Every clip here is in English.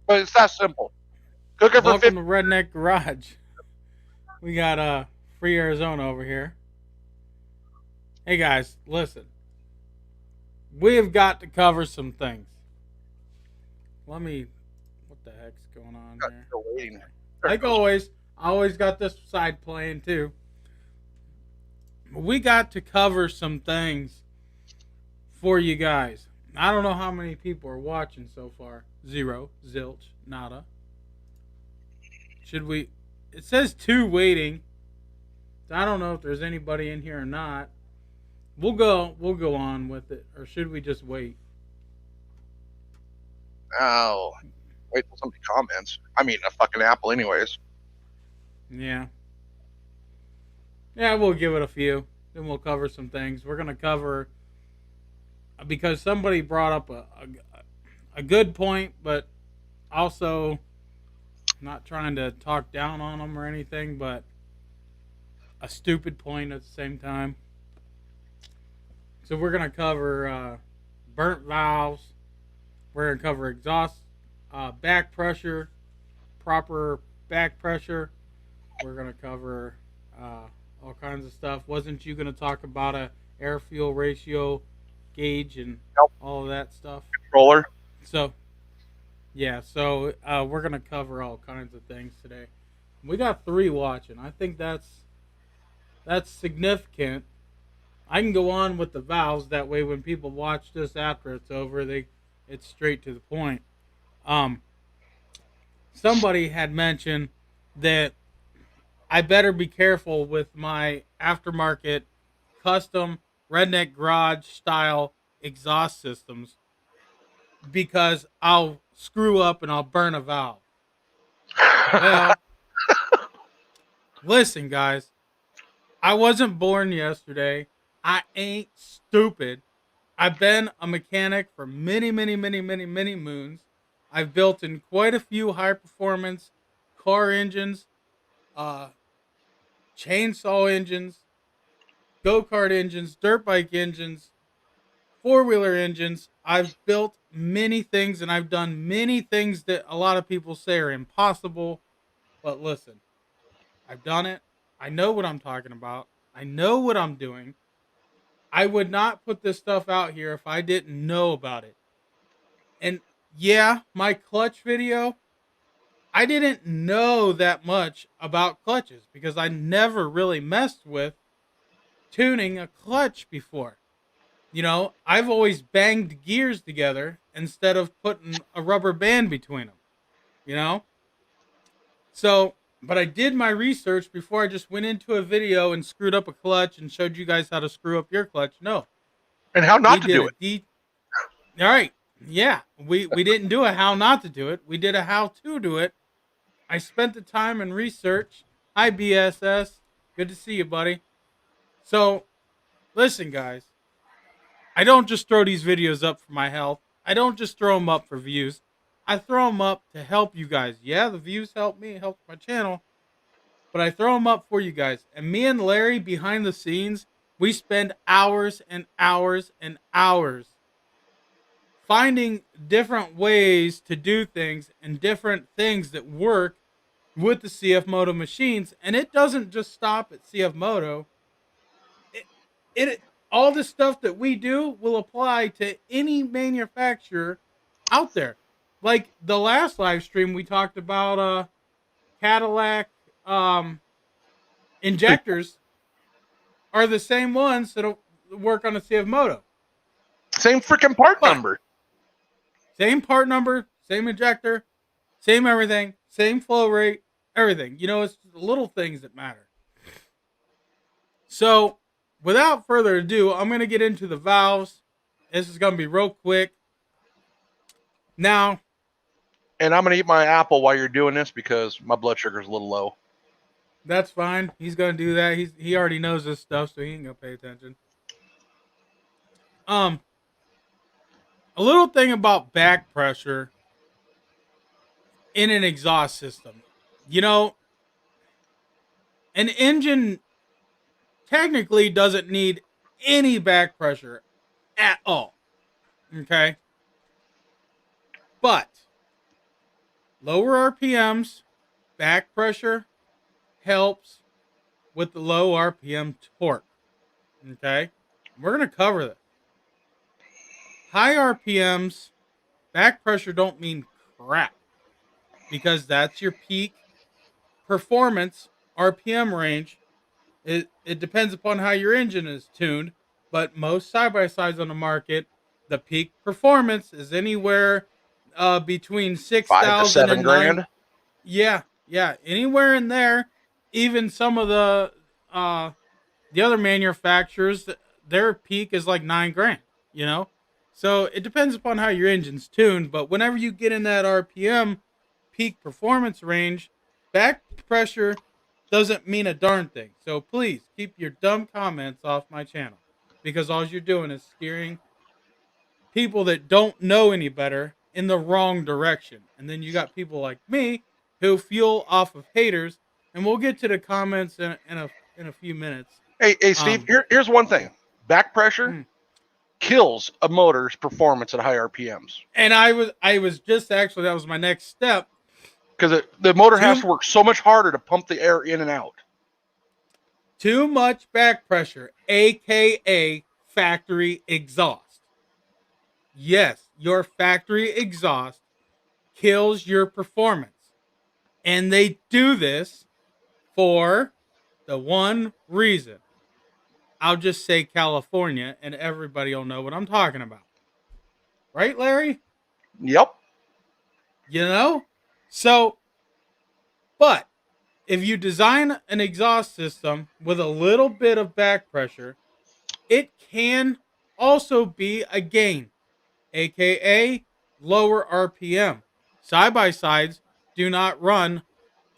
But it's that simple. Cook it for Welcome 50. to RedNeck Garage. We got Free Arizona over here. Hey guys, listen. We have got to cover some things. Let me. What the heck's going on here? Still waiting. Okay. There it Like goes. always, I always got this side playing too. We got to cover some things for you guys. I don't know how many people are watching so far. Zero, zilch, nada. Should we? It says two waiting. I don't know if there's anybody in here or not. We'll go on with it, or should we just wait? Oh, wait till somebody comments. I'm eating a fucking apple, anyways. Yeah, yeah, we'll give it a few. Then we'll cover some things. We're gonna cover because somebody brought up a good point, but also not trying to talk down on them or anything, but a stupid point at the same time. So we're gonna cover burnt valves. We're gonna cover exhaust, back pressure, proper back pressure. We're gonna cover all kinds of stuff. Wasn't you gonna talk about a air fuel ratio gauge and Nope. all of that stuff? Controller. So yeah, so we're gonna cover all kinds of things today. We got three watching. I think that's significant. I can go on with the valves that way. When people watch this after it's over, it's straight to the point. Um, Somebody had mentioned that I better be careful with my aftermarket custom redneck garage style exhaust systems because I'll screw up and I'll burn a valve. Well, listen, guys, I wasn't born yesterday. I ain't stupid. I've been a mechanic for many moons. I've built in quite a few high performance car engines, uh, chainsaw engines, go kart engines, dirt bike engines, four wheeler engines. I've built many things and I've done many things that a lot of people say are impossible. But listen, I've done it. I know what I'm talking about. I know what I'm doing. I would not put this stuff out here if I didn't know about it. And yeah, my clutch video, I didn't know that much about clutches because I never really messed with tuning a clutch before. You know, I've always banged gears together instead of putting a rubber band between them, you know? So, but I did my research before I just went into a video and screwed up a clutch and showed you guys how to screw up your clutch. No, And how we not to did do a it. deep. All right. Yeah, we didn't do a how not to do it. We did a how to do it. I spent the time and research. Hi BSS. Good to see you, buddy. So, listen guys, I don't just throw these videos up for my health. I don't just throw them up for views. I throw them up to help you guys. Yeah, the views help me, it helps my channel, but I throw them up for you guys. And me and Larry behind the scenes, we spend hours and hours and hours finding different ways to do things and different things that work with the CF Moto machines. And it doesn't just stop at CF Moto. It, it all the stuff that we do will apply to any manufacturer out there. Like the last live stream, we talked about Cadillac um, injectors are the same ones that work on a CF Moto, Same freaking part but number. same part number, same injector, same everything, same flow rate, everything. You know, it's the little things that matter. So, without further ado, I'm going to get into the valves. This is going to be real quick. Now, And I'm gonna eat my apple while you're doing this because my blood sugar's a little low. that's fine. He's going to do that. He already knows this stuff, so he ain't going to pay attention. Um, a little thing about back pressure in an exhaust system. You know, an engine technically doesn't need any back pressure at all. Okay? But Lower RPMs, back pressure helps with the low RPM torque. Okay? We're going to cover this. High RPMs, back pressure don't mean crap because that's your peak performance RPM range. It depends upon how your engine is tuned, but most side by sides on the market, the peak performance is anywhere between 5 to 7 6,000 and 9. grand. Yeah, yeah, anywhere in there. Even some of uh, the other manufacturers, their peak is like 9 grand. You know, so it depends upon how your engine's tuned. But whenever you get in that RPM peak performance range, back pressure doesn't mean a darn thing. So please keep your dumb comments off my channel because all you're doing is steering people that don't know any better in the wrong direction. And then you got people like me who fuel off of haters. And we'll get to the comments in a few minutes. Hey, Steve. Here's one thing: back pressure Mm. kills a motor's performance at high RPMs. And I was just actually, that was my next step. Because the motor has Too to work so much harder to pump the air in and out. too much back pressure, aka factory exhaust. Yes, your factory exhaust kills your performance. And they do this for the one reason. I'll just say California and everybody will know what I'm talking about. Right, Larry? Yep. You know? So, but if you design an exhaust system with a little bit of back pressure, it can also be a gain, aka lower RPM. Side by sides do not run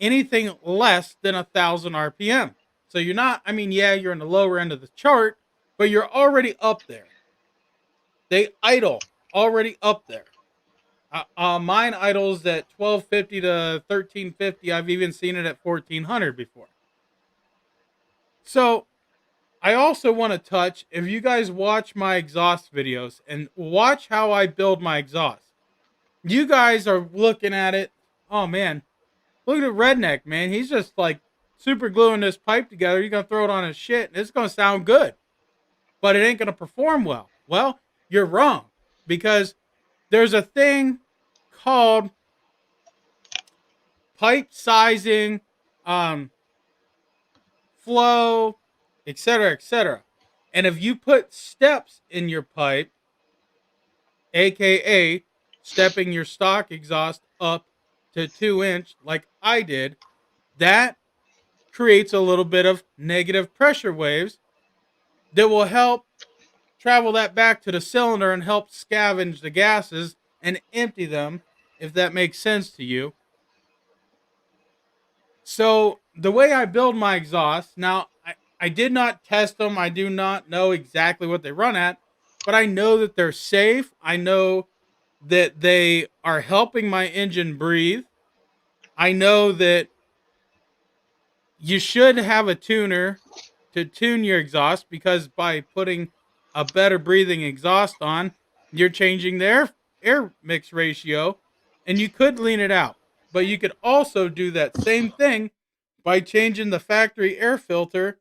anything less than 1,000 RPM. So you're not, I mean, yeah, you're in the lower end of the chart, but you're already up there. They idle already up there. Mine idles at 1250 to 1350. I've even seen it at 1400 before. So I also want to touch, if you guys watch my exhaust videos and watch how I build my exhaust, you guys are looking at it. Oh man, look at RedNeck, man. He's just like super gluing this pipe together. You're going to throw it on his shit and it's going to sound good, but it ain't going to perform well. Well, you're wrong because there's a thing called pipe sizing, um, flow, etc., etc. And if you put steps in your pipe, aka stepping your stock exhaust up to 2 inch, like I did, that creates a little bit of negative pressure waves that will help travel that back to the cylinder and help scavenge the gases and empty them, if that makes sense to you. So the way I build my exhaust, now I did not test them. I do not know exactly what they run at, but I know that they're safe. I know that they are helping my engine breathe. I know that you should have a tuner to tune your exhaust because by putting a better breathing exhaust on, you're changing the air mix ratio and you could lean it out. But you could also do that same thing by changing the factory air filter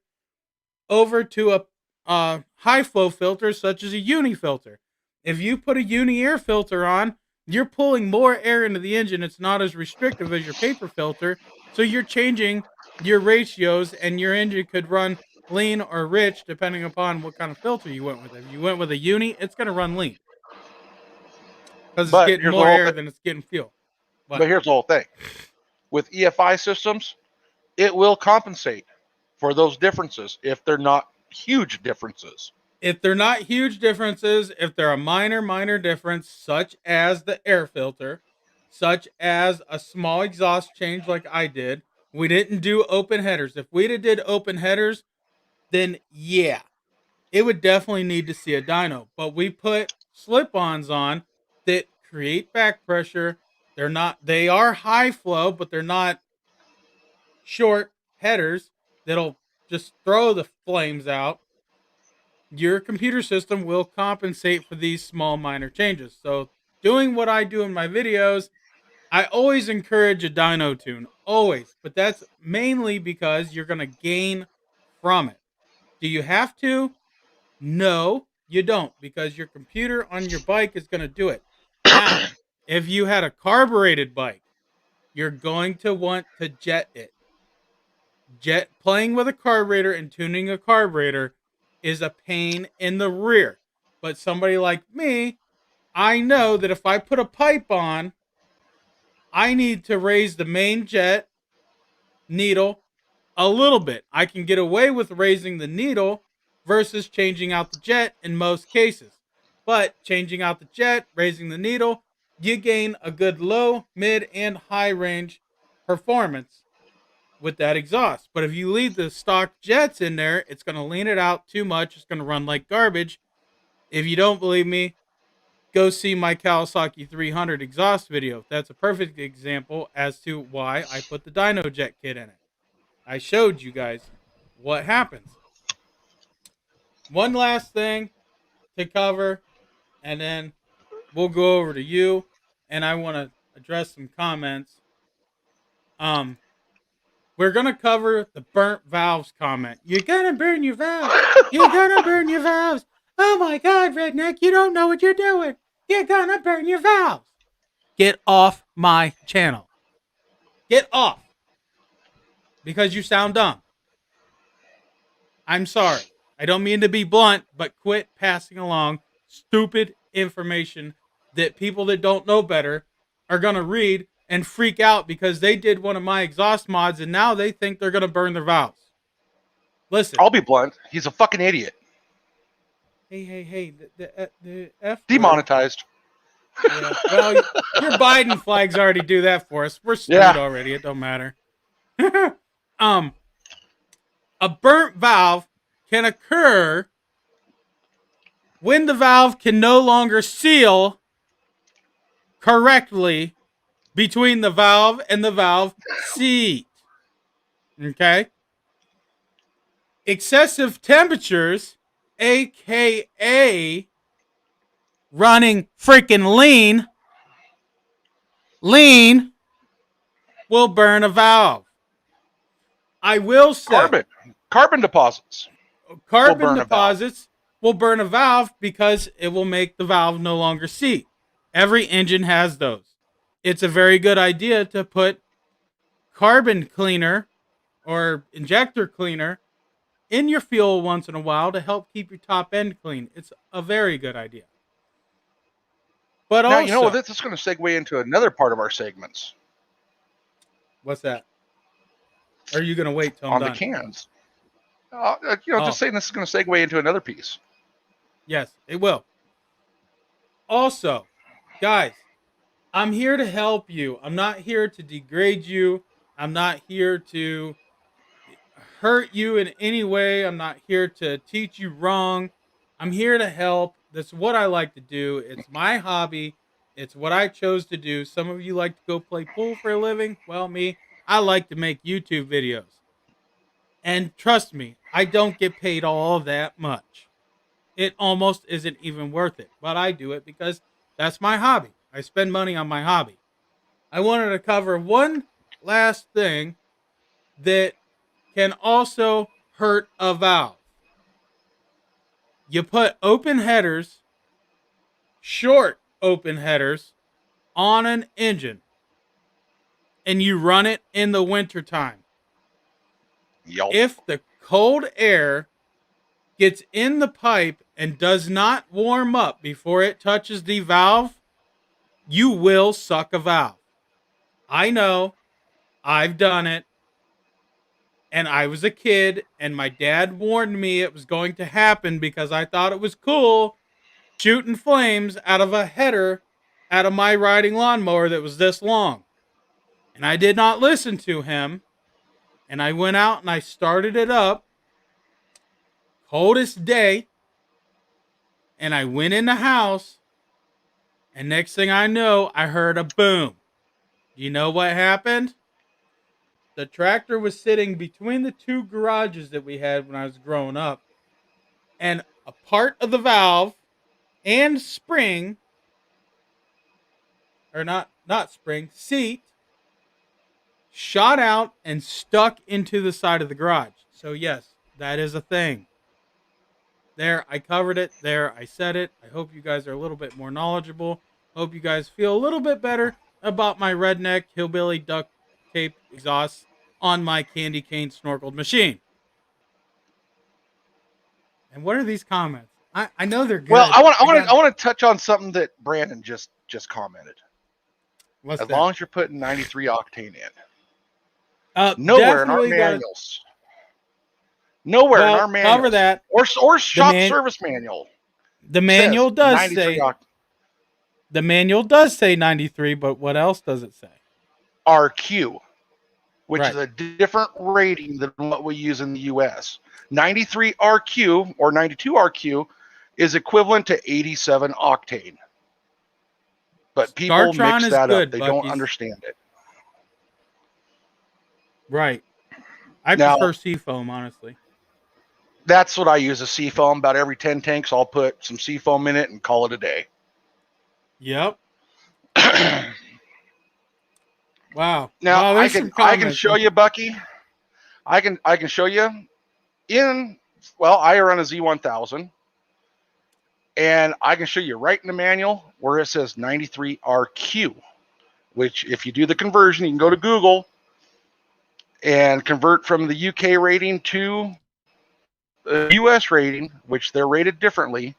over to a high flow filter such as a uni filter. If you put a uni air filter on, you're pulling more air into the engine. It's not as restrictive as your paper filter. So you're changing your ratios and your engine could run lean or rich depending upon what kind of filter you went with. If you went with a uni, it's going to run lean because it's But getting here's the more whole air thing. than it's getting fuel. But But here's the whole thing. With EFI systems, it will compensate for those differences if they're not huge differences. if they're not huge differences, if they're a minor difference, such as the air filter, such as a small exhaust change like I did, we didn't do open headers. If we'd have did open headers, then yeah, it would definitely need to see a dyno. But we put slip-ons on that create back pressure. They are high flow, but they're not short headers that'll just throw the flames out. Your computer system will compensate for these small minor changes. So doing what I do in my videos, I always encourage a dyno tune, always, but that's mainly because you're going to gain from it. Do you have to? No, you don't, because your computer on your bike is going to do it. Now, if you had a carbureted bike, you're going to want to jet it. Playing with a carburetor and tuning a carburetor is a pain in the rear. But somebody like me, I know that if I put a pipe on, I need to raise the main jet needle a little bit. I can get away with raising the needle versus changing out the jet in most cases. But changing out the jet, raising the needle, you gain a good low, mid, and high range performance with that exhaust. But if you leave the stock jets in there, it's going to lean it out too much. It's going to run like garbage. If you don't believe me, go see my Kawasaki 300 exhaust video. That's a perfect example as to why I put the dyno jet kit in it. I showed you guys what happens. One last thing to cover, and then we'll go over to you, and I want to address some comments. We're going to cover the burnt valves comment. You're going to burn your valves. You're going to burn your valves. Oh my God, Redneck, you don't know what you're doing. You're going to burn your valves. Get off my channel. Get off. Because you sound dumb. I'm sorry. I don't mean to be blunt, but quit passing along stupid information that people that don't know better are going to read and freak out because they did one of my exhaust mods and now they think they're going to burn their valves. Listen. I'll be blunt. He's a fucking idiot. Hey. The F Demonetized. Yeah. Well, your Biden flags already do that for us. We're screwed already. It don't matter. A burnt valve can occur when the valve can no longer seal correctly between the valve and the valve seat. Okay? Excessive temperatures, aka running freaking lean will burn a valve. I will say carbon deposits. Carbon deposits will burn a valve because it will make the valve no longer seat. Every engine has those. It's a very good idea to put carbon cleaner or injector cleaner in your fuel once in a while to help keep your top end clean. It's a very good idea. But now, also, you know, this is going to segue into another part of our segments. What's that? Or are you going to wait till I'm on done? The cans? Just saying this is going to segue into another piece. Yes, it will. Also, guys, I'm here to help you. I'm not here to degrade you. I'm not here to hurt you in any way. I'm not here to teach you wrong. I'm here to help. That's what I like to do. It's my hobby. It's what I chose to do. Some of you like to go play pool for a living. Well, me, I like to make YouTube videos. And trust me, I don't get paid all that much. It almost isn't even worth it. But I do it because that's my hobby. I spend money on my hobby. I wanted to cover one last thing that can also hurt a valve. You put open headers, short open headers, on an engine, and you run it in the wintertime. Yep. If the cold air gets in the pipe and does not warm up before it touches the valve, you will suck a valve. I know. I've done it. And I was a kid, and my dad warned me it was going to happen because I thought it was cool shooting flames out of a header out of my riding lawnmower that was this long. And I did not listen to him. And I went out and I started it up. Coldest day. And I went in the house. And next thing I know, I heard a boom. You know what happened? The tractor was sitting between the two garages that we had when I was growing up. And a part of the valve and spring, or not seat shot out and stuck into the side of the garage. So yes, that is a thing. There, I covered it. There, I said it. I hope you guys are a little bit more knowledgeable. Hope you guys feel a little bit better about my redneck hillbilly duct tape exhaust on my candy cane snorkeled machine. And what are these comments? I know they're Well, good. I want to touch on something that Brandon just commented. What's As that? long as you're putting 93 octane in. Nowhere in our manuals. Nowhere in our manuals. Cover that. Or shop service manual. The manual does say the manual does say 93, but what else does it say? RQ, which is a different rating than what we use in the US. 93 RQ or 92 RQ is equivalent to 87 octane. But people mix that up. They don't understand it. Right. I prefer Seafoam, honestly. That's what I use, a Seafoam. About every 10 tanks, I'll put some Seafoam in it and call it a day. Yep. Wow. Now I can show you, Bucky. I can show you I run a Z1000, and I can show you right in the manual where it says 93 RQ, which if you do the conversion, you can go to Google and convert from the UK rating to the US rating, which they're rated differently.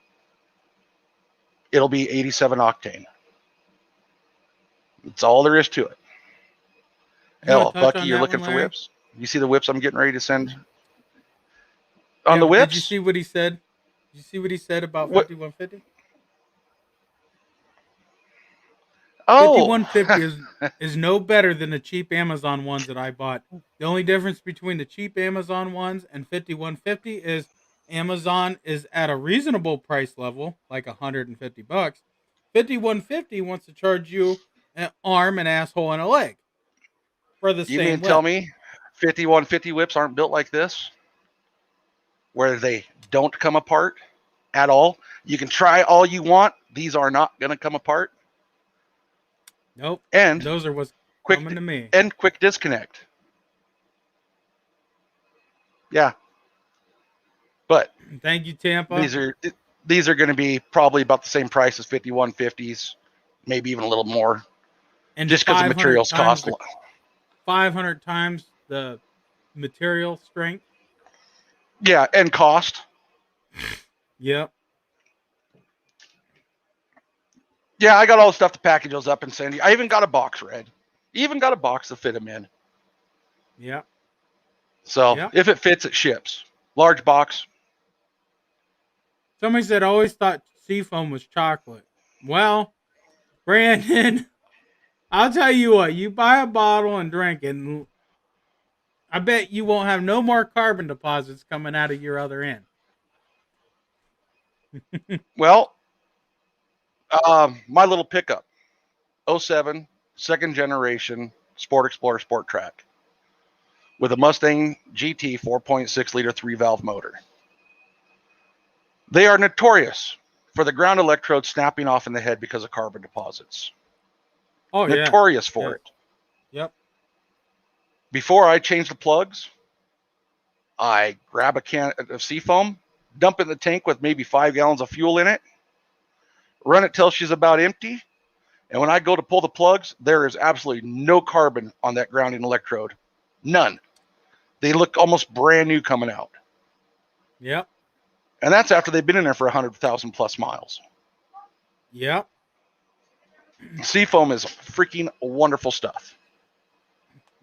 It'll be 87 octane. That's all there is to it. Hell, Bucky, you're looking for whips? You see the whips I'm getting ready to send on the whips? Did you see what he said? Did you see what he said about 5150? Oh, 5150 is no better than the cheap Amazon ones that I bought. The only difference between the cheap Amazon ones and 5150 is Amazon is at a reasonable price level, like $150. 5150 wants to charge you an arm, an asshole, and a leg for the same. You mean tell me 5150 whips aren't built like this, where they don't come apart at all? You can try all you want. These are not going to come apart. Nope. And those are what's coming to me. And quick disconnect. Yeah. But thank you, Tampa. These are going to be probably about the same price as 5150s, maybe even a little more. And just because the materials cost 500 times the material strength. Yeah, and cost. Yep. Yeah, I got all the stuff to package those up and send you. I even got a box, Red. Even got a box to fit them in. Yeah. So if it fits, it ships. Large box. Somebody said, I always thought Seafoam was chocolate. Well, Brandon, I'll tell you what, you buy a bottle and drink it, and I bet you won't have no more carbon deposits coming out of your other end. Well, my little pickup, 07, second generation Sport Explorer Sport Track with a Mustang GT 4.6 liter 3-valve motor. They are notorious for the ground electrode snapping off in the head because of carbon deposits. Oh, notorious for it. Yep. Before I change the plugs, I grab a can of Seafoam, dump it in the tank with maybe 5 gallons of fuel in it, run it till she's about empty, and when I go to pull the plugs, there is absolutely no carbon on that grounding electrode. None. They look almost brand new coming out. Yep. And that's after they've been in there for 100,000 plus miles. Yep. Seafoam is freaking wonderful stuff.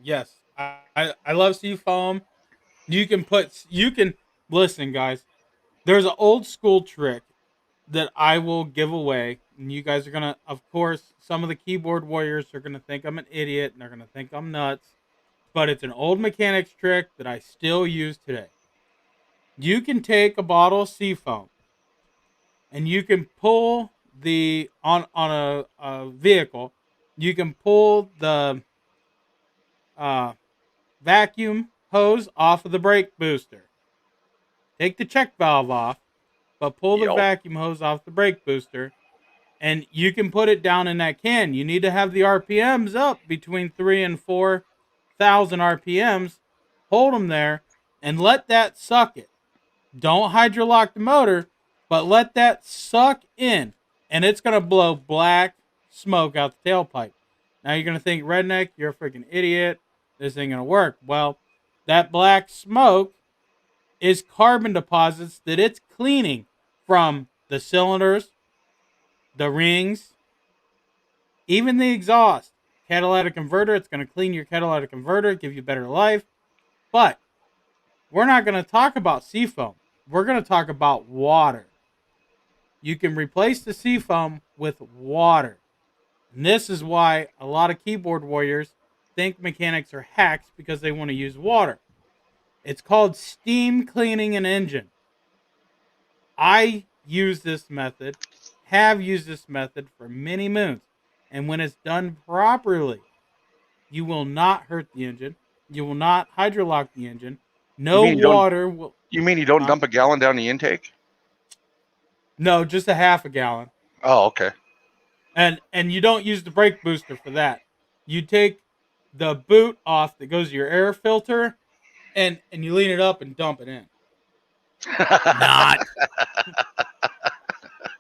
Yes. I love Seafoam. You can listen, guys. There's an old school trick that I will give away. And you guys are going to, of course, some of the keyboard warriors are going to think I'm an idiot and they're going to think I'm nuts. But it's an old mechanics trick that I still use today. You can take a bottle of Seafoam and you can pull on a vehicle, you can pull the vacuum hose off of the brake booster. Take the check valve off, but pull the vacuum hose off the brake booster And you can put it down in that can. You need to have the RPMs up between 3 and 4,000 RPMs. Hold them there and let that suck it. Don't hydrolock the motor, but let that suck in. And it's going to blow black smoke out the tailpipe. Now you're going to think, Redneck, you're a freaking idiot. This ain't going to work. Well, that black smoke is carbon deposits that it's cleaning from the cylinders, the rings, even the exhaust. Catalytic converter, it's going to clean your catalytic converter, give you better life. But we're not going to talk about seafoam. We're going to talk about water. You can replace the seafoam with water. And this is why a lot of keyboard warriors think mechanics are hacks, because they want to use water. It's called steam cleaning an engine. I use this method, have used this method for many moons. And when it's done properly, you will not hurt the engine. You will not hydrolock the engine. No water will... You mean you don't dump a gallon down the intake? No, just a half a gallon. Oh, okay. And you don't use the brake booster for that. You take the boot off that goes to your air filter, and you lean it up and dump it in. Not.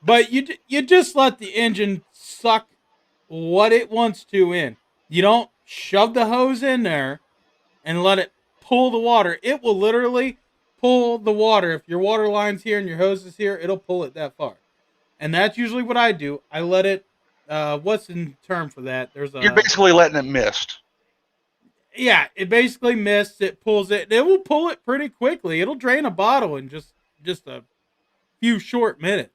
But you just let the engine suck what it wants to in. You don't shove the hose in there and let it pull the water. It will literally pull the water. If your water line's here and your hose is here, it'll pull it that far. And that's usually what I do. I let it, what's the term for that? You're basically letting it mist. Yeah, it basically mists. It pulls it. It will pull it pretty quickly. It'll drain a bottle in just a few short minutes.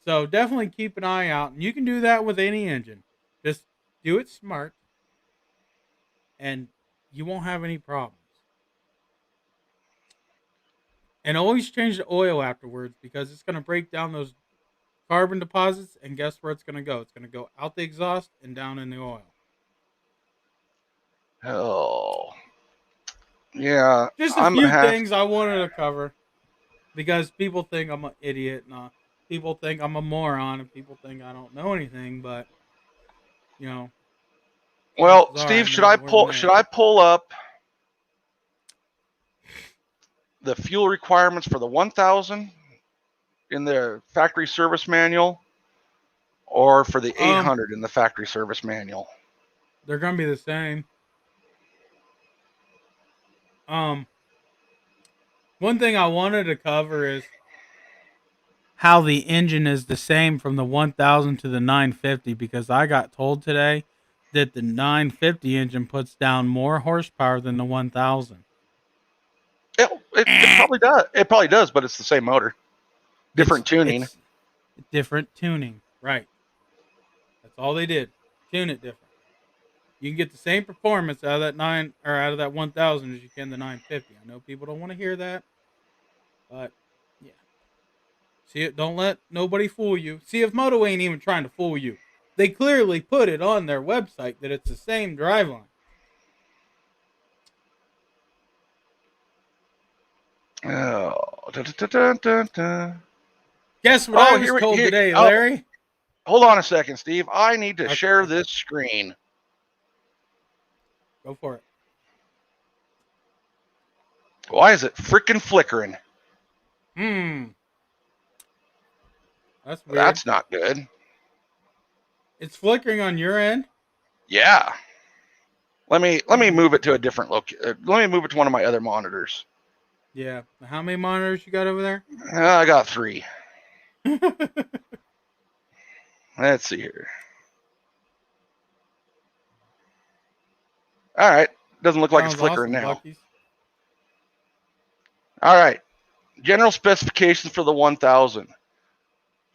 So definitely keep an eye out. And you can do that with any engine. Just do it smart, and you won't have any problems. And always change the oil afterwards, because it's going to break down those carbon deposits. And guess where it's going to go? It's going to go out the exhaust and down in the oil. Oh. Yeah. Just a few things I wanted to cover, because people think I'm an idiot, and people think I'm a moron, and people think I don't know anything. But you know. Well, Steve, should I pull up the fuel requirements for the 1000 in the factory service manual, or for the 800 in the factory service manual? They're going to be the same. One thing I wanted to cover is how the engine is the same from the 1000 to the 950, because I got told today that the 950 engine puts down more horsepower than the 1000. It probably does. It probably does, but it's the same motor. Different tuning. Different tuning, right. That's all they did. Tune it different. You can get the same performance out of that 1000 as you can the 950. I know people don't want to hear that, but yeah. See it. Don't let nobody fool you. See, if Moto ain't even trying to fool you, they clearly put it on their website that it's the same driveline. Oh, Guess what I was told today, Larry? Hold on a second, Steve. I need to share this screen. Go for it. Why is it freaking flickering? That's weird. That's not good. It's flickering on your end? Yeah. Let me move it to a different location. Let me move it to one of my other monitors. Yeah. How many monitors you got over there? I got 3. Let's see here. All right. Doesn't look like it's flickering now. Luckies. All right. General specifications for the 1000.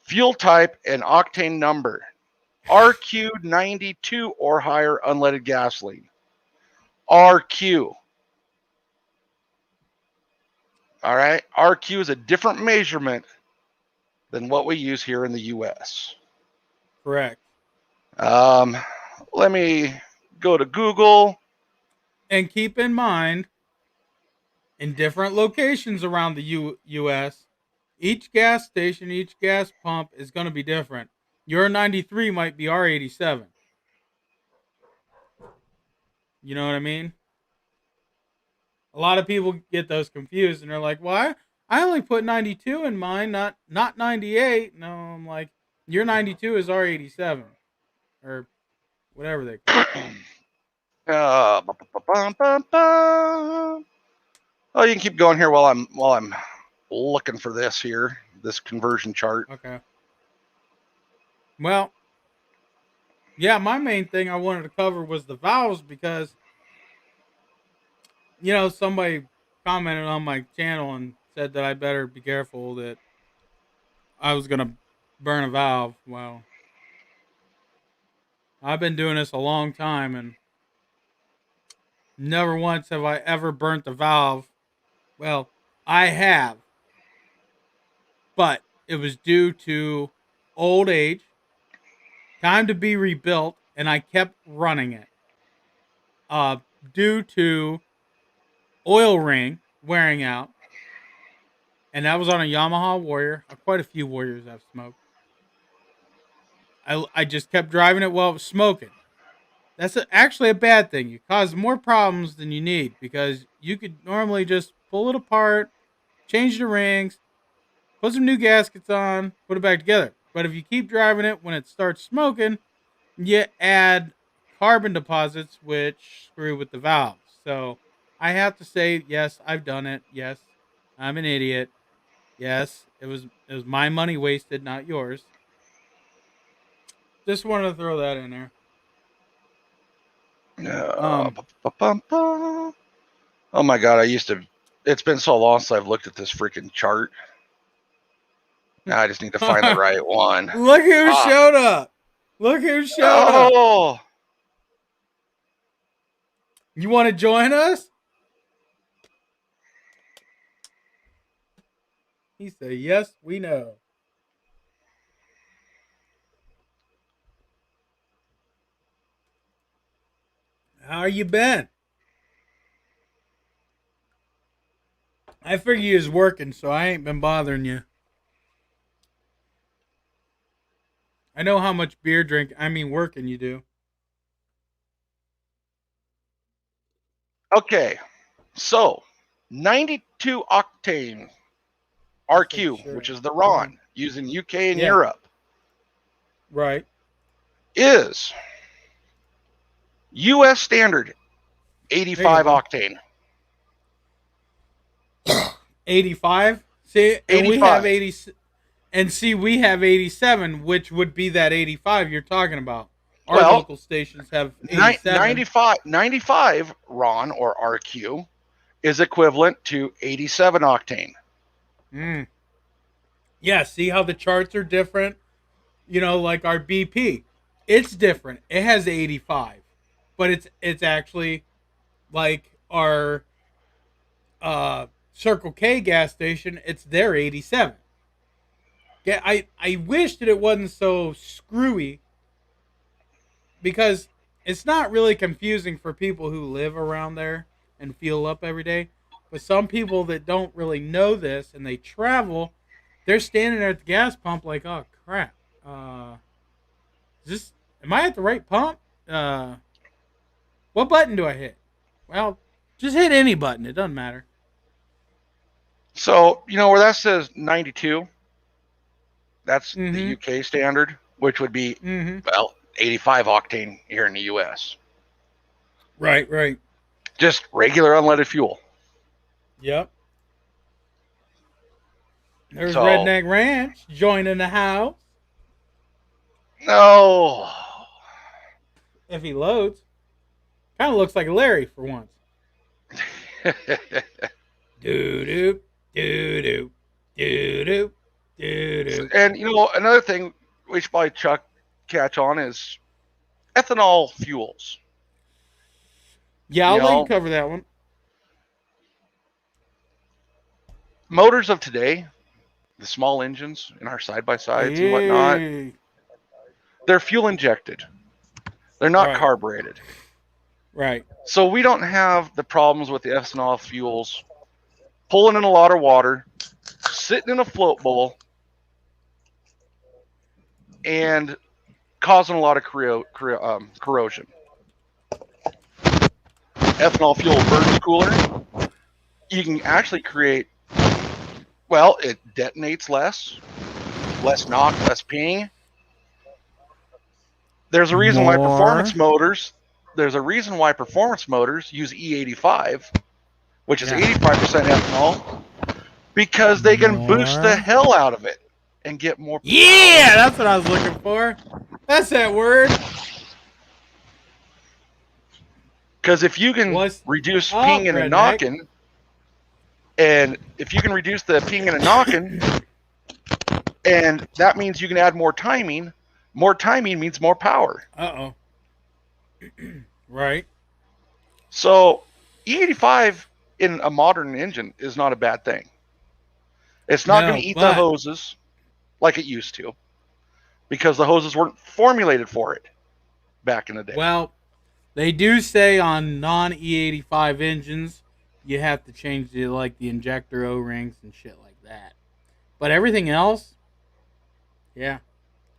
Fuel type and octane number. RQ92 or higher unleaded gasoline. RQ. All right. RQ is a different measurement than what we use here in the U.S. Correct. Let me go to Google. And keep in mind, in different locations around the U.S., each gas station, each gas pump is going to be different. Your 93 might be R87. You know what I mean? A lot of people get those confused and they're like, "Why? I only put 92 in mine, not 98." No, I'm like, your 92 is R87 or whatever they call it. Oh, you can keep going here while I'm looking for this conversion chart. Okay. Well, yeah, my main thing I wanted to cover was the valves because somebody commented on my channel and said that I better be careful that I was gonna burn a valve. Well, I've been doing this a long time and never once have I ever burnt a valve. Well, I have, but it was due to old age, time to be rebuilt, and I kept running it. Due to oil ring wearing out, and that was on a Yamaha Warrior. Quite a few Warriors I've smoked. I just kept driving it while it was smoking. That's actually a bad thing. You cause more problems than you need because you could normally just pull it apart, change the rings, put some new gaskets on, put it back together. But if you keep driving it when it starts smoking, you add carbon deposits which screw with the valves. So I have to say, yes, I've done it. Yes, I'm an idiot. Yes, it was my money wasted, not yours. Just wanted to throw that in there. Uh, oh my god, it's been so long since I've looked at this freaking chart. Now I just need to find the right one. Look who showed up. Look who showed up. You want to join us? He said, yes, we know. How you been? I figure you was working, so I ain't been bothering you. I know how much working you do. Okay, so 92 octane RQ, sure. which is the RON, used in UK and Europe. Right. Is US standard 85 octane. 85? See, and 85. we have 80, and see, we have 87, which would be that 85 you're talking about. Our local stations have 87. 95 RON or RQ is equivalent to 87 octane. Yeah, see how the charts are different? Like our BP. It's different. It has 85. But it's actually like our Circle K gas station, it's their 87. Yeah, I wish that it wasn't so screwy because it's not really confusing for people who live around there and fuel up every day. But some people that don't really know this and they travel, they're standing there at the gas pump like, oh crap. Am I at the right pump? What button do I hit? Well, just hit any button. It doesn't matter. So, where that says 92, that's the UK standard, which would be, 85 octane here in the US. Right. Just regular unleaded fuel. Yep. There's Redneck Ranch joining the house. No. If he loads. Kind of looks like Larry for once. Doo-doo, doo-doo, doo-doo, doo-doo. And, another thing we should probably catch on is ethanol fuels. Yeah, I'll let you cover that one. Motors of today, the small engines in our side-by-sides and whatnot, they're fuel injected. They're not carbureted. Right. So we don't have the problems with the ethanol fuels pulling in a lot of water, sitting in a float bowl, and causing a lot of corrosion. Ethanol fuel burns cooler. You can actually create, well, it detonates less knock, less ping. There's a reason why performance motors use E85, which is 85% ethanol, because they can boost the hell out of it and get more. Yeah, that's what I was looking for. That's that word. Because if you can reduce pinging and knocking, and if you can reduce the pinging and knocking, and that means you can add more timing. More timing means more power. Right. So E85 in a modern engine is not a bad thing. It's not going to eat the hoses like it used to, because the hoses weren't formulated for it back in the day. Well, they do say on non-E85 engines, you have to change the injector O-rings and shit like that. But everything else, yeah,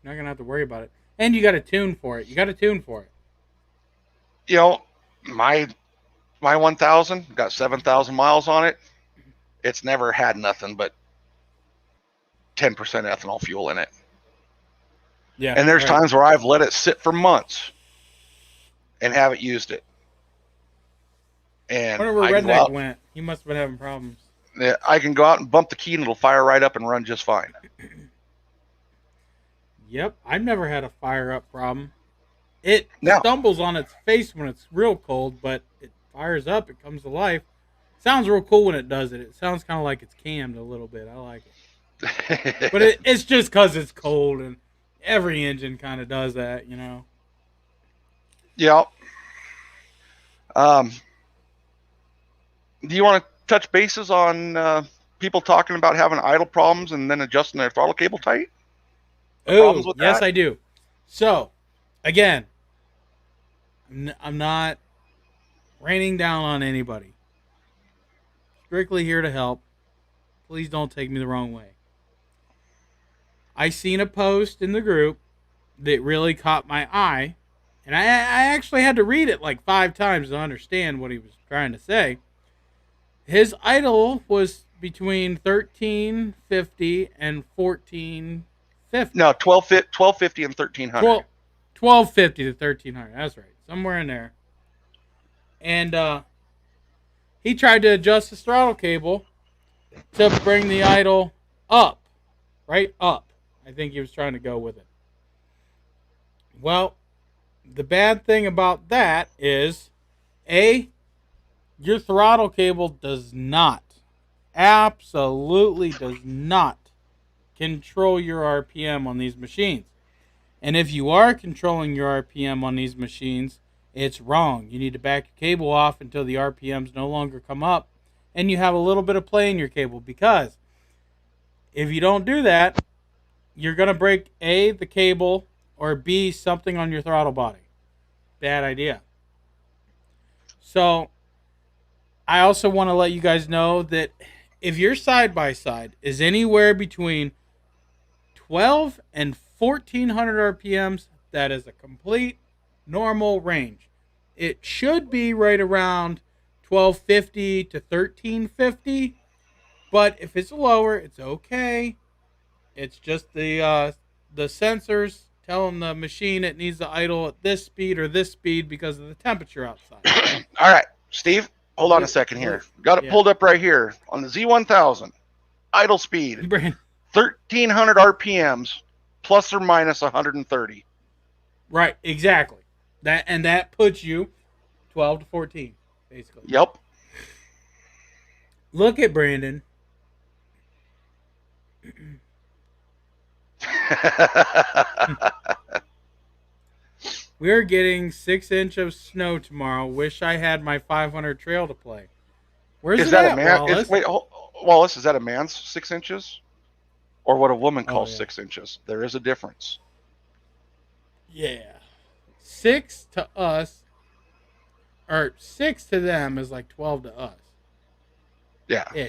you're not going to have to worry about it. And you got to tune for it. You know, my 1000 got 7,000 miles on it. It's never had nothing but 10% ethanol fuel in it. Yeah. And there's times where I've let it sit for months and haven't used it. And I wonder where RedNeck went. He must have been having problems. Yeah, I can go out and bump the key and it'll fire right up and run just fine. Yep, I've never had a fire up problem. It stumbles on its face when it's real cold, but it fires up, it comes to life. Sounds real cool when it does it. It sounds kind of like it's cammed a little bit. I like it. But it's just because it's cold, and every engine kind of does that, you know. Yeah. Do you want to touch bases on people talking about having idle problems and then adjusting their throttle cable tight? Oh, yes, I do. So, again, I'm not raining down on anybody. Strictly here to help. Please don't take me the wrong way. I seen a post in the group that really caught my eye, and I actually had to read it like 5 times to understand what he was trying to say. His idle was between 1350 and 1450. No, 1250 and 1300. 1250 to 1300. That's right. Somewhere in there. And he tried to adjust his throttle cable to bring the idle up. Right up. I think he was trying to go with it. Well, the bad thing about that is, your throttle cable does not, absolutely does not control your RPM on these machines. And if you are controlling your RPM on these machines, it's wrong. You need to back your cable off until the RPMs no longer come up, and you have a little bit of play in your cable, because if you don't do that, you're going to break A, the cable, or B, something on your throttle body. Bad idea. So, I also want to let you guys know that if your side-by-side is anywhere between 12 and 1400 RPMs, that is a complete normal range. It should be right around 1250 to 1350, but if it's lower, it's okay. It's just the sensors telling the machine it needs to idle at this speed or this speed because of the temperature outside. All right, Steve, hold on a second here. Got it pulled up right here on the Z1000. Idle speed, 1300 RPMs, plus or minus 130. Right, exactly. That puts you 12 to 14, basically. Yep. Look at Brandon. We're getting 6 inches of snow tomorrow. Wish I had my 500 trail to play. Where's is that a man? Wallace, is that a man's 6 inches, or what a woman calls 6 inches? There is a difference. Yeah, 6 to us, or 6 to them is like 12 to us. Yeah.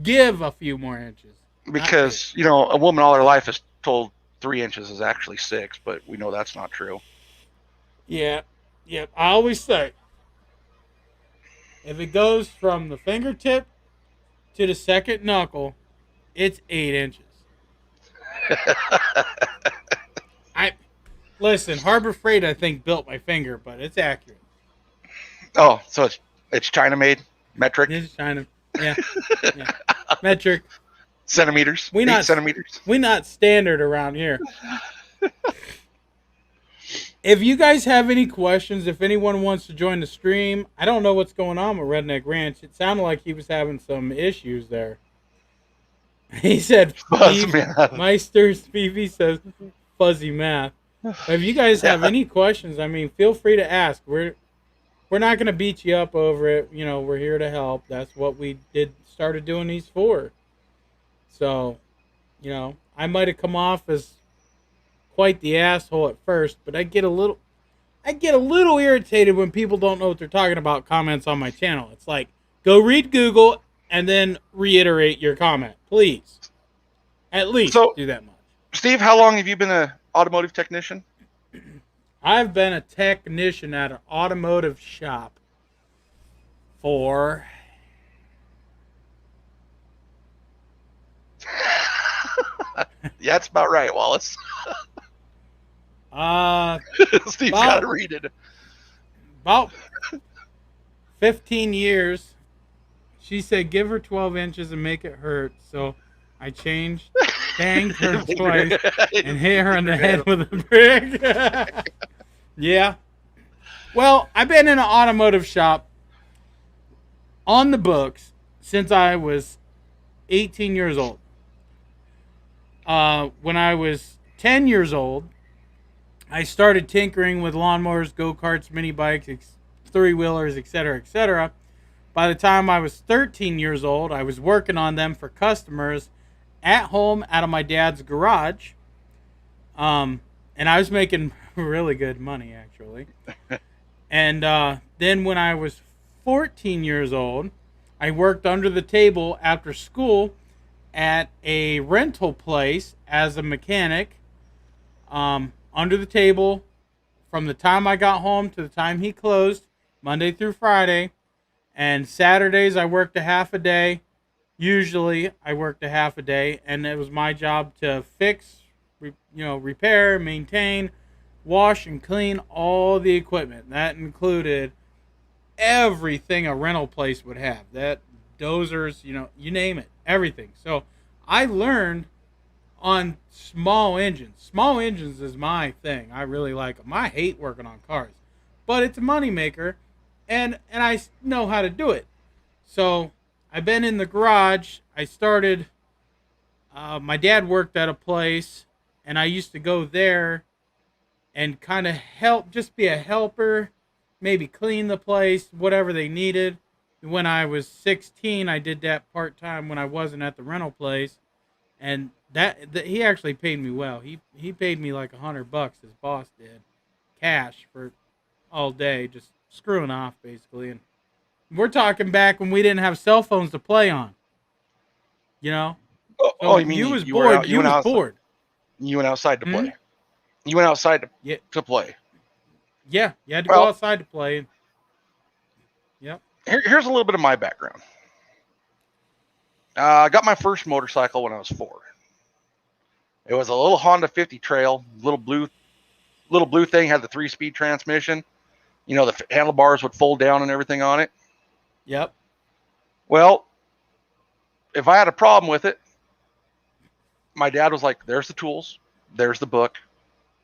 Give a few more inches. Because a woman all her life is told 3 inches is actually 6, but we know that's not true. Yeah. Yep. I always say, if it goes from the fingertip to the second knuckle, it's 8 inches. I listen. Harbor Freight, I think, built my finger, but it's accurate. Oh, so it's China made, metric, It's China. Yeah. Yeah. Metric. centimeters, We 8 centimeters. not standard around here. If you guys have any questions, if anyone wants to join the stream, I don't know what's going on with Redneck Ranch. It sounded like he was having some issues there. He said, Buzz, Steve man. Meister Stevie says fuzzy math. But if you guys have any questions, I mean, feel free to ask. We're not going to beat you up over it. You know, we're here to help. That's what we started doing these for. So, you know, I might have come off as quite the asshole at first, but I get a little irritated when people don't know what they're talking about comments on my channel. It's like, go read Google and then reiterate your comment, please. At least do that much. Steve, how long have you been an automotive technician? I've been a technician at an automotive shop for Yeah, that's about right, Wallace. Steve's got to read it. About 15 years. She said, give her 12 inches and make it hurt. So I changed, banged her twice, and hit her on the head with a brick. Yeah. Well, I've been in an automotive shop on the books since I was 18 years old. When I was 10 years old, I started tinkering with lawnmowers, go-karts, mini bikes, three-wheelers, etc., etc. By the time I was 13 years old, I was working on them for customers at home out of my dad's garage. And I was making really good money, actually. And then when I was 14 years old, I worked under the table after school at a rental place as a mechanic. Under the table from the time I got home to the time he closed, Monday through Friday. And Saturdays I worked a half a day. Usually I worked a half a day, and it was my job to fix, repair, maintain, wash, and clean all the equipment. That included everything a rental place would have. That dozers, you name it, everything. So I learned on small engines. Small engines is my thing. I really like them. I hate working on cars, but it's a moneymaker, and I know how to do it. So I've been in the garage. I started. My dad worked at a place, and I used to go there and kind of help, just be a helper, maybe clean the place, whatever they needed. When I was 16, I did that part-time when I wasn't at the rental place. And that he actually paid me well. He paid me like $100, his boss did, cash for all day, just screwing off, basically. And we're talking back when we didn't have cell phones to play on. So you mean you was bored. You was bored. You went outside to play. You went outside to play. Yeah, you had to go outside to play. Yep. Here's a little bit of my background. I got my first motorcycle when I was 4. It was a little Honda 50 Trail, little blue thing, had the 3-speed transmission. The handlebars would fold down and everything on it. Yep. Well, if I had a problem with it, my dad was like, there's the tools, there's the book,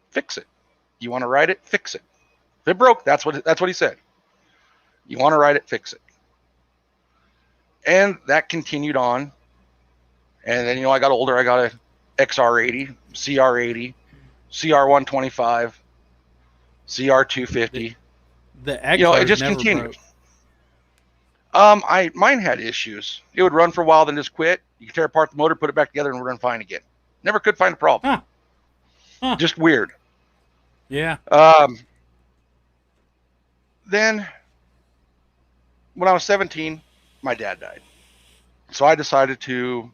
fix it. You want to ride it, fix it. If it broke, that's what he said. You want to ride it, fix it. And that continued on. And then, I got older. I got a XR80, CR80, CR125, CR250. The XR it just continued. Mine had issues. It would run for a while, then just quit. You could tear apart the motor, put it back together, and it would run fine again. Never could find a problem. Huh. Just weird. Yeah. Then, when I was 17, my dad died. So I decided to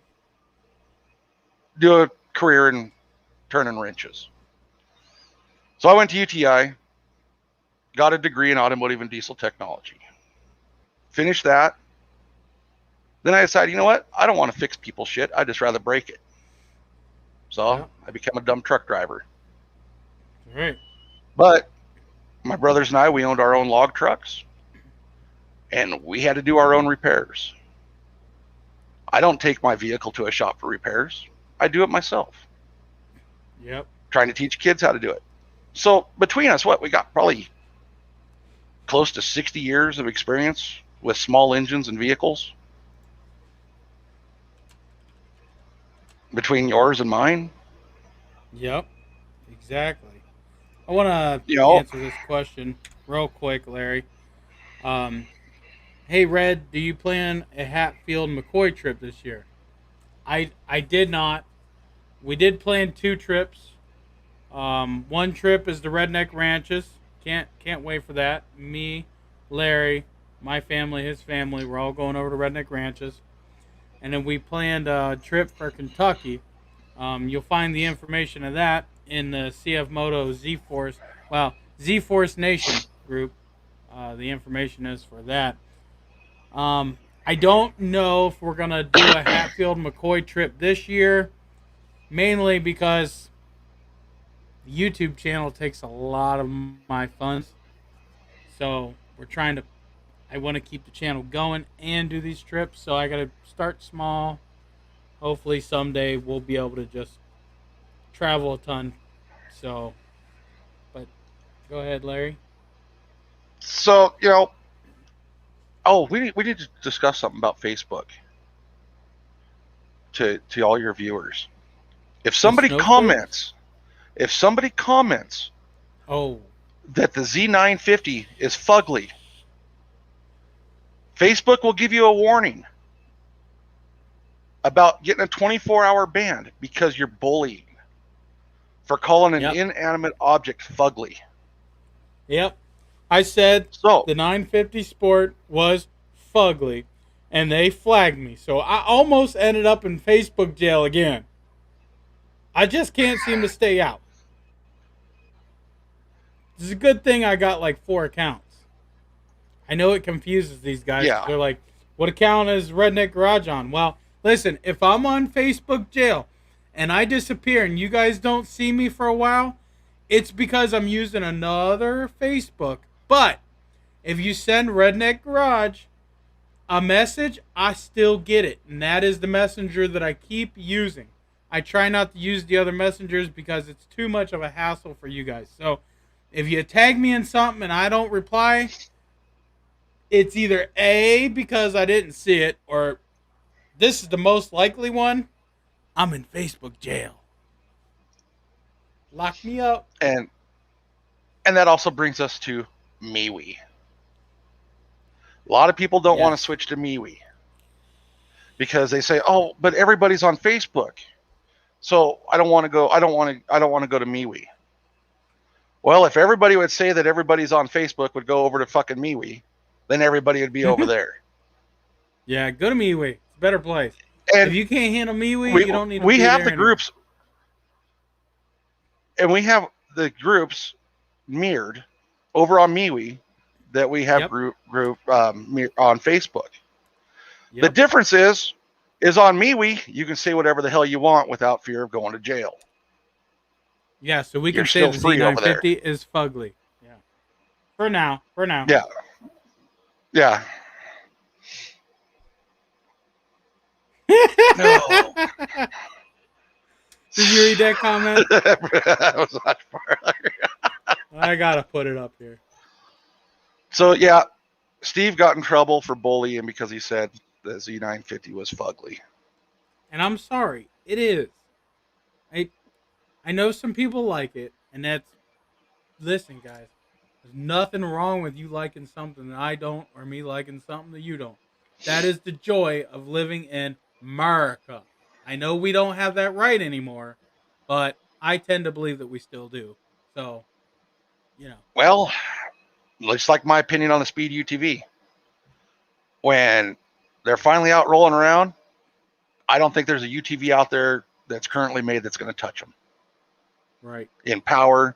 do a career in turning wrenches. So I went to UTI, got a degree in automotive and diesel technology. Finished that. Then I decided, you know what? I don't want to fix people's shit. I'd just rather break it. So Yeah. I became a dumb truck driver. All right. But my brothers and I, we owned our own log trucks, and we had to do our own repairs. I don't take my vehicle to a shop for repairs. I do it myself. Yep. Trying to teach kids how to do it. So between us, we got probably close to 60 years of experience with small engines and vehicles. Between yours and mine. Yep. Exactly. I want You to know, answer this question real quick, Larry. Um, hey, Red, do you plan a Hatfield McCoy trip this year? I did not. We did plan 2 trips. One trip is the Redneck Ranches. Can't wait for that. Me, Larry, my family, his family, we're all going over to Redneck Ranches. And then we planned a trip for Kentucky. You'll find the information of that in the CF Moto Z Force, Z Force Nation group. The information is for that. I don't know if we're gonna do a Hatfield McCoy trip this year, mainly because the YouTube channel takes a lot of my funds. So we're trying to. I want to keep the channel going and do these trips. So I got to start small. Hopefully someday we'll be able to just travel a ton. So, but go ahead, Larry. so we need to discuss something about Facebook to all your viewers. If The somebody snow globes? comments, if somebody comments Oh, that the Z950 is fugly, Facebook will give you a warning about getting a 24-hour ban because you're bullying for calling an yep, inanimate object fugly. yep. I said So, the 950 Sport was fugly, and they flagged me. So I almost ended up in Facebook jail again. I just can't seem to stay out. It's a good thing I got like 4 accounts. I know it confuses these guys because yeah. they're like, what account is Redneck Garage on? Well, listen, if I'm on Facebook jail and I disappear and you guys don't see me for a while, it's because I'm using another Facebook. But if you send Redneck Garage a message, I still get it. And that is the messenger that I keep using. I try not to use the other messengers because it's too much of a hassle for you guys. So if you tag me in something and I don't reply, it's either A, because I didn't see it, or this is the most likely one, I'm in Facebook jail. Lock me up. And that also brings us to MeWe. A lot of people don't want to Yes. switch to MeWe because they say, "Oh, but everybody's on Facebook, so I don't want to go. I don't want to go to MeWe." Well, if everybody would say that everybody's on Facebook would go over to fucking MeWe, then everybody would be over there. Yeah, go to MeWe. It's a better place. If And you can't handle MeWe, we you don't need to we be have there the anyway. groups, and we have the groups mirrored over on MeWe that we have Yep. group on Facebook. Yep. The difference is on MeWe you can say whatever the hell you want without fear of going to jail. Yeah, so we You're can say still the free over there. Z950 is fugly. Yeah. For now. Yeah. Yeah. No. Did you read that comment? That was much far. I gotta put it up here. So yeah, Steve got in trouble for bullying because he said the Z950 was fugly. And I'm sorry. It is. I know some people like it, and that's, listen, guys. There's nothing wrong with you liking something that I don't, or me liking something that you don't. That is the joy of living in America. I know we don't have that right anymore, but I tend to believe that we still do. So, you know. Well, looks like my opinion on the Speed UTV. When they're finally out rolling around, I don't think there's a UTV out there that's currently made that's going to touch them. Right. in power,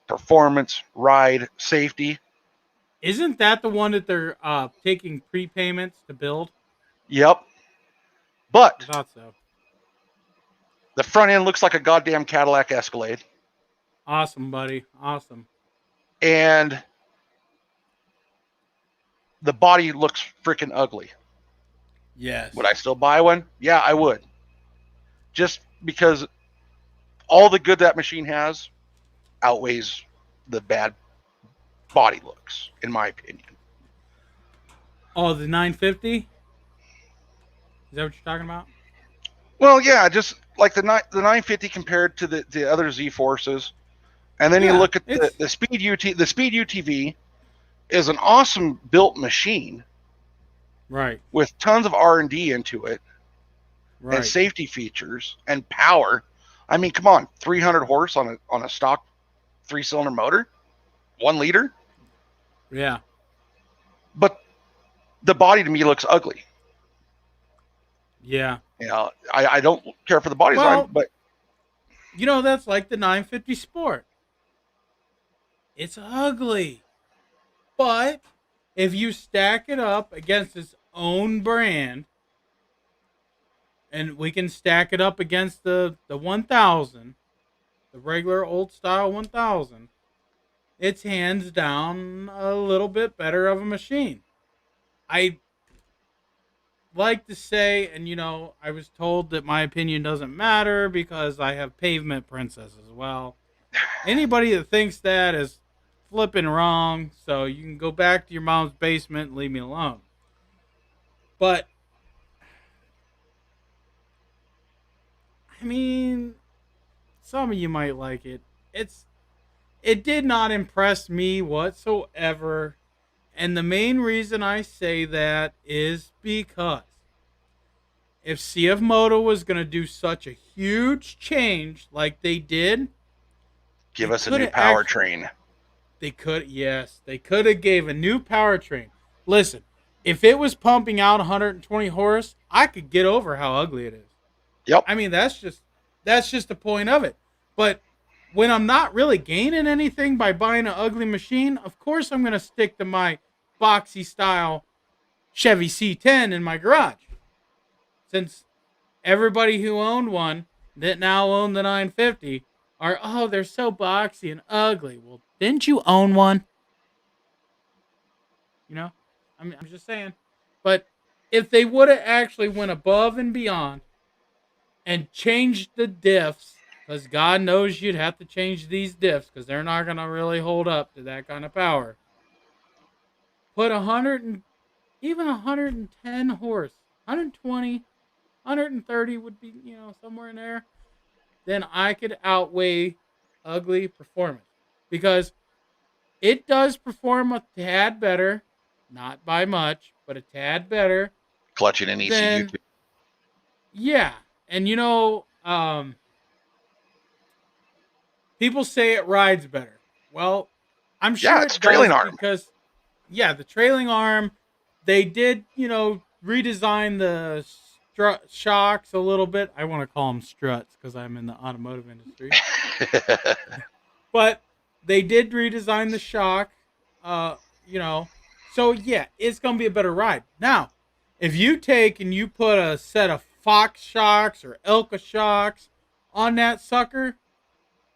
performance, ride, safety. Isn't that the one that they're taking prepayments to build? Yep. I But thought so. the front end looks like a goddamn Cadillac Escalade. Awesome, buddy. Awesome. And the body looks freaking ugly. Would Yes. I still buy one? Yeah, I would. Just because all the good that machine has outweighs the bad body looks, in my opinion. Oh, the 950? Is that what you're talking about? Well, yeah, just like the 950 compared to the other Z Forces, and then you Yeah, look at it's the Speed UTV is an awesome built machine right. with tons of R&D into it and Right. safety features and power. I mean, come on, 300 horse on a stock 3-cylinder motor, 1 liter. Yeah. But the body to me looks ugly. Yeah. You know, I don't care for the body design, Well, but that's like the 950 Sport. It's ugly. But if you stack it up against its own brand, and we can stack it up against the 1000, the regular old style 1000, it's hands down a little bit better of a machine. I like to say, and I was told that my opinion doesn't matter because I have pavement princess as well. Anybody that thinks that is flipping wrong, so you can go back to your mom's basement and leave me alone. But I mean, some of you might like it. It did not impress me whatsoever. And the main reason I say that is because if CF Moto was going to do such a huge change like they did, give they us a could new have actually, powertrain. they could have gave a new powertrain. Listen, if it was pumping out 120 horse, I could get over how ugly it is. Yep. I mean, that's just the point of it. But when I'm not really gaining anything by buying an ugly machine, of course I'm going to stick to my boxy style Chevy C10 in my garage. Since everybody who owned one that now own the 950 are, oh, they're so boxy and ugly. Well, didn't you own one? You know, I'm just saying. But if they would have actually went above and beyond and changed the diffs, because God knows you'd have to change these diffs because they're not going to really hold up to that kind of power. Put 100 and even 110 horse, 120, 130 would be, somewhere in there. Then I could outweigh ugly performance because it does perform a tad better, not by much, but a tad better Clutching an ECU than, too. yeah. And people say it rides better. Well, I'm Yeah, sure it's a it trailing does arm. because, yeah, the trailing arm, they did, redesign the strut shocks a little bit. I want to call them struts because I'm in the automotive industry. But they did redesign the shock, uh, you know. So, yeah, it's going to be a better ride. Now, if you take and you put a set of Fox shocks or Elka shocks on that sucker,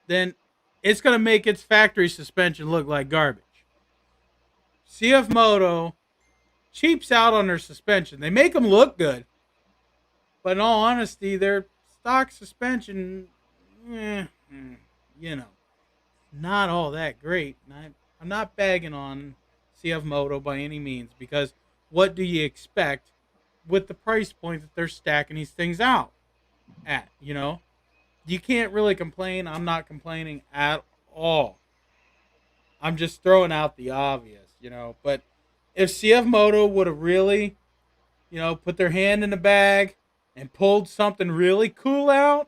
then it's going to make its factory suspension look like garbage. CF Moto cheaps out on their suspension. They make them look good, but in all honesty, their stock suspension, eh, you know, not all that great. And I'm not bagging on CF Moto by any means because what do you expect with the price point that they're stacking these things out at? You can't really complain. I'm not complaining at all. I'm just throwing out the obvious. But if CF Moto would have really, put their hand in the bag and pulled something really cool out,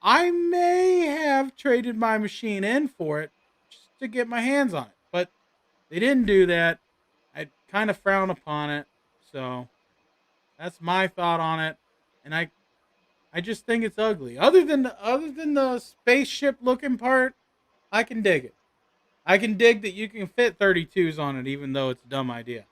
I may have traded my machine in for it just to get my hands on it. But they didn't do that. I kind of frown upon it. So that's my thought on it. And I I just think it's ugly. Other than the spaceship looking part, I can dig it. I can dig that you can fit 32s on it, even though it's a dumb idea.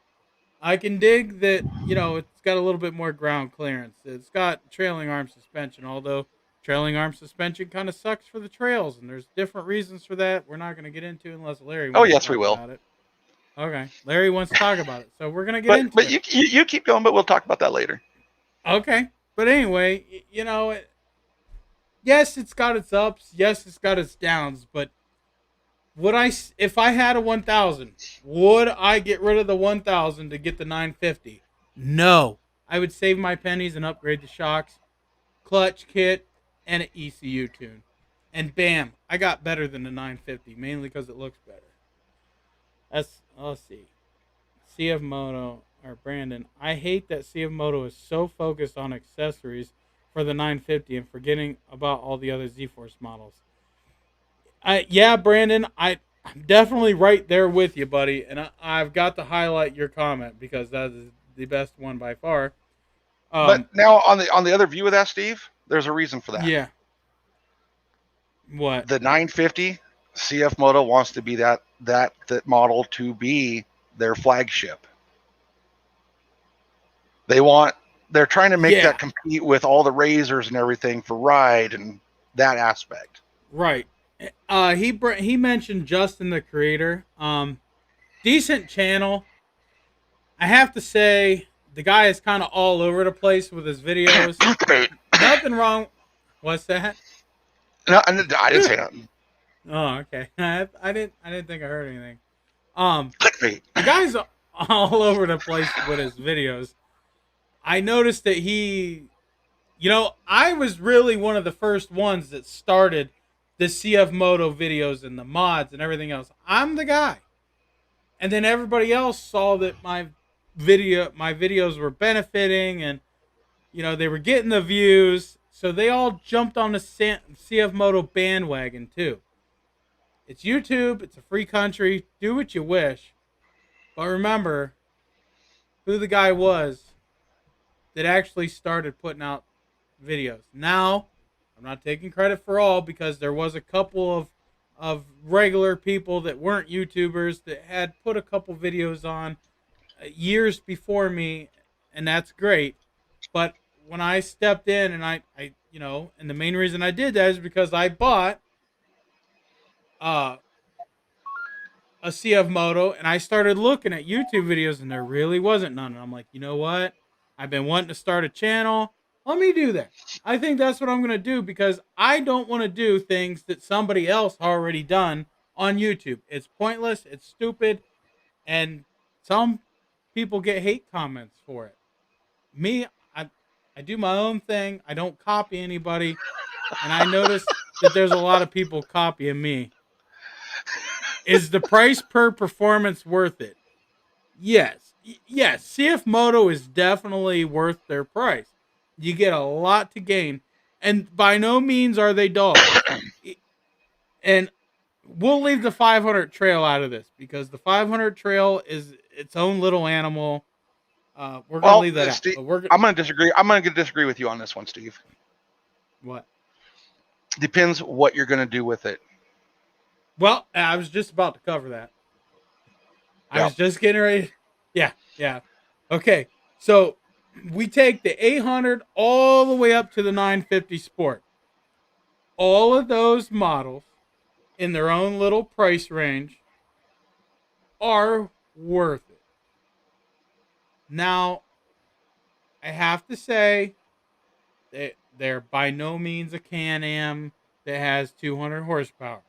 I can dig that, it's got a little bit more ground clearance. It's got trailing arm suspension, although trailing arm suspension kind of sucks for the trails, and there's different reasons for that. We're not going to get into unless Larry Oh, wants to yes, we talk will. about it. Okay, Larry wants to talk about it, so we're going to get But into but it. you keep going, but we'll talk about that later. Okay, but anyway, yes, it's got its ups. Yes, it's got its downs, but if I had a 1000, would I get rid of the 1000 to get the 950? No. I would save my pennies and upgrade the shocks, clutch kit, and an ECU tune. And bam, I got better than the 950, mainly because it looks better. Let's see. CF Moto, or Brandon, I hate that CF Moto is so focused on accessories for the 950 and forgetting about all the other Z-Force models. Yeah, Brandon, I'm definitely right there with you, buddy. And I've got to highlight your comment because that is the best one by far. But now on the other view of that, Steve, there's a reason for that. Yeah. What? The 950 CF Moto wants to be that model to be their flagship. They're trying to make that compete with all the razors and everything for ride and that aspect. Right. He mentioned Justin the Creator. Decent channel. I have to say the guy is kind of all over the place with his videos. Nothing wrong. What's that? No, I didn't say nothing. Oh, okay. I didn't think I heard anything. The guy's all over the place with his videos. I noticed that I was really one of the first ones that started the CF Moto videos and the mods and everything else. I'm the guy. And then everybody else saw that my videos were benefiting and they were getting the views, so they all jumped on the CF Moto bandwagon too. It's YouTube, it's a free country, do what you wish. But remember who the guy was that actually started putting out videos. Now, I'm not taking credit for all because there was a couple of regular people that weren't YouTubers that had put a couple videos on years before me, and that's great. But when I stepped in and I and the main reason I did that is because I bought a CF Moto and I started looking at YouTube videos and there really wasn't none. And I'm like, you know what? I've been wanting to start a channel. Let me do that. I think that's what I'm going to do because I don't want to do things that somebody else already done on YouTube. It's pointless. It's stupid. And some people get hate comments for it. Me, I do my own thing. I don't copy anybody. And I noticed that there's a lot of people copying me. Is the price per performance worth it? Yes. Yes, CF Moto is definitely worth their price. You get a lot to gain. And by no means are they dull. And we'll leave the 500 trail out of this because the 500 trail is its own little animal. We're going to leave that Steve, out. I'm going to disagree. I'm going to disagree with you on this one, Steve. What? Depends what you're going to do with it. Well, I was just about to cover that. I was just getting ready. Yeah. Okay, so we take the 800 all the way up to the 950 Sport. All of those models in their own little price range are worth it. Now, I have to say that they're by no means a Can-Am that has 200 horsepower.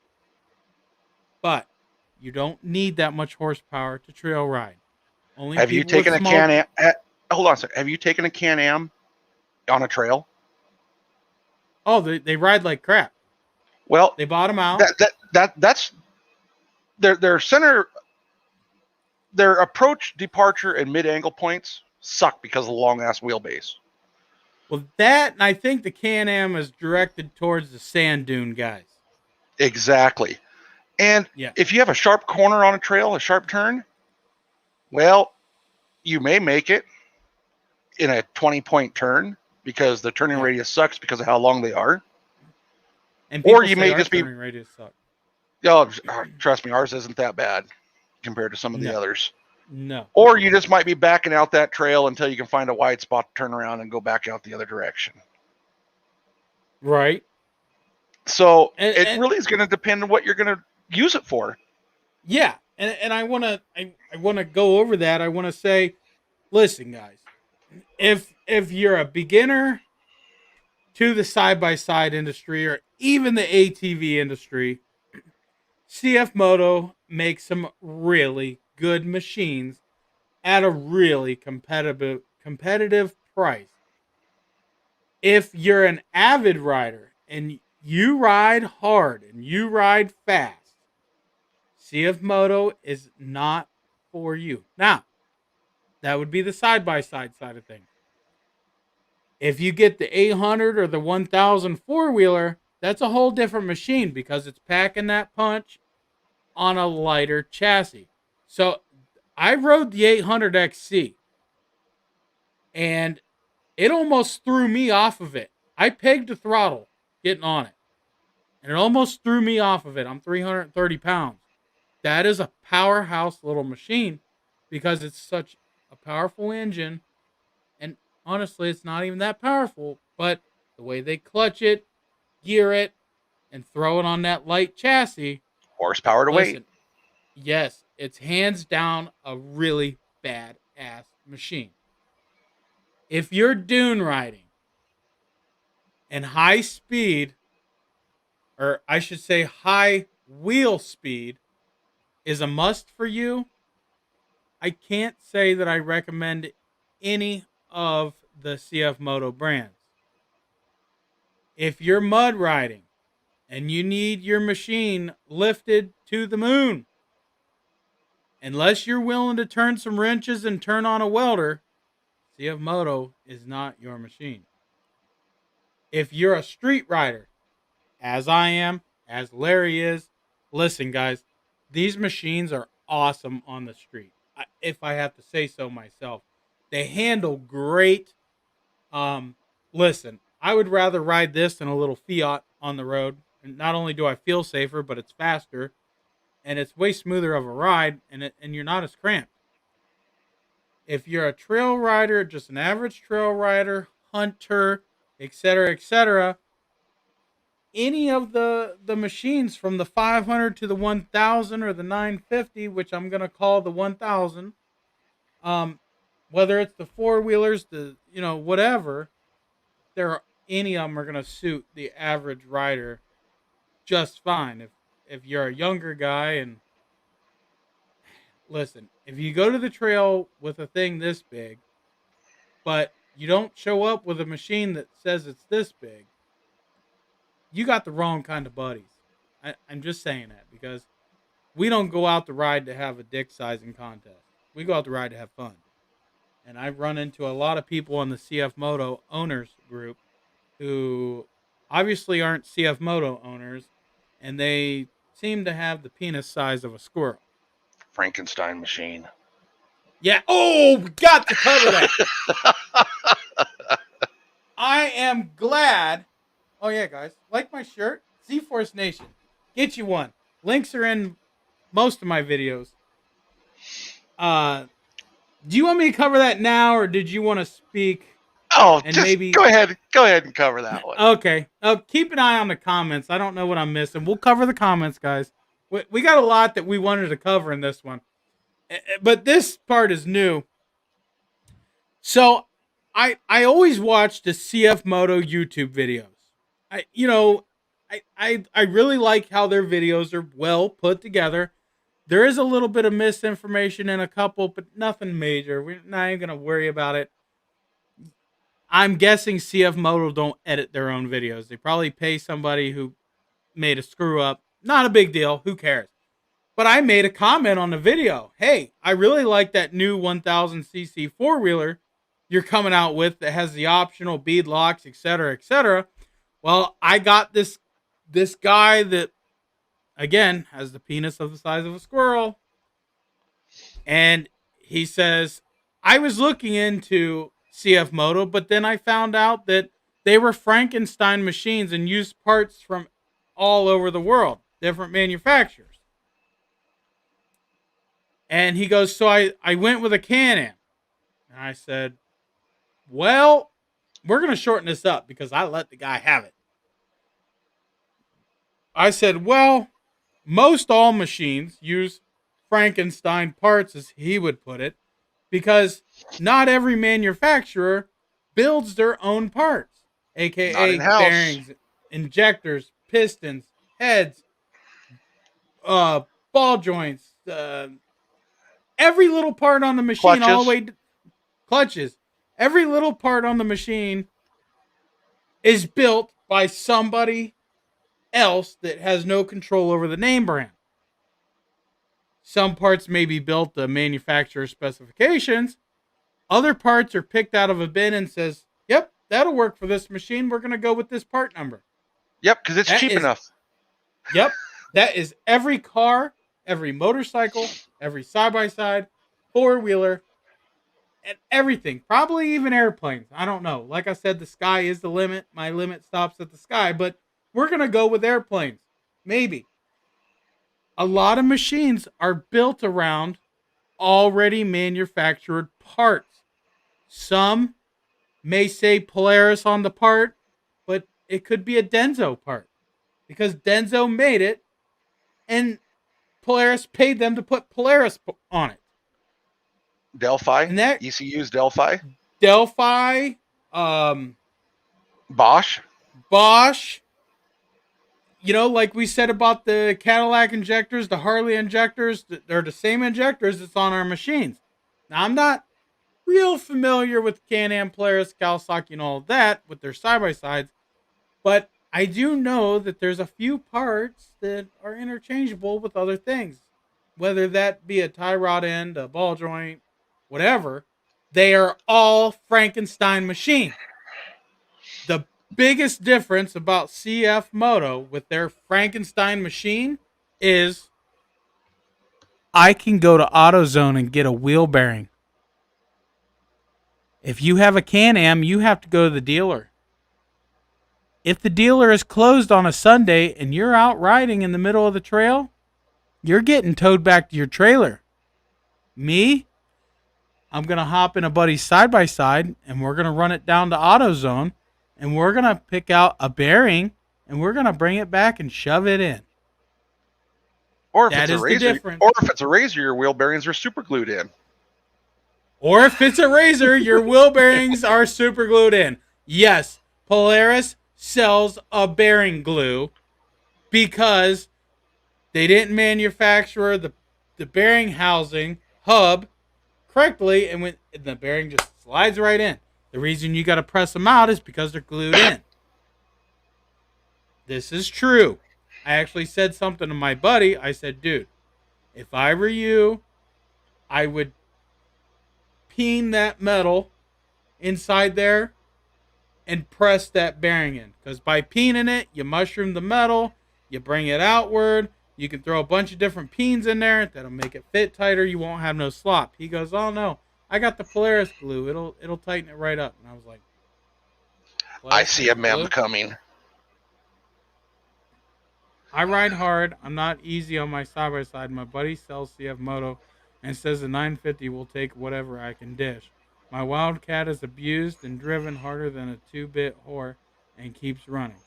But you don't need that much horsepower to trail ride. Only have you taken a Can-Am? Hold on a second. Have you taken a Can-Am on a trail? Oh, they ride like crap. Well, they bought them out. That's their center. Their approach, departure, and mid-angle points suck because of the long-ass wheelbase. Well, that, and I think the Can-Am is directed towards the sand dune guys. Exactly. And if you have a sharp corner on a trail, a sharp turn, well, you may make it in a 20-point turn, because the turning Yeah. radius sucks because of how long they are. And Or people you say may our just be, turning radius suck. oh, trust me, ours isn't that bad compared to some of the No. others. No. Or you just might be backing out that trail until you can find a wide spot to turn around and go back out the other direction. Right. So it And really is going to depend on what you're going to use it for. yeah, and I wanna go over that. I wanna say, listen, guys, if you're a beginner to the side by side industry or even the ATV industry, CF Moto makes some really good machines at a really competitive price. If you're an avid rider and you ride hard and you ride fast, CF Moto is not for you. Now, that would be the side by side side of things. If you get the 800 or the 1000 four wheeler, that's a whole different machine because it's packing that punch on a lighter chassis. So I rode the 800 XC and it almost threw me off of it. I pegged the throttle getting on it and it almost threw me off of it. I'm 330 pounds. That is a powerhouse little machine because it's such a powerful engine. And honestly, it's not even that powerful, but the way they clutch it, gear it, and throw it on that light chassis, Horsepower to weight. listen, yes, it's hands down a really bad ass machine. If you're dune riding and high speed, or I should say high wheel speed, is a must for you, I can't say that I recommend any of the CF Moto brands. If you're mud riding and you need your machine lifted to the moon, unless you're willing to turn some wrenches and turn on a welder, CF Moto is not your machine. If you're a street rider, as I am, as Larry is, listen, guys, these machines are awesome on the street. If I have to say so myself, they handle great. Um, Listen, I would rather ride this than a little Fiat on the road. And not only do I feel safer, but it's faster and it's way smoother of a ride, and you're not as cramped. If you're a trail rider, just an average trail rider, hunter, etc., any of the machines from the 500 to the 1000 or the 950, which I'm gonna call the 1000, um, whether it's the four wheelers, the whatever, any of them are gonna suit the average rider just fine. If you're a younger guy and listen, if you go to the trail with a thing this big, but you don't show up with a machine that says it's this big, you got the wrong kind of buddies. I'm just saying that because we don't go out to ride to have a dick sizing contest. We go out to ride to have fun. And I've run into a lot of people in the CF Moto owners group who obviously aren't CF Moto owners, and they seem to have the penis size of a squirrel. Frankenstein machine. Yeah. Oh, we got to cover that. I am glad. Oh yeah, guys, like my shirt, Z-Force Nation. Get you one. Links are in most of my videos. Uh, do you want me to cover that now, or did you want to speak Oh, and just maybe? go ahead and cover that one. Okay. Keep an eye on the comments. I don't know what I'm missing. We'll cover the comments, guys. We got a lot that we wanted to cover in this one, but this part is new. So I always watch the CF Moto YouTube videos. I really like how their videos are well put together. There is a little bit of misinformation in a couple, but nothing major. We're not even gonna worry about it. I'm guessing CF Moto don't edit their own videos. They probably pay somebody who made a screw up. Not a big deal. Who cares? But I made a comment on the video. Hey, I really like that new 1000cc four wheeler you're coming out with that has the optional bead locks, etc. Well, I got this guy that again has the penis of the size of a squirrel, and he says I was looking into CF Moto, but then I found out that they were Frankenstein machines and used parts from all over the world, different manufacturers. And he goes, so I went with a Can-Am. And I said, well, we're going to shorten this up because I let the guy have it. I said, well, most all machines use Frankenstein parts, as he would put it, because not every manufacturer builds their own parts, Not aka in house. bearings, injectors, pistons, heads, uh, ball joints, every little part on the machine, all the Clutches. way to clutches. Every little part on the machine is built by somebody else that has no control over the name brand. Some parts may be built to manufacturer specifications. Other parts are picked out of a bin and says, yep, that'll work for this machine. We're going to go with this part number. Yep, because it's That cheap is, enough. yep, that is every car, every motorcycle, every side-by-side, four-wheeler, and everything. Probably even airplanes. I don't know. Like I said, the sky is the limit. My limit stops at the sky, but we're going to go with airplanes. Maybe. A lot of machines are built around already manufactured parts. Some may say Polaris on the part, but it could be a Denso part because Denso made it and Polaris paid them to put Polaris on it. Delphi. And that ECU's Delphi. Delphi, Bosch. Bosch, like we said about the Cadillac injectors, the Harley injectors, they're the same injectors that's on our machines. Now, I'm not real familiar with Can-Am, Polaris, Kawasaki, and all of that with their side-by-sides, but I do know that there's a few parts that are interchangeable with other things, whether that be a tie rod end, a ball joint, whatever. They are all Frankenstein machines. The biggest difference about CF Moto with their Frankenstein machine is I can go to AutoZone and get a wheel bearing. If you have a Can-Am, you have to go to the dealer. If the dealer is closed on a Sunday and you're out riding in the middle of the trail, you're getting towed back to your trailer. Me, I'm going to hop in a buddy's side-by-side and we're going to run it down to AutoZone and we're going to pick out a bearing and we're going to bring it back and shove it in. Or if That it's a is the razor, difference. or if it's a razor, your wheel bearings are super glued in. Or if it's a razor, your wheel bearings are super glued in. Yes, Polaris sells a bearing glue because they didn't manufacture the bearing housing hub correctly, and when the bearing just slides right in. The reason you got to press them out is because they're glued in. This is true. I actually said something to my buddy. I said, dude, if I were you, I would peen that metal inside there and press that bearing in. Because by peening it, you mushroom the metal, you bring it outward, you can throw a bunch of different peens in there that'll make it fit tighter, you won't have no slop. He goes, oh no, I got the Polaris glue, it'll tighten it right up. And I was like, I see a mem glue? coming. I ride hard. I'm not easy on my side-by-side. My buddy sells CF Moto and says the 950 will take whatever I can dish. My Wildcat is abused and driven harder than a 2-bit whore and keeps running.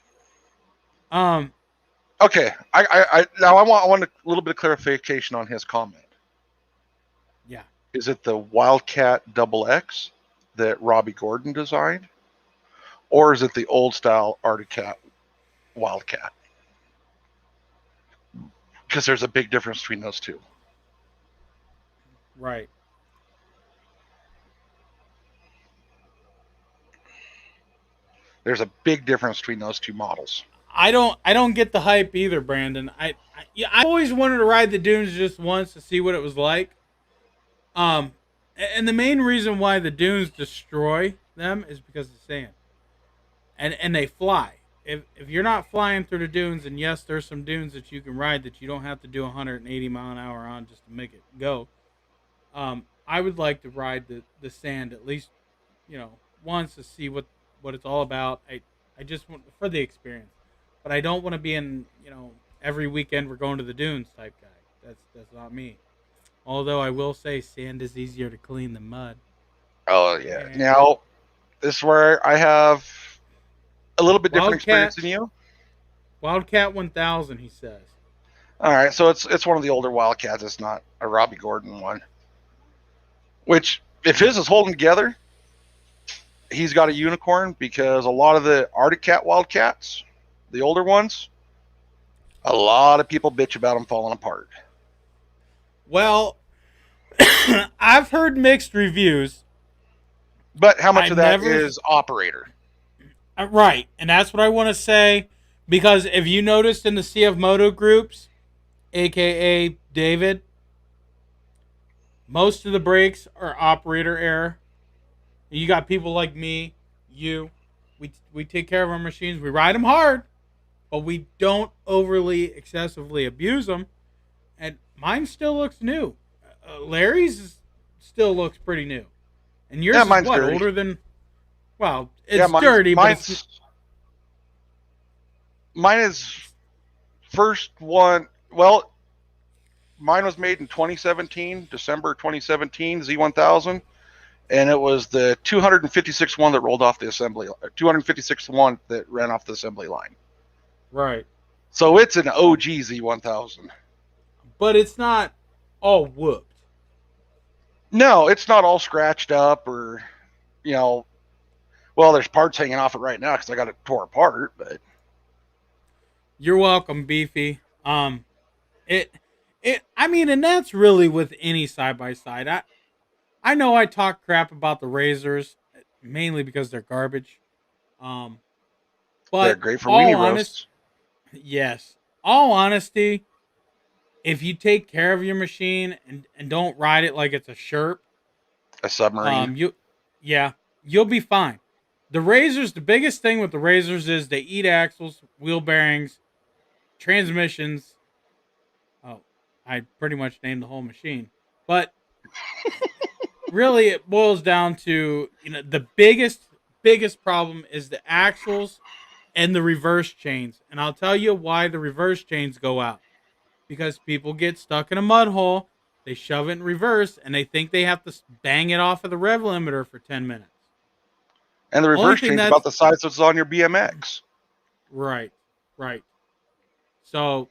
Okay, I now I want a little bit of clarification on his comment. Yeah. Is it the Wildcat XX that Robbie Gordon designed, or is it the old style Arctic Wildcat? Because there's a big difference between those two. Right. There's a big difference between those two models. I don't get the hype either, Brandon. I always wanted to ride the dunes just once to see what it was like. And the main reason why the dunes destroy them is because of sand. And they fly. If you're not flying through the dunes, and yes, there's some dunes that you can ride that you don't have to do 180 mile an hour on just to make it go. I would like to ride the sand at least once to see what it's all about. I just want for the experience, but I don't want to be in every weekend we're going to the dunes type guy. That's not me. Although I will say sand is easier to clean than mud. Oh yeah. And Now this is where I have a little bit different experience Wildcat than you. Wildcat 1000, he says. All right, so it's one of the older Wildcats. It's not a Robbie Gordon one. Which, if his is holding together, he's got a unicorn because a lot of the Arctic Cat Wildcats, the older ones, a lot of people bitch about them falling apart. Well, I've heard mixed reviews. But how much I of that never is operator? right, and that's what I want to say because if you noticed in the CF Moto groups, aka David, most of the brakes are operator error. You got people like me, you. We take care of our machines. We ride them hard, but we don't overly excessively abuse them. And mine still looks new. Larry's still looks pretty new. And yours Yeah, is mine's what dirty. older than? Well, Yeah, it's dirty, but mine is first one. Well, mine was made in 2017, December 2017, Z1000, and it was the 256 one that rolled off the assembly, 256 one that ran off the assembly line. right. So it's an OG Z1000. But it's not all whooped. No, it's not all scratched up or, you know, well, there's parts hanging off it right now because I got it tore apart, but You're welcome, Beefy. It, I mean, and that's really with any side by side. I know I talk crap about the razors mainly because they're garbage. Um, they're but great for all weenie honest, roasts. yes, all honesty, if you take care of your machine and don't ride it like it's a Sherp, A submarine. you, yeah, you'll be fine. The razors, the biggest thing with the razors is they eat axles, wheel bearings, transmissions. Oh, I pretty much named the whole machine. But really it boils down to, the biggest problem is the axles and the reverse chains. And I'll tell you why the reverse chains go out. Because people get stuck in a mud hole, they shove it in reverse, and they think they have to bang it off of the rev limiter for 10 minutes. And the Only reverse thing chain's that's about the size that's on your BMX. right, right. So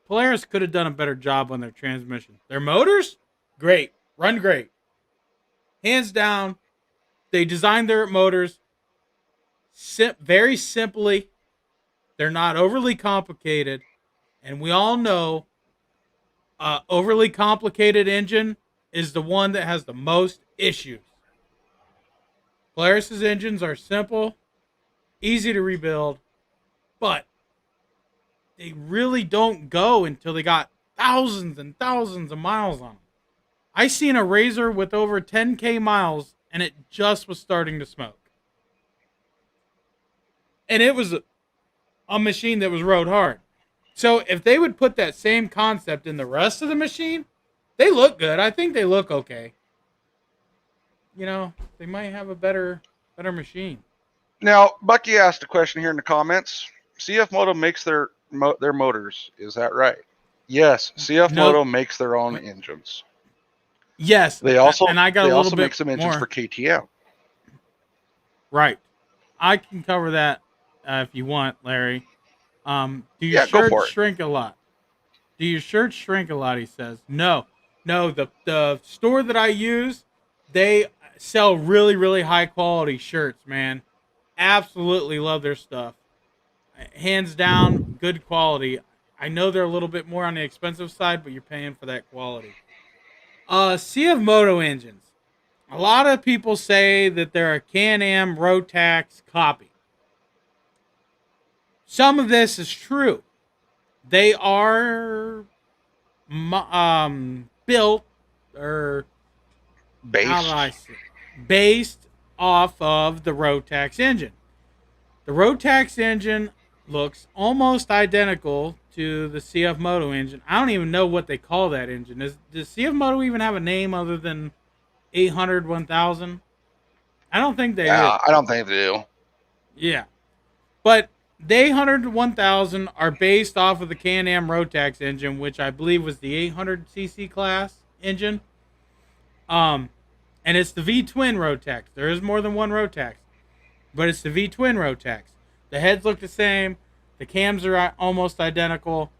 Polaris could have done a better job on their transmission. Their motors, great, run great, hands down. They designed their motors very simply. They're not overly complicated, and we all know overly complicated engine is the one that has the most issues. Polaris's engines are simple, easy to rebuild, but they really don't go until they got thousands and thousands of miles on them. I seen a Razor with over 10K miles, and it just was starting to smoke. And it was a machine that was rode hard. So if they would put that same concept in the rest of the machine, they look good. I think they look okay. They might have a better machine. Now, Bucky asked a question here in the comments. CF Moto makes their motors. Is that right? Yes, CF No, Moto makes their own engines. yes, They also and I got a little bit make some engines more for KTM. Right. I can cover that if you want, Larry. Do your Yeah, go shirts for it. shrink a lot? Do your shirts shrink a lot? He says. No. The store that I use, they sell really, really high quality shirts, man. Absolutely love their stuff. Hands down, good quality. I know they're a little bit more on the expensive side, but you're paying for that quality. CF Moto engines. A lot of people say that they're a Can-Am Rotax copy. Some of this is true. They are built, or how do I say, based off of the Rotax engine. The Rotax engine looks almost identical to the CF Moto engine. I don't even know what they call that engine. Does CF Moto even have a name other than 800 1000? I don't think they Yeah, do. I don't think they do. Yeah. But the 800 1000 are based off of the Can-Am Rotax engine, which I believe was the 800cc class engine. Um, and it's the V-twin Rotax. There is more than one Rotax, but it's the V-twin Rotax. The heads look the same. The cams are almost identical.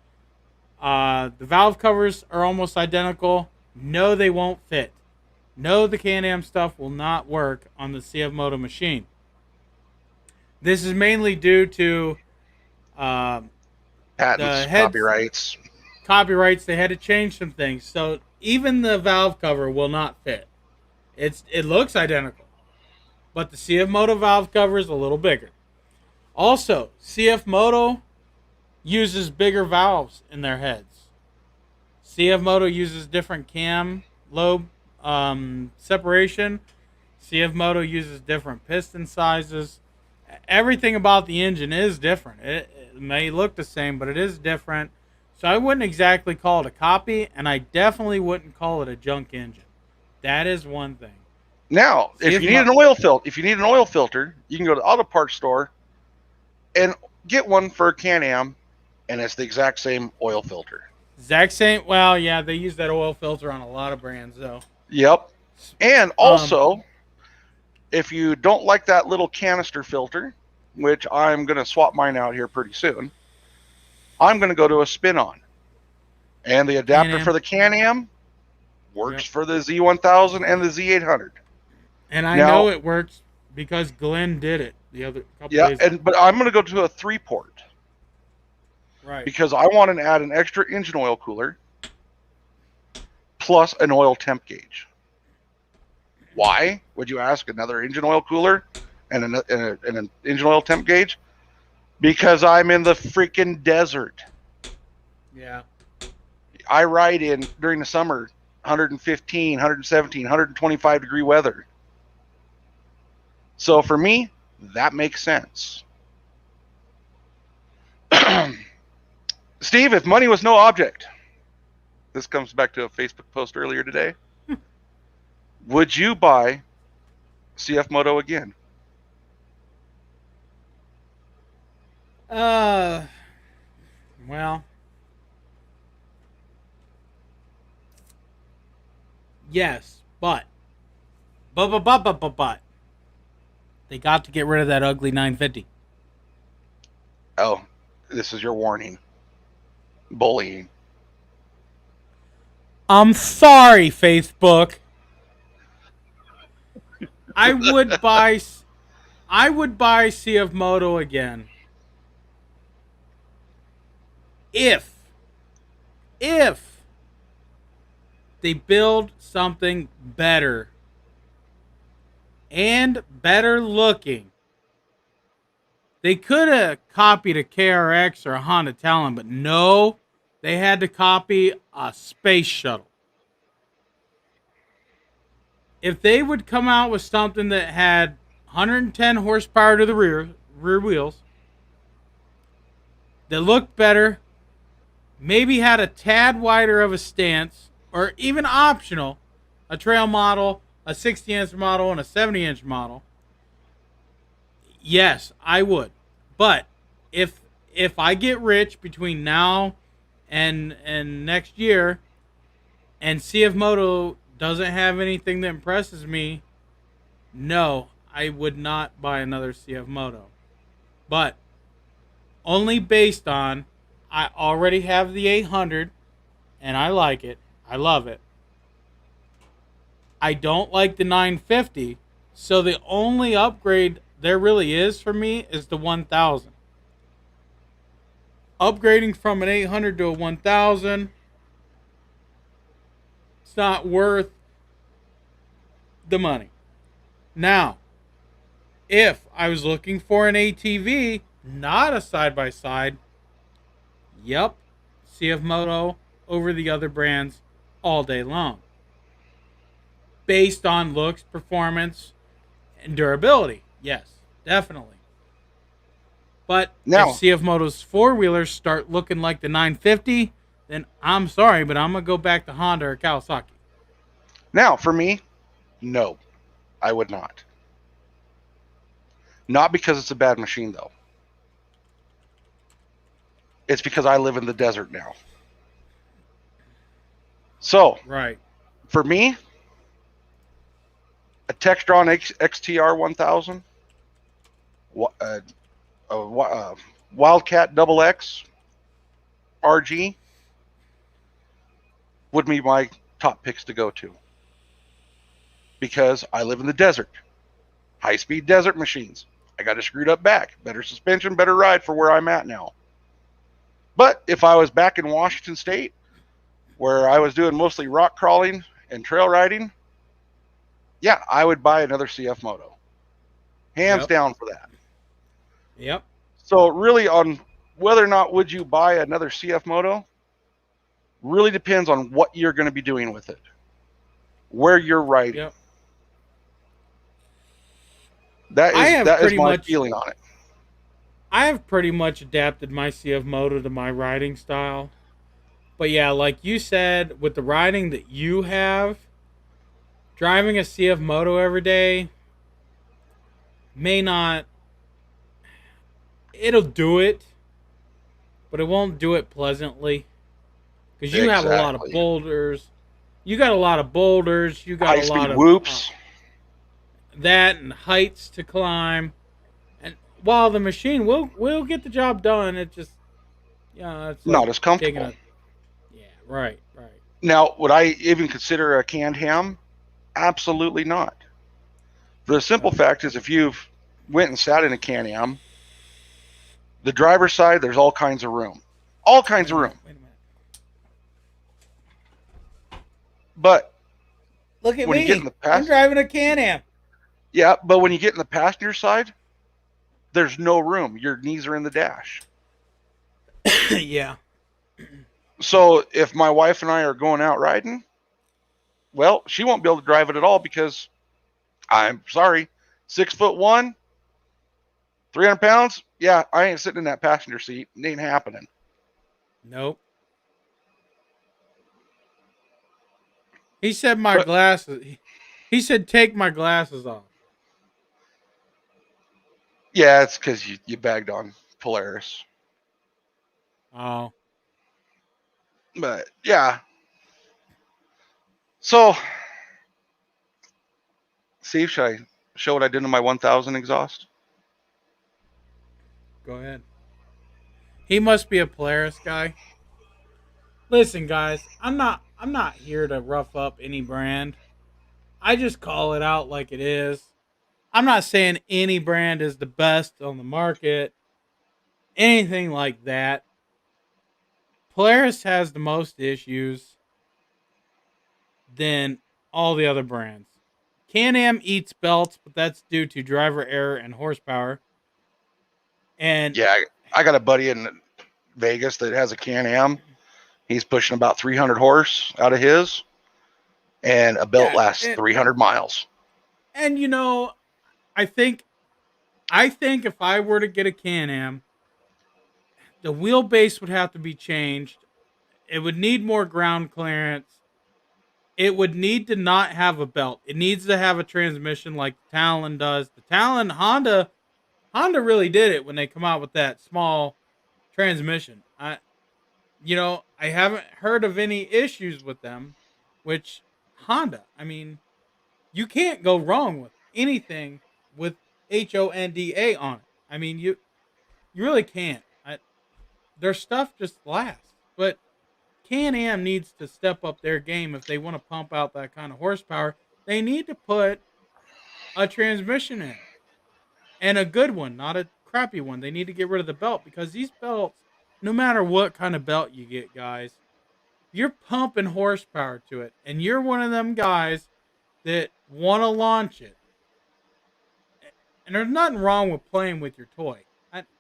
The valve covers are almost identical. No, they won't fit. No, the Can-Am stuff will not work on the CF Moto machine. This is mainly due to um, Patents, the heads copyrights. copyrights. They had to change some things, so even the valve cover will not fit. It looks identical, but the CF Moto valve cover is a little bigger. Also, CF Moto uses bigger valves in their heads. CF Moto uses different cam lobe separation. CF Moto uses different piston sizes. Everything about the engine is different. It may look the same, but it is different. So I wouldn't exactly call it a copy, and I definitely wouldn't call it a junk engine. That is one thing. Now, if you need an oil filter, you can go to the auto parts store and get one for a Can-Am, and it's the exact same oil filter. Exact same. Well, yeah, they use that oil filter on a lot of brands, though. Yep. And also, if you don't like that little canister filter, which I'm going to swap mine out here pretty soon, I'm going to go to a spin-on. And the adapter Can-Am. for the Can-Am works for the Z1000 and the Z800. And I know it works because Glenn did it the other couple days ago. But I'm going to go to a 3-port. Right. Because I want to add an extra engine oil cooler plus an oil temp gauge. Why, would you ask? Another engine oil cooler and an engine oil temp gauge? Because I'm in the freaking desert. Yeah. I ride in, during the summer, 115, 117, 125 degree weather. So for me, that makes sense. Steve, if money was no object, this comes back to a Facebook post earlier today, would you buy CF Moto again? Well, yes, but they got to get rid of that ugly 950. Oh, this is your warning. Bullying. I'm sorry, Facebook. I would buy CF Moto again if they build something better and better looking. They could have copied a KRX or a Honda Talon, but no, they had to copy a space shuttle. If they would come out with something that had 110 horsepower to the rear wheels, that looked better, maybe had a tad wider of a stance, or even optional, a trail model, a 60-inch model, and a 70-inch model, yes, I would. But if I get rich between now and next year, and CF Moto doesn't have anything that impresses me, no, I would not buy another CF Moto. But only based on I already have the 800 and I like it. I love it. I don't like the 950, so the only upgrade there really is for me is the 1000. Upgrading from an 800 to a 1000, it's not worth the money. Now, if I was looking for an ATV, not a side-by-side, yep, CF Moto over the other brands all day long. Based on looks, performance, and durability, yes, definitely. But Now, if CF Moto's four-wheelers start looking like the 950, then I'm sorry, but I'm going to go back to Honda or Kawasaki. Now, for me, no, I would not. Not because it's a bad machine, though. It's because I live in the desert now. So, Right. for me, a Textron XTR 1000, a Wildcat Double X R.G would be my top picks to go to because I live in the desert. High speed desert machines. I got a screwed up back. Better suspension, better ride for where I'm at now. But if I was back in Washington State, where I was doing mostly rock crawling and trail riding, yeah, I would buy another CF Moto. Hands Yep. down for that. Yep. So really on whether or not would you buy another CF Moto really depends on what you're going to be doing with it, where you're riding. Yep. That I is have that is pretty my much feeling on it. I have pretty much adapted my CF Moto to my riding style. But yeah, like you said, with the riding that you have, driving a CF Moto every day may not, it'll do it, but it won't do it pleasantly. Because you have a lot of Exactly. boulders. You got a lot of boulders. You got High a lot speed of whoops. that and heights to climb. And while the machine will get the job done, it just, yeah, it's like Not as taking comfortable. a, yeah, right, right. Now, would I even consider a canned ham? Absolutely not. The simple Nope. fact is, if you've went and sat in a Can Am, the driver's side, there's all kinds Wait a of minute. room. Wait a minute. But Look at when you get in me. the I'm past, driving a Can-Am. yeah, but when you get in the passenger side, there's no room. Your knees are in the dash. Yeah. So if my wife and I are going out riding, well, she won't be able to drive it at all because I'm sorry, 6'1", 300 pounds. Yeah, I ain't sitting in that passenger seat. It ain't happening. Nope. He said my But glasses. He said take my glasses off. yeah, it's because you bagged on Polaris. Oh. But yeah, so see, should I show what I did in my 1000 exhaust? Go ahead. He must be a Polaris guy. Listen, guys, I'm not here to rough up any brand. I just call it out like it is. I'm not saying any brand is the best on the market, anything like that. Polaris has the most issues than all the other brands. Can-Am eats belts, but that's due to driver error and horsepower. And Yeah, I got a buddy in Vegas that has a Can Am. He's pushing about 300 horse out of his, and a belt yeah, lasts 300 miles. and you know, I think I think if I were to get a Can-Am, the wheelbase would have to be changed. It would need more ground clearance. It would need to not have a belt. It needs to have a transmission like the Talon does. The Talon Honda really did it when they come out with that small transmission. I haven't heard of any issues with them, which Honda, I mean, you can't go wrong with anything with HONDA on it. I mean, you really can't. Their stuff just lasts. But Can-Am needs to step up their game if they want to pump out that kind of horsepower. They need to put a transmission in and a good one, not a crappy one. They need to get rid of the belt because these belts, no matter what kind of belt you get, guys, you're pumping horsepower to it, and you're one of them guys that want to launch it. And there's nothing wrong with playing with your toy.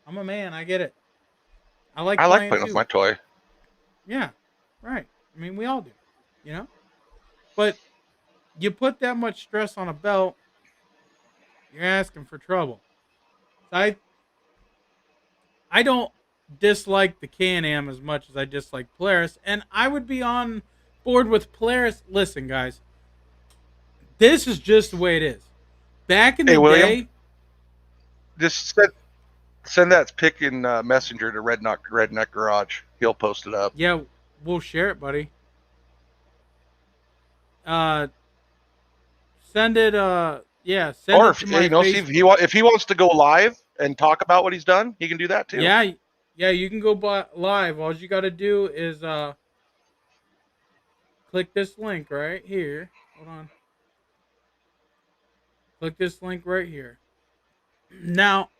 I'm a man. I get it. I like I like playing playing with too. my toy. Yeah, right. I mean, we all do, you know. But you put that much stress on a belt, you're asking for trouble. So I don't dislike the Can-Am as much as I dislike Polaris, and I would be on board with Polaris. Listen, guys, this is just the way it is. Back in Hey, the William, day, Just send that pic in Messenger to Redneck Garage. He'll post it up. Yeah, we'll share it, buddy. Uh, send it. Yeah, send Or it to my Facebook. if he wants to go live and talk about what he's done, he can do that too. Yeah, yeah, you can go live. All you got to do is click this link right here. Hold on. Click this link right here. Now,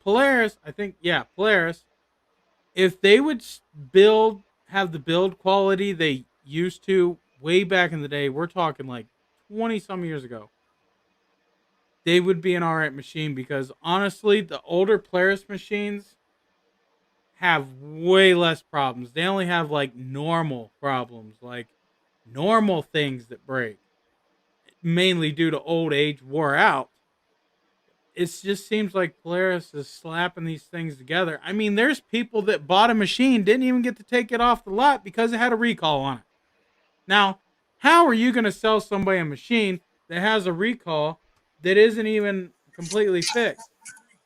Polaris, I think, yeah, Polaris, if they would have the build quality they used to way back in the day, we're talking like 20 some years ago, they would be an alright machine because honestly, the older Polaris machines have way less problems. They only have like normal problems, like normal things that break, mainly due to old age, wore out. It just seems like Polaris is slapping these things together. I mean, there's people that bought a machine, didn't even get to take it off the lot because it had a recall on it. Now, how are you going to sell somebody a machine that has a recall that isn't even completely fixed?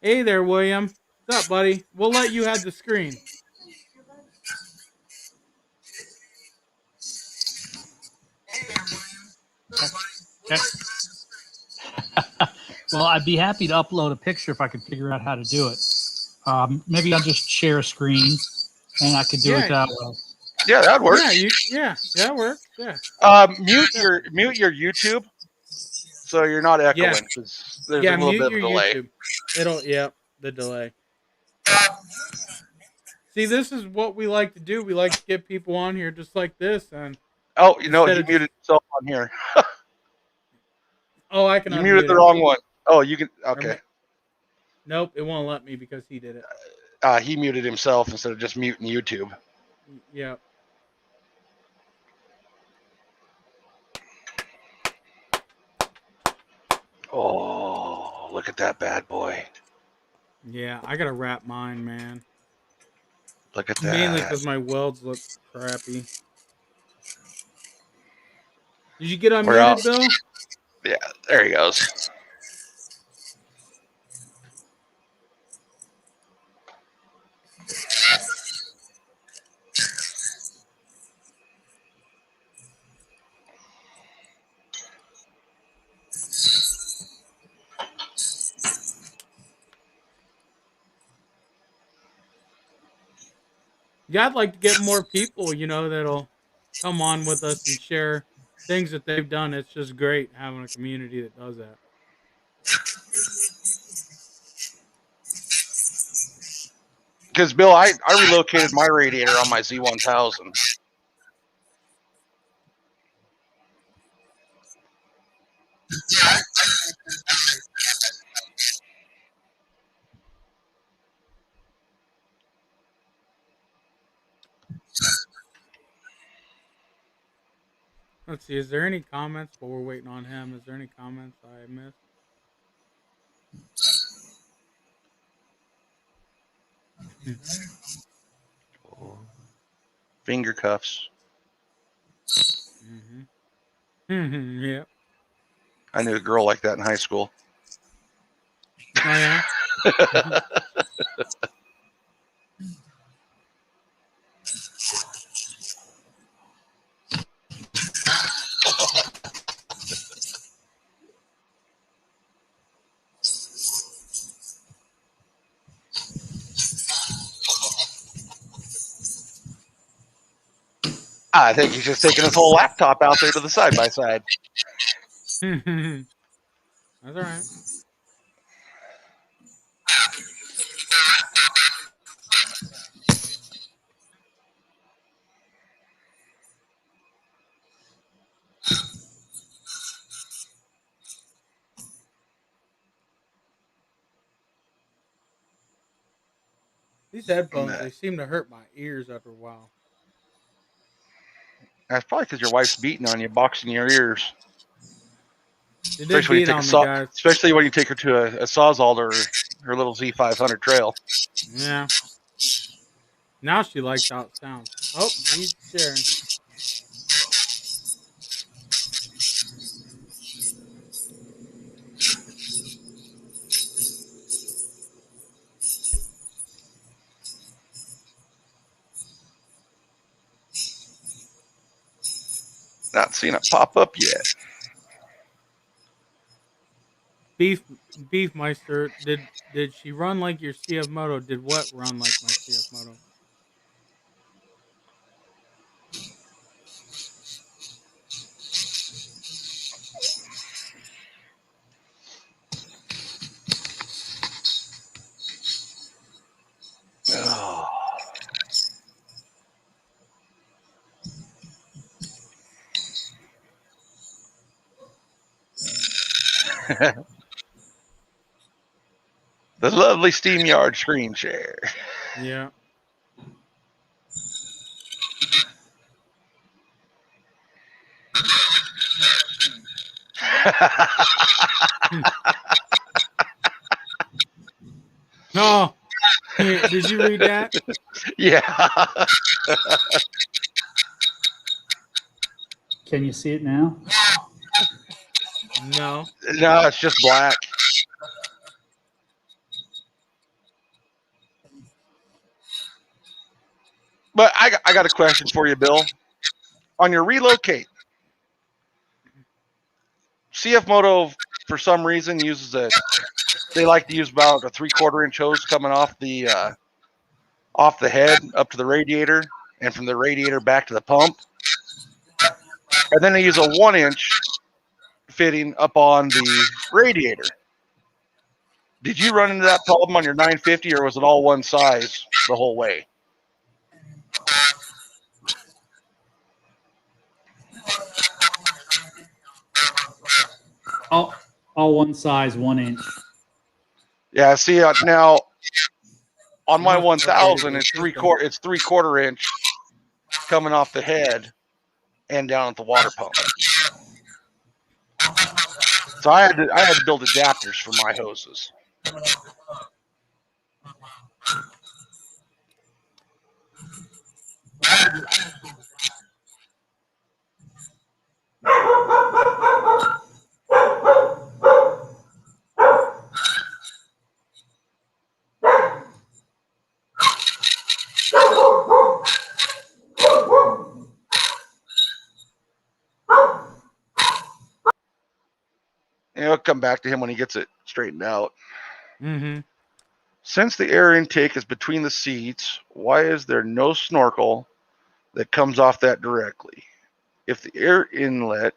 Hey there, William. What's up, buddy? We'll let you have the screen. Okay. Well, I'd be happy to upload a picture if I could figure out how to do it. Maybe I'll just share a screen and I could do it that way. Yeah, that works. That works. Yeah. Mute your YouTube so you're not echoing. There's a little bit of a delay. YouTube. The delay. See, this is what we like to do. We like to get people on here just like this, and he muted himself on here. Oh, I can. You muted the wrong one. Oh, you can. Okay. Nope, it won't let me because he did it. He muted himself instead of just muting YouTube. Yeah. Oh, look at that bad boy. Yeah, I gotta wrap mine, man. Look at that. Mainly because my welds look crappy. Did you get unmuted, Bill? Yeah, there he goes. Yeah, I'd like to get more people, that'll come on with us and share things that they've done. It's just great having a community that does that. Because, Bill, I relocated my radiator on my Z1000. Let's see, is there any comments while we're waiting on him? Is there any comments I missed? Finger cuffs. Mm-hmm. Yeah. I knew a girl like that in high school. Oh, yeah? I think he's just taking his whole laptop out there to the side by side. That's all right. These headphones, they seem to hurt my ears after a while. That's probably because your wife's beating on you, boxing your ears. Especially when you take her to a Sawzall or her little Z500 trail. Yeah. Now she likes how it sounds. Oh, he's sharing. Not seen it pop up yet. Beefmeister, did she run like your CF Moto? Did what run like my CF Moto? Oh. The lovely SteamYard screen share. Yeah. No. Did you read that? Yeah. Can you see it now? No. No, it's just black. But I got a question for you, Bill. On your relocate, CF Moto, for some reason, uses they like to use about a 3/4 inch hose coming off the head up to the radiator, and from the radiator back to the pump. And then they use a 1 inch fitting up on the radiator. Did you run into that problem on your 950, or was it all one size the whole way? All one size, 1 inch. Yeah, see now on my You must have 1000, upgraded it's your system. 3/4 inch coming off the head and down at the water pump. So I had to build adapters for my hoses. And it'll come back to him when he gets it straightened out. Mm-hmm. Since the air intake is between the seats, why is there no snorkel that comes off that directly? If the air inlet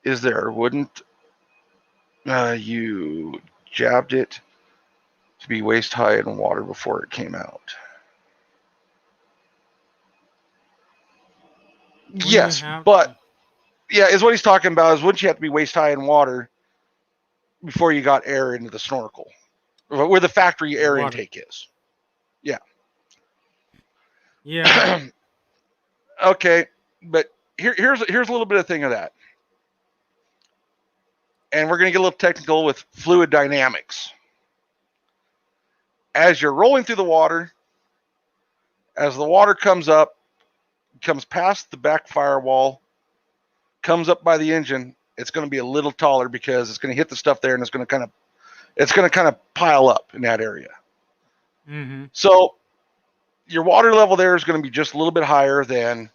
is there, wouldn't you jabbed it to be waist high in water before it came out? Yes, but yeah, is what he's talking about is wouldn't you have to be waist high in water before you got air into the snorkel, where the factory air intake is? Yeah. Yeah. Okay, but here's a little bit of thing of that, and we're going to get a little technical with fluid dynamics. As you're rolling through the water, as the water comes up, comes past the back firewall, comes up by the engine, it's going to be a little taller because it's going to hit the stuff there, and it's going to kind of pile up in that area. Mm-hmm. So your water level there is going to be just a little bit higher than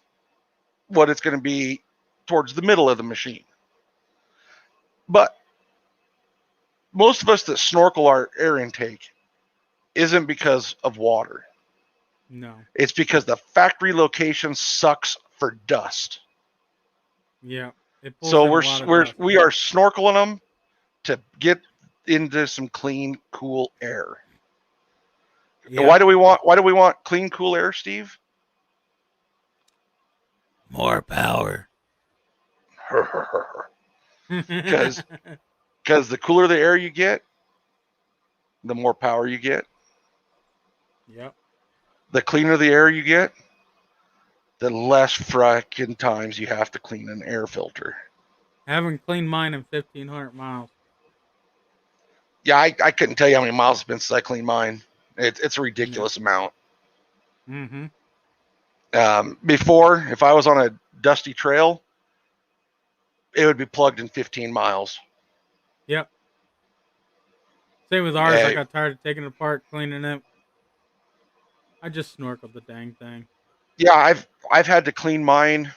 what it's going to be towards the middle of the machine. But most of us that snorkel our air intake isn't because of water. No. It's because the factory location sucks for dust. Yeah. So we are snorkeling them to get into some clean, cool air. Yeah. Why do we want clean, cool air, Steve? More power. Because the cooler the air you get, the more power you get. Yep. The cleaner the air you get, the less frickin' times you have to clean an air filter. I haven't cleaned mine in 1,500 miles. Yeah, I couldn't tell you how many miles it's been since I cleaned mine. It's a ridiculous amount. Mm-hmm. Before, if I was on a dusty trail, it would be plugged in 15 miles. Yep. Same with ours. I got tired of taking it apart, cleaning it. I just snorkeled the dang thing. Yeah, I've had to clean mine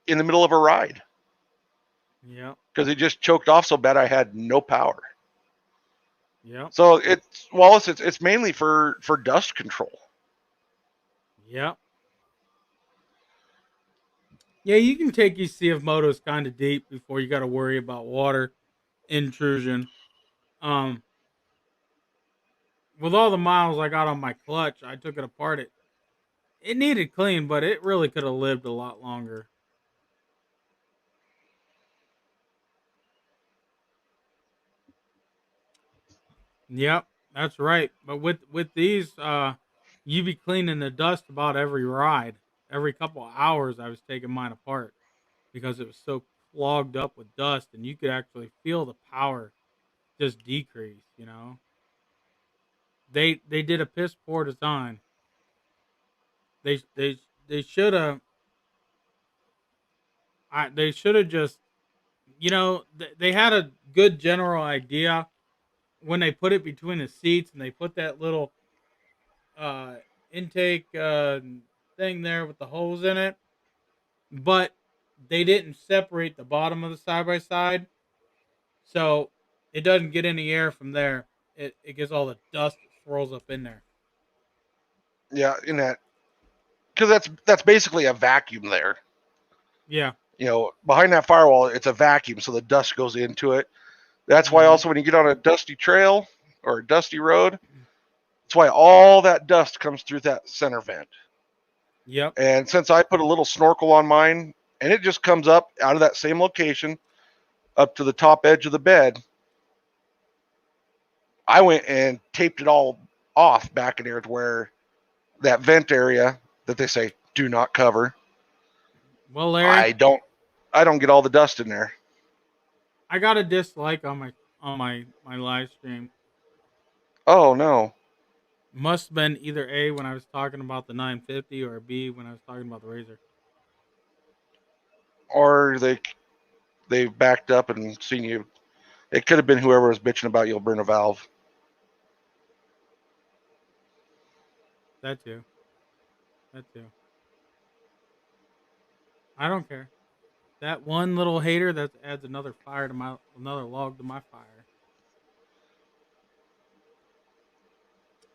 in the middle of a ride. Yeah. Because it just choked off so bad I had no power. Yeah. So it's mainly for dust control. Yeah. Yeah, you can take your Sea of Motos kind of deep before you got to worry about water intrusion. Um, with all the miles I got on my clutch, I took it apart. It needed clean, but it really could have lived a lot longer. Yep, that's right. But with these, you be cleaning the dust about every ride. Every couple of hours, I was taking mine apart because it was so clogged up with dust, and you could actually feel the power just decrease. They did a piss poor design. They they they should have. They should have just. They had a good general idea when they put it between the seats, and they put that little uh intake thing there with the holes in it, but they didn't separate the bottom of the side by side, so it doesn't get any air from there. It gets all the dust that swirls up in there. Yeah, in that, because that's basically a vacuum there. Yeah. Behind that firewall, it's a vacuum, so the dust goes into it. That's why also when you get on a dusty trail or a dusty road, that's why all that dust comes through that center vent. Yep. And since I put a little snorkel on mine, and it just comes up out of that same location up to the top edge of the bed, I went and taped it all off back in there to where that vent area that they say do not cover. Well, Larry, I don't get all the dust in there. I got a dislike on my live stream. Oh no. Must have been either A when I was talking about the 950 or B when I was talking about the Razor. Or they backed up and seen you. It could have been whoever was bitching about you'll burn a valve. That too. I don't care. That one little hater that adds another log to my fire.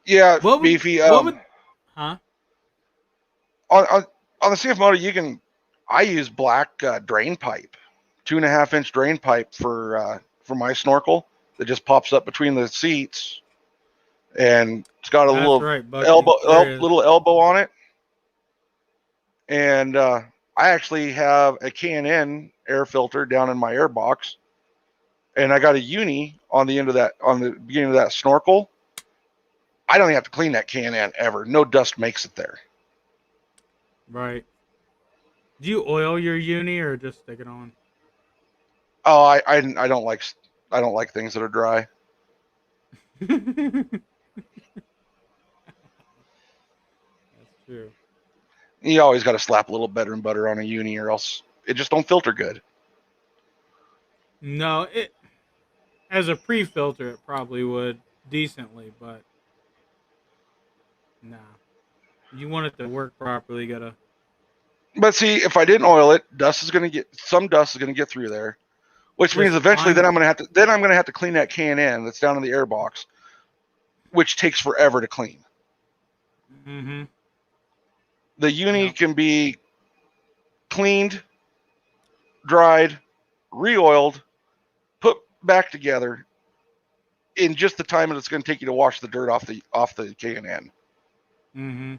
Yeah, What would Beefy. what would huh? On the CF motor, I use black drain pipe, 2.5-inch drain pipe for my snorkel that just pops up between the seats, and it's got a That's little right, Bucky. There is. little elbow on it. And I actually have a K&N air filter down in my air box, and I got a uni on the beginning of that snorkel. I don't even have to clean that K&N ever. No dust makes it there. Right. Do you oil your uni or just stick it on? Oh, I don't like things that are dry. That's true. You always got to slap a little bedroom butter on a uni, or else it just don't filter good. No, it as a pre-filter it probably would decently, but nah. You want it to work properly, you gotta. But see, if I didn't oil it, dust is going to get through there, which means eventually then I'm going to have to clean that K&N that's down in the air box, which takes forever to clean. Mm-hmm. The uni can be cleaned, dried, re-oiled, put back together in just the time that it's going to take you to wash the dirt off the K&N. Mm-hmm.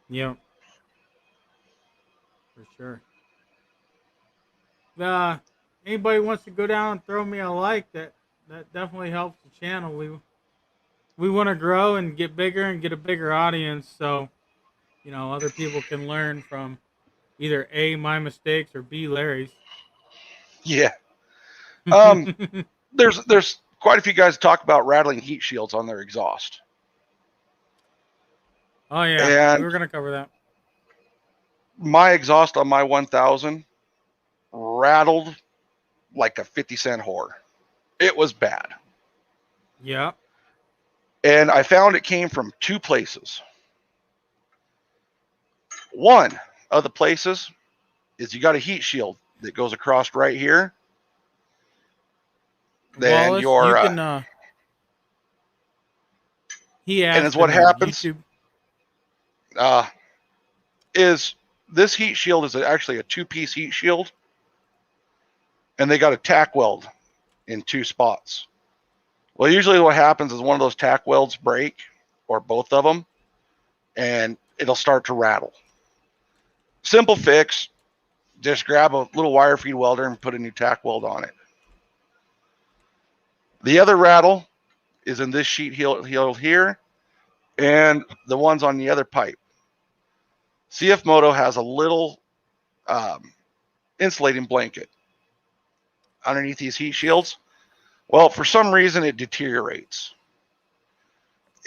Yep. For sure. Anybody wants to go down and throw me a like, that definitely helps the channel. We want to grow and get bigger and get a bigger audience, so other people can learn from either A, my mistakes, or B, Larry's. Yeah. There's quite a few guys talk about rattling heat shields on their exhaust. Oh yeah, and we were gonna cover that. My exhaust on my 1000 rattled like a 50-cent whore. It was bad. Yeah. And I found it came from two places. One, of the places is you got a heat shield that goes across right here. Then Wallace, your you can. He and asked it's what in happens YouTube. Is this heat shield is actually a 2-piece heat shield, and they got a tack weld in 2 spots. Well, usually what happens is one of those tack welds break, or both of them, and it'll start to rattle. Simple fix, just grab a little wire feed welder and put a new tack weld on it. The other rattle is in this sheet heel here, and the ones on the other pipe. CF Moto has a little insulating blanket underneath these heat shields. Well, for some reason it deteriorates,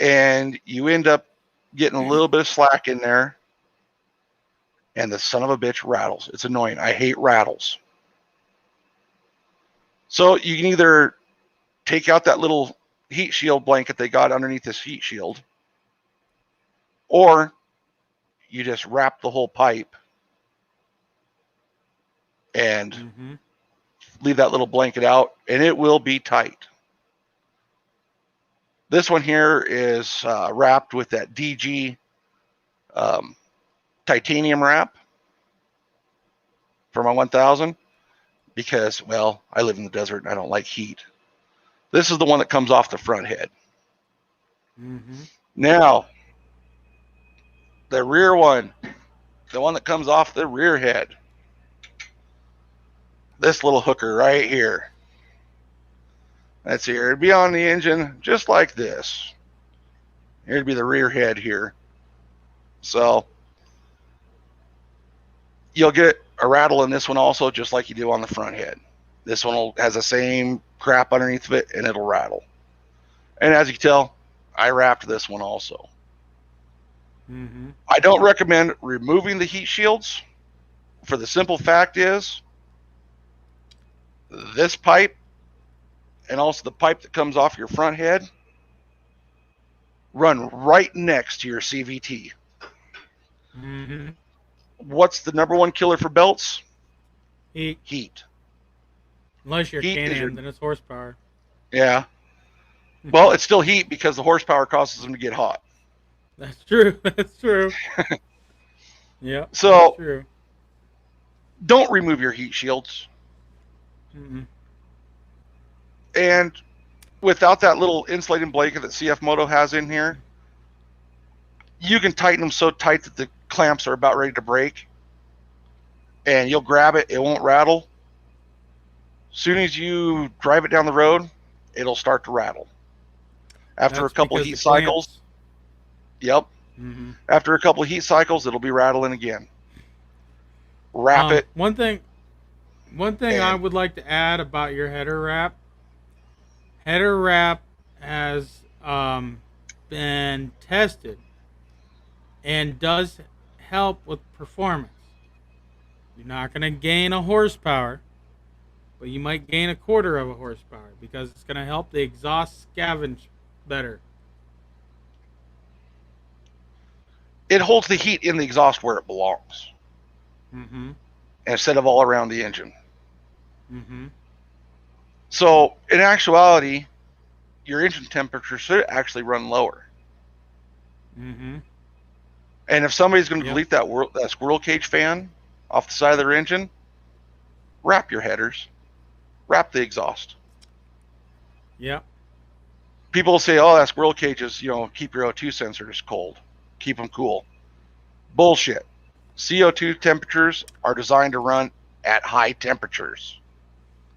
and you end up getting a little bit of slack in there, and the son of a bitch rattles. It's annoying. I hate rattles. So you can either take out that little heat shield blanket they got underneath this heat shield, or you just wrap the whole pipe and leave that little blanket out, and it will be tight. This one here is wrapped with that DG titanium wrap for my 1000 because, well, I live in the desert and I don't like heat. This is the one that comes off the front head. Now, the rear one, the one that comes off the rear head, this little hooker right here. That's here. It'd be on the engine just like this. Here'd be the rear head here. So you'll get a rattle in this one also, just like you do on the front head. This one has the same crap underneath of it, and it'll rattle. And as you can tell, I wrapped this one also. I don't recommend removing the heat shields, for the simple fact is this pipe and also the pipe that comes off your front head run right next to your CVT. What's the number one killer for belts? Heat. Unless you're Can-Am, then it's horsepower. Yeah. Well, it's still heat because the horsepower causes them to get hot. That's true. That's true. Yeah. So, that's true. Don't remove your heat shields. And without that little insulating blanket that CF Moto has in here, you can tighten them so tight that the clamps are about ready to break. And you'll grab it, it won't rattle. As soon as you drive it down the road, it'll start to rattle. After a couple of heat cycles, after a couple of heat cycles, it'll be rattling again. Wrap it. One thing I would like to add about your header wrap. Header wrap has been tested and does help with performance. You're not going to gain a horsepower, but you might gain a quarter of a horsepower because it's going to help the exhaust scavenge better. It holds the heat in the exhaust where it belongs, instead of all around the engine. So in actuality, your engine temperature should actually run lower. And if somebody's going to delete that squirrel cage fan off the side of their engine, wrap your headers, wrap the exhaust. People will say, oh, that squirrel cage is, keep your O2 sensors cold, keep them cool. Bullshit. CO2 temperatures are designed to run at high temperatures.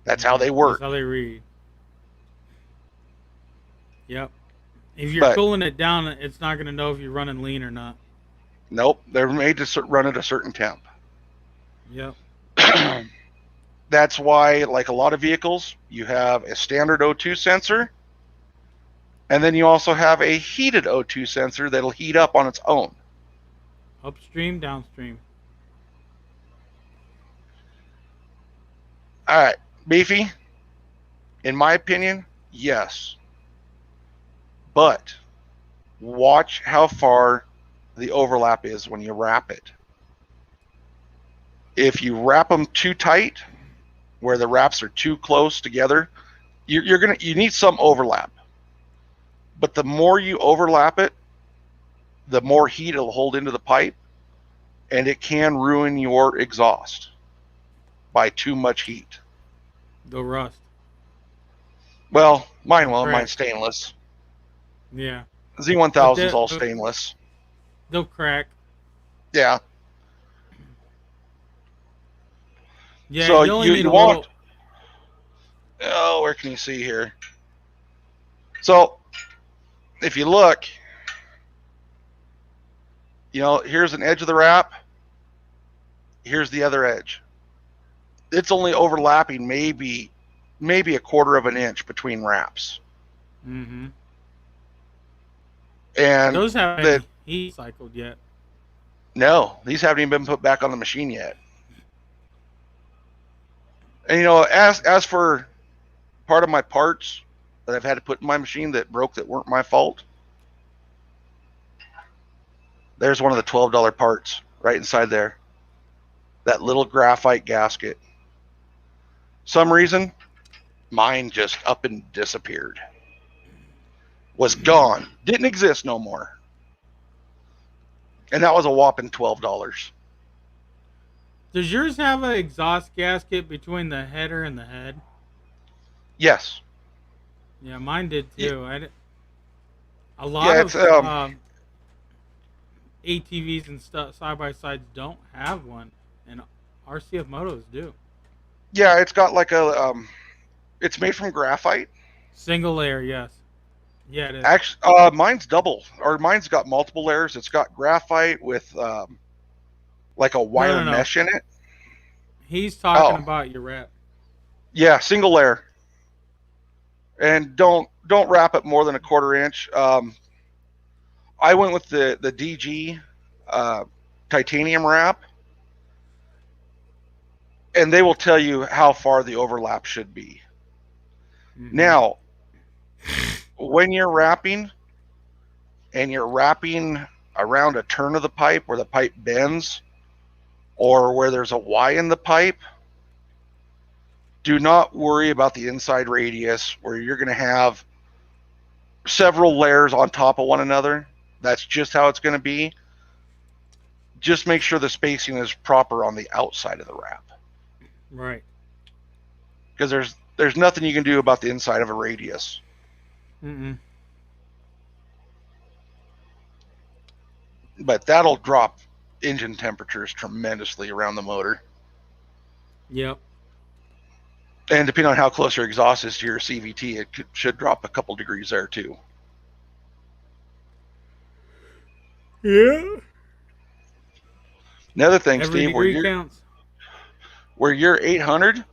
That's how they work. That's how they read. Yep. If you're cooling it down, it's not going to know if you're running lean or not. Nope. They're made to run at a certain temp. Yep. That's why, like a lot of vehicles, you have a standard O2 sensor, and then you also have a heated O2 sensor that'll heat up on its own. Upstream, downstream. All right. Beefy, in my opinion, yes. But watch how far the overlap is when you wrap it. If you wrap them too tight, where the wraps are too close together, you need some overlap. But the more you overlap it, the more heat it'll hold into the pipe, and it can ruin your exhaust by too much heat. Go rust. Well, mine Or will. crack. Mine's stainless. Yeah. Z1000's all stainless. They'll crack. Yeah. Yeah, So you only need you a want. little. Oh, where can you see here? So, if you look, here's an edge of the wrap. Here's the other edge. It's only overlapping maybe a quarter of an inch between wraps. Mm-hmm. And Those haven't heat cycled yet. No, these haven't even been put back on the machine yet. And as for part of my parts that I've had to put in my machine that broke that weren't my fault, there's one of the $12 parts right inside there. That little graphite gasket. Some reason, mine just up and disappeared. Was gone. Didn't exist no more. And that was a whopping $12. Does yours have an exhaust gasket between the header and the head? Yes. Yeah, mine did too. Yeah. A lot of ATVs and stuff side by sides don't have one, and RCF motos do. Yeah, it's got like it's made from graphite. Single layer, yes. Yeah, it is. Actually, mine's double, or mine's got multiple layers. It's got graphite with like a wire mesh in it. He's talking about your wrap. Yeah, single layer. And don't wrap it more than a quarter inch. I went with the DG titanium wrap, and they will tell you how far the overlap should be. Mm-hmm. Now, when you're wrapping, and you're wrapping around a turn of the pipe where the pipe bends, or where there's a Y in the pipe, do not worry about the inside radius where you're going to have several layers on top of one another. That's just how it's going to be. Just make sure the spacing is proper on the outside of the wrap. Right. Because there's nothing you can do about the inside of a radius. Mm-mm. But that'll drop engine temperatures tremendously around the motor. Yep. And depending on how close your exhaust is to your CVT, it should drop a couple degrees there too. Yeah. Another thing, Every Steve, degree counts. Where your 800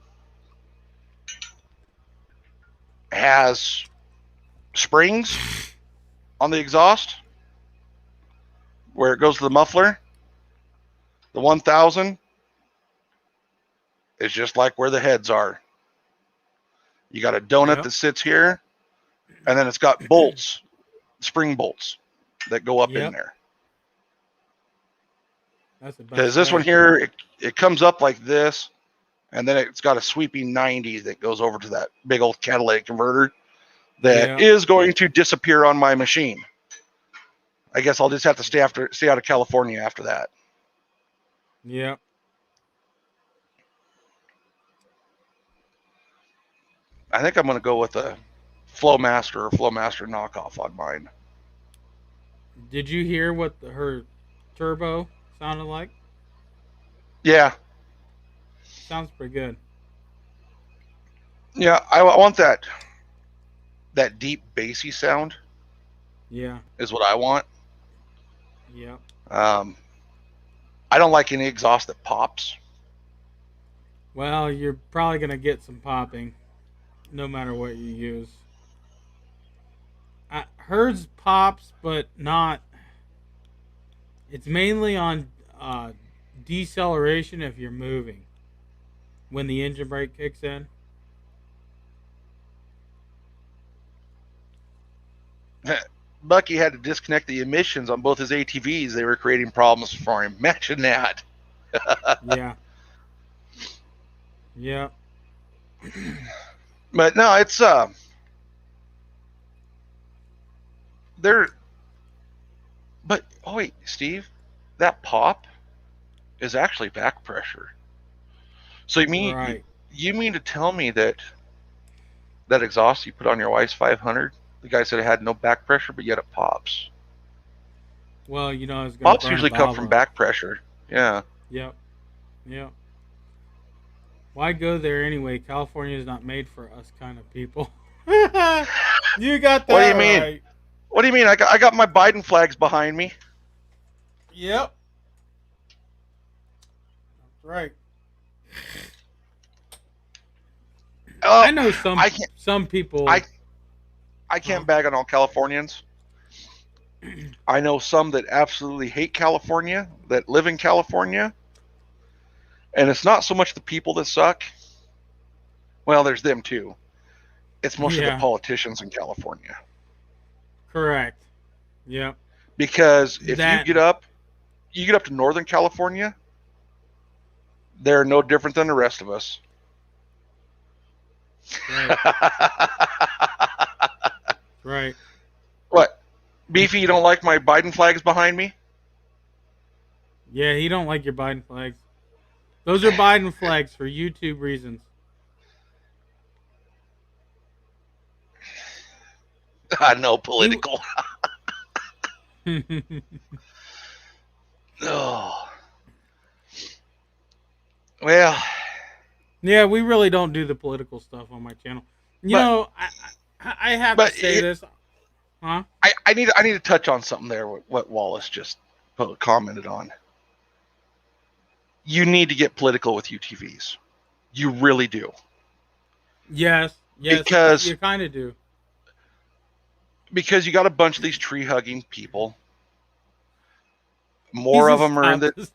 has springs on the exhaust, where it goes to the muffler, the 1000 is just like where the heads are. You got a donut that sits here, and then it's got bolts, spring bolts that go up in there. Because this one here, it comes up like this, and then it's got a sweeping 90 that goes over to that big old catalytic converter that is going to disappear on my machine. I guess I'll just have to stay out of California after that. Yeah. I think I'm going to go with a Flowmaster or Flowmaster knockoff on mine. Did you hear what her turbo sounded like? Yeah. Sounds pretty good. Yeah, I want that deep bassy sound. Yeah. Is what I want. Yeah. I don't like any exhaust that pops. Well, you're probably going to get some popping no matter what you use. Hers pops, but not. It's mainly on deceleration if you're moving. When the engine brake kicks in. Bucky had to disconnect the emissions on both his ATVs. They were creating problems for him. Imagine that. Yeah. Yeah. But no, it's there. But oh wait, Steve, that pop is actually back pressure. So Right. you mean to tell me that that exhaust you put on your wife's 500, the guy said it had no back pressure, but yet it pops. Well, you know, it's gonna Pops burn a usually come valve from up. back pressure. Yeah. Yep. Yep. Why go there anyway? California is not made for us kind of people. You got What do that you mean? right. What do you mean? I got my Biden flags behind me. Yep. That's right. Oh, I know I can't. some people. I I Huh? can't bag on all Californians. I know some that absolutely hate California, that live in California, and it's not so much the people that suck. Well, there's them too. It's mostly the Yeah. politicians in California. Correct. Yep. Because if That. you get up to Northern California, they're no different than the rest of us. Right. Right. What? Beefy, you don't like my Biden flags behind me? Yeah, he don't like your Biden flags. Those are Biden flags for YouTube reasons. No He. political. Oh. Well, Yeah, we really don't do the political stuff on my channel. You but know, I have to but say this, huh? I need to touch on something there. What Wallace just commented on. You need to get political with UTVs. You really do. Yes, yes, Because you kind of do. you got a bunch of these tree hugging people. More of Jesus, them are in stop the this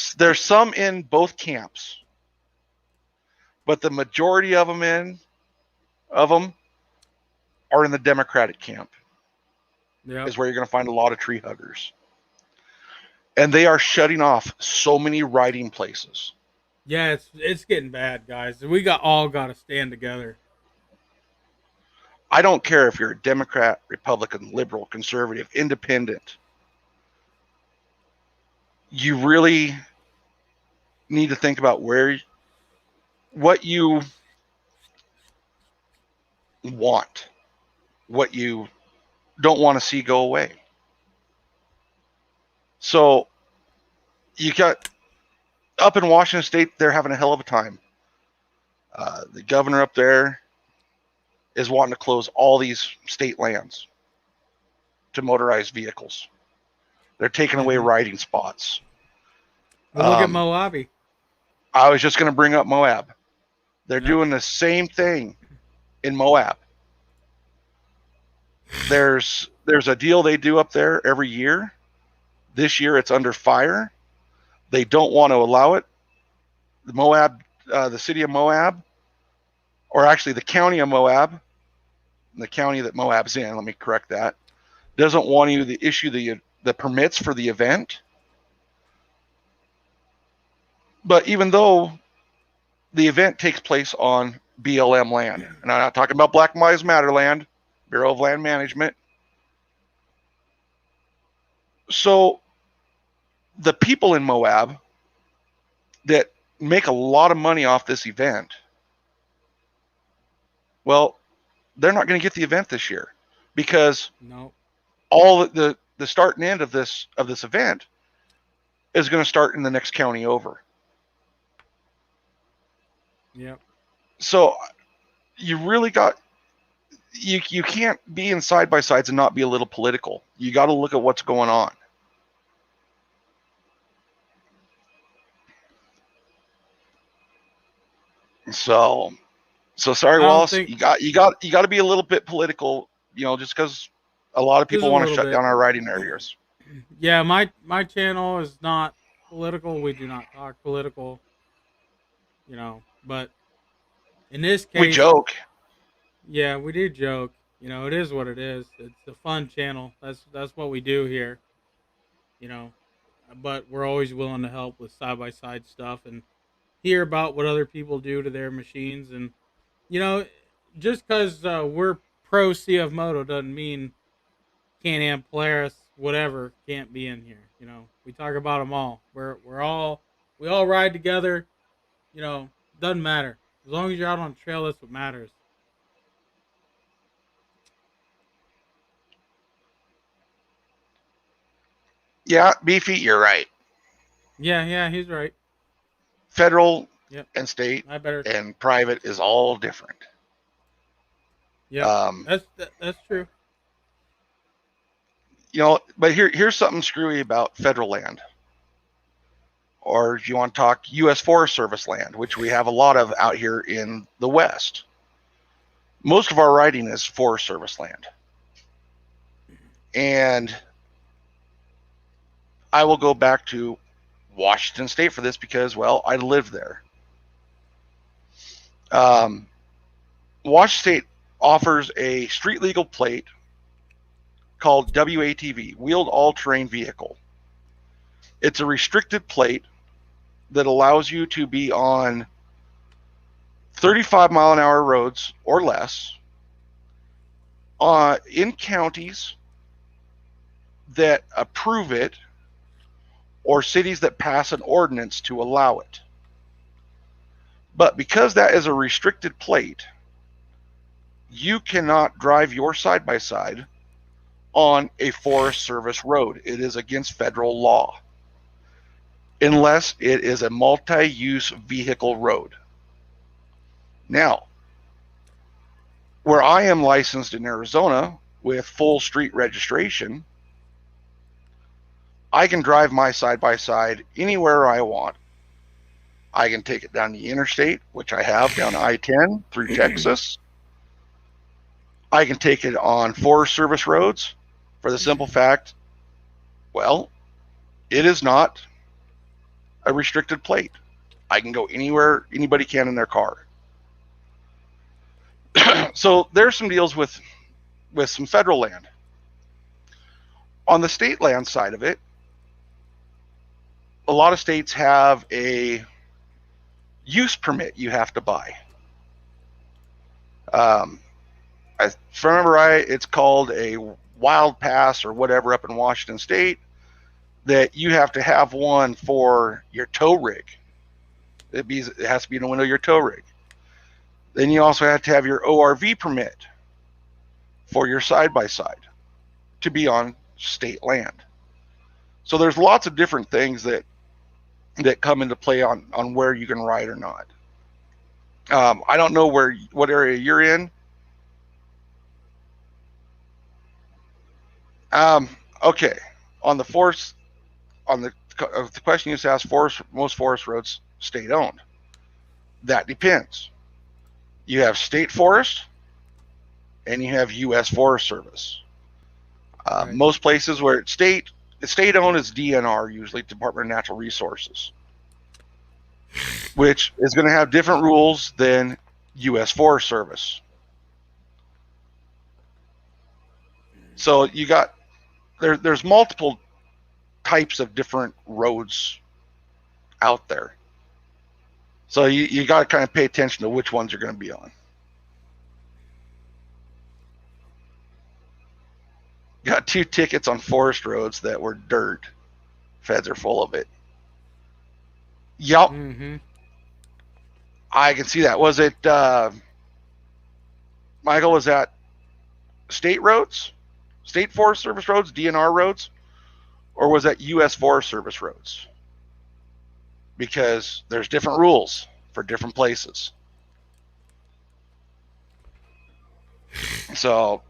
thing. there's some in both camps, but the majority of them are in the Democratic camp. Yep. Is where you're going to find a lot of tree huggers, and they are shutting off so many riding places. Yeah, it's getting bad, guys. We got to stand together. I don't care if you're a Democrat, Republican, liberal, conservative, independent. You really need to think about what you want, what you don't want to see go away. So you got up in Washington State, they're having a hell of a time. The governor up there is wanting to close all these state lands to motorized vehicles. They're taking away riding spots. Well, look at Moabi. I was just going to bring up Moab. They're Yep. doing the same thing in Moab. There's a deal they do up there every year. This year it's under fire. They don't want to allow it. The city of Moab, or actually the county of Moab, the county that Moab's in, let me correct that, doesn't want you to issue the permits for the event. But even though the event takes place on BLM land, and I'm not talking about Black Lives Matter land, Bureau of Land Management. So the people in Moab that make a lot of money off this event, well, they're not going to get the event this year because all the start and end of this event is going to start in the next county over. Yep. So you really got you can't be in side by sides and not be a little political. You got to look at what's going on. So sorry, Wallace. You got to be a little bit political. You know, just because a lot of people want to shut down our riding areas. Yeah, my channel is not political. We do not talk political. You know, but in this case, we joke. Yeah, we do joke. You know, it is what it is. It's a fun channel. That's what we do here. You know, but we're always willing to help with side by side stuff and hear about what other people do to their machines, and you know, just because we're pro CF Moto doesn't mean Can-Am, Polaris, whatever can't be in here. We talk about them all. We all ride together. Doesn't matter as long as you're out on the trail. That's what matters. Yeah, Beefy, you're right. Yeah, yeah, he's right. Federal Yep, and state I better. and private is all different. Yep, that's true. But here's something screwy about federal land. Or if you want to talk U.S. Forest Service land, which we have a lot of out here in the West. Most of our riding is Forest Service land. And I will go back to Washington State for this because, well, I live there. Washington State offers a street legal plate called WATV, Wheeled All-Terrain Vehicle. It's a restricted plate that allows you to be on 35-mile-an-hour roads or less in counties that approve it or cities that pass an ordinance to allow it. But because that is a restricted plate, you cannot drive your side-by-side on a Forest Service road. It is against federal law unless it is a multi-use vehicle road. Now, where I am licensed in Arizona with full street registration, I can drive my side-by-side anywhere I want. I can take it down the interstate, which I have down I-10 through Texas. I can take it on Forest Service roads for the simple fact, well, it is not a restricted plate. I can go anywhere anybody can in their car. So there's some deals with some federal land. On the state land side of it, a lot of states have a use permit you have to buy. If I remember right, it's called a wild pass or whatever up in Washington State, that you have to have one for your tow rig. It has to be in the window of your tow rig. Then you also have to have your ORV permit for your side-by-side to be on state land. So there's lots of different things that come into play on where you can ride or not. I don't know what area you're in. Okay, on the question you just asked, most forest roads state owned. That depends. You have state forest and you have U.S. Forest Service. Right. Most places where it's state owned is DNR, usually Department of Natural Resources, which is going to have different rules than U.S. Forest Service. So you got there's multiple types of different roads out there. So you got to kind of pay attention to which ones you're going to be on. Got 2 tickets on forest roads that were dirt. Feds are full of it. Yep. Mm-hmm. I can see that. Was it, Michael, was that state roads? State Forest Service roads, DNR roads? Or was that U.S. Forest Service roads? Because there's different rules for different places. So,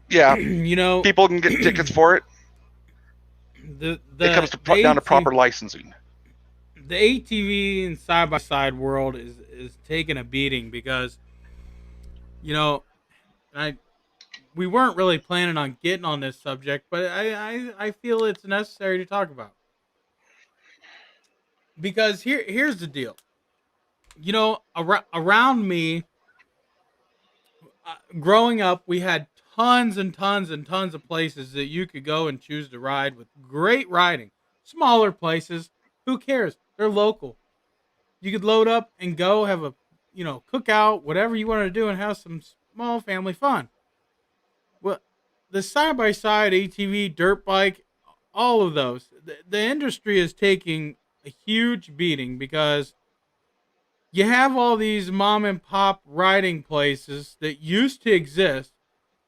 yeah, people can get tickets for it. It comes down to proper licensing. The ATV and side-by-side world is taking a beating because, we weren't really planning on getting on this subject, but I feel it's necessary to talk about. Because here's the deal. Around me, growing up, we had tons and tons and tons of places that you could go and choose to ride with great riding. Smaller places, who cares? They're local. You could load up and go have a, cookout, whatever you want to do, and have some small family fun. Well, the side by side, ATV, dirt bike, all of those, the industry is taking a huge beating because you have all these mom and pop riding places that used to exist,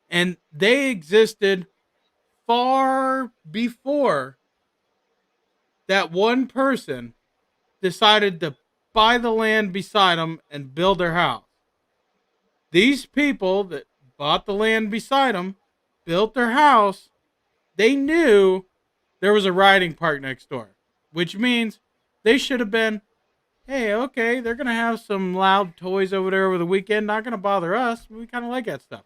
and they existed far before that one person decided to buy the land beside them and build their house. These people that bought the land beside them, built their house, they knew there was a riding park next door, which means they should have been, hey, okay, they're going to have some loud toys over there over the weekend. Not going to bother us. We kind of like that stuff.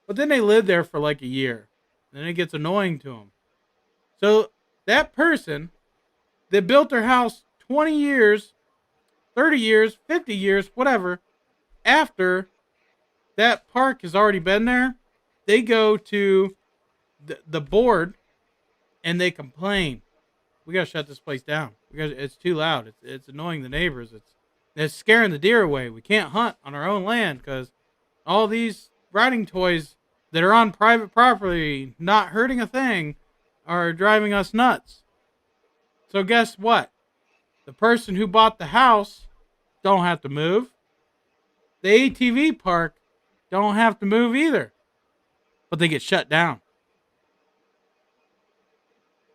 But then they lived there for like a year. Then it gets annoying to them. So that person that built their house 20 years, 30 years, 50 years, whatever, after that park has already been there, they go to the board and they complain. We gotta shut this place down. It's too loud. It's annoying the neighbors. It's scaring the deer away. We can't hunt on our own land because all these riding toys that are on private property, not hurting a thing, are driving us nuts. So guess what? The person who bought the house don't have to move. The ATV park don't have to move either, but they get shut down.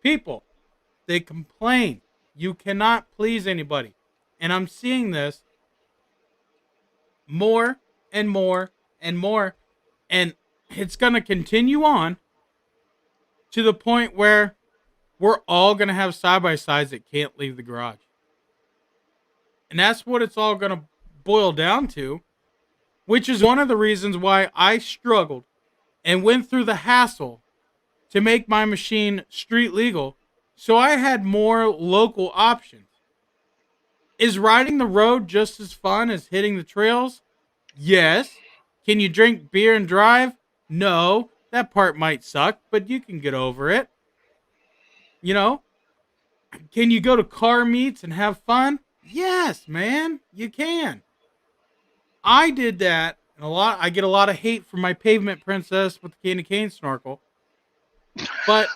People, they complain. You cannot please anybody. And I'm seeing this more and more and more. And it's going to continue on to the point where we're all going to have side-by-sides that can't leave the garage. And that's what it's all going to boil down to, which is one of the reasons why I struggled and went through the hassle to make my machine street legal, so I had more local options. Is riding the road just as fun as hitting the trails? Yes. Can you drink beer and drive? No. That part might suck, but you can get over it. Can you go to car meets and have fun? Yes, man, you can. I did that, and I get a lot of hate from my pavement princess with the candy cane snorkel. But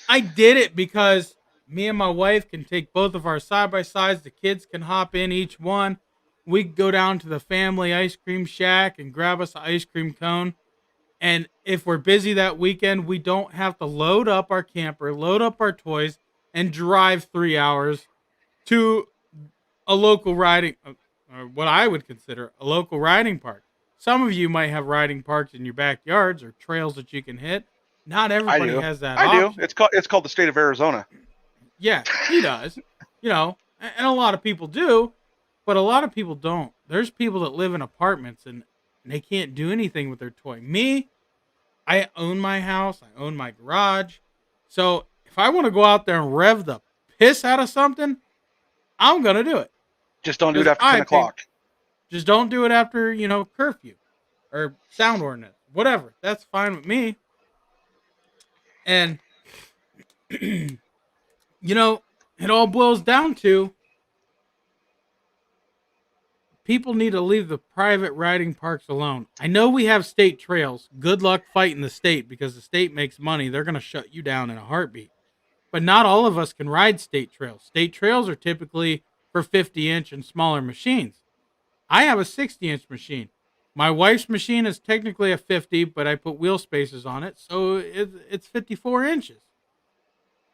I did it because me and my wife can take both of our side-by-sides. The kids can hop in each one. We can go down to the family ice cream shack and grab us an ice cream cone. And if we're busy that weekend, we don't have to load up our camper, load up our toys, and drive 3 hours to a local riding, or what I would consider a local riding park. Some of you might have riding parks in your backyards or trails that you can hit. Not everybody has that option. I do. It's called the state of Arizona. Yeah, he does. And a lot of people do, but a lot of people don't. There's people that live in apartments and they can't do anything with their toy. Me, I own my house. I own my garage. So if I want to go out there and rev the piss out of something, I'm going to do it. Just don't do it after 10 o'clock. Just don't do it after, curfew or sound ordinance. Whatever. That's fine with me. And, it all boils down to people need to leave the private riding parks alone. I know we have state trails. Good luck fighting the state because the state makes money. They're going to shut you down in a heartbeat. But not all of us can ride state trails. State trails are typically for 50-inch and smaller machines. I have a 60-inch machine. My wife's machine is technically a 50, but I put wheel spacers on it, so it's 54 inches.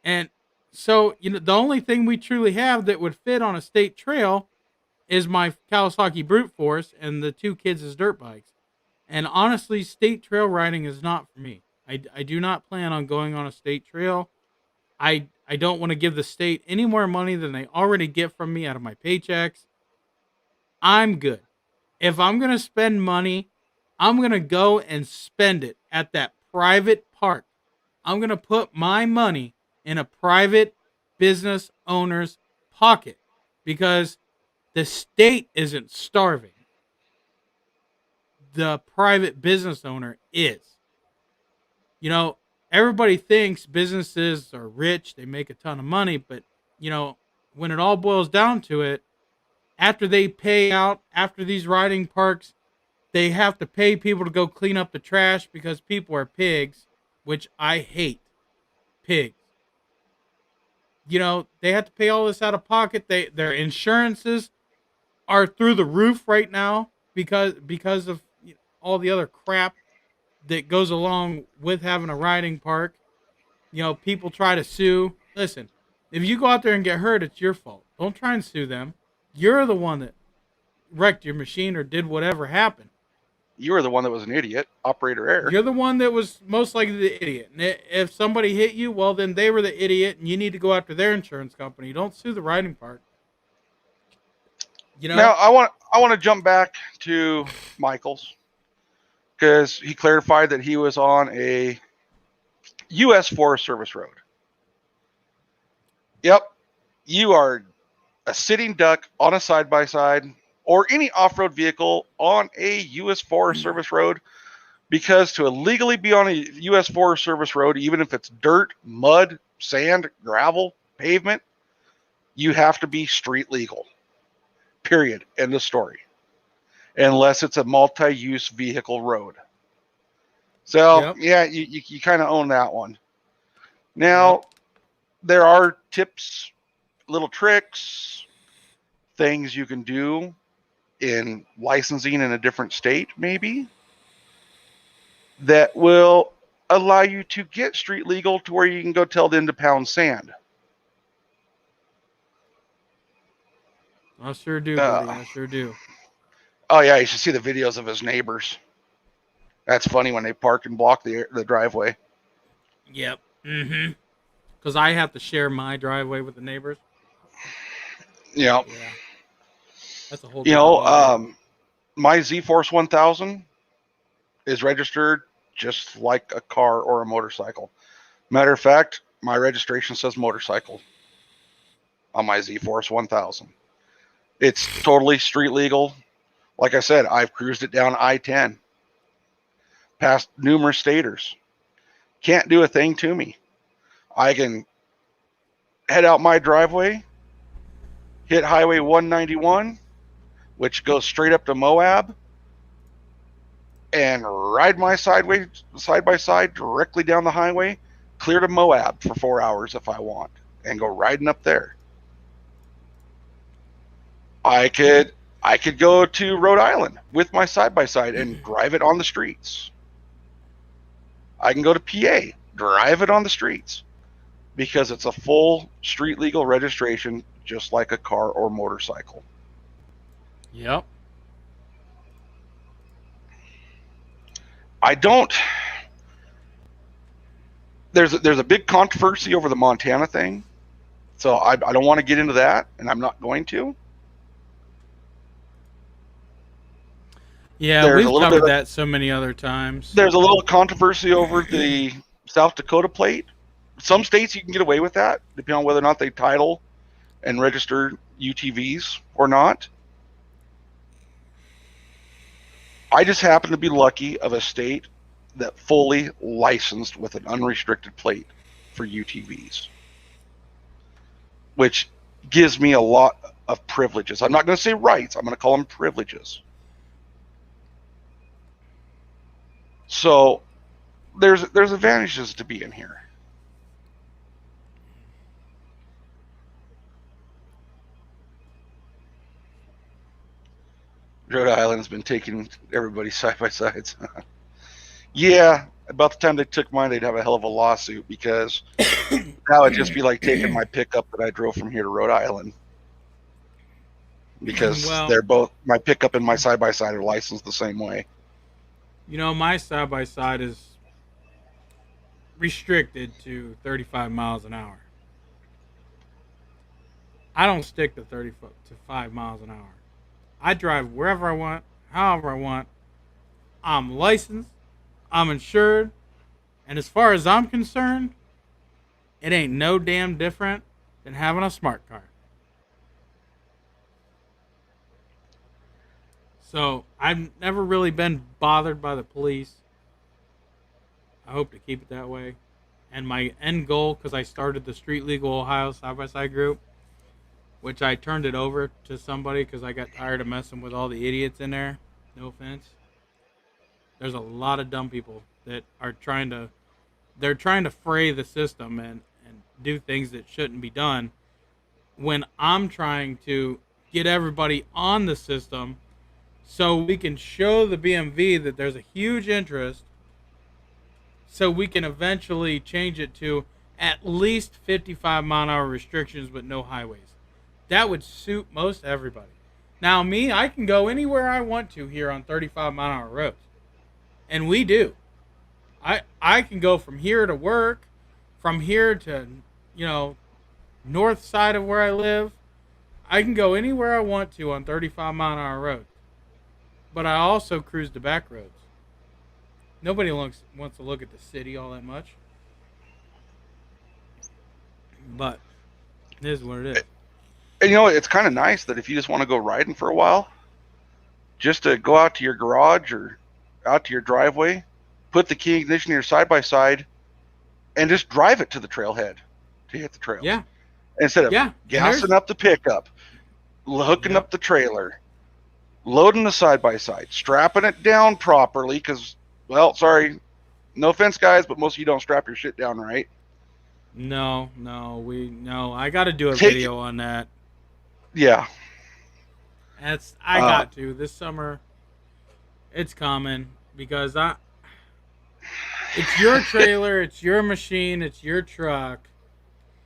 And so, the only thing we truly have that would fit on a state trail is my Kawasaki Brute Force and the two kids' dirt bikes. And honestly, state trail riding is not for me. I do not plan on going on a state trail. I don't want to give the state any more money than they already get from me out of my paychecks. I'm good. If I'm going to spend money, I'm going to go and spend it at that private park. I'm going to put my money in a private business owner's pocket because the state isn't starving. The private business owner is. everybody thinks businesses are rich, they make a ton of money, but when it all boils down to it, after they pay out, after these riding parks, they have to pay people to go clean up the trash because people are pigs, which I hate. Pigs. They have to pay all this out of pocket. Their insurances are through the roof right now because of all the other crap that goes along with having a riding park. People try to sue. Listen, if you go out there and get hurt, it's your fault. Don't try and sue them. You're the one that wrecked your machine or did whatever happened. You were the one that was an idiot. Operator error. You're the one that was most likely the idiot. And if somebody hit you, well, then they were the idiot, and you need to go after their insurance company. Don't sue the riding park. Now, I want to jump back to Michael's, because he clarified that he was on a U.S. Forest Service road. Yep, you are a sitting duck on a side-by-side or any off-road vehicle on a U.S. Forest Service road, because to illegally be on a U.S. Forest Service road, even if it's dirt, mud, sand, gravel, pavement, you have to be street legal. Period. End of story. Unless it's a multi-use vehicle road. So, yeah, you kind of own that one. Now, there are tips, little tricks, things you can do in licensing in a different state, maybe, that will allow you to get street legal to where you can go tell them to pound sand. I sure do, buddy. I sure do. Oh, yeah, you should see the videos of his neighbors. That's funny when they park and block the driveway. Yep. Mm-hmm. Because I have to share my driveway with the neighbors. Yep. Yeah. That's a whole my Z-Force 1000 is registered just like a car or a motorcycle. Matter of fact, my registration says motorcycle on my Z-Force 1000. It's totally street legal. Like I said, I've cruised it down I-10 past numerous staters. Can't do a thing to me. I can head out my driveway, hit Highway 191, which goes straight up to Moab, and ride my side by side directly down the highway, clear to Moab for 4 hours if I want, and go riding up there. I could go to Rhode Island with my side by side and drive it on the streets. I can go to PA, drive it on the streets, because it's a full street legal registration, just like a car or motorcycle. Yep. There's a big controversy over the Montana thing, so I don't want to get into that, and I'm not going to. Yeah, we've covered that so many other times. There's a little controversy over the South Dakota plate. Some states you can get away with that, depending on whether or not they title and register UTVs or not. I just happen to be lucky of a state that fully licensed with an unrestricted plate for UTVs, which gives me a lot of privileges. I'm not going to say rights. I'm going to call them privileges. So there's advantages to being here. Rhode Island's been taking everybody's side-by-sides. Yeah, about the time they took mine, they'd have a hell of a lawsuit, because now it'd just be like taking my pickup that I drove from here to Rhode Island. Because they're both, my pickup and my side-by-side are licensed the same way. My side-by-side is restricted to 35 miles an hour. I don't stick to 35 miles an hour. I drive wherever I want, however I want. I'm licensed. I'm insured. And as far as I'm concerned, it ain't no damn different than having a smart car. So I've never really been bothered by the police. I hope to keep it that way. And my end goal, because I started the Street Legal Ohio side-by-side group, which I turned it over to somebody because I got tired of messing with all the idiots in there. No offense. There's a lot of dumb people that are they're trying to fray the system and do things that shouldn't be done, when I'm trying to get everybody on the system so we can show the BMV that there's a huge interest, so we can eventually change it to at least 55-mile-an-hour restrictions but no highways. That would suit most everybody. Now, me, I can go anywhere I want to here on 35-mile-an-hour roads. And we do. I can go from here to work, from here to, north side of where I live. I can go anywhere I want to on 35-mile-an-hour roads. But I also cruise the back roads. Nobody wants to look at the city all that much. But it is what it is. And it's kind of nice that if you just want to go riding for a while, just to go out to your garage or out to your driveway, put the key ignition in your side-by-side, and just drive it to the trailhead to hit the trail. Yeah. Instead of gassing up the pickup, hooking up the trailer, loading the side-by-side, strapping it down properly, because, well, sorry, no offense, guys, but most of you don't strap your shit down right. No, I got to do a video on that. Yeah. I got to this summer. It's coming because it's your trailer, it's your machine, it's your truck.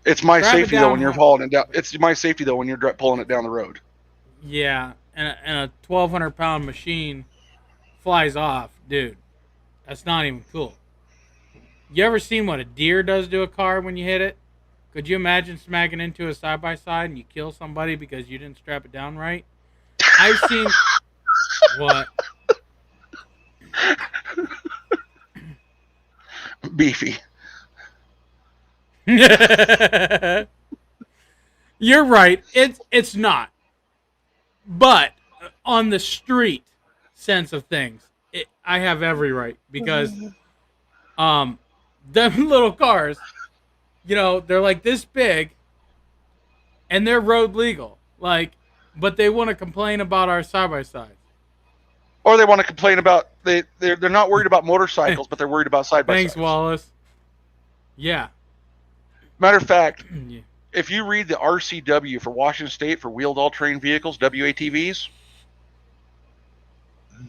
It's my safety though when you're hauling it down. It's my safety though when you're pulling it down the road. Yeah, and a 1,200-pound machine flies off, dude. That's not even cool. You ever seen what a deer does to a car when you hit it? Could you imagine smacking into a side-by-side and you kill somebody because you didn't strap it down right? I've seen... What? Beefy. You're right. It's not. But on the street sense of things, I have every right because them little cars, they're like this big and they're road legal. But they want to complain about our side-by-sides. Or they want to complain about they're not worried about motorcycles, but they're worried about side-by-sides. Thanks, Wallace. Yeah. Matter of fact, if you read the RCW for Washington State for wheeled all-terrain vehicles, WATVs,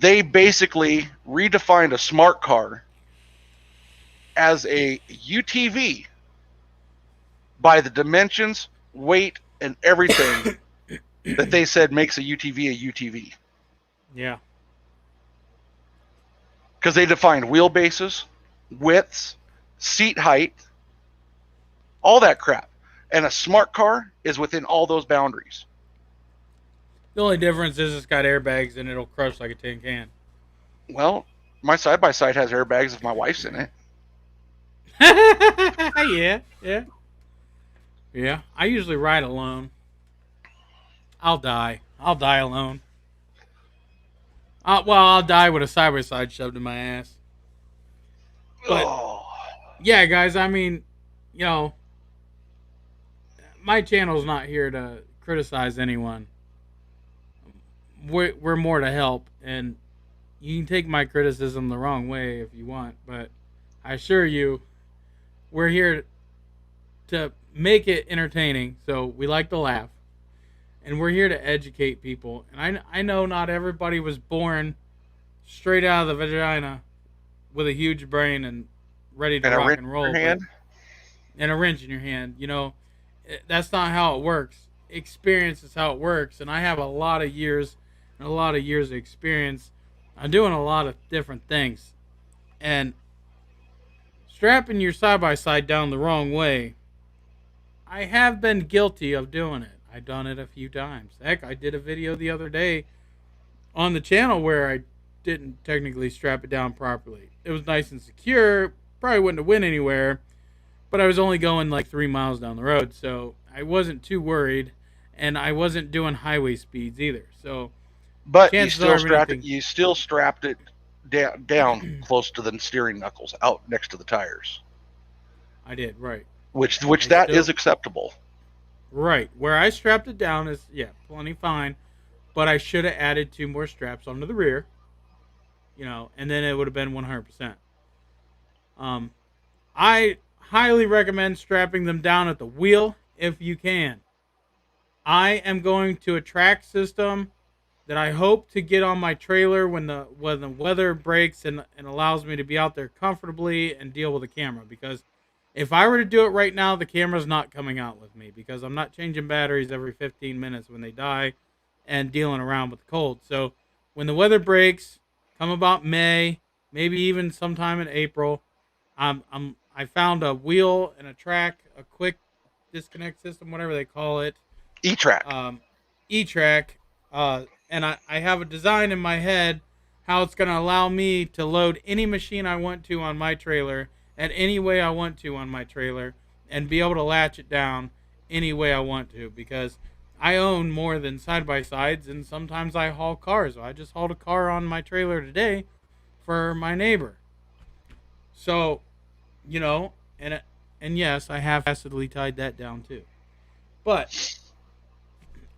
they basically redefined a smart car as a UTV by the dimensions, weight, and everything that they said makes a UTV a UTV. Yeah. Because they defined wheelbases, widths, seat height, all that crap. And a smart car is within all those boundaries. The only difference is it's got airbags and it'll crush like a tin can. Well, my side-by-side has airbags if my wife's in it. Yeah. I usually ride alone. I'll die alone. I'll die with a side-by-side shoved in my ass. But, yeah, guys, I mean, my channel's not here to criticize anyone. We're more to help, and you can take my criticism the wrong way if you want, but I assure you, we're here to make it entertaining, so we like to laugh. And we're here to educate people. And I know not everybody was born straight out of the vagina with a huge brain and ready to rock and roll. And a wrench in your hand. That's not how it works. Experience is how it works. And I have a lot of years of experience. I'm doing a lot of different things. And strapping your side-by-side down the wrong way, I have been guilty of doing it. I've done it a few times. Heck, I did a video the other day on the channel where I didn't technically strap it down properly. It was nice and secure. Probably wouldn't have went anywhere. But I was only going like 3 miles down the road. So I wasn't too worried. And I wasn't doing highway speeds either. So, but you still strapped it down close to the steering knuckles, out next to the tires. I did, right. which I that still, is acceptable. right. Where I strapped it down is, yeah, plenty fine. But I should have added 2 more straps onto the rear, and then it would have been 100%. Um, I highly recommend strapping them down at the wheel if you can. I am going to a track system that I hope to get on my trailer when the weather breaks and allows me to be out there comfortably and deal with the camera. Because if I were to do it right now, the camera's not coming out with me because I'm not changing batteries every 15 minutes when they die and dealing around with the cold. So when the weather breaks, come about May, maybe even sometime in April, I found a wheel and a track, a quick disconnect system, whatever they call it, E-track. E-track, and I have a design in my head how it's going to allow me to load any machine I want to on my trailer at any way I want to on my trailer and be able to latch it down any way I want to because I own more than side-by-sides and sometimes I haul cars. I just hauled a car on my trailer today for my neighbor. So, you know, and yes, I have acidly tied that down too. But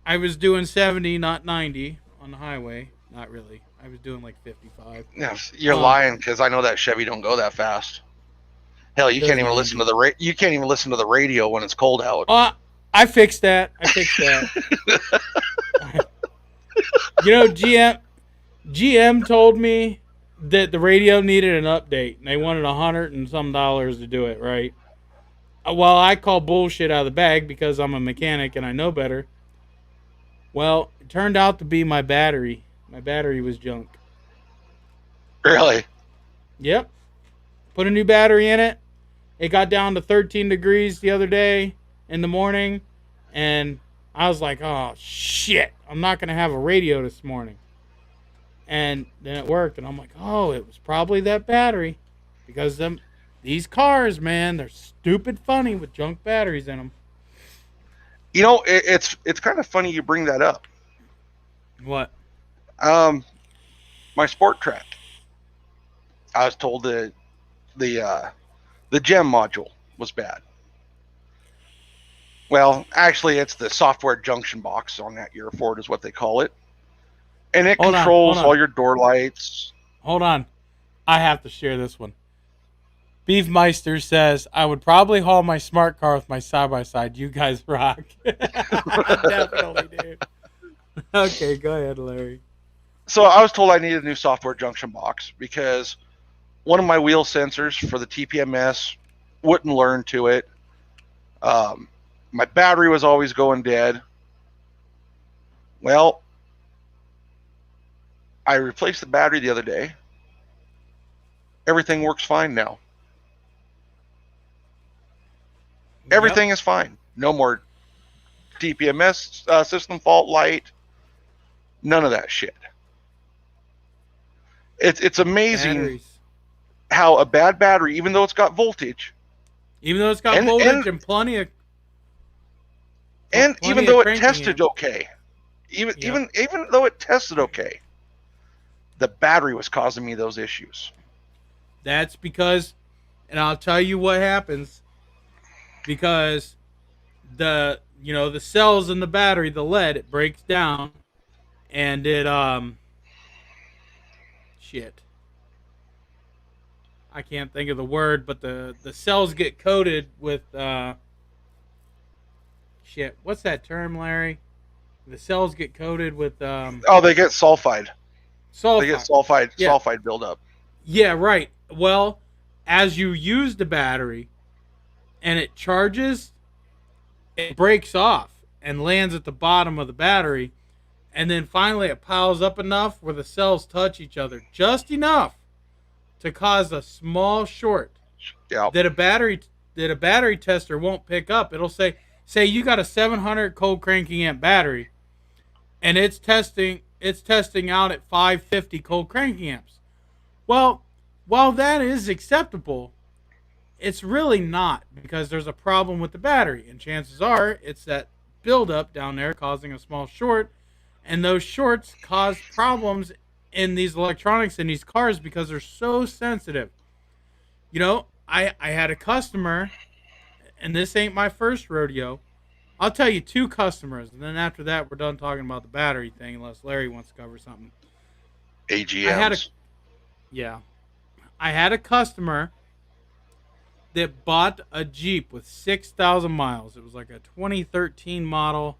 I was doing 70, not 90 on the highway. Not really. I was doing like 55. Yeah, you're lying because I know that Chevy don't go that fast. Hell, you can't even listen to the radio when it's cold out. I fixed that. GM told me that the radio needed an update and they wanted $100 and some to do it, right? Well, I call bullshit out of the bag because I'm a mechanic and I know better. Well, it turned out to be my battery. My battery was junk. Really? Yep. Put a new battery in it. It got down to 13 degrees the other day in the morning. And I was like, oh, shit. I'm not going to have a radio this morning. And then it worked. And I'm like, oh, it was probably that battery. Because these cars, man, they're stupid funny with junk batteries in them. You know, it's kind of funny you bring that up. What? My sport track. I was told that the gem module was bad. Well, actually, it's the software junction box on that Euroford is what they call it, and it controls all your door lights. Hold on, I have to share this one. Beefmeister says, I would probably haul my smart car with my side-by-side. You guys rock. Definitely, dude. Okay, go ahead, Larry. So I was told I needed a new software junction box because one of my wheel sensors for the TPMS wouldn't learn to it. My battery was always going dead. Well, I replaced the battery the other day. Everything works fine now. Everything is fine. No more TPMS system fault light. None of that shit. It's amazing how a bad battery, even though it's got voltage, and plenty of, and even though it tested okay, even though it tested okay, the battery was causing me those issues. That's because, and I'll tell you what happens. Because the cells in the battery, the lead, it breaks down and it shit. I can't think of the word, but the cells get coated with shit. What's that term, Larry? The cells get coated with they get sulfide. They get sulfide buildup. Yeah, right. Well, as you use the battery and it charges, it breaks off and lands at the bottom of the battery, and then finally it piles up enough where the cells touch each other just enough to cause a small short that a battery tester won't pick up. It'll say you got a 700 cold cranking amp battery and it's testing out at 550 cold cranking amps. Well, while that is acceptable, it's really not, because there's a problem with the battery, and chances are it's that buildup down there causing a small short, and those shorts cause problems in these electronics in these cars because they're so sensitive. You know, I had a customer and this ain't my first rodeo. I'll tell you 2 customers, and then after that, we're done talking about the battery thing, unless Larry wants to cover something. I had a AGMs. yeah, I had a customer that bought a Jeep with 6,000 miles. It was like a 2013 model,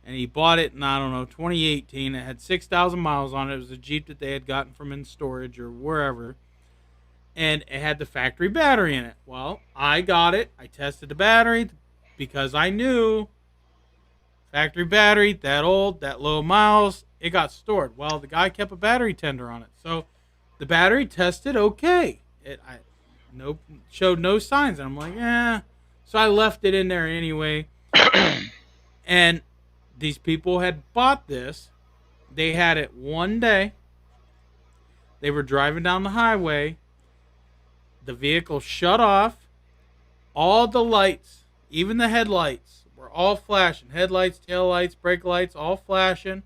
and he bought it in, I don't know, 2018. It had 6,000 miles on it. It was a Jeep that they had gotten from in storage or wherever, and it had the factory battery in it. Well, I got it. I tested the battery because I knew factory battery, that old, that low miles, it got stored. Well, the guy kept a battery tender on it, so the battery tested okay. Showed no signs, and I'm like, So I left it in there anyway. And these people had bought this. They had it one day. They were driving down the highway. The vehicle shut off. All the lights, even the headlights, were all flashing. Headlights, taillights, brake lights, all flashing.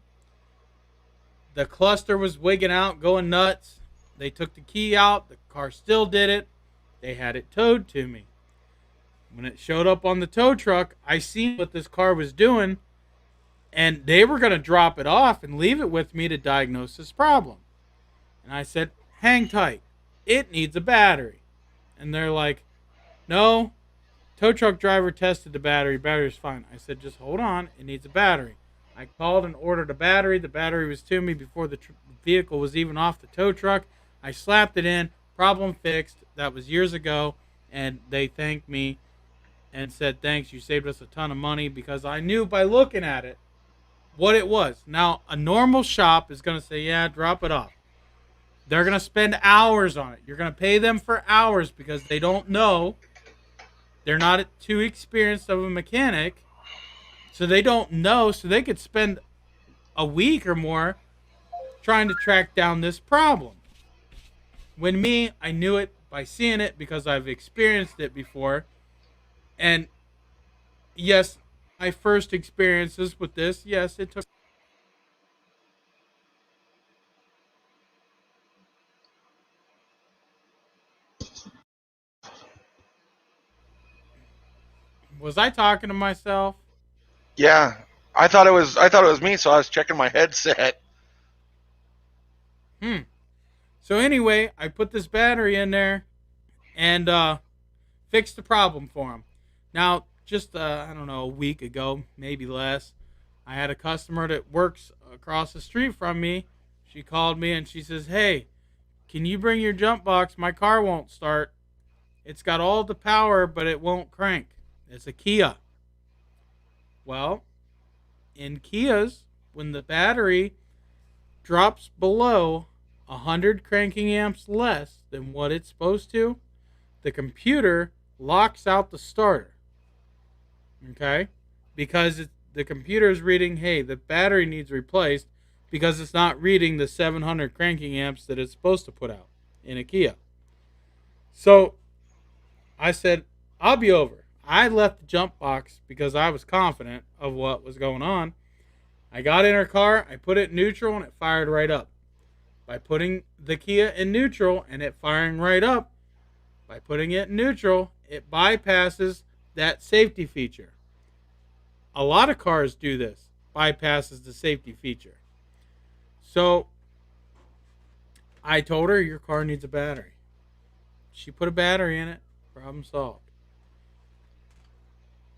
The cluster was wigging out, going nuts. They took the key out. The car still did it. They had it towed to me. When it showed up on the tow truck, I seen what this car was doing, and they were going to drop it off and leave it with me to diagnose this problem. And I said, hang tight. It needs a battery. And they're like, no, tow truck driver tested the battery. Battery's fine. I said, just hold on. It needs a battery. I called and ordered a battery. The battery was to me before the vehicle was even off the tow truck. I slapped it in. Problem fixed. That was years ago. And they thanked me and said, thanks, you saved us a ton of money, because I knew by looking at it what it was. Now, a normal shop is going to say, yeah, drop it off. They're going to spend hours on it. You're going to pay them for hours because they don't know. They're not too experienced of a mechanic, so they don't know. So they could spend a week or more trying to track down this problem. When me, I knew it by seeing it because I've experienced it before. And yes, my first experiences with this, yes, it took. Was I talking to myself? Yeah, I thought it was me, so I was checking my headset. So anyway, I put this battery in there and fixed the problem for him. Now, just I don't know, a week ago, maybe less, I had a customer that works across the street from me. She called me and she says, "Hey, can you bring your jump box? My car won't start. It's got all the power, but it won't crank. It's a Kia." Well, in Kias, when the battery drops below 100 cranking amps less than what it's supposed to, the computer locks out the starter. Okay? Because the computer is reading, hey, the battery needs replaced, because it's not reading the 700 cranking amps that it's supposed to put out in a Kia. So I said, I'll be over. I left the jump box because I was confident of what was going on. I got in her car, I put it in neutral, and it fired right up. By putting the Kia in neutral and it firing right up, by putting it in neutral, it bypasses that safety feature. A lot of cars do this, bypasses the safety feature. So I told her, your car needs a battery. She put a battery in it, problem solved.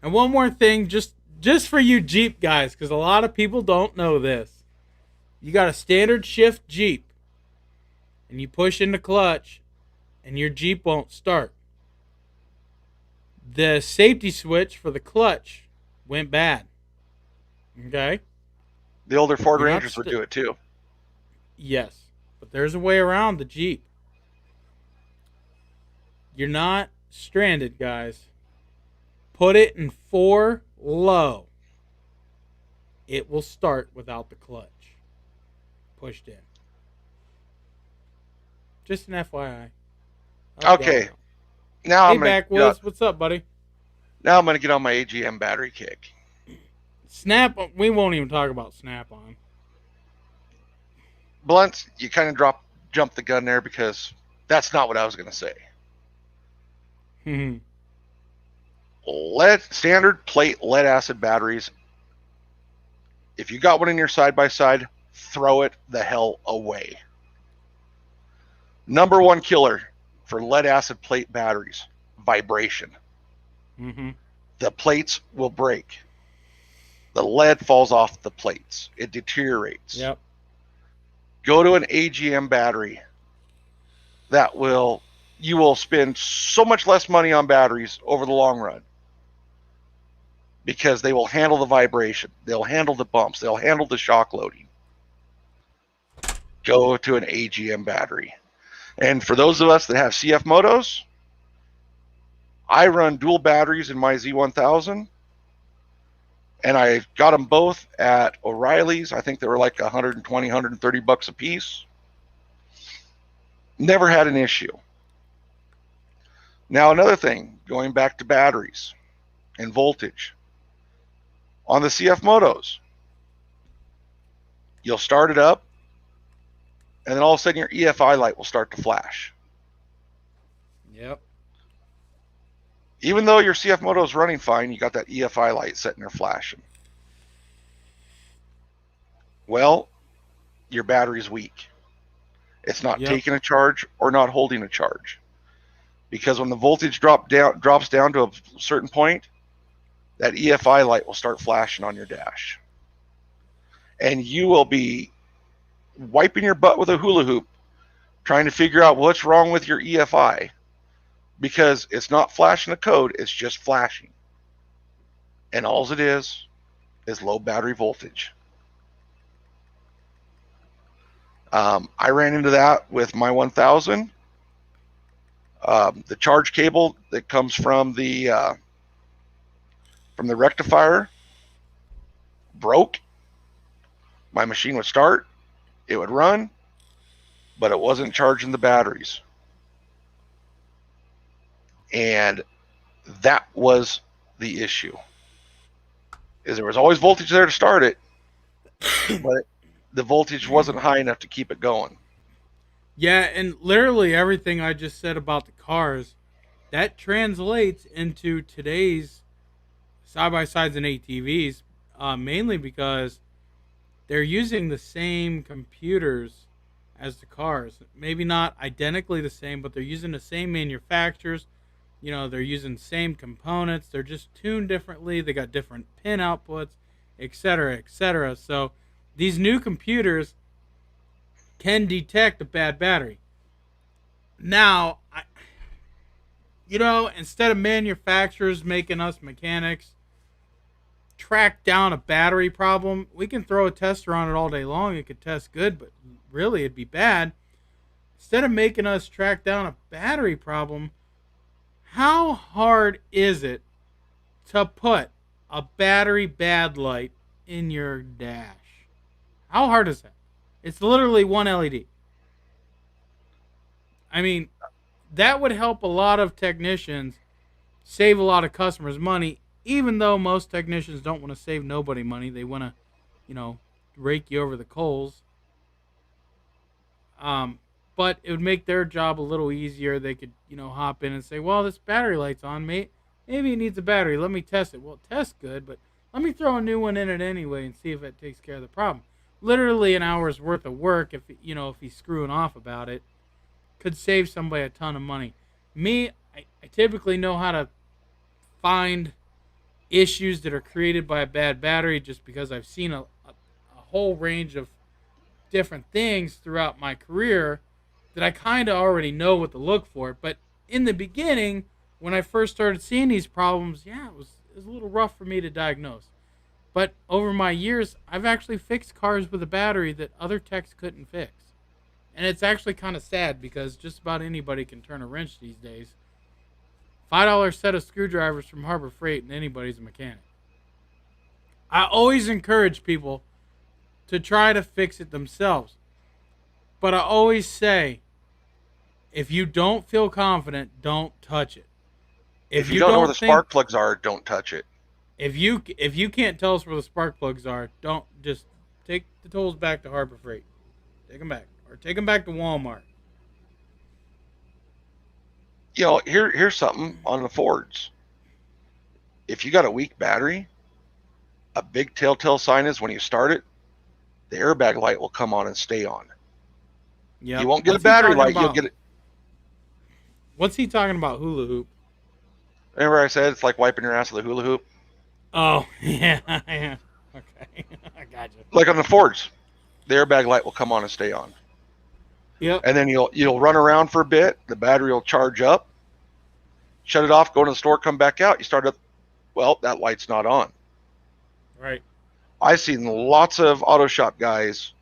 And one more thing, just for you Jeep guys, because a lot of people don't know this. You got a standard shift Jeep, and you push in the clutch, and your Jeep won't start. The safety switch for the clutch went bad. Okay? The older Ford Rangers would do it too. Yes, but there's a way around the Jeep. You're not stranded, guys. Put it in 4 low. It will start without the clutch pushed in. Just an FYI. Okay. Now hey, Backwoods, what's up, buddy? Now I'm going to get on my AGM battery kick. We won't even talk about Snap-on. Blunt, you kind of jumped the gun there because that's not what I was going to say. Standard plate lead acid batteries, if you got one in your side by side, throw it the hell away. Number one killer for lead acid plate batteries: vibration. Mm-hmm. The plates will break. The lead falls off the plates. It deteriorates. Yep. Go to an AGM battery. You will spend so much less money on batteries over the long run, because they will handle the vibration. They'll handle the bumps. They'll handle the shock loading. Go to an AGM battery. And for those of us that have CF motos, I run dual batteries in my Z1000, and I got them both at O'Reilly's. I think they were like 120, 130 bucks a piece. Never had an issue. Now, another thing, going back to batteries and voltage. On the CF motos, you'll start it up, and then all of a sudden your EFI light will start to flash. Yep. Even though your CF moto is running fine, you got that EFI light sitting there flashing. Well, your battery's weak. It's not taking a charge or not holding a charge. Because when the voltage drops down to a certain point, that EFI light will start flashing on your dash. And you will be wiping your butt with a hula hoop trying to figure out what's wrong with your EFI, because it's not flashing a code, it's just flashing. And all it is low battery voltage. I ran into that with my 1000. The charge cable that comes from the rectifier broke. My machine would start, it would run, but it wasn't charging the batteries. And that was the issue. Is there was always voltage there to start it, but the voltage wasn't high enough to keep it going. Yeah, and literally everything I just said about the cars, that translates into today's side-by-sides and ATVs, mainly because they're using the same computers as the cars. Maybe not identically the same, but they're using the same manufacturers. You know, they're using the same components. They're just tuned differently. They got different pin outputs, etc., etc. So these new computers can detect a bad battery. Now, instead of manufacturers making us mechanics track down a battery problem, we can throw a tester on it all day long. It could test good, but really it'd be bad. Instead of making us track down a battery problem, how hard is it to put a battery bad light in your dash? How hard is that? It's literally one LED. I mean, that would help a lot of technicians save a lot of customers money, even though most technicians don't want to save nobody money. They want to, rake you over the coals. But it would make their job a little easier. They could, hop in and say, well, this battery light's on, mate. Maybe it needs a battery. Let me test it. Well, it tests good, but let me throw a new one in it anyway and see if it takes care of the problem. Literally an hour's worth of work, if he's screwing off about it, could save somebody a ton of money. Me, I typically know how to find issues that are created by a bad battery, just because I've seen a whole range of different things throughout my career that I kind of already know what to look for. But in the beginning, when I first started seeing these problems, it was a little rough for me to diagnose. But over my years, I've actually fixed cars with a battery that other techs couldn't fix. And it's actually kind of sad, because just about anybody can turn a wrench these days. $5 set of screwdrivers from Harbor Freight and anybody's a mechanic. I always encourage people to try to fix it themselves. But I always say, if you don't feel confident, don't touch it. If you don't know where the spark plugs are, don't touch it. If you can't tell us where the spark plugs are, don't just take the tools back to Harbor Freight. Take them back. Or take them back to Walmart. Here's something on the Fords. if you got a weak battery, a big telltale sign is when you start it, the airbag light will come on and stay on. Yep. You won't get What's a he battery talking light. You'll about? get it. What's he talking about? Hula hoop. Remember I said it's like wiping your ass with a hula hoop? Oh, yeah. Yeah. Okay. I got you. Like on the Fords, the airbag light will come on and stay on. Yep. And then you'll run around for a bit. The battery will charge up. Shut it off. Go to the store. Come back out. You start up. Well, that light's not on. Right. I've seen lots of auto shop guys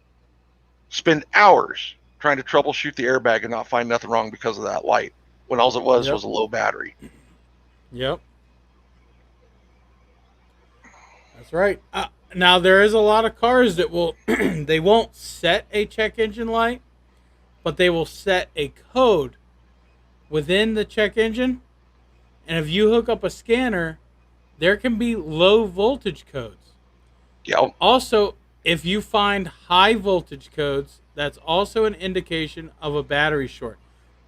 spend hours trying to troubleshoot the airbag and not find nothing wrong because of that light, when all it was a low battery. Yep. That's right. Now there is a lot of cars that will they won't set a check engine light, but they will set a code within the check engine. And if you hook up a scanner, there can be low voltage codes. Yep. Also, if you find high voltage codes, that's also an indication of a battery short.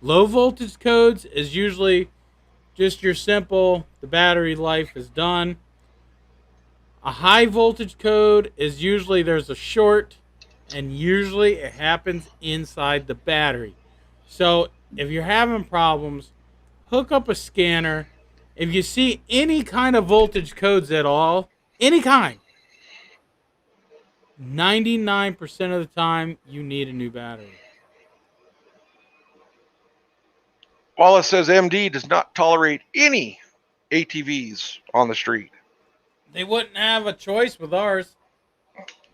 Low voltage codes is usually just your simple, the battery life is done. A high voltage code is usually there's a short, and usually it happens inside the battery. So if you're having problems, hook up a scanner. If you see any kind of voltage codes at all, any kind, 99% of the time you need a new battery. While it says MD does not tolerate any ATVs on the street. They wouldn't have a choice with ours.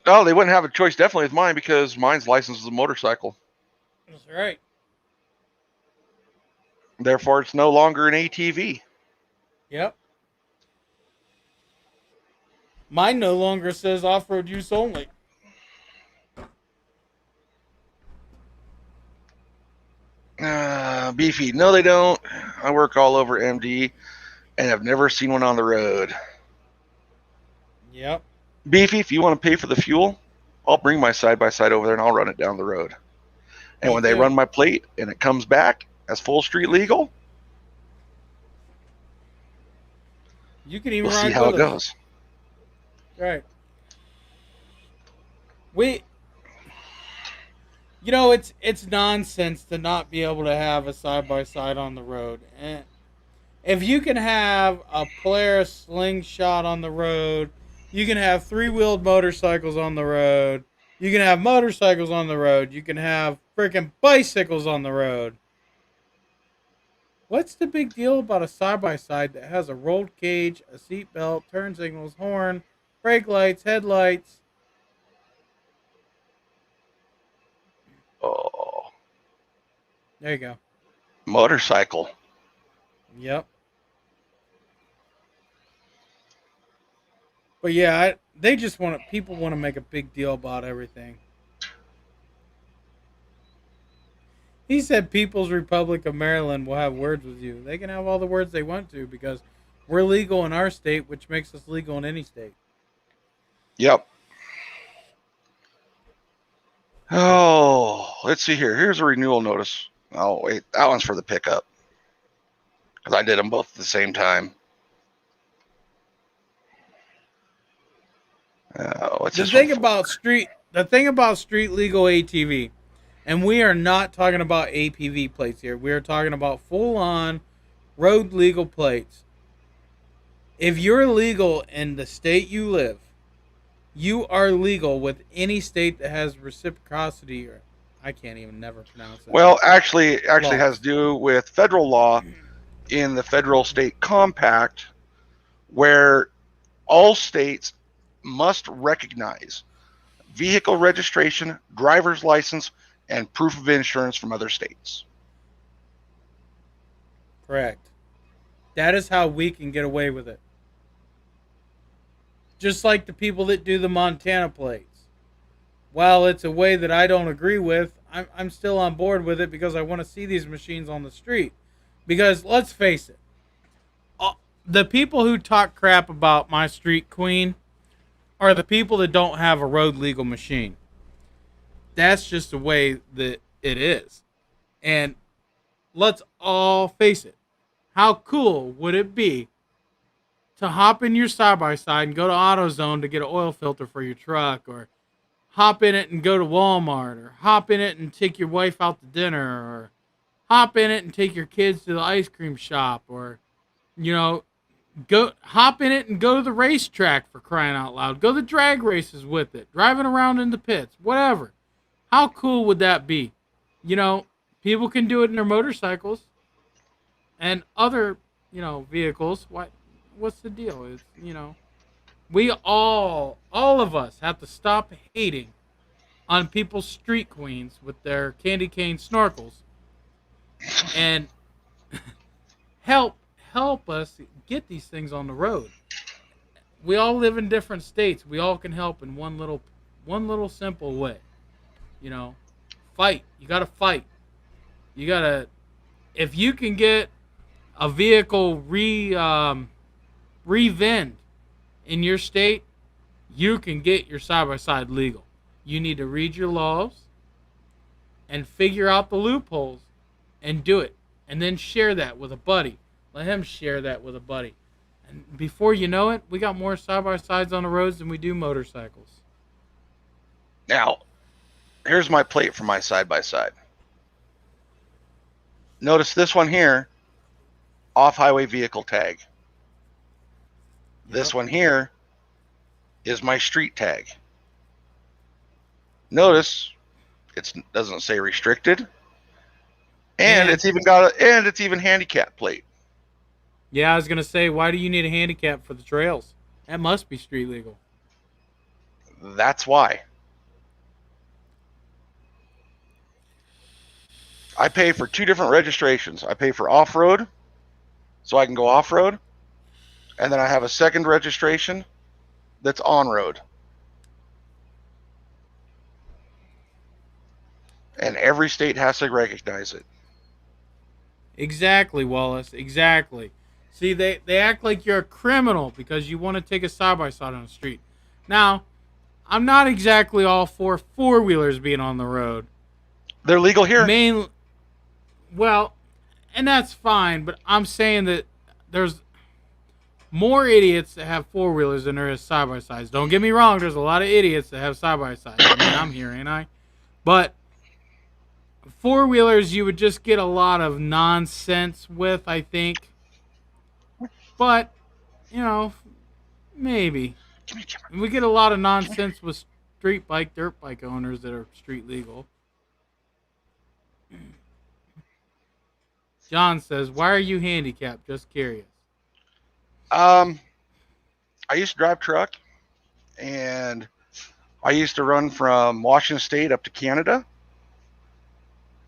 No, they wouldn't have a choice definitely with mine because mine's licensed as a motorcycle. That's right. Therefore, it's no longer an ATV. Yep. Mine no longer says off-road use only. Beefy. No, they don't. I work all over MD and have never seen one on the road. Yep. Beefy, if you want to pay for the fuel, I'll bring my side-by-side over there and I'll run it down the road. And when they run my plate and it comes back as full street legal, you can even we'll ride see how with it us. goes. Right. You know, it's nonsense to not be able to have a side-by-side on the road. And if you can have a Polaris slingshot on the road, you can have three-wheeled motorcycles on the road, you can have motorcycles on the road, you can have freaking bicycles on the road. What's the big deal about a side-by-side that has a rolled cage, a seat belt, turn signals, horn, brake lights, headlights? Oh. There you go. Motorcycle. Yep. But yeah, they just people want to make a big deal about everything. He said People's Republic of Maryland will have words with you. They can have all the words they want to because we're legal in our state, which makes us legal in any state. Yep. Oh, let's see here. Here's a renewal notice. Oh, wait. That one's for the pickup. Because I did them both at the same time. The thing about street legal ATV, and we are not talking about APV plates here. We are talking about full-on road legal plates. If you're legal in the state you live, you are legal with any state that has reciprocity, or I can't even never pronounce it. Well, actually has to do with federal law in the federal state compact, where all states must recognize vehicle registration, driver's license, and proof of insurance from other states. Correct. That is how we can get away with it. Just like the people that do the Montana plates. While it's a way that I don't agree with, I'm still on board with it because I want to see these machines on the street. Because let's face it, the people who talk crap about my street queen are the people that don't have a road legal machine. That's just the way that it is. And let's all face it. How cool would it be to hop in your side-by-side and go to AutoZone to get an oil filter for your truck, or hop in it and go to Walmart, or hop in it and take your wife out to dinner, or hop in it and take your kids to the ice cream shop, or, you know, go hop in it and go to the racetrack, for crying out loud. Go to drag races with it, driving around in the pits, whatever. How cool would that be? You know, people can do it in their motorcycles and other, vehicles. What's the deal? It's, we all of us have to stop hating on people's street queens with their candy cane snorkels and help us get these things on the road. We all live in different states. We all can help in one little simple way. Fight. You got to fight. You got to, if you can get a vehicle re-vend in your state, you can get your side-by-side legal. You need to read your laws and figure out the loopholes and do it. And then share that with a buddy. Let him share that with a buddy. And before you know it, we got more side-by-sides on the roads than we do motorcycles. Now, here's my plate for my side-by-side. Notice this one here, off-highway vehicle tag. This one here is my street tag. Notice it doesn't say restricted, and it's even handicap plate. Yeah, I was gonna say, why do you need a handicap for the trails? That must be street legal. That's why. I pay for 2 different registrations. I pay for off-road, so I can go off-road, and then I have a second registration that's on-road. And every state has to recognize it. Exactly, Wallace. Exactly. See, they act like you're a criminal because you want to take a side-by-side on the street. Now, I'm not exactly all for four-wheelers being on the road. They're legal here. Well, and that's fine, but I'm saying that there's more idiots that have four-wheelers than there is side-by-sides. Don't get me wrong, there's a lot of idiots that have side-by-sides. I mean, I'm here, ain't I? But four-wheelers you would just get a lot of nonsense with, I think. But, maybe. We get a lot of nonsense with dirt bike owners that are street legal. John says, why are you handicapped? Just curious. I used to drive truck, and I used to run from Washington State up to Canada,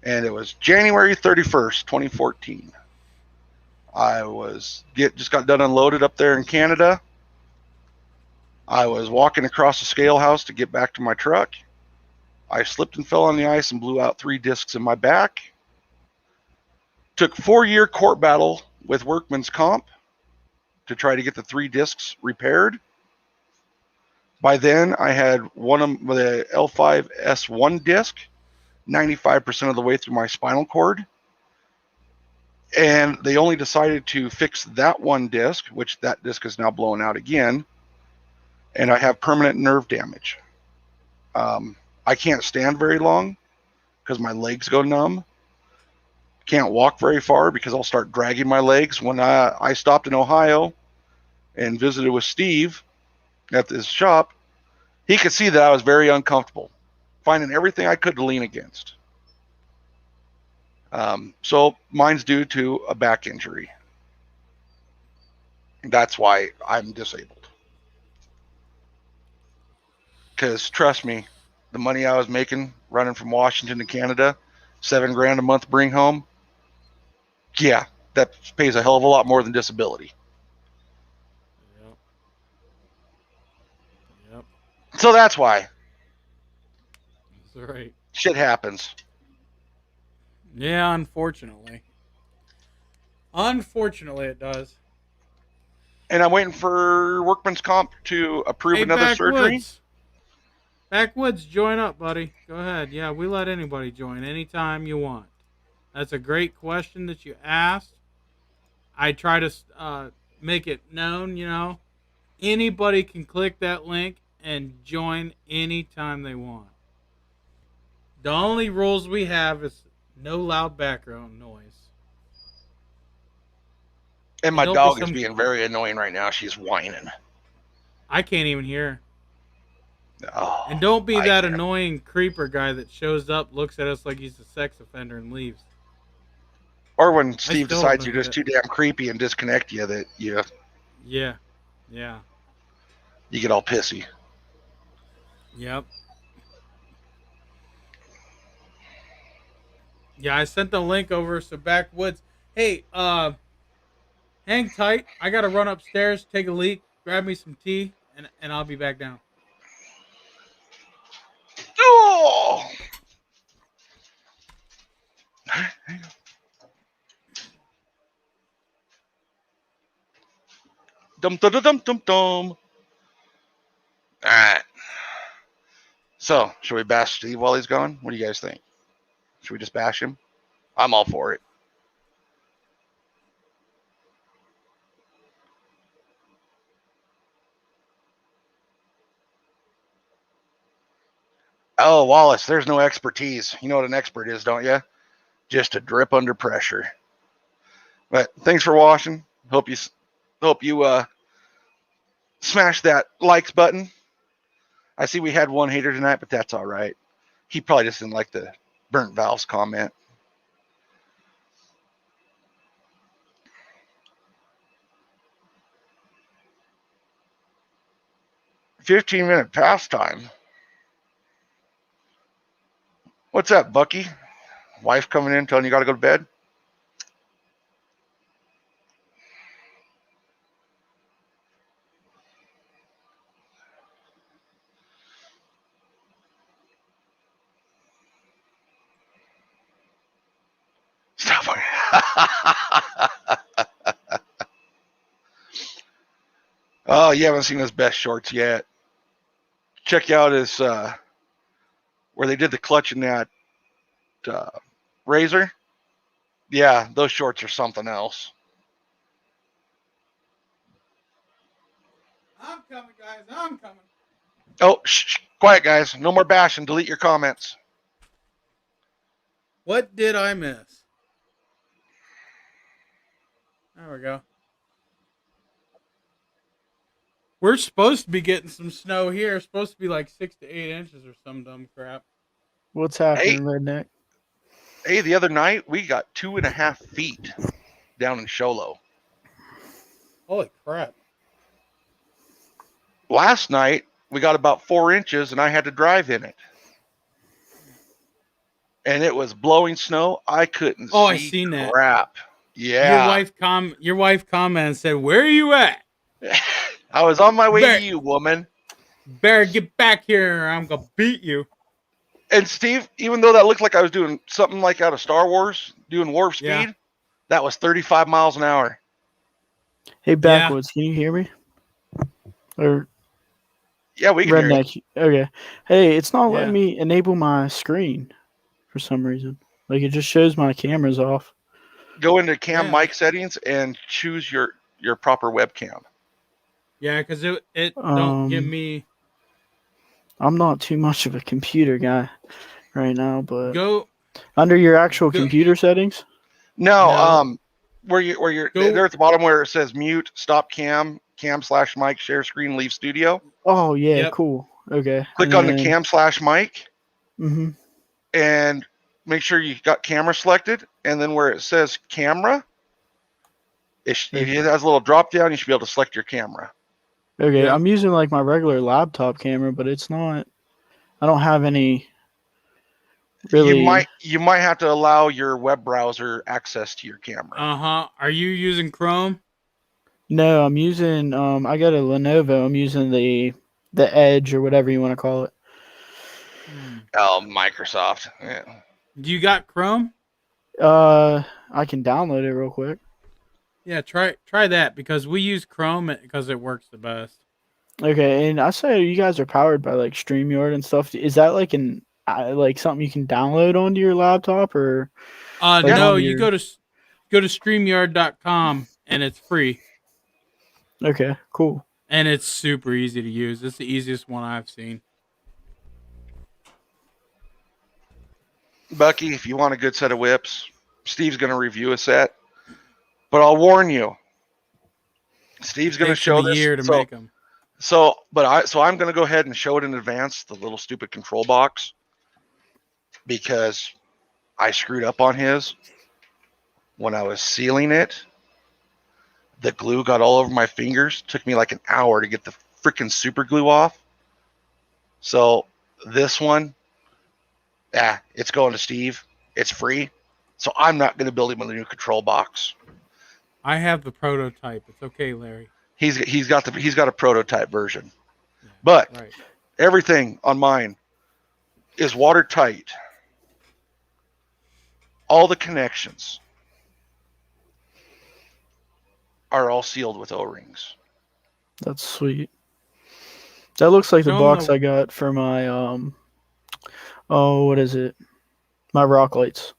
and it was January 31st, 2014. I just got done unloaded up there in Canada. I was walking across the scale house to get back to my truck. I slipped and fell on the ice and blew out 3 discs in my back. Took 4-year court battle with workman's comp to try to get the 3 discs repaired. By then, I had one of the L5S1 disc, 95% of the way through my spinal cord. And they only decided to fix that one disc, which that disc is now blown out again. And I have permanent nerve damage. I can't stand very long because my legs go numb. Can't walk very far because I'll start dragging my legs. When I stopped in Ohio and visited with Steve at this shop, he could see that I was very uncomfortable, finding everything I could to lean against. So mine's due to a back injury. That's why I'm disabled. Because trust me, the money I was making running from Washington to Canada, $7,000 a month to bring home, yeah, that pays a hell of a lot more than disability. Yep. So that's why. That's right. Shit happens. Yeah, unfortunately. Unfortunately, it does. And I'm waiting for workman's comp to approve another surgery. Backwoods, join up, buddy. Go ahead. Yeah, we let anybody join anytime you want. That's a great question that you asked. I try to make it known, anybody can click that link and join anytime they want. The only rules we have is no loud background noise. And my don't be dog is some. being very annoying right now. She's whining. I can't even hear. Oh, And don't be I that can't. annoying creeper guy that shows up, looks at us like he's a sex offender, and leaves. Or when I Steve still don't decides know you're who just that. too damn creepy and disconnect you, that you Yeah. Yeah. get all pissy. Yep. Yeah, I sent the link over. So backwoods. Hey, hang tight. I gotta run upstairs, take a leak, grab me some tea, and I'll be back down. Oh! Dum dum dum dum dum. All right. So, should we bash Steve while he's gone? What do you guys think? Should we just bash him? I'm all for it. Oh, Wallace, there's no expertise. You know what an expert is, don't you? Just a drip under pressure. But thanks for watching. Hope you smash that likes button. I see we had one hater tonight, but that's all right. He probably just didn't like the burnt valves comment. 15-minute pastime. What's up, Bucky? Wife coming in telling you got to go to bed? Stop. Oh, you haven't seen his best shorts yet. Check out his where they did the clutch in that Razor. Yeah, those shorts are something else. I'm coming, guys. I'm coming. Oh, shh, quiet, guys. No more bashing. Delete your comments. What did I miss? There we go. We're supposed to be getting some snow here. It's supposed to be like 6 to 8 inches or some dumb crap. What's happening, Redneck? Hey, the other night we got 2.5 feet down in Sholo. Holy crap. Last night we got about 4 inches and I had to drive in it. And it was blowing snow. I couldn't see I seen that. crap. Yeah. Your wife commented and said, "Where are you at? I was on my way to you, woman." Better get back here or I'm going to beat you. And Steve, even though that looked like I was doing something like out of Star Wars, doing warp speed, Yeah. that was 35 miles an hour. Hey, Backwoods, can you hear me? Or yeah, we can Redneck? hear you. Okay. Hey, it's not letting me enable my screen for some reason. Like, it just shows my camera's off. Go into cam mic settings and choose your proper webcam. Yeah, because it don't give me... I'm not too much of a computer guy right now, but go under your actual computer settings. No, where you're there at the bottom where it says mute, stop cam/mic, share screen, leave studio. Oh yeah, cool. Okay. Click on the cam/mic. Mm-hmm. And make sure you got camera selected, and then where it says camera, if it has a little drop down, you should be able to select your camera. Okay, I'm using like my regular laptop camera, but it's not. I don't have any. Really, you might have to allow your web browser access to your camera. Are you using Chrome? No, I'm using. I got a Lenovo. I'm using the Edge or whatever you want to call it. Oh, Microsoft. Yeah. Do you got Chrome? I can download it real quick. Yeah, try that because we use Chrome because it works the best. Okay, and I say you guys are powered by like StreamYard and stuff. Is that like like something you can download onto your laptop or? No, you go to StreamYard.com and it's free. Okay, cool. And it's super easy to use. It's the easiest one I've seen. Bucky, if you want a good set of whips, Steve's going to review a set. But I'll warn you, Steve's going to Takes him show a this. year to make them. So I'm going to go ahead and show it in advance, the little stupid control box, because I screwed up on his when I was sealing it. The glue got all over my fingers. Took me like an hour to get the freaking super glue off. So this one, it's going to Steve. It's free. So I'm not going to build him a new control box. I have the prototype. It's okay, Larry. He's got a prototype version. Yeah, but right. Everything on mine is watertight. All the connections are all sealed with O-rings. That's sweet. That looks like the box I got for my what is it? My rock lights.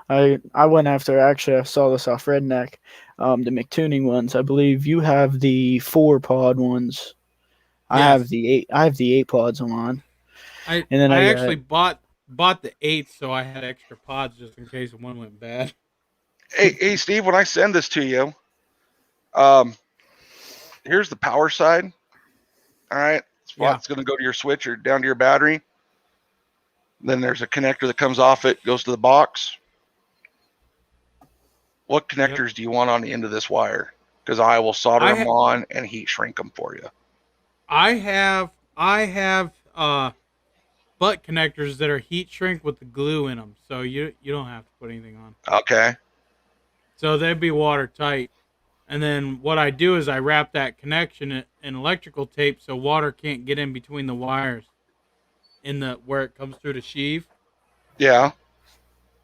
I went after, actually I saw this off RedNeck, the McTuning ones. I believe you have the 4-pod ones. Yes. I have the 8 pods on mine. I actually bought the 8 so I had extra pods just in case one went bad. Hey Steve, when I send this to you, here's the power side. All right. It's going to go to your switch or down to your battery. Then there's a connector that comes off it, goes to the box. What connectors do you want on the end of this wire? Because I will solder them on and heat shrink them for you. I have butt connectors that are heat shrink with the glue in them, so you don't have to put anything on. Okay. So they'd be watertight. And then what I do is I wrap that connection in electrical tape so water can't get in between the wires in where it comes through the sheave. Yeah.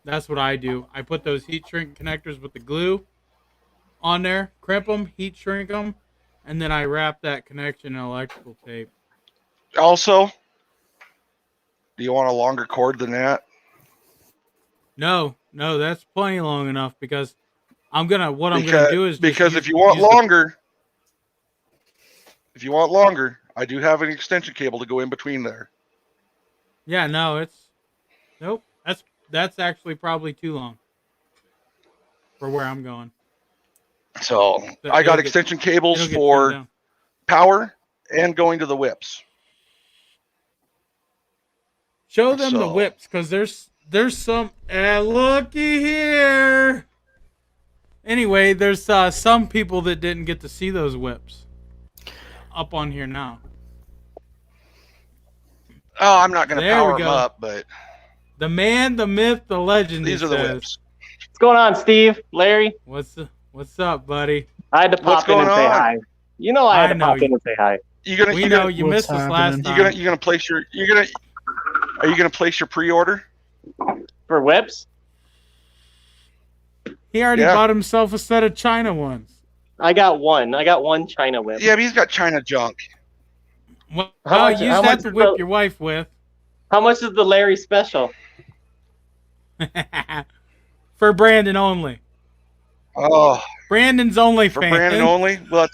That's what I do. I put those heat shrink connectors with the glue on there, crimp them, heat shrink them, and then I wrap that connection in electrical tape. Also, do you want a longer cord than that? No, that's plenty long enough because I'm gonna do is because if you want longer, I do have an extension cable to go in between there. Yeah, no, nope. That's actually probably too long for where I'm going. So I got extension cables for power and going to the whips. Show them the whips, because there's some looky here. Anyway, there's some people that didn't get to see those whips up on here now. Oh, I'm not going to power them up, but the man, the myth, the legend. These are the whips. What's going on, Steve? Larry? What's up, buddy? I had to pop in and say hi. You know I had to pop in and say hi. You missed us last time. Are you gonna place your pre-order for whips? He already bought himself a set of China ones. I got one China whip. Yeah, but he's got China junk. Well, use that to whip your wife with. How much is the Larry special? For Brandon only. Oh, Brandon's only for fan. Brandon only. Well,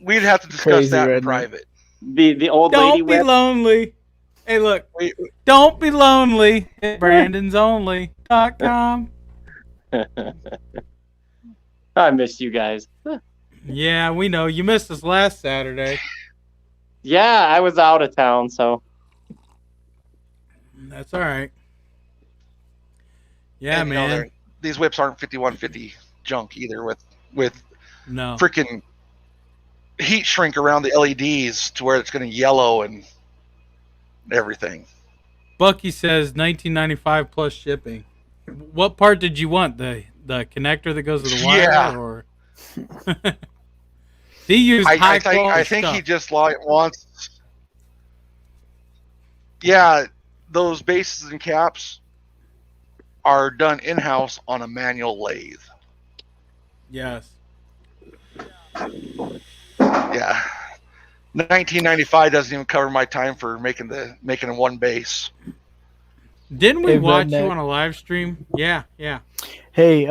we'd have to discuss that in private. The old lady whip. Don't be lonely. Hey, look. Don't be lonely. Brandon'sOnly.com. I missed you guys. Yeah, we know. You missed us last Saturday. Yeah, I was out of town, so. That's all right. Yeah, and, man. These whips aren't 5150 junk either with no freaking heat shrink around the LEDs to where it's going to yellow and everything. Bucky says 1995 plus shipping. What part did you want? The connector that goes to the wire, or he used high quality I think stuff. He just wants. Yeah, those bases and caps are done in-house on a manual lathe. Yes. Yeah. 1995 doesn't even cover my time for making one base. Didn't we watch you on a live stream? Yeah. Hey,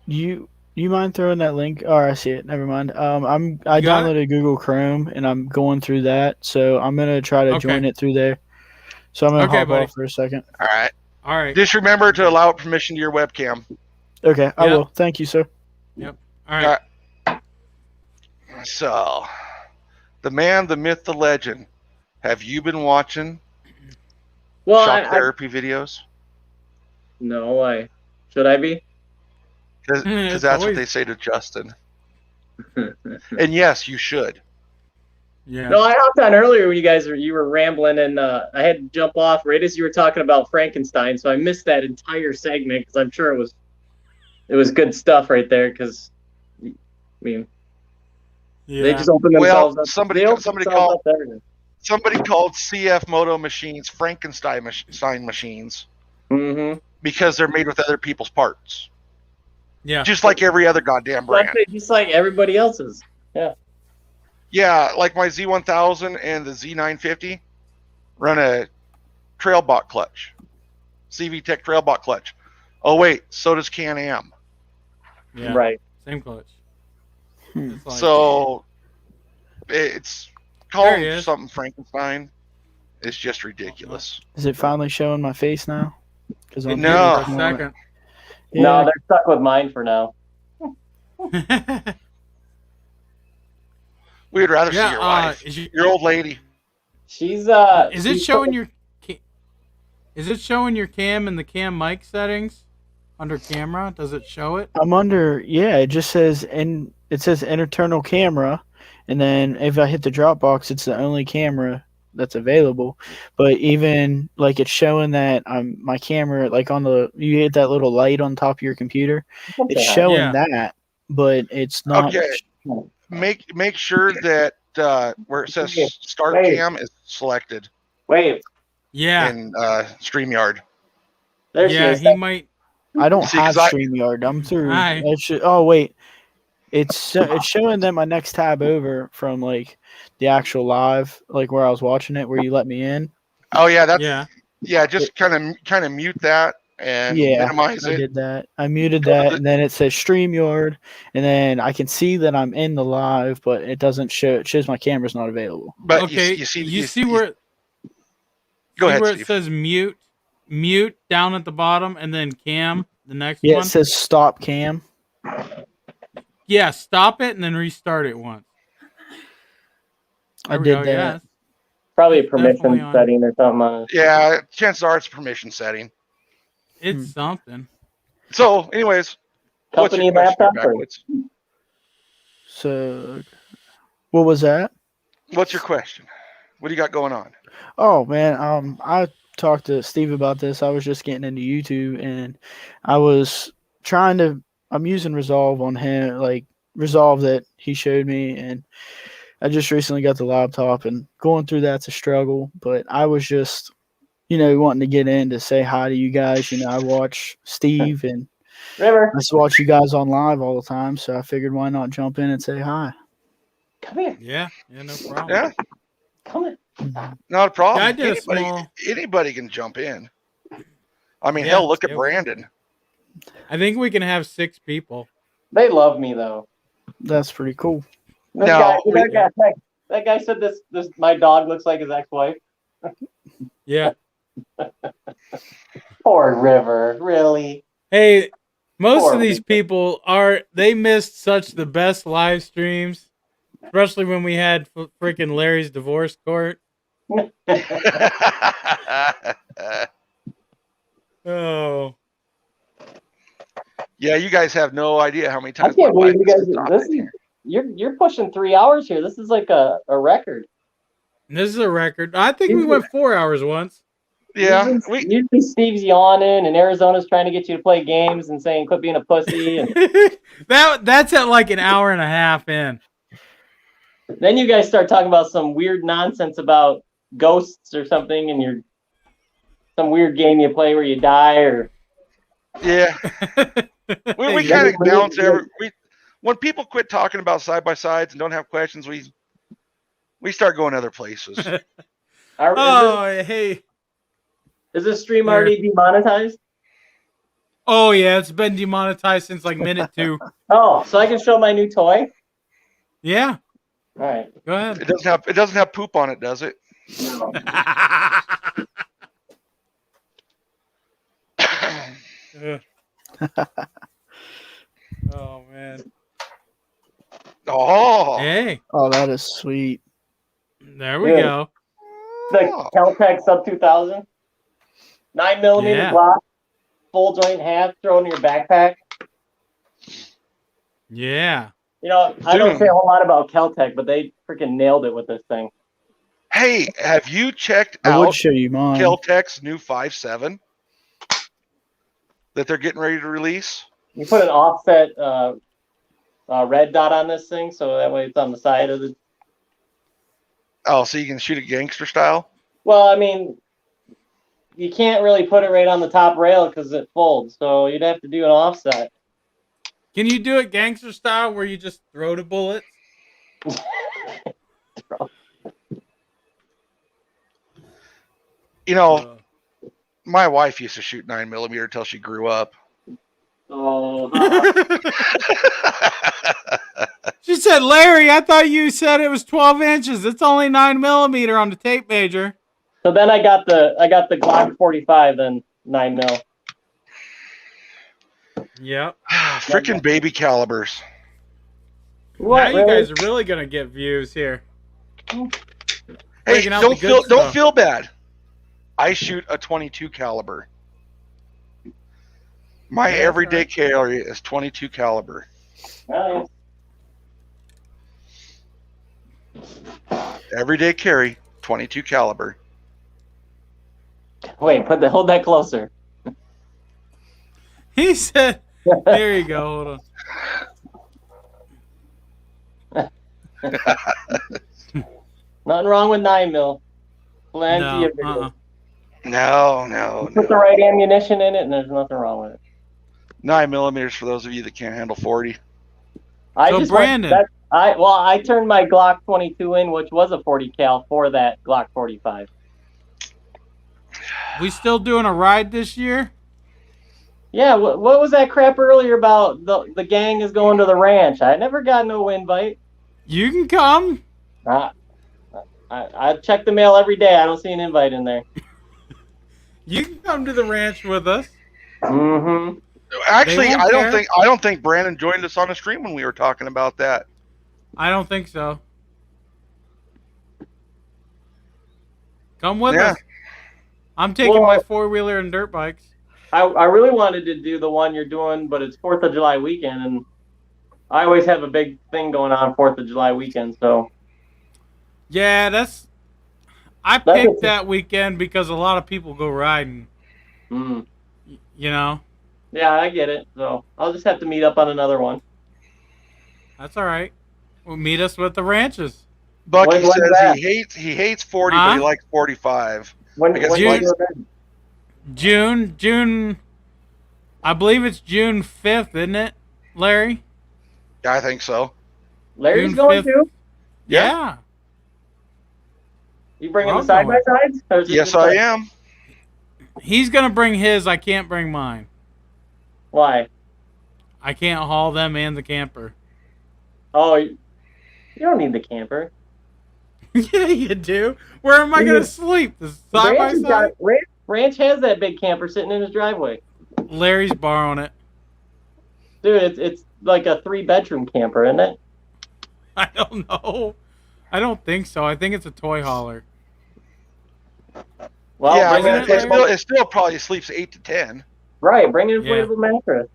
you You mind throwing that link? Oh, I see it. Never mind. I You got it? downloaded Google Chrome and I'm going through that, so I'm gonna try to join Okay. it through there. So I'm gonna Okay, hop buddy. off for a second. All right. All right. Just remember to allow permission to your webcam. Okay, I Yep. will. Thank you, sir. Yep. All right. So, the man, the myth, the legend. Have you been watching Well, shock therapy videos? no, should I be? Because It's that's what always- they say to Justin. And yes, you should. Yeah. No, I hopped on earlier when you were rambling, and I had to jump off right as you were talking about Frankenstein, so I missed that entire segment because I'm sure it was good stuff right there. Because I mean, they just opened themselves up. Somebody called CF Moto machines Frankenstein machines Mm-hmm. because they're made with other people's parts. Yeah. Just like every other goddamn brand. Just like everybody else's. Yeah. Yeah, like my Z1000 and the Z950 run a Trailbot clutch. CVTech Trailbot clutch. Oh, wait, so does Can-Am. Yeah. Right. Same clutch. Hmm. It's like- So, it's There he called is. something Frankenstein. It's just ridiculous. Is it finally showing my face now? Because It did No. for a second. Yeah. No, they're stuck with mine for now. We would rather see your wife. Your old lady. She's Is it showing your? Is it showing your cam and the cam mic settings under camera? Does it show it? I'm under. Yeah, it just says it says internal camera, and then if I hit the drop box, it's the only camera that's available. But even like it's showing that my camera, like you hit that little light on top of your computer, it's showing Yeah. that, but it's not. Okay. Make sure that where it says Start Wait. Cam is selected Wait, Yeah. in StreamYard. there Yeah. she is. He might. I don't See, have 'cause StreamYard. I'm through. Hi. Oh wait, it's showing that my next tab over from like the actual live, like where I was watching it, where you let me in. Oh yeah, that's Yeah. Just kind of mute that and Yeah, minimize I it. did that. I muted that, and then it says StreamYard, and then I can see that I'm in the live, but it doesn't show. It shows my camera's not available. But Okay. you see where? Go see ahead, where Steve. it says mute down at the bottom, and then cam the next Yeah, one. it says stop cam. Yeah. Stop it and then restart it once. I There we did go, that. yeah. Probably a It's definitely permission on. setting or something on it. Yeah, chances are it's a permission setting. It's something. So, anyways, what's Company your question there, laptop or- Backwoods? So, what was that? What's your question? What do you got going on? Oh man, I talked to Steve about this. I was just getting into YouTube, and I was I'm using Resolve on him, like Resolve that he showed me, and I just recently got the laptop, and going through that's a struggle. But I was just, wanting to get in to say hi to you guys. I watch Steve, and River, I just watch you guys on live all the time, so I figured why not jump in and say hi. come here. Yeah. Yeah. No problem. Yeah, Come here. not a problem. Yeah, I did Anybody can jump in. I mean, Yeah, hell, look at yeah. Brandon. I think we can have 6 people. They love me though. That's pretty cool. This No, that guy said this my dog looks like his ex-wife. Yeah. Poor River, really. Hey, most Poor of these people they missed such the best live streams, especially when we had freaking Larry's divorce court. Oh, Yeah, you guys have no idea how many I times can't my believe you wife guys. has stopped This in is, here. you're pushing 3 hours here. This is like a record. this is a record. I think we went 4 hours once. Yeah, Usually Steve's yawning, and Arizona's trying to get you to play games and saying quit being a pussy, and That's at like an hour and a half in. then you guys start talking about some weird nonsense about ghosts or something, and some weird game you play where you die or. yeah. We kind of balance when people quit talking about side by sides and don't have questions, we start going other places. Oh, hey. Is this stream already demonetized? Oh yeah, it's been demonetized since like minute 2. Oh, so I can show my new toy? Yeah, All right. go ahead. It doesn't have poop on it, does it? No. Oh man. Oh. Hey, Oh, that is sweet. there we Dude. go. The Caltech Sub 2000. 9mm Yeah. Glock. Full joint half. Throw in your backpack. Yeah. You know, I don't Dude. say a whole lot about Caltech, but they freaking nailed it with this thing. Hey, have you checked I would out show you mine. Caltech's new 5.7 that they're getting ready to release? You put an offset red dot on this thing, so that way it's on the side of the. Oh, so you can shoot it gangster style? Well, I mean, you can't really put it right on the top rail because it folds, so you'd have to do an offset. Can you do it gangster style where you just throw the bullets? You know, my wife used to shoot 9mm until she grew up. Oh, She said, Larry, I thought you said it was 12 inches. It's only 9mm on the tape measure. so then I got the Glock 45, then 9mm. Yep. Freaking baby calibers. What? Now you Really? guys are really gonna get views here. Hey, Breaking out the good don't stuff. feel bad. I shoot a 22 caliber. My Yeah, everyday right. carry is 22 caliber. Nice. Everyday carry, 22 caliber. Wait, hold that closer. He said, there you go. Hold on. Nothing wrong with 9mm. Plenty of No, No. Put the right ammunition in it, and there's nothing wrong with it. 9mm for those of you that can't handle 40. So, Brandon. I turned my Glock 22 in, which was a 40 cal, for that Glock 45. We still doing a ride this year? Yeah, what was that crap earlier about the gang is going to the ranch? I never got no invite. You can come. I check the mail every day. I don't see an invite in there. You can come to the ranch with us. Mm-hmm. Actually, They won't care. I don't think Brandon joined us on the stream when we were talking about that. I don't think so. Come with Yeah. us. I'm taking my 4-wheeler and dirt bikes. I really wanted to do the one you're doing, but it's 4th of July weekend, and I always have a big thing going on 4th of July weekend, so. Yeah, I picked that weekend because a lot of people go riding. Mm. You know? Yeah, I get it. So I'll just have to meet up on another one. That's all right. We'll meet us with the ranches. Bucky When's says that? he hates 40, but he likes 45. When I guess do he you likes- do that? June. I believe it's June 5th, isn't it, Larry? Yeah, I think so. Larry's June going 5th. too? Yeah. You bringing We're the all going. side-by-sides? Yes, I am. He's going to bring his. I can't bring mine. Why? I can't haul them and the camper. Oh, you don't need the camper. Yeah, you do. Where am I going to sleep? The side by side? Ranch has that big camper sitting in his driveway. Larry's borrowing it. Dude, it's like a 3-bedroom camper, isn't it? I don't know. I don't think so. I think it's a toy hauler. Well, yeah, I bring mean, an it still probably sleeps 8 to 10. Right, bring an inflatable mattress.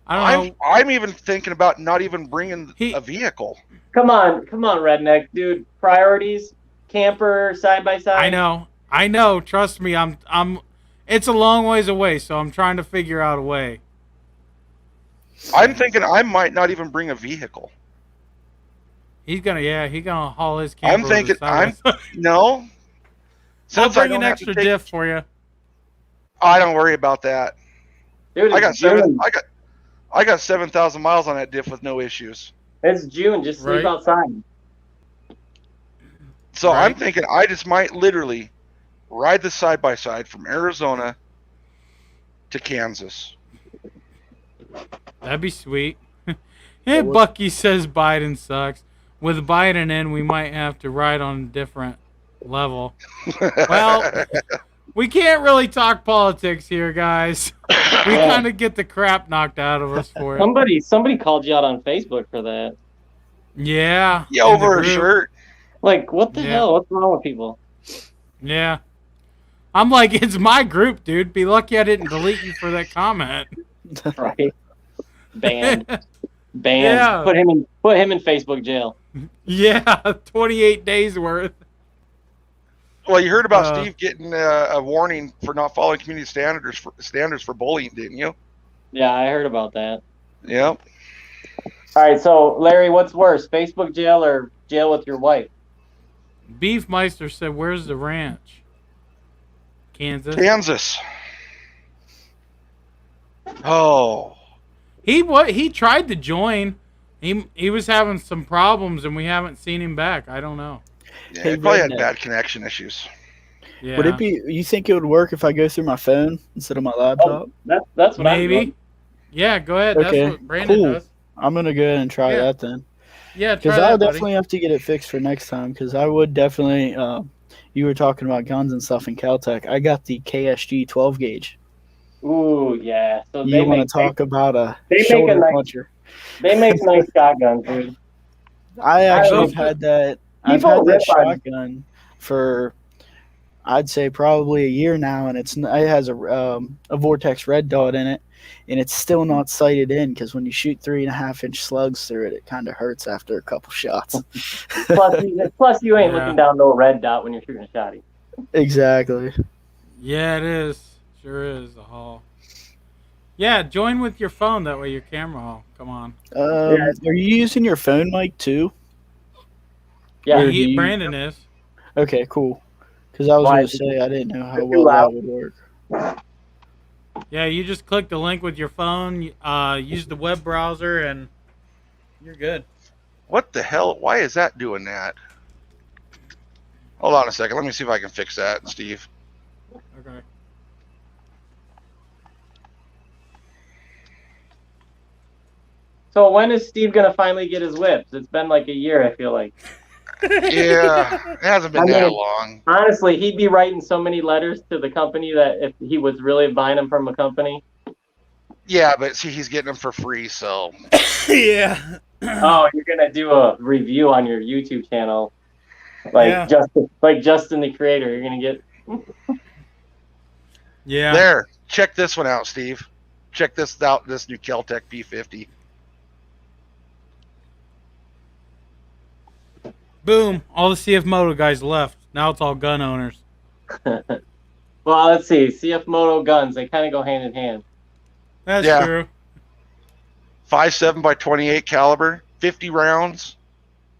I don't know. I'm even thinking about not even bringing a vehicle. Come on, Redneck, dude. Priorities, camper, side-by-side. I know. Trust me. It's a long ways away, so I'm trying to figure out a way. I'm thinking I might not even bring a vehicle. He's gonna haul his camper. I'm thinking no. I'll Since I bring don't an have extra to take, diff for you. I don't worry about that. Dude, I got 7,000 miles on that diff with no issues. It's June. Just sleep outside. So I'm thinking I just might literally ride the side by side from Arizona to Kansas. That'd be sweet. Hey, Bucky says Biden sucks. With Biden in, we might have to ride on a different level. Well, we can't really talk politics here, guys. We kind of get the crap knocked out of us for it. Somebody called you out on Facebook for that. Yeah. Yeah, in the over a group. shirt. Like, what the Yeah. hell? What's wrong with people? Yeah. I'm like, it's my group, dude. Be lucky I didn't delete you for that comment. Right? Banned. Yeah. Put him in Facebook jail. Yeah, 28 days worth. Well, you heard about Steve getting a warning for not following community standards for bullying, didn't you? Yeah, I heard about that. Yep. All right, so Larry, what's worse, Facebook jail or jail with your wife? Beefmeister said, "Where's the ranch?" Kansas. Oh. He tried to join. He was having some problems, and we haven't seen him back. I don't know. Yeah, Hey, he probably had Redneck. bad connection issues. Yeah. Would it be? You think it would work if I go through my phone instead of my laptop? That's what I'm Maybe? doing. Yeah, go ahead. Okay, That's what Brandon cool. does. I'm gonna go ahead and try Yeah. that then. Yeah, try Because that, I'll buddy. definitely have to get it fixed for next time. Because I would definitely. You were talking about guns and stuff in Caltech. I got the KSG 12 gauge. Ooh, yeah. So You want to talk about a they make a shoulder nice- puncher? They make nice shotguns, dude. I actually have People- had that. I've people had that rip on- shotgun for, I'd say probably a year now, and it has a Vortex red dot in it, and it's still not sighted in because when you shoot 3.5-inch slugs through it, it kind of hurts after a couple shots. Plus, you ain't Yeah. looking down no red dot when you're shooting a shotty. Exactly. Yeah, it is. Sure is a haul. Yeah, join with your phone. That way your camera haul. Come on. Are you using your phone mic too? Yeah. Or do you- Brandon is. Okay, cool. Because I was Why? going to say I didn't know how Too well loud? that would work. Yeah, you just click the link with your phone. Use the web browser, and you're good. What the hell? Why is that doing that? Hold on a second. Let me see if I can fix that, Steve. Okay. So when is Steve gonna finally get his whips? It's been like a year, I feel like. Yeah, it hasn't been I that mean- long. Honestly, he'd be writing so many letters to the company that if he was really buying them from a company. Yeah, but see, he's getting them for free, so Yeah. Oh, you're gonna do a review on your YouTube channel, like Yeah. Justin the Creator. You're gonna get. Yeah. there. Check this one out, Steve. Check this out. This new Keltec P50. Boom. All the CF Moto guys left. Now it's all gun owners. Well, let's see. CF Moto guns, they kind of go hand in hand. That's Yeah. true. 5.7 by 28 caliber, 50 rounds.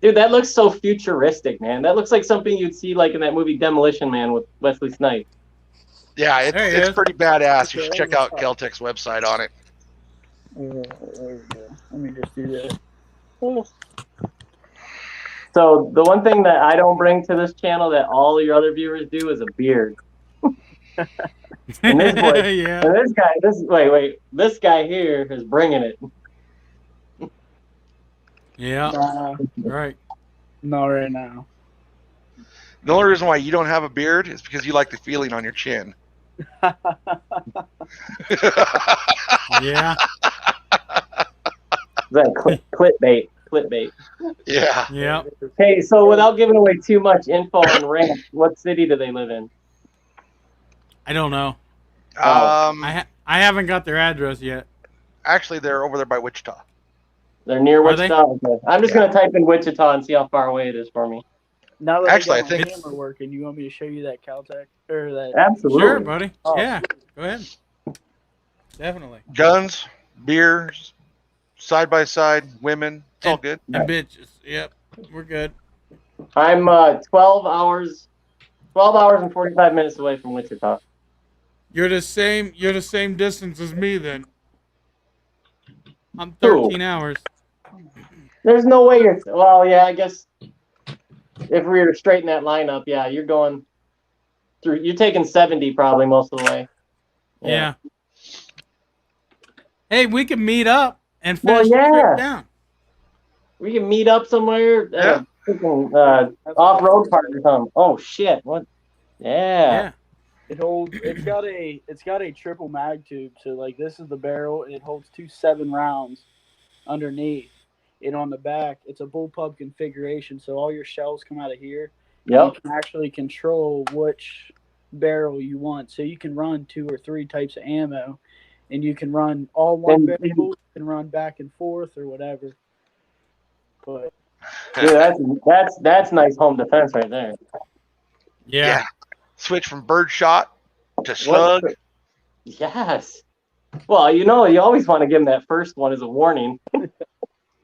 Dude, that looks so futuristic, man. That looks like something you'd see like in that movie Demolition Man with Wesley Snipes. Yeah, There he it's is. pretty badass. You should check out Keltec's website on it. There we go. Let me just do that. So the one thing that I don't bring to this channel that all your other viewers do is a beard. And this boy- Yeah. And this guy here is bringing it. Yeah. Nah, Right. not right now. The only reason why you don't have a beard is because you like the feeling on your chin. Yeah. Is that clickbait? Clickbait. Yeah. Yeah. Hey, so without giving away too much info on Ranch, what city do they live in? I don't know. Oh. I haven't got their address yet. Actually, they're over there by Wichita. They're near Are they? Wichita. Okay. I'm just gonna type in Wichita and see how far away it is for me. Now that Actually, I I got my think- camera working, you want me to show you that Caltech or that? Absolutely. Sure, buddy. Oh. Yeah. Go ahead. Definitely. Guns, beers, side by side, women. It's all good. And bitches. Yep. We're good. I'm 12 hours and 45 minutes away from Wichita. You're the same distance as me then. I'm 13 hours. There's no way you're. Well, yeah, I guess if we were to straighten that line up, yeah, you're going through. You're taking 70 probably most of the way. Yeah. Hey, we can meet up and Well, finish the yeah. trip down. We can meet up somewhere at Yeah. a freaking off-road park or something. Oh shit! What? Yeah. Yeah. It's got a triple mag tube. So like this is the barrel, and it holds 2 7 rounds underneath. And on the back, it's a bullpup configuration. So all your shells come out of here. And you Yep. can actually control which barrel you want. So you can run 2 or 3 types of ammo, and you can run all one And- barrel. You can run back and forth or whatever. But Dude, that's nice home defense right there. Yeah. Switch from birdshot to What? slug. Yes. Well, you always want to give them that first one as a warning.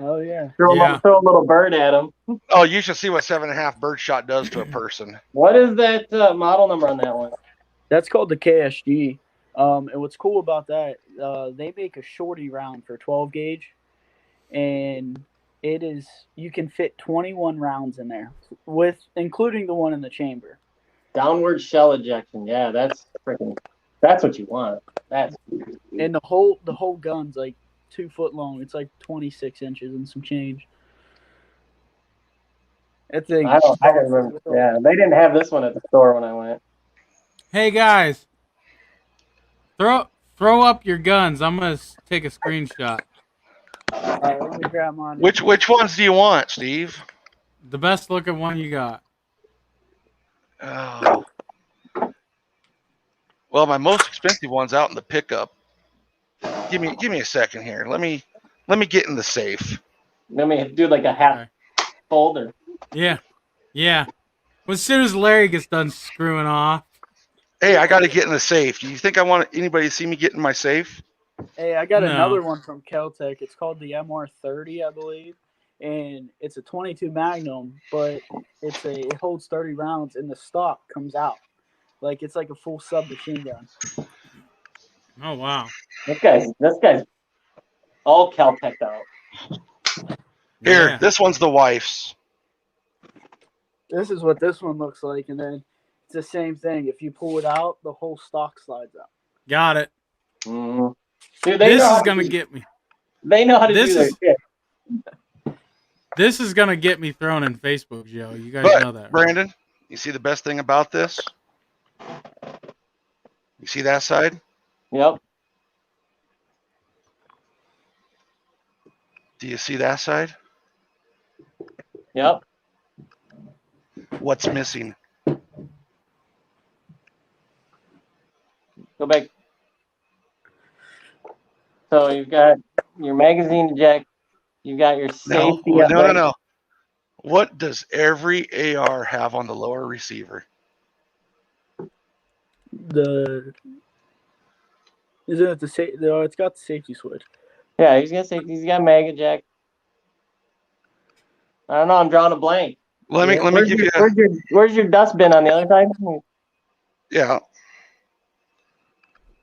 oh yeah, Throw Yeah. a little bird at them. Oh, you should see what 7.5 birdshot does to a person. What is that model number on that one? that's called the KSG. And what's cool about that, they make a shorty round for 12 gauge, and you can fit 21 rounds in there, with including the one in the chamber. Downward shell ejection. Yeah, that's what you want. That's And the whole gun's like 2 foot long. It's like 26 inches and some change. It's a I didn't remember. Yeah, they didn't have this one at the store when I went. Hey guys, throw up your guns. I'm gonna take a screenshot. All right, let me grab mine. Which ones do you want, Steve? The best looking one you got. Oh. Well, my most expensive one's out in the pickup. Give me a second here. Let me get in the safe. Let me do like a half Okay. folder. Yeah. Yeah. Well, as soon as Larry gets done screwing off. Hey, I got to get in the safe. Do you think I want anybody to see me get in my safe? Hey, I got No. another one from Keltec. It's called the MR30, I believe, and it's a 22 Magnum, but it holds 30 rounds, and the stock comes out like it's like a full submachine gun. Oh wow. This guy's all Caltech out. Here, Yeah. this one's the wife's. This is what this one looks like, and then it's the same thing. If you pull it out, the whole stock slides out. Got it. Mm-hmm. Dude, This is gonna get me. They know how to This do their is- shit. This is gonna get me thrown in Facebook, Joe. You guys But know that, right? Brandon, you see the best thing about this? You see that side? Yep. Do you see that side? Yep. What's missing? Go back. So you've got your magazine eject. You've got your safety. No. What does every AR have on the lower receiver? Isn't it it's got the safety switch. Yeah, he's got safety. He's got mag eject. I don't know. I'm drawing a blank. Let me give you. Where's your dustbin on the other side? Yeah.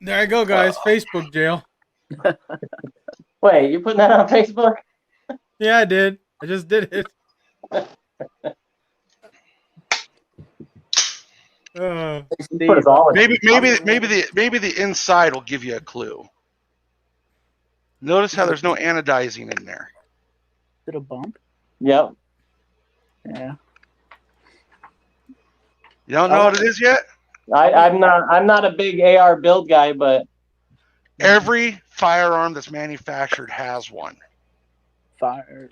There I go, guys. Facebook jail. Wait, you putting that on Facebook? Yeah, I did. I just did it. Put us all in. Maybe the inside will give you a clue. Notice how there's no anodizing in there. Is it a bump? Yep. Yeah. You don't know what it is yet? I'm not a big AR build guy, but Every firearm that's manufactured has one. Fire.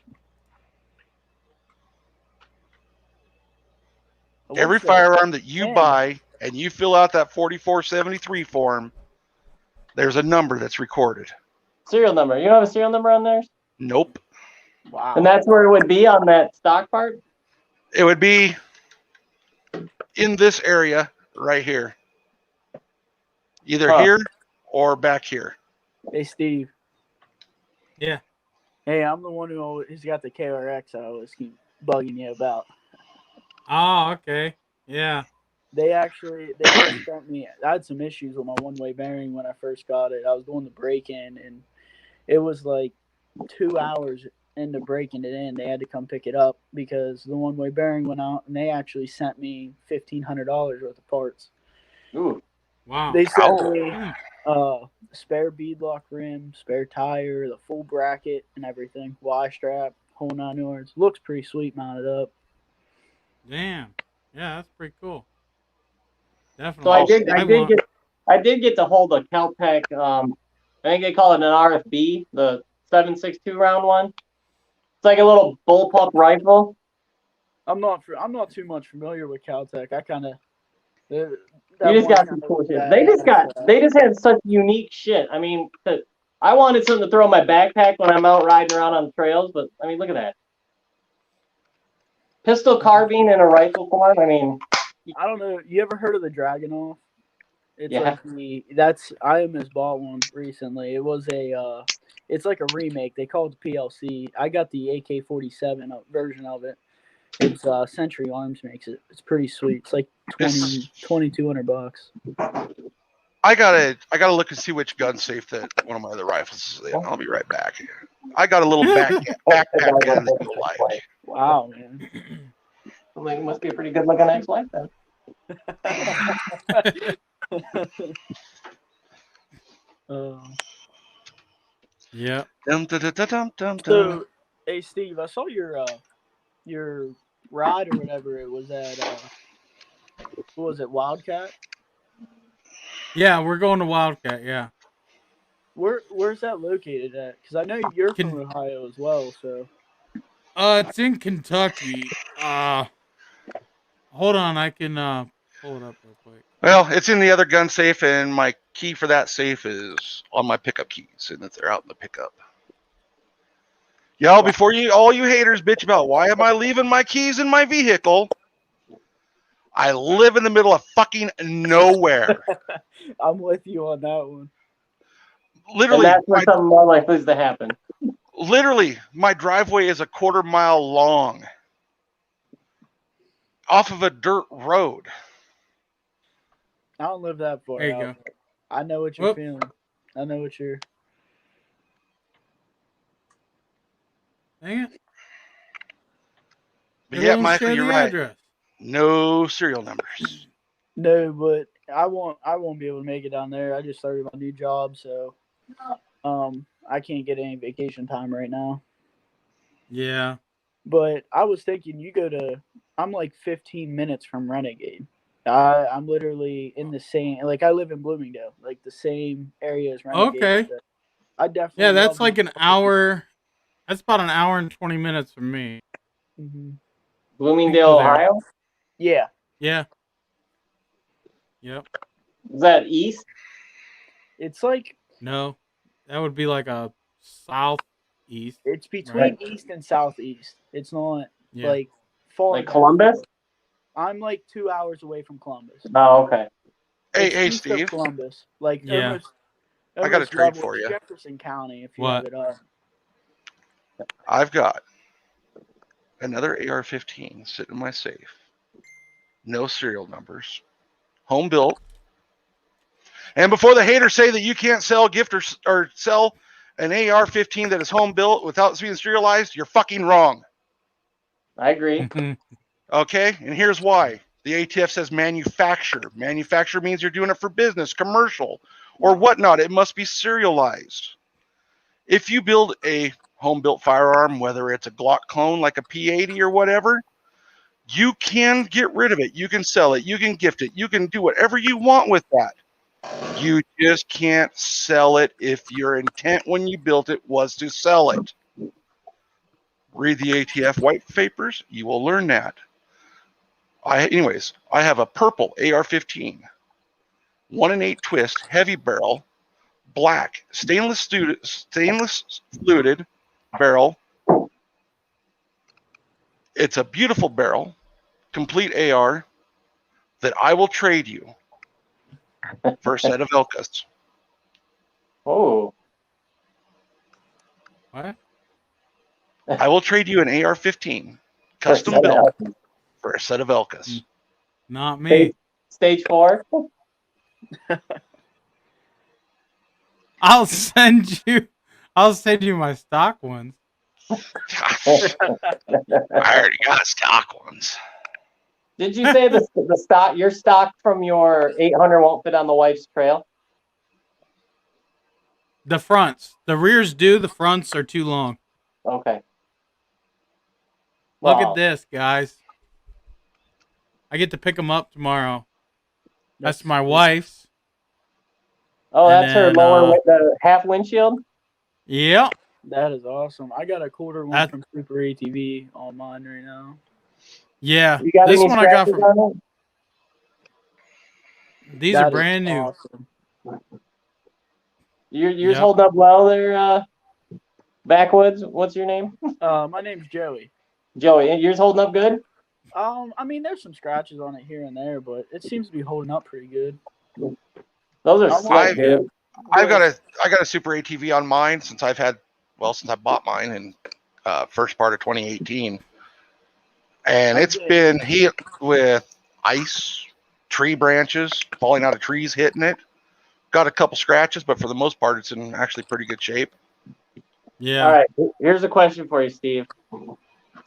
Every firearm that you buy and you fill out that 4473 form, there's a number that's recorded. serial number. You don't have a serial number on there? Nope. Wow. And that's where it would be on that stock part? It would be in this area right here. Either here or back here. Hey, Steve. Yeah. Hey, I'm the one who always got the KRX I always keep bugging you about. Oh, okay. Yeah. They just sent me. I had some issues with my one-way bearing when I first got it. I was doing the break-in, and it was like 2 hours into breaking it in. They had to come pick it up because the one-way bearing went out, and they actually sent me $1,500 worth of parts. Ooh. Wow. They sent me Spare beadlock rim, spare tire, the full bracket and everything. Y strap, whole 9 yards. Looks pretty sweet mounted up. Damn. Yeah, that's pretty cool. So Definitely. I did get to hold a Caltech. I think they call it an RFB, the 7.62 round one. It's like a little bullpup rifle. I'm not too much familiar with Caltech. I kind of. You just got some cool shit. They just had such unique shit. I mean, I wanted something to throw in my backpack when I'm out riding around on the trails, but I mean, look at that. Pistol carbine in a rifle form. I mean, I don't know. You ever heard of the Dragunov? It's Yeah. like I almost bought one recently. It was it's like a remake. They call it the PLC. I got the AK-47 version of it. It's Century Arms makes it. It's pretty sweet. It's like $2,200. I gotta look and see which gun safe that one of my other rifles is in. I'll be right back. I got a little backpack gun that you'll like. Wow, man. It must be a pretty good looking ex-wife then. Yeah. So, hey Steve, I saw your ride or whatever it was at. What was it, Wildcat? Yeah, we're going to Wildcat. Yeah. Where's that located at? Because I know you're from Ohio as well. So. It's in Kentucky. Hold on, I can pull it up real quick. Well, it's in the other gun safe, and my key for that safe is on my pickup keys, and they're out in the pickup. Y'all, before all you haters bitch about why am I leaving my keys in my vehicle, I live in the middle of fucking nowhere. I'm with you on that one. Literally, and that's when something more likely is to happen. Literally, my driveway is a 1/4 mile long off of a dirt road. I don't live that far. There you out. go. I know what you're feeling. I know what you're. Dang it. But yeah, Michael, you're right. Address. No serial numbers. No, but I won't be able to make it down there. I just started my new job, so I can't get any vacation time right now. Yeah. But I was thinking I'm like 15 minutes from Renegade. I'm literally in the same, like I live in Bloomingdale, like the same area as Renegade. Okay. So I definitely. Yeah, that's like an hour. That's about an hour and 20 minutes from me. Mm-hmm. Bloomingdale, Ohio? Yeah. Yeah. Yep. Is that east? It's like. No, that would be like a southeast. It's between east and southeast. It's not like far. Like Columbus? I'm like 2 hours away from Columbus. Oh, okay. Hey, Steve. Columbus, like yeah. I got a trade for you. Jefferson County, if you have it up. I've got another AR-15 sitting in my safe. No serial numbers. Home built. And before the haters say that you can't sell or sell an AR-15 that is home built without being serialized, you're fucking wrong. I agree. Okay, and here's why. The ATF says manufacture. Manufacture means you're doing it for business, commercial, or whatnot. It must be serialized. If you build a home-built firearm, whether it's a Glock clone like a P80 or whatever, you can get rid of it. You can sell it. You can gift it. You can do whatever you want with that. You just can't sell it if your intent when you built it was to sell it. Read the ATF white papers. You will learn that. Anyways, I have a purple AR-15, 1-in-8 twist, heavy barrel, black, stainless fluted barrel. It's a beautiful barrel, complete AR, that I will trade you for a set of Elkas. Oh. What? I will trade you an AR-15, custom built, for a set of Elkas. Not me. Stage 4. I'll send you my stock ones. I already got stock ones. Did you say your stock from your 800 won't fit on the wife's trail? The fronts. The rears do. The fronts are too long. Okay. Look Wow. at this, guys. I get to pick them up tomorrow. That's my wife's. Oh, And that's her then, lower the half windshield. Yep. That is awesome. I got a quarter one That- from Super ATV on mine right now. Yeah. You got This any one I got scratches from. on it? These That are is brand new. Awesome. Yours Yep. holding up well there, Backwoods. What's your name? My name's Joey. Joey. Yours holding up good? I mean, there's some scratches on it here and there, but it seems to be holding up pretty good. Those are I'm slick, dude. I got a Super ATV on mine since I bought mine in first part of 2018, and it's been hit with ice, tree branches falling out of trees hitting it. Got a couple scratches, but for the most part, it's in actually pretty good shape. Yeah. All right. Here's a question for you, Steve.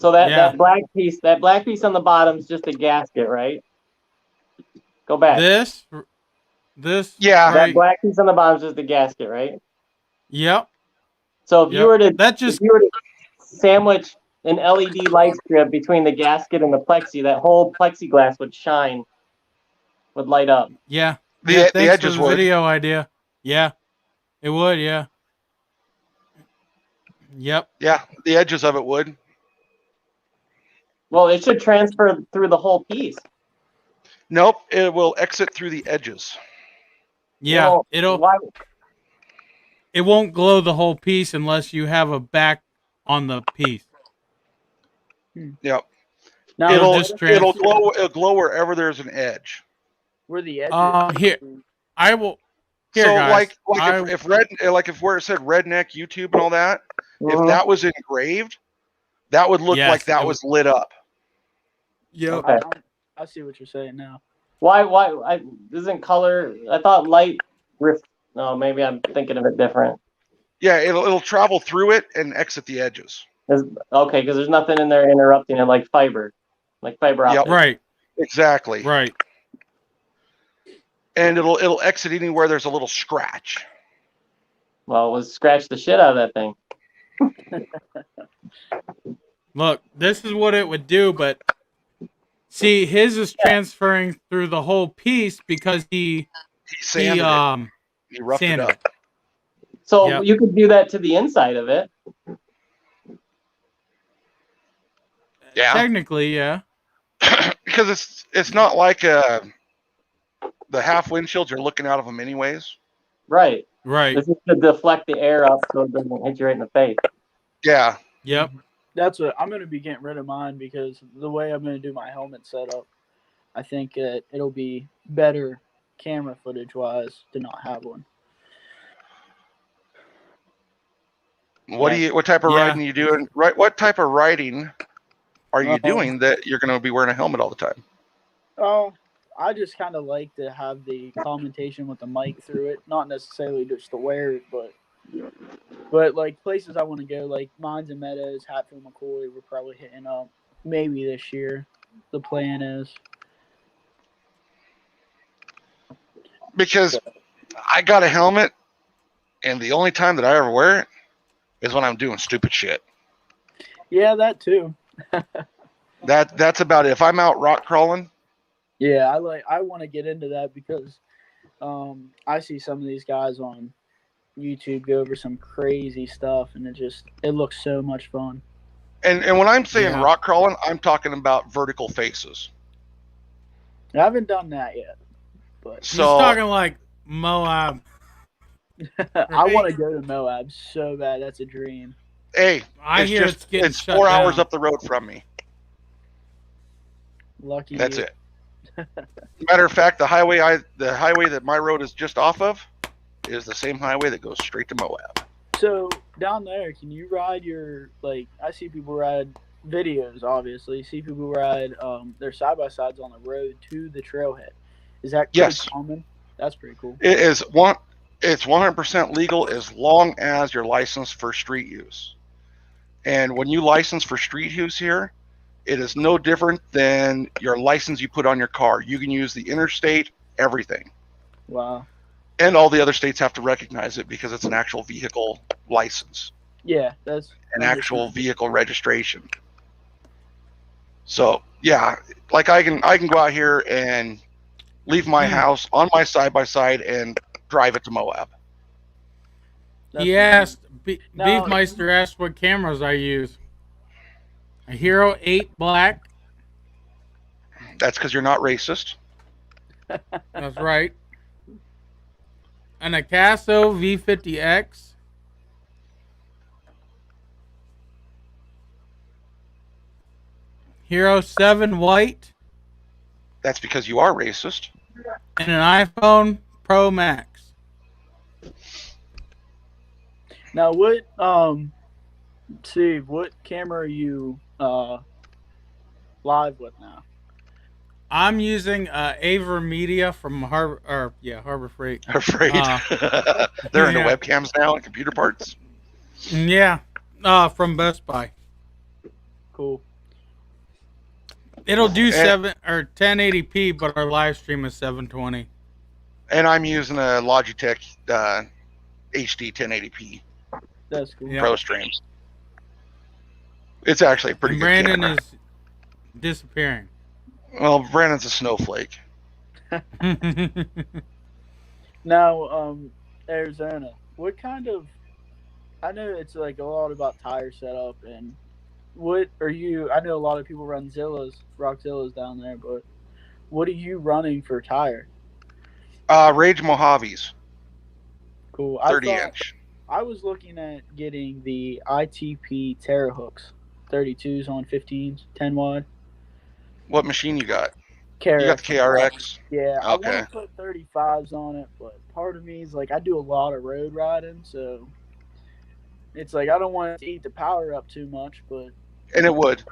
So that black piece on the bottom is just a gasket, right? Go back. This. Yeah. That Right. black piece on the bottom is just a gasket, right? Yep. So if you were to That sandwich an LED light strip between the gasket and the plexi, that whole plexiglass would shine, would light up. Yeah. The Thanks edges for the would. video idea. Yeah. It would. Yeah. Yep. Yeah, the edges of it would. Well, it should transfer through the whole piece. Nope, it will exit through the edges. Yeah. Well, It won't glow the whole piece unless you have a back on the piece. Yep. Now, It'll glow wherever there's an edge. where the edges. Here, I will. Here, so guys. if where it said RedNeck YouTube and all that, if that was engraved, that would look like that was lit up. Yep. Okay. I see what you're saying now. Why isn't color? I thought light. No, maybe I'm thinking of it different. Yeah, it'll travel through it and exit the edges. Okay, because there's nothing in there interrupting it, like fiber optic. Yep. Right. Exactly. Right. And it'll exit anywhere there's a little scratch. Well, let's scratch the shit out of that thing. Look, this is what it would do, but see, his is transferring through the whole piece because he sanded it. He roughed it up. So you could do that to the inside of it. Yeah. Technically, yeah. Because it's not like the half windshields are looking out of them anyways. Right. Right. This is to deflect the air up so it doesn't hit you right in the face. Yeah. Yep. That's what I'm going to be getting rid of mine because the way I'm going to do my helmet setup, I think it'll be better camera footage wise to not have one. What type of riding are you doing? Right. What type of riding are you doing that you're going to be wearing a helmet all the time? Oh, I just kind of like to have the commentation with the mic through it, not necessarily just to wear it, but like places I want to go, like Mines and Meadows, Hatfield, McCoy, we're probably hitting up maybe this year. The plan is. Because I got a helmet, and the only time that I ever wear it is when I'm doing stupid shit. Yeah, that too. That's about it. If I'm out rock crawling. Yeah, I want to get into that because I see some of these guys on YouTube go over some crazy stuff, and it looks so much fun. And when I'm saying rock crawling, I'm talking about vertical faces. I haven't done that yet, but he's talking like Moab. I want to go to Moab so bad. That's a dream. Hey, I hear it's 4 hours up the road from me. Lucky. That's it. Matter of fact, the highway that my road is just off of is the same highway that goes straight to Moab. So down there, can you ride I see people ride videos, obviously. See people ride their side by sides on the road to the trailhead. Is that pretty common? That's pretty cool. It is it's 100% legal as long as you're licensed for street use. And when you license for street use here, it is no different than your license you put on your car. You can use the interstate, everything. Wow. And all the other states have to recognize it because it's an actual vehicle license, Yeah, that's an actual vehicle registration. So yeah, like I can go out here and leave my house on my side by side and drive it to Moab. He asked, Now- Beefmeister asked what cameras I use. A Hero 8 Black. That's because you're not racist. That's right. And a Casso V50X. Hero 7 White. That's because you are racist. And an iPhone Pro Max. Now, what, Steve, what camera are you live with now? I'm using Avermedia from Harbor Freight. Afraid. They're into webcams now and computer parts. Yeah, from Best Buy. Cool. It'll do 1080p, but our live stream is 720. And I'm using a Logitech HD 1080p That's cool. Pro Stream. It's actually a pretty And good Brandon camera. is disappearing. Well, Brandon's a snowflake. Now, Arizona, what kind of, I know it's like a lot about tire setup, and what are you, I know a lot of people run Rockzillas down there, but what are you running for tire? Rage Mojaves, Cool. 30-inch. I was looking at getting the ITP Terra hooks, 32s on 15s, 10 wide. What machine you got? KRX. You got the KRX? Yeah, I Okay. want to put 35s on it, but part of me is like, I do a lot of road riding, so it's like I don't want it to eat the power up too much, but And it would.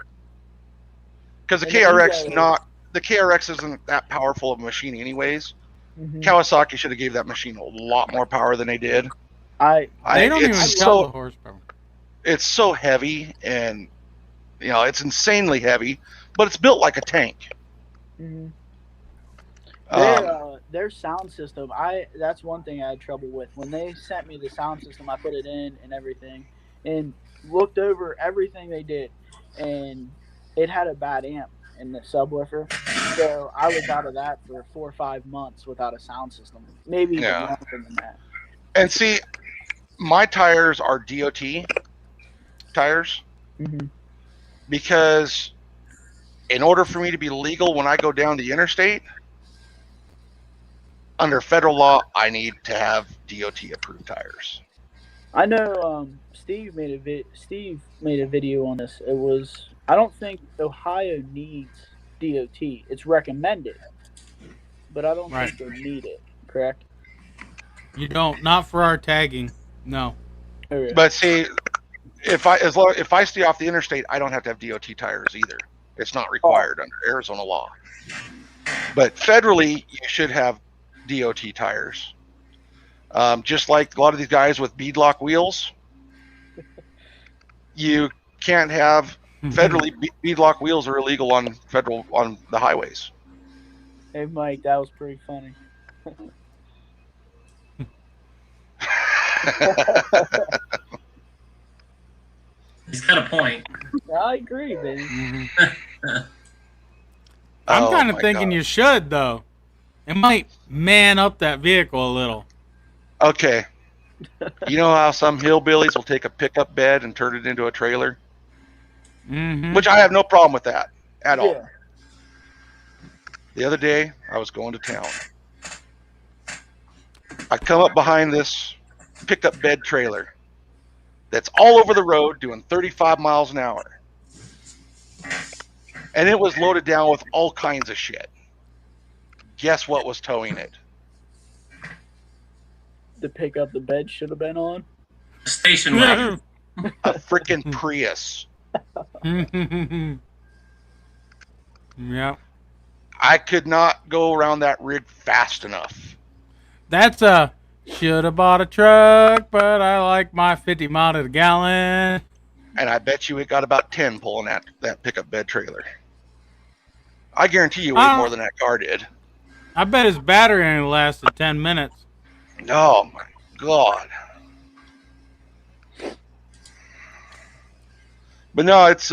Because the And then you KRX got- the KRX isn't that powerful of a machine anyways. mhm. Kawasaki should have gave that machine a lot more power than they did. They don't even it's tell the so horsepower. it's so heavy, and it's insanely heavy, but it's built like a tank. Mhm. Um, Their sound system, that's one thing I had trouble with. When they sent me the sound system, I put it in and everything, and looked over everything they did, and it had a bad amp in the subwoofer. So I was out of that for 4 or 5 months without a sound system, maybe even Yeah. longer than that. and see, my tires are DOT tires Mm-hmm. because in order for me to be legal when I go down the interstate, under federal law, I need to have DOT approved tires. I know Steve made a video on this. It was, I don't think Ohio needs DOT. It's recommended, but I don't think they need it. Correct? You don't. Not for our tagging. No. Okay. But see, if I stay off the interstate, I don't have to have DOT tires either. It's not required under Arizona law. But federally, you should have DOT tires. Just like a lot of these guys with beadlock wheels, you can't have federally beadlock wheels are illegal on the highways. Hey Mike, that was pretty funny. He's got a point. I agree, baby. I'm Oh kind of my thinking God. you should, though. It might man up that vehicle a little. Okay. You know how some hillbillies will take a pickup bed and turn it into a trailer? Mm-hmm. Which I have no problem with that at all. Yeah. The other day, I was going to town. I come up behind this pickup bed trailer that's all over the road doing 35 miles an hour. And it was loaded down with all kinds of shit. Guess what was towing it? The pick up the bed should have been on. Station wagon. A freaking Prius. Yeah. I could not go around that rig fast enough. That's a should have bought a truck, but I like my 50 mile to the gallon. And I bet you it got about 10 pulling that pickup bed trailer. I guarantee you way more than that car did. I bet his battery only lasted 10 minutes. Oh my God. But no, it's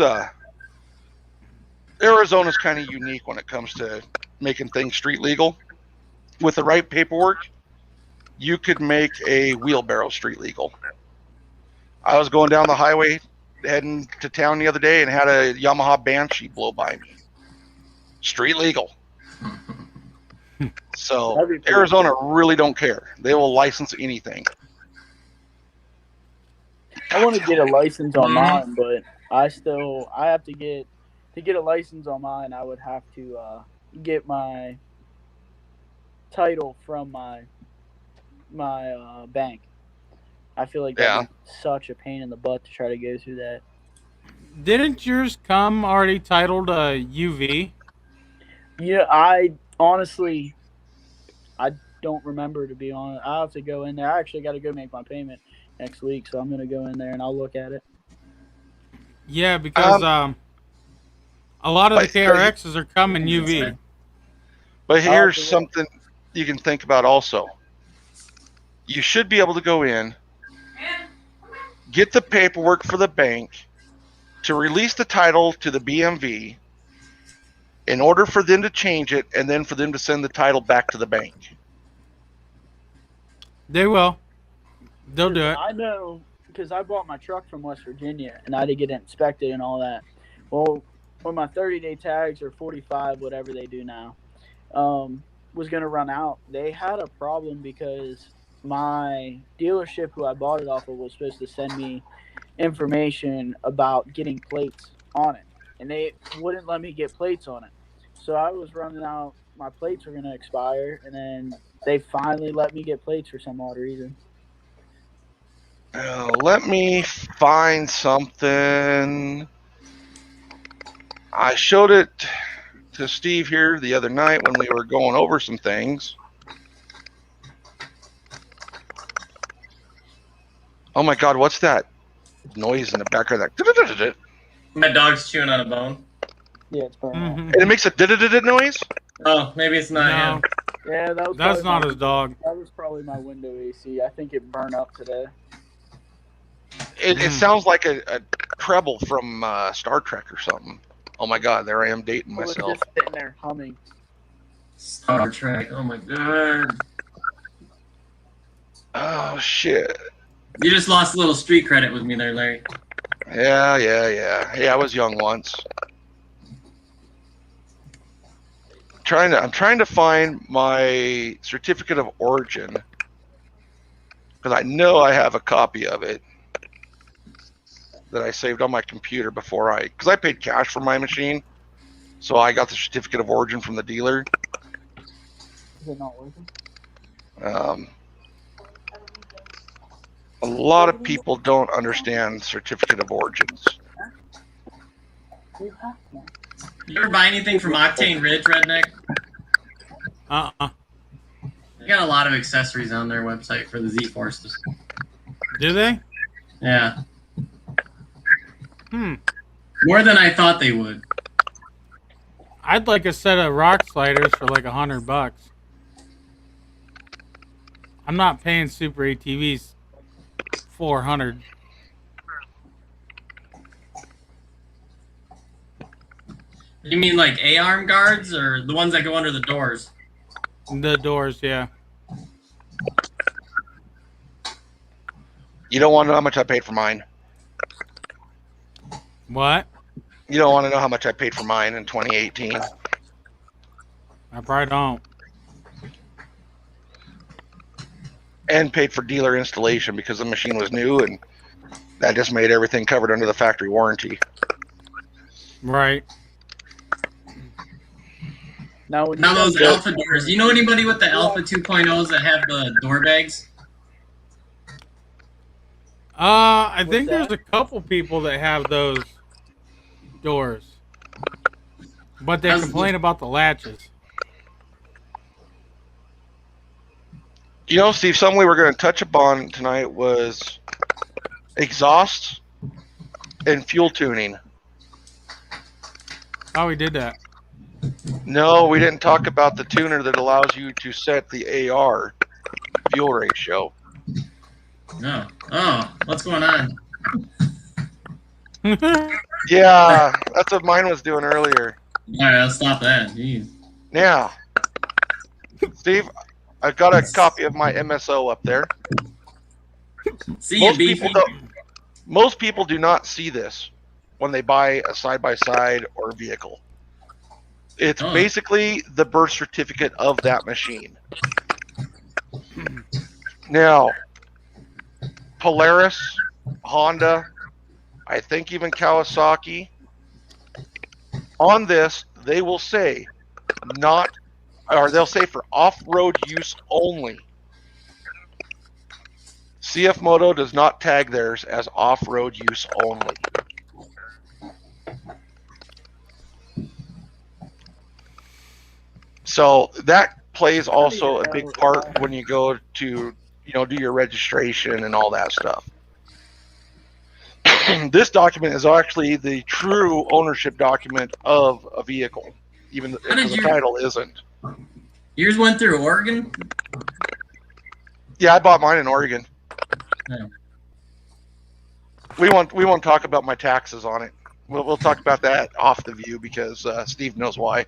Arizona's kind of unique when it comes to making things street legal. With the right paperwork, you could make a wheelbarrow street legal. I was going down the highway heading to town the other day and had a Yamaha Banshee blow by me. Street legal. So Arizona really don't care. They will license anything. I want to get a license on mine, but I have to get a license on mine. I would have to get my title from my bank. I feel like that's such a pain in the butt to try to go through that. Didn't yours come already titled UV? Yeah, I honestly, I don't remember, to be honest. I have to go in there. I actually got to go make my payment next week, so I'm gonna go in there and I'll look at it. Yeah, because a lot of the KRXs are coming UV. But here's something you can think about also. You should be able to go in, get the paperwork for the bank to release the title to the BMV in order for them to change it and then for them to send the title back to the bank. They will. They'll do it. I know, because I bought my truck from West Virginia and I had to get it inspected and all that. Well, when my 30-day tags or 45, whatever they do now, was going to run out, they had a problem because my dealership who I bought it off of was supposed to send me information about getting plates on it, and they wouldn't let me get plates on it. So I was running out. My plates were going to expire, and then they finally let me get plates for some odd reason. Let me find something. I showed it to Steve here the other night when we were going over some things. Oh my God, what's that noise in the background? That My dog's chewing on a bone. Yeah, it's burning. And it makes a noise? Oh, maybe it's not him. Yeah, that's not his dog. That was probably my window AC. I think it burned up today. It sounds like a treble from Star Trek or something. Oh my God, there I am dating myself. I was just sitting there humming. Star Trek, oh my God. Oh shit. You just lost a little street credit with me there, Larry. Yeah. Hey, I was young once. I'm trying to find my certificate of origin because I know I have a copy of it that I saved on my computer because I paid cash for my machine, so I got the certificate of origin from the dealer. Is it not working? A lot of people don't understand certificate of origins. You ever buy anything from Octane Ridge, Redneck? They got a lot of accessories on their website for the Z-Forces. Do they? Yeah. More than I thought they would. I'd like a set of rock sliders for like $100. I'm not paying Super ATVs $400. You mean like A-arm guards or the ones that go under the doors? The doors, yeah. You don't want to know how much I paid for mine. What? You don't want to know how much I paid for mine in 2018. I probably don't. And paid for dealer installation because the machine was new and that just made everything covered under the factory warranty. Right. Now those Alpha doors. You know anybody with the Alpha 2.0s that have the door bags? I think there's a couple people that have those doors, but they complain about the latches. You know, Steve, something we were going to touch upon tonight was exhaust and fuel tuning. Oh, we did that. No, we didn't talk about the tuner that allows you to set the AR fuel ratio. No. Oh, what's going on? Yeah, that's what mine was doing earlier. All right, I'll stop that. Jeez. Now, Steve, I've got a copy of my MSO up there. See you, beefy. Most people do not see this when they buy a side-by-side or vehicle. It's basically the birth certificate of that machine. Now, Polaris, Honda, I think even Kawasaki, on this, they will say they'll say for off-road use only. CF Moto does not tag theirs as off-road use only. So that plays also a big part when you go to, do your registration and all that stuff. This document is actually the true ownership document of a vehicle, even if the title isn't. Yours went through Oregon? Yeah, I bought mine in Oregon. Yeah. We won't talk about my taxes on it. We'll talk about that off the view because Steve knows why.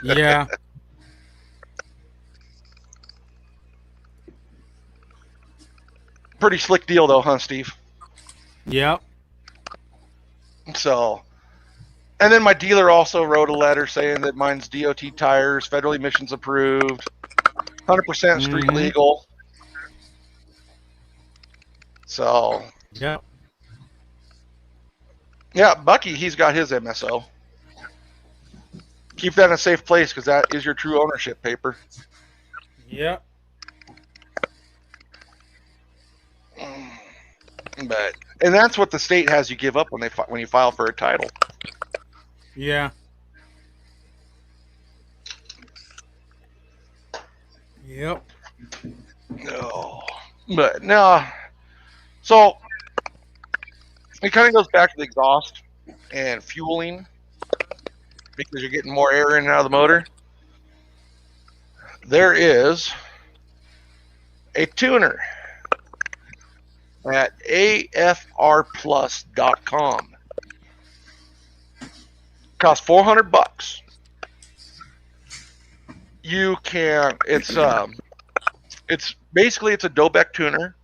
Yeah. Pretty slick deal though, huh, Steve? Yep. So, and then my dealer also wrote a letter saying that mine's DOT tires, federal emissions approved, 100% street legal. So, Yep. Yeah, Bucky, he's got his MSO. Keep that in a safe place because that is your true ownership paper. Yep. And that's what the state has you give up when you file for a title. Yeah. Yep. No. But no. So it kind of goes back to the exhaust and fueling because you're getting more air in and out of the motor. There is a tuner at afrplus.com. Costs $400. You can it's basically a Dobek tuner,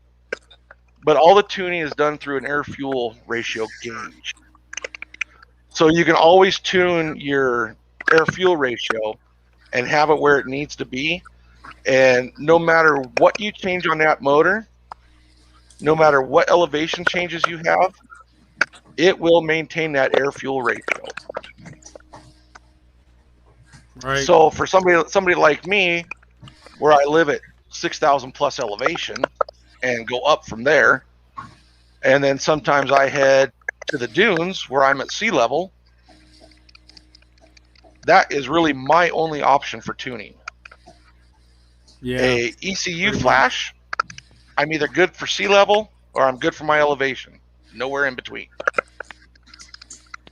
but all the tuning is done through an air fuel ratio gauge. So you can always tune your air fuel ratio and have it where it needs to be. And no matter what you change on that motor, no matter what elevation changes you have, it will maintain that air fuel ratio. Right. So for somebody like me, where I live at 6,000 plus elevation and go up from there, and then sometimes I head to the dunes where I'm at sea level, that is really my only option for tuning. Yeah. A ECU flash, I'm either good for sea level or I'm good for my elevation. Nowhere in between.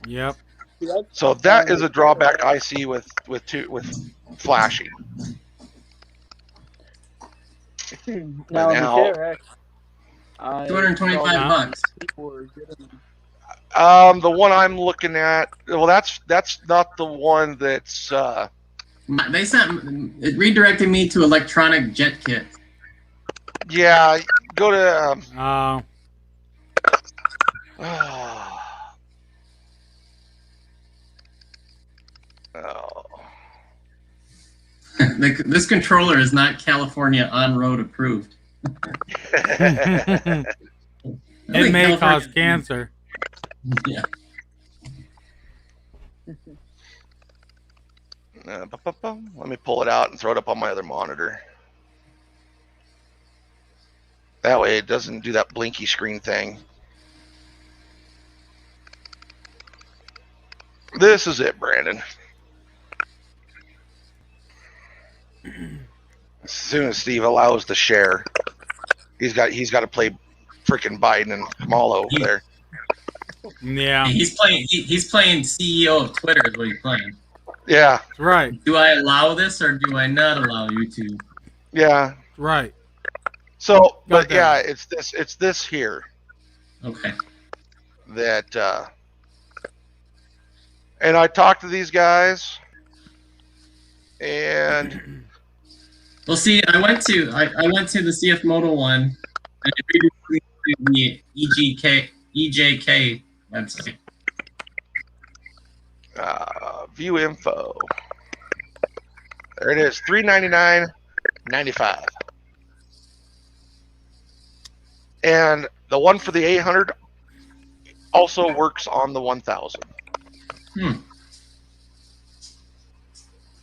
Yep. So that is a drawback I see with flashing. Now, Now- the KRX, $225. The one I'm looking at, well, that's not the one that's. They sent it redirected me to electronic jet kit. Yeah, go to. This controller is not California on-road approved. It may cause cancer. Yeah. Let me pull it out and throw it up on my other monitor. That way it doesn't do that blinky screen thing. This is it, Brandon. As soon as Steve allows the share, he's got to play freaking Biden and Kamala over there. Yeah. He's playing CEO of Twitter is what he's playing. Yeah. That's right. Do I allow this or do I not allow you to? Yeah. That's right. So, but that yeah, right. it's this here Okay. that, and I talked to these guys, and Well, see, I went to the CF Moto one, and it made me to the EJK website. view info. There it is, $399.95. And the one for the 800 also works on the 1000.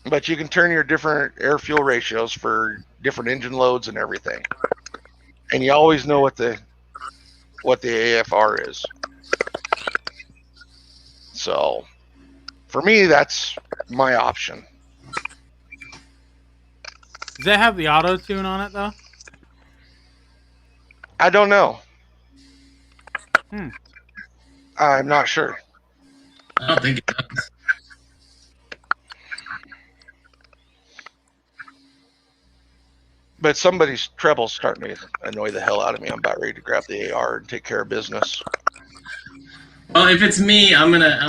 But you can turn your different air fuel ratios for different engine loads and everything. And you always know what the AFR is. So for me, that's my option. Does that have the auto tune on it though? I don't know. Hmm. I'm not sure. I don't think it does. But somebody's treble's starting to annoy the hell out of me. I'm about ready to grab the AR and take care of business. Well, if it's me, I'm gonna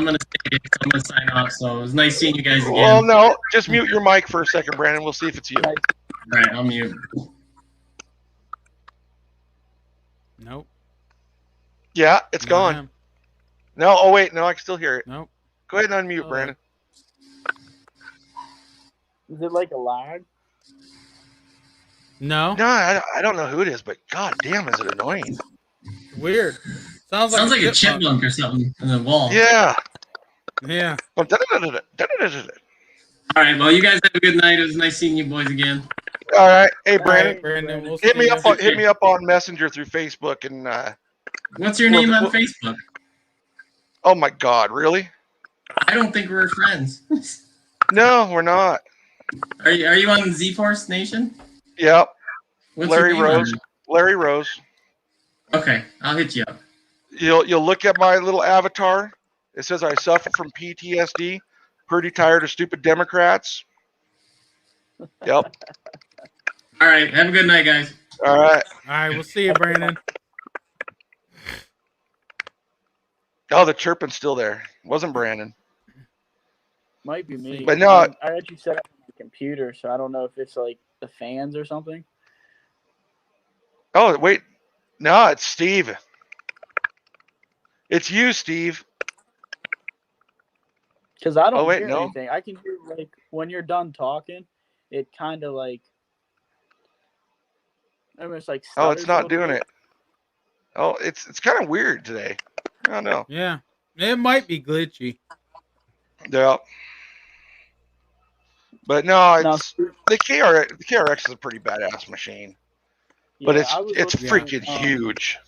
sign off. So it was nice seeing you guys again. Well, no, just mute your mic for a second, Brandon. We'll see if it's you. All right, I'll mute. Nope. Yeah, it's Not gone. him. No, oh wait, no, I can still hear it. Nope. Go ahead and unmute, Brandon. Is it like a lag? No. No, I don't know who it is, but god damn, is it annoying? Weird. Sounds like a chipmunk or something in the wall. Yeah. Yeah. All right. Well, you guys have a good night. It was nice seeing you boys again. All right. Hey, Brandon. Right, Brandon, we'll hit see me you. up on Messenger through Facebook and. What's your name on Facebook? Oh my God! Really? I don't think we're friends. No, we're not. Are you on Z-Force Nation? Yep. What's Larry your name Rose. Larry Rose. Okay, I'll hit you up. You'll look at my little avatar. It says I suffer from PTSD. Pretty tired of stupid Democrats. Yep. All right. Have a good night, guys. All right. All right, we'll see you, Brandon. Oh, the chirping's still there. Wasn't Brandon. Might be me. But no, I actually set up my computer, so I don't know if it's like the fans or something. Oh, wait. No, it's Steve. It's you, Steve. Because I don't wait, hear no. anything. I can hear, like, when you're done talking, it kind of, like, almost like Oh, it's not doing bit. it. Oh, it's kind of weird today. I don't know. Yeah. It might be glitchy. Yeah. But no, it's the KRX is a pretty badass machine. But it's freaking huge.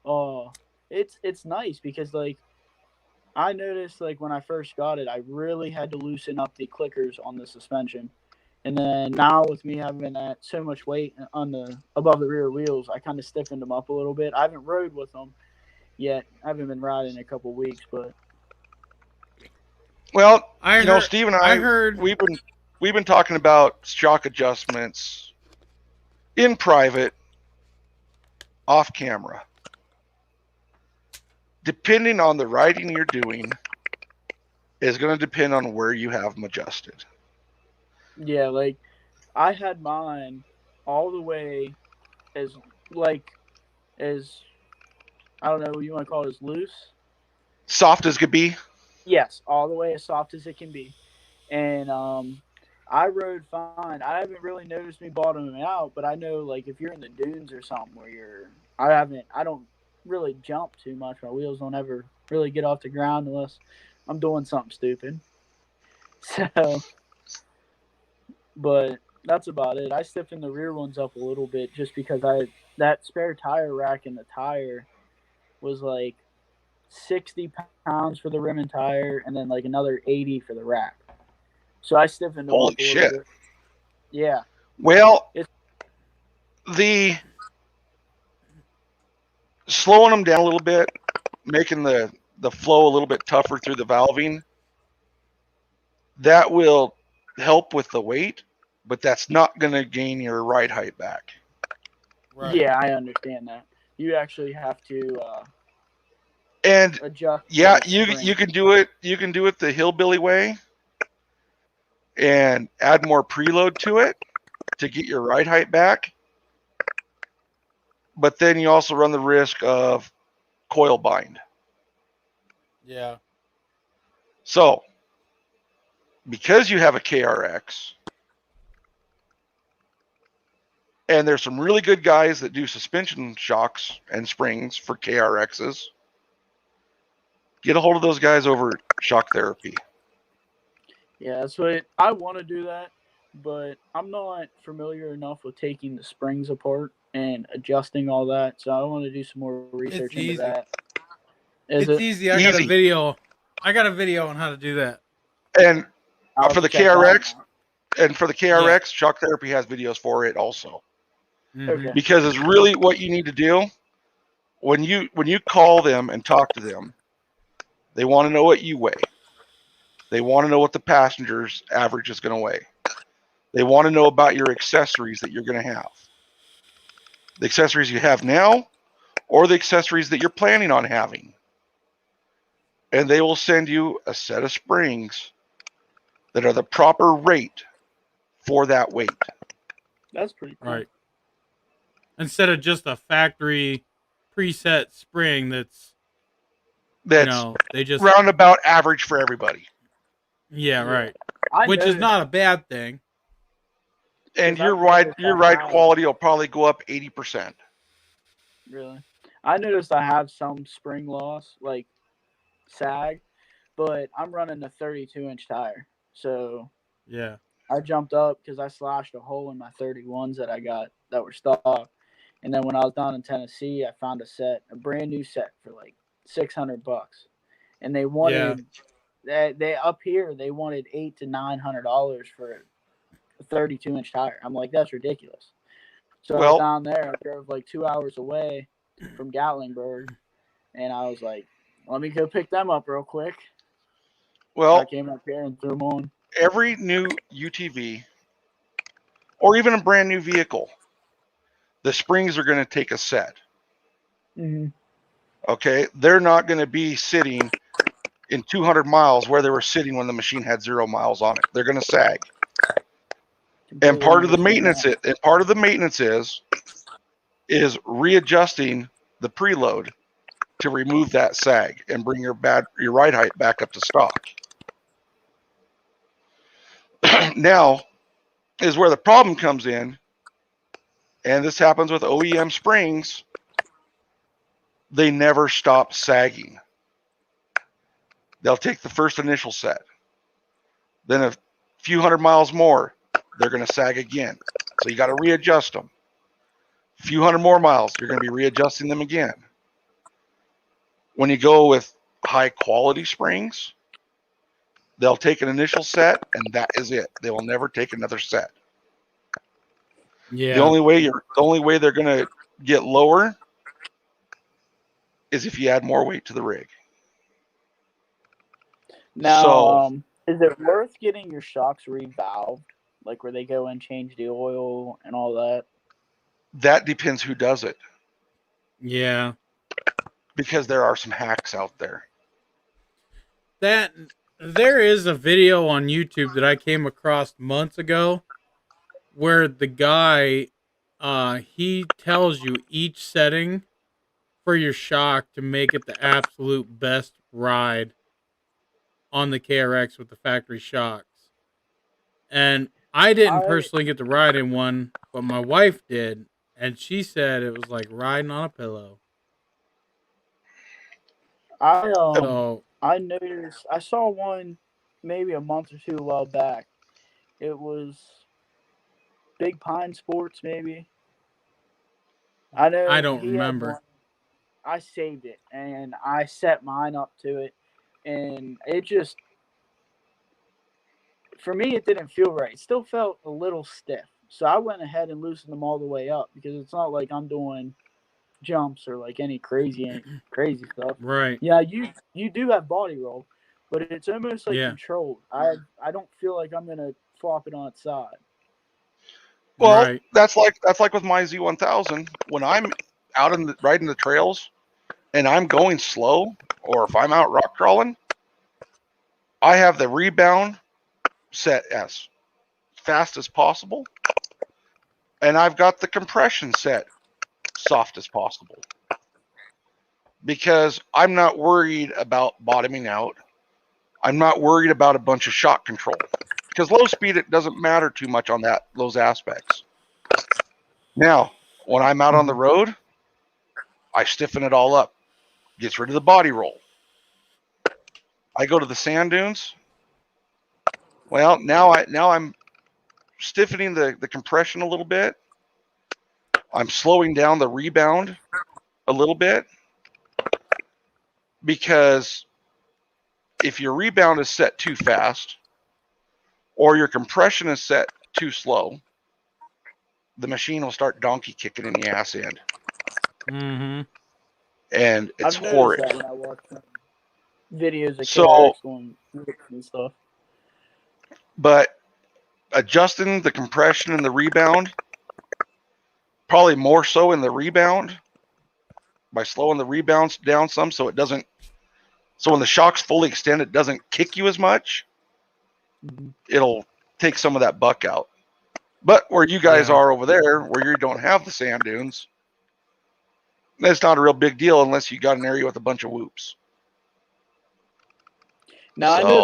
Oh, it's nice because, like, I noticed, like, when I first got it, I really had to loosen up the clickers on the suspension. And then now with me having that so much weight on the above the rear wheels, I kind of stiffened them up a little bit. I haven't rode with them yet. I haven't been riding in a couple weeks, but well, Steve and I heard we've been talking about shock adjustments in private, off camera. Depending on the riding you're doing, is going to depend on where you have them adjusted. Yeah, like, I had mine all the way as, I don't know what you want to call it, as loose. Soft as could be? Yes, all the way as soft as it can be. And I rode fine. I haven't really noticed me bottoming out, but I know, like, if you're in the dunes or something where I don't really jump too much. My wheels don't ever really get off the ground unless I'm doing something stupid. So, but that's about it. I stiffened the rear ones up a little bit just because that spare tire rack in the tire was like 60 pounds for the rim and tire, and then like another 80 for the rack. So I stiffened them up a little bit. Yeah. Well, the slowing them down a little bit, making the flow a little bit tougher through the valving, that will help with the weight, but that's not going to gain your ride height back. Right. Yeah, I understand that. You actually have to And adjust. yeah, the you spring. can do it. You can do it the hillbilly way, and add more preload to it to get your ride height back. But then you also run the risk of coil bind. Yeah. So, because you have a KRX, and there's some really good guys that do suspension shocks and springs for KRXs, get a hold of those guys over at Shock Therapy. Yeah, that's what I want to do that, but I'm not familiar enough with taking the springs apart and adjusting all that. So I want to do some more research into easy. that. Is It's it? easy. I got a Easy. video. I got a video on how to do that. And I'll for the check that KRX, out. and for the KRX, Shock Therapy has videos for it also. Mhm. Okay. Because it's really what you need to do when you call them and talk to them. They want to know what you weigh. They want to know what the passenger's average is going to weigh. They want to know about your accessories that you're going to have. The accessories you have now, or the accessories that you're planning on having. And they will send you a set of springs that are the proper rate for that weight. That's pretty cool. Right. Instead of just a factory preset spring that's That's they just roundabout average for everybody. Yeah, right. I Which is noticed- not a bad thing. And 'Cause your I've noticed ride how- quality will probably go up 80%. Really, I noticed I have some spring loss, like sag, but I'm running a 32-inch tire, so Yeah. I jumped up because I slashed a hole in my 31s that I got that were stock. And then when I was down in Tennessee, I found a brand new set for like $600, and they wanted they up here they wanted $800 to $900 for a 32-inch tire. I'm like, that's ridiculous. So I was Well, down there. I drove like 2 hours away from Gatlinburg, and I was like, let me go pick them up real quick. I well, came up here and threw them on. every new UTV or even a brand new vehicle, the springs are going to take a set. Mm-hmm. Okay, they're not going to be sitting in 200 miles where they were sitting when the machine had 0 miles on it. They're going to sag. And part of the maintenance is readjusting the preload to remove that sag and bring your ride height back up to stock. Now is where the problem comes in, and this happens with OEM springs. They never stop sagging. They'll take the first initial set. Then a few hundred miles more, they're going to sag again. So you got to readjust them. A few hundred more miles, you're going to be readjusting them again. When you go with high quality springs, they'll take an initial set and that is it. They will never take another set. Yeah. The only way they're going to get lower is if you add more weight to the rig. Now, is it worth getting your shocks revalved, like where they go and change the oil and all that? That depends who does it. Yeah. Because there are some hacks out there. There is a video on YouTube that I came across months ago where the guy he tells you each setting for your shock to make it the absolute best ride on the KRX with the factory shocks. And I didn't personally get to ride in one, but my wife did, and she said it was like riding on a pillow. I noticed I saw one maybe a month or two a while back. It was Big Pine Sports, maybe. I know. I don't remember. I saved it and I set mine up to it, and it just, for me, it didn't feel right. It still felt a little stiff. So I went ahead and loosened them all the way up because it's not like I'm doing jumps or like any crazy stuff. Right. Yeah, you do have body roll, but it's almost like controlled. I don't feel like I'm gonna flop it on its side. Well, that's like with my Z1000. When I'm out riding the trails and I'm going slow, or if I'm out rock crawling, I have the rebound set as fast as possible, and I've got the compression set soft as possible, because I'm not worried about bottoming out. I'm not worried about a bunch of shock control, because low speed, it doesn't matter too much on those aspects. Now, when I'm out on the road, I stiffen it all up, gets rid of the body roll. I go to the sand dunes. Well, now I'm stiffening the compression a little bit. I'm slowing down the rebound a little bit, because if your rebound is set too fast or your compression is set too slow, the machine will start donkey kicking in the ass end. Mm-hmm. And it's I've horrid. That when I watch videos of KRX on and stuff. But adjusting the compression and the rebound, probably more so in the rebound, by slowing the rebounds down some, so when the shock's fully extended, it doesn't kick you as much. Mm-hmm. It'll take some of that buck out. But where you guys are over there, where you don't have the sand dunes, that's not a real big deal unless you got an area with a bunch of whoops. Now, I know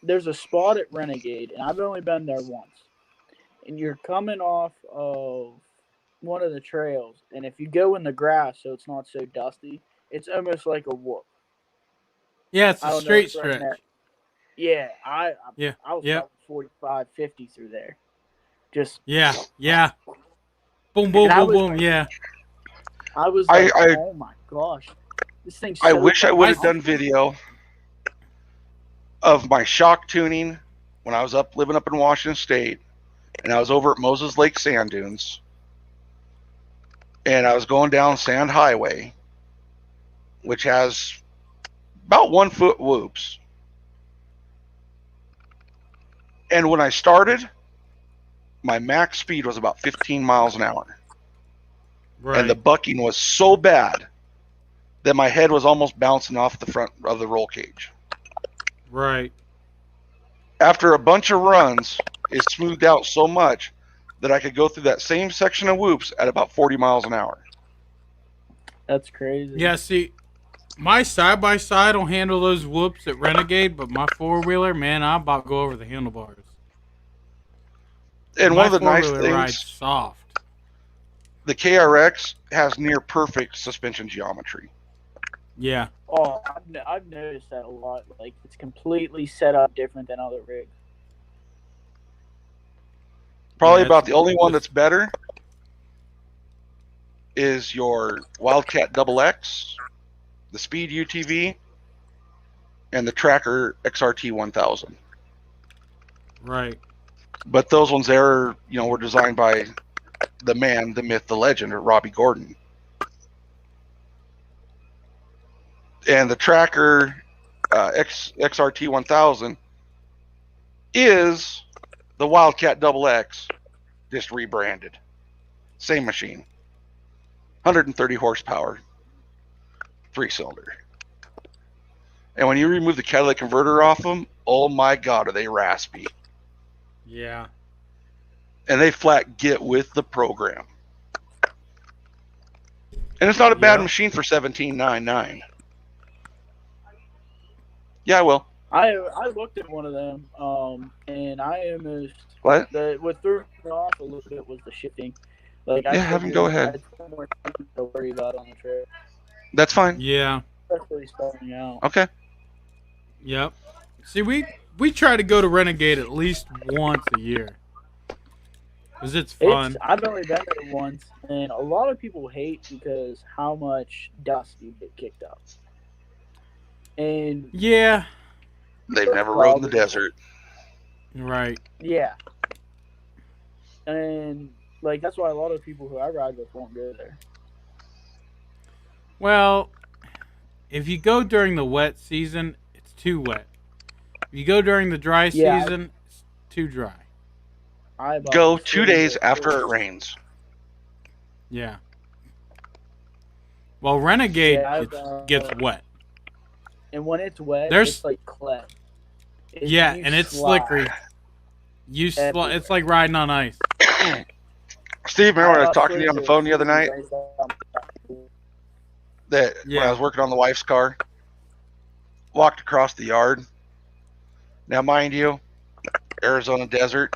there's a spot at Renegade, and I've only been there once. And you're coming off of one of the trails, and if you go in the grass so it's not so dusty, it's almost like a whoop. Yeah, it's a straight stretch. Yeah, I was about 45, 50 through there. Just boom, boom, boom, boom. Yeah. I was like, oh my gosh, this thing's. I wish I would have done video of my shock tuning when I was living up in Washington State, and I was over at Moses Lake Sand Dunes, and I was going down Sand Highway, which has about 1 foot whoops. And when I started, my max speed was about 15 miles an hour. Right. And the bucking was so bad that my head was almost bouncing off the front of the roll cage. Right. After a bunch of runs, it smoothed out so much that I could go through that same section of whoops at about 40 miles an hour. That's crazy. Yeah, see, my side-by-side will handle those whoops at Renegade, but my four-wheeler, man, I'm about to go over the handlebars. And one of the nice things, rides soft. The KRX has near perfect suspension geometry. Yeah. Oh, I've noticed that a lot. Like, it's completely set up different than other rigs. Probably about the only one that's better is your Wildcat XX, the Speed UTV, and the Tracker XRT 1000. Right. But those ones there, were designed by the man, the myth, the legend, or Robbie Gordon. And the Tracker XRT 1000 is the Wildcat XX, just rebranded. Same machine. 130 horsepower, 3-cylinder. And when you remove the catalytic converter off them, oh my God, are they raspy. Yeah. And they flat get with the program. And it's not a bad machine for $17.99. Yeah, I will. I looked at one of them, and I almost what threw me off a little bit was the shifting. Like, have him go ahead. I had more things to worry about on the trail. That's fine. Yeah. Especially starting out. Okay. Yep. See, we try to go to Renegade at least once a year. Because it's fun. I've only been there once, and a lot of people hate because how much dust you get kicked up. And yeah. They've never rode in the desert. Right. Yeah. And, like, that's why a lot of people who I ride with won't go there. Well, if you go during the wet season, it's too wet. If you go during the dry Yeah, season, it's too dry. I bought Go the 2 Slim days Jim after Ford. it rains. Yeah. Well, Renegade Yeah, gets wet. and when it's wet, There's it's like clay. yeah, You and it's slide slickery. everywhere. It's like riding on ice. Steve, remember when I was bought talking to you on the phone the other night? That when I Yeah. was working on the wife's car, walked across the yard. Now, mind you, Arizona desert,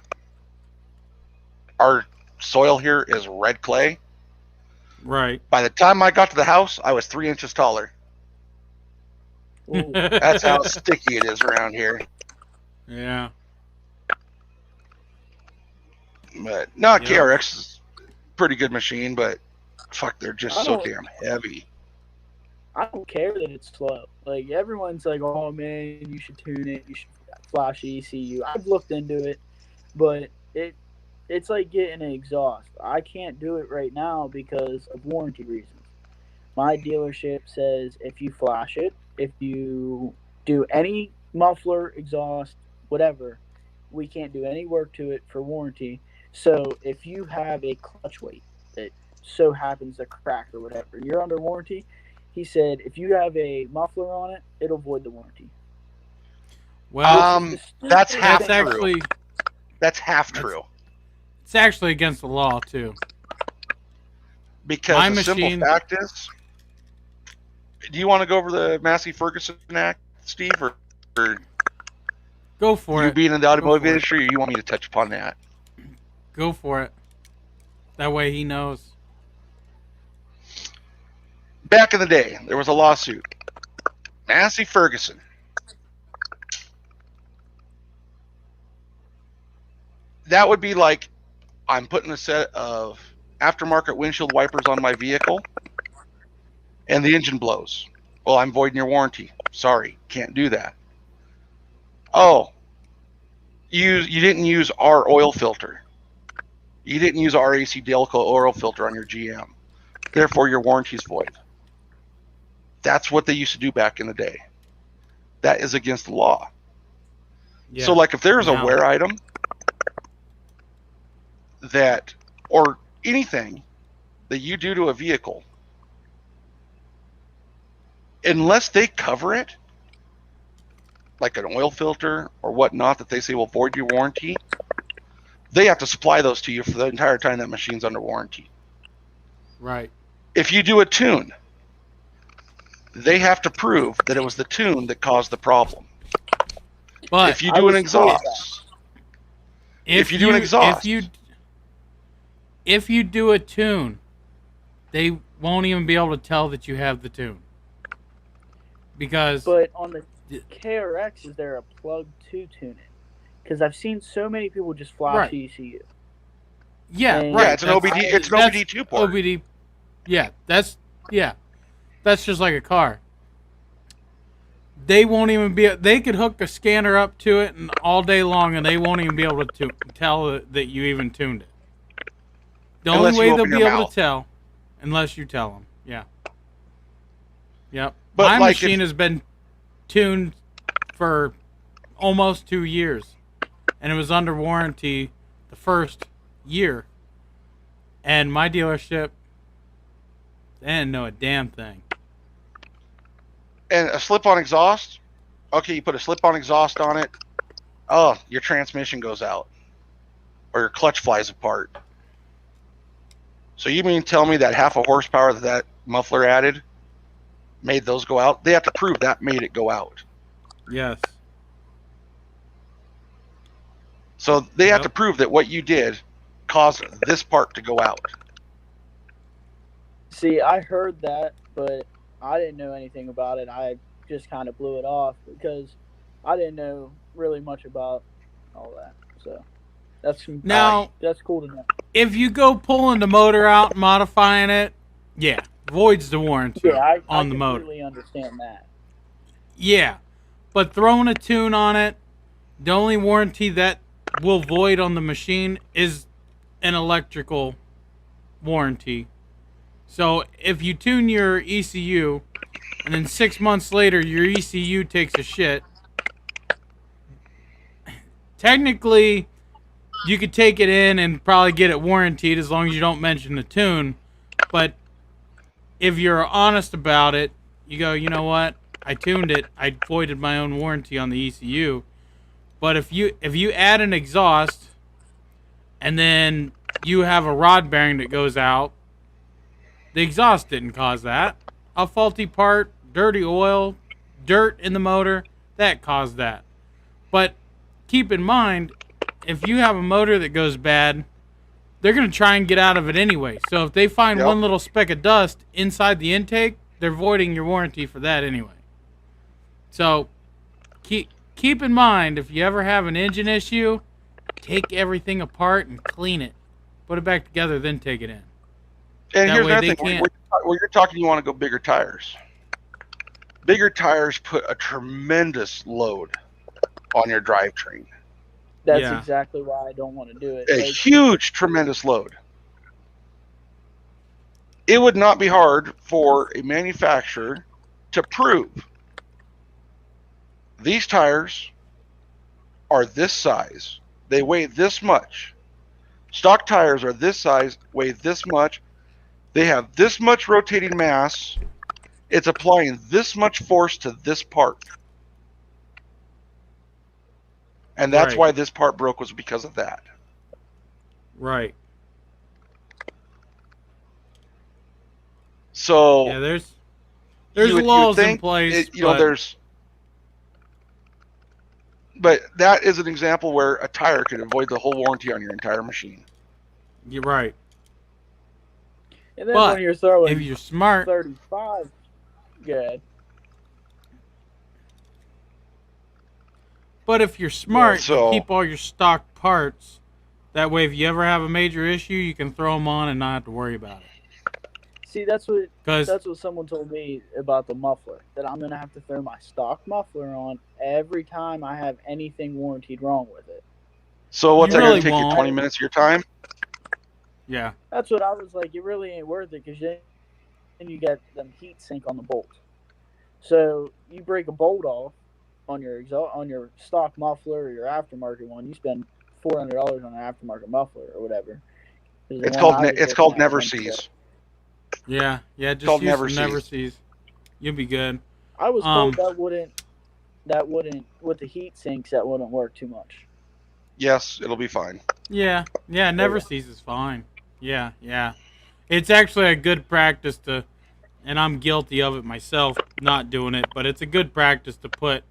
our soil here is red clay. Right. By the time I got to the house, I was 3 inches taller. Ooh. That's how sticky it is around here. Yeah. But no, Yep. KRX is a pretty good machine, but fuck, they're just I so don't- damn heavy. I don't care that it's slow. Like everyone's like, "Oh man, you should tune it. You should flash ECU." I've looked into it, but it's like getting an exhaust. I can't do it right now because of warranty reasons. My dealership says if you flash it, if you do any muffler, exhaust, whatever, we can't do any work to it for warranty. So if you have a clutch weight that so happens to crack or whatever, you're under warranty. He said if you have a muffler on it, it'll void the warranty. Well, That's half that's true. actually That's half true. it's actually against the law too. Because My the machine- simple fact is, do you want to go over the Massey Ferguson Act, Steve, or Go for you it. being in the Go automotive for it. industry, or you want me to touch upon that? Go for it. That way he knows. Back in the day, there was a lawsuit. Massey Ferguson. That would be like I'm putting a set of aftermarket windshield wipers on my vehicle and the engine blows. Well, I'm voiding your warranty. Sorry, can't do that. Oh, you didn't use our oil filter. You didn't use our AC Delco oil filter on your GM. Therefore, your warranty's void. That's what they used to do back in the day. That is against the law. Yeah. So, like, if there's a Now- wear item that, or anything that you do to a vehicle, unless they cover it, like an oil filter or whatnot, that they say will void your warranty, they have to supply those to you for the entire time that machine's under warranty. Right. If you do a tune, they have to prove that it was the tune that caused the problem. But If you I do an was told exhaust, if you do an if exhaust, if you do a tune, they won't even be able to tell that you have the tune. Because But on the KRX, is there a plug to tune it? Because I've seen so many people just flash Right. ECU. yeah, And- right. yeah, it's an OBD. It's an that's OBD2 port. OBD. Yeah, that's just like a car. They won't even be. They could hook a scanner up to it and all day long, and they won't even be able to tell that you even tuned it. The Unless only way you they'll open be your able mouth. to tell, unless you tell them. Yeah. Yep. But My like if- machine has been tuned for almost 2 years, and it was under warranty the first year. And my dealership, they didn't know a damn thing. And a slip-on exhaust. Okay, you put a slip-on exhaust on it. Oh, your transmission goes out, or your clutch flies apart. So you mean tell me that half a horsepower that muffler added made those go out? They have to prove that made it go out. Yes. So they have Yep. to prove that what you did caused this part to go out. See, I heard that, but I didn't know anything about it. I just kind of blew it off because I didn't know really much about all that. So that's Now, that's cool to know. if you go pulling the motor out and modifying it, yeah, voids the warranty Yeah, I on the motor. completely understand that. Yeah, but throwing a tune on it, the only warranty that will void on the machine is an electrical warranty. So if you tune your ECU and then 6 months later your ECU takes a shit technically, you could take it in and probably get it warranted as long as you don't mention the tune. But if you're honest about it, you go, you know what? I tuned it. I voided my own warranty on the ECU. But if you add an exhaust and then you have a rod bearing that goes out, the exhaust didn't cause that. A faulty part, dirty oil, dirt in the motor, that caused that. But keep in mind, if you have a motor that goes bad, they're going to try and get out of it anyway. So if they find one little speck of dust inside the intake, they're voiding your warranty for that anyway. So keep in mind, if you ever have an engine issue, take everything apart and clean it. Put it back together, then take it in. And That here's way another they thing. can't. Where you're talking, you want to go bigger tires. Bigger tires put a tremendous load on your drivetrain. That's Yeah. exactly why I don't want to do it. A huge, tremendous load. It would not be hard for a manufacturer to prove these tires are this size. They weigh this much. Stock tires are this size, weigh this much. They have this much rotating mass. It's applying this much force to this part. And that's Right. why this part broke, was because of that. Right. So yeah, there's you would laws in think place. but that is an example where a tire could avoid the whole warranty on your entire machine. You're right. And then But when you're throwing if you're smart, 35, good. But if you're smart, so- you keep all your stock parts. That way, if you ever have a major issue, you can throw them on and not have to worry about it. See, that's what 'Cause- someone told me about the muffler. That I'm gonna have to throw my stock muffler on every time I have anything warranted wrong with it. So what's You that going really to take won't. you 20 minutes of your time? Yeah. That's what I was like. It really ain't worth it because then you get them heat sink on the bolt. So you break a bolt off on your stock muffler or your aftermarket one. You spend $400 on an aftermarket muffler or whatever. It's called Never Seas. Yeah. Just called use Never some Never Seas. Seas. You'll be good. I was told that wouldn't with the heat sinks that wouldn't work too much. Yes, it'll be fine. Yeah. Never Seas is fine. Yeah. It's actually a good practice to, and I'm guilty of it myself, not doing it, but it's a good practice to put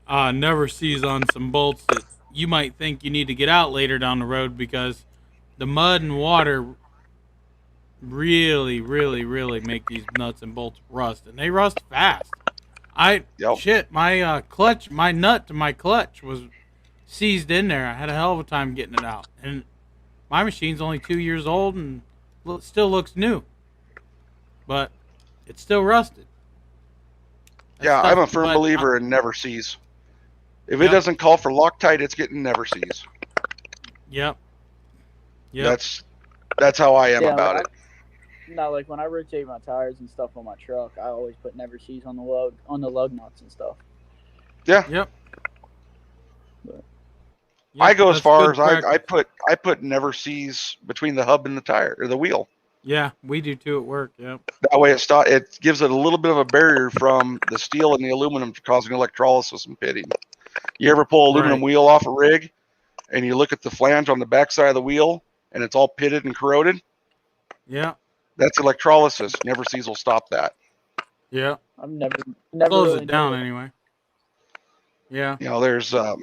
Never Seas on some bolts that you might think you need to get out later down the road, because the mud and water really make these nuts and bolts rust, and they rust fast. My nut to my clutch was seized in there. I had a hell of a time getting it out, and my machine's only 2 years old and still looks new, but it's still rusted. Yeah, I'm a firm believer in Never Seas. If it doesn't call for Loctite, it's getting Never Seas. Yep. That's how I am about it. No, like when I rotate my tires and stuff on my truck, I always put Never Seas on the lug nuts and stuff. Yeah. Yep. I go as far as I put Never Seas between the hub and the tire or the wheel. Yeah, we do too at work. Yep. That way it gives it a little bit of a barrier from the steel and the aluminum causing electrolysis and pitting. You ever pull aluminum wheel off a rig and you look at the flange on the backside of the wheel and it's all pitted and corroded? Yeah. That's electrolysis. Never Seas will stop that. Yeah. I've never close really it down anyway. Yeah. There's what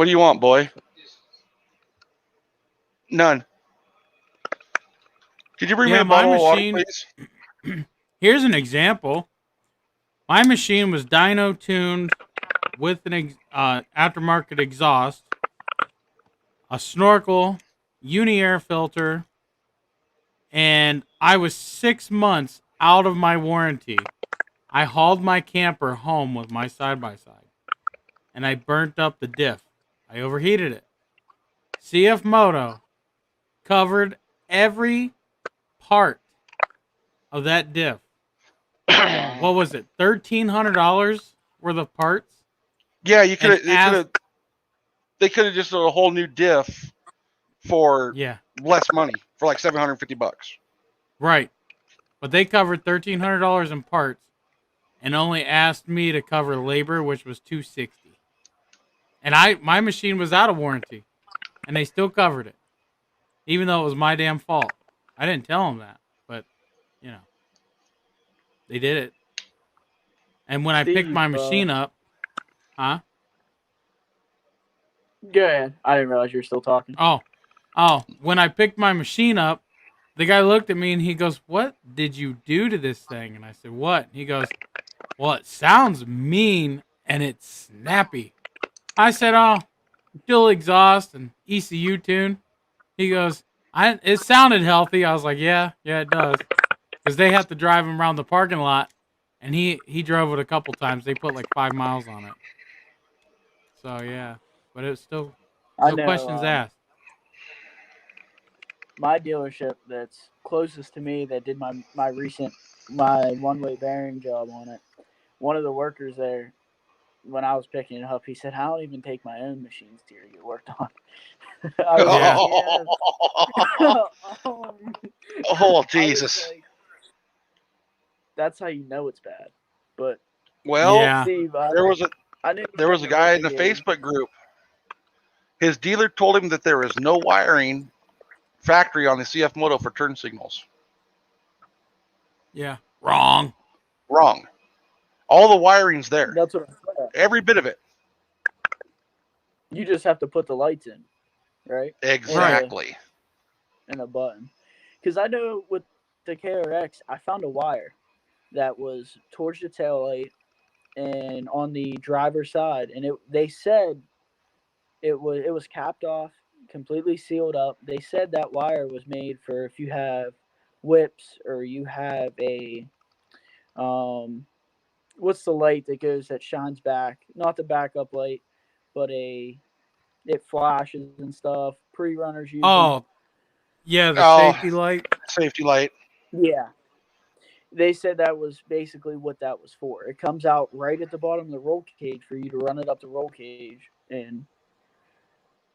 do you want, boy? None. Could you bring me a bottle of water, please? Here's an example. My machine was dyno tuned with an aftermarket exhaust, a snorkel, uni air filter, and I was 6 months out of my warranty. I hauled my camper home with my side-by-side, and I burnt up the diff. I overheated it. CF Moto covered every part of that diff. What was it? $1,300 were the parts. Yeah, you could And have. They could have just done a whole new diff for Yeah, less money, for like $750. right. But they covered $1,300 in parts, and only asked me to cover labor, which was $260. And my machine was out of warranty, and they still covered it, even though it was my damn fault. I didn't tell them that, but you know, they did it. And when I picked my machine up, huh? Go ahead. I didn't realize you were still talking. Oh, when I picked my machine up, the guy looked at me and he goes, "What did you do to this thing?" And I said, "What?" He goes, "Well, it sounds mean and it's snappy." I said, "Oh, dual exhaust and ECU tune." He goes, "It sounded healthy." I was like, "Yeah, it does." Because they have to drive him around the parking lot, and he drove it a couple times. They put like 5 miles on it. So yeah, but it was still I no know. questions asked. My dealership that's closest to me that did my one-way bearing job on it. One of the workers there, when I was picking it up, he said, "I don't even take my own machines here to get worked on." I was Oh, Jesus. like, that's how you know it's bad. But Well, Yeah. Steve, there was a guy in the Facebook group. His dealer told him that there is no wiring factory on the CF Moto for turn signals. Yeah. Wrong. All the wiring's there. That's what I thought. Every bit of it. You just have to put the lights in, right? Exactly. And a button. Because I know with the KRX, I found a wire that was towards the taillight and on the driver's side, and they said it was capped off, completely sealed up. They said that wire was made for if you have whips or you have a what's the light that shines back? Not the backup light, but it flashes and stuff. Pre-runners use them. Oh, yeah, the safety light. Safety light. Yeah. They said that was basically what that was for. It comes out right at the bottom of the roll cage for you to run it up the roll cage, and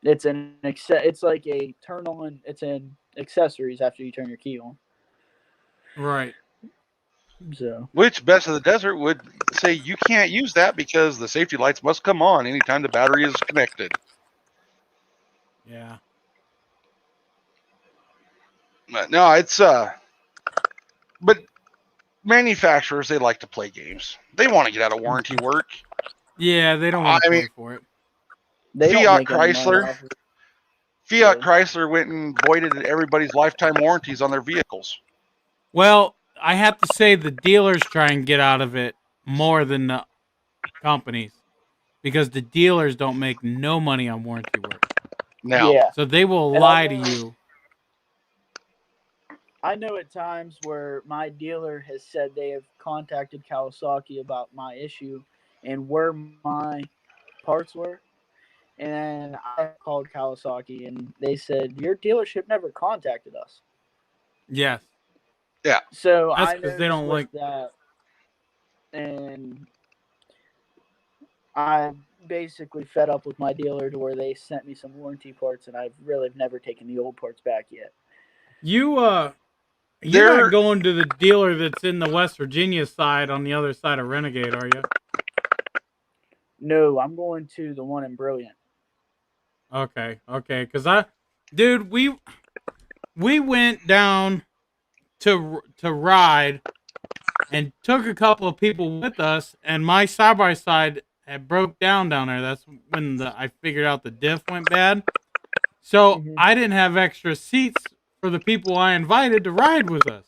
it's like a turn on. It's in accessories after you turn your key on. Right. So, which Best of the Desert would say you can't use that because the safety lights must come on anytime the battery is connected. Yeah. No, it's but manufacturers, they like to play games. They want to get out of warranty work. Yeah, they don't want to pay for it. Fiat Chrysler went and voided everybody's lifetime warranties on their vehicles. Well, I have to say the dealers try and get out of it more than the companies, because the dealers don't make no money on warranty work. Now, so they will lie to you. I know at times where my dealer has said they have contacted Kawasaki about my issue and where my parts were. And I called Kawasaki and they said, your dealership never contacted us. Yes. Yeah. So that's because they don't like that. And I basically fed up with my dealer to where they sent me some warranty parts, and I've really never taken the old parts back yet. You're not going to the dealer that's in the West Virginia side on the other side of Renegade, are you? No, I'm going to the one in Brilliant. Okay, because we went down to ride and took a couple of people with us, and my side by side had broke down there. That's when I figured out the diff went bad. So I didn't have extra seats for the people I invited to ride with us.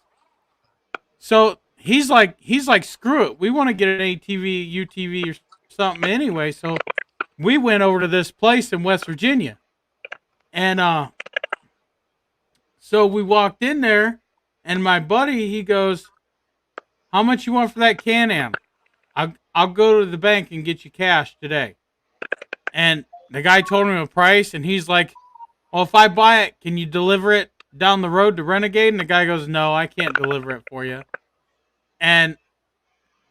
So he's like, screw it. We want to get an ATV, UTV, or something anyway. So we went over to this place in West Virginia, and so we walked in there, and my buddy, he goes, "How much you want for that Can-Am? I'll go to the bank and get you cash today." And the guy told him a price, and he's like, "Well, if I buy it, can you deliver it down the road to Renegade?" And the guy goes, "No, I can't deliver it for you." And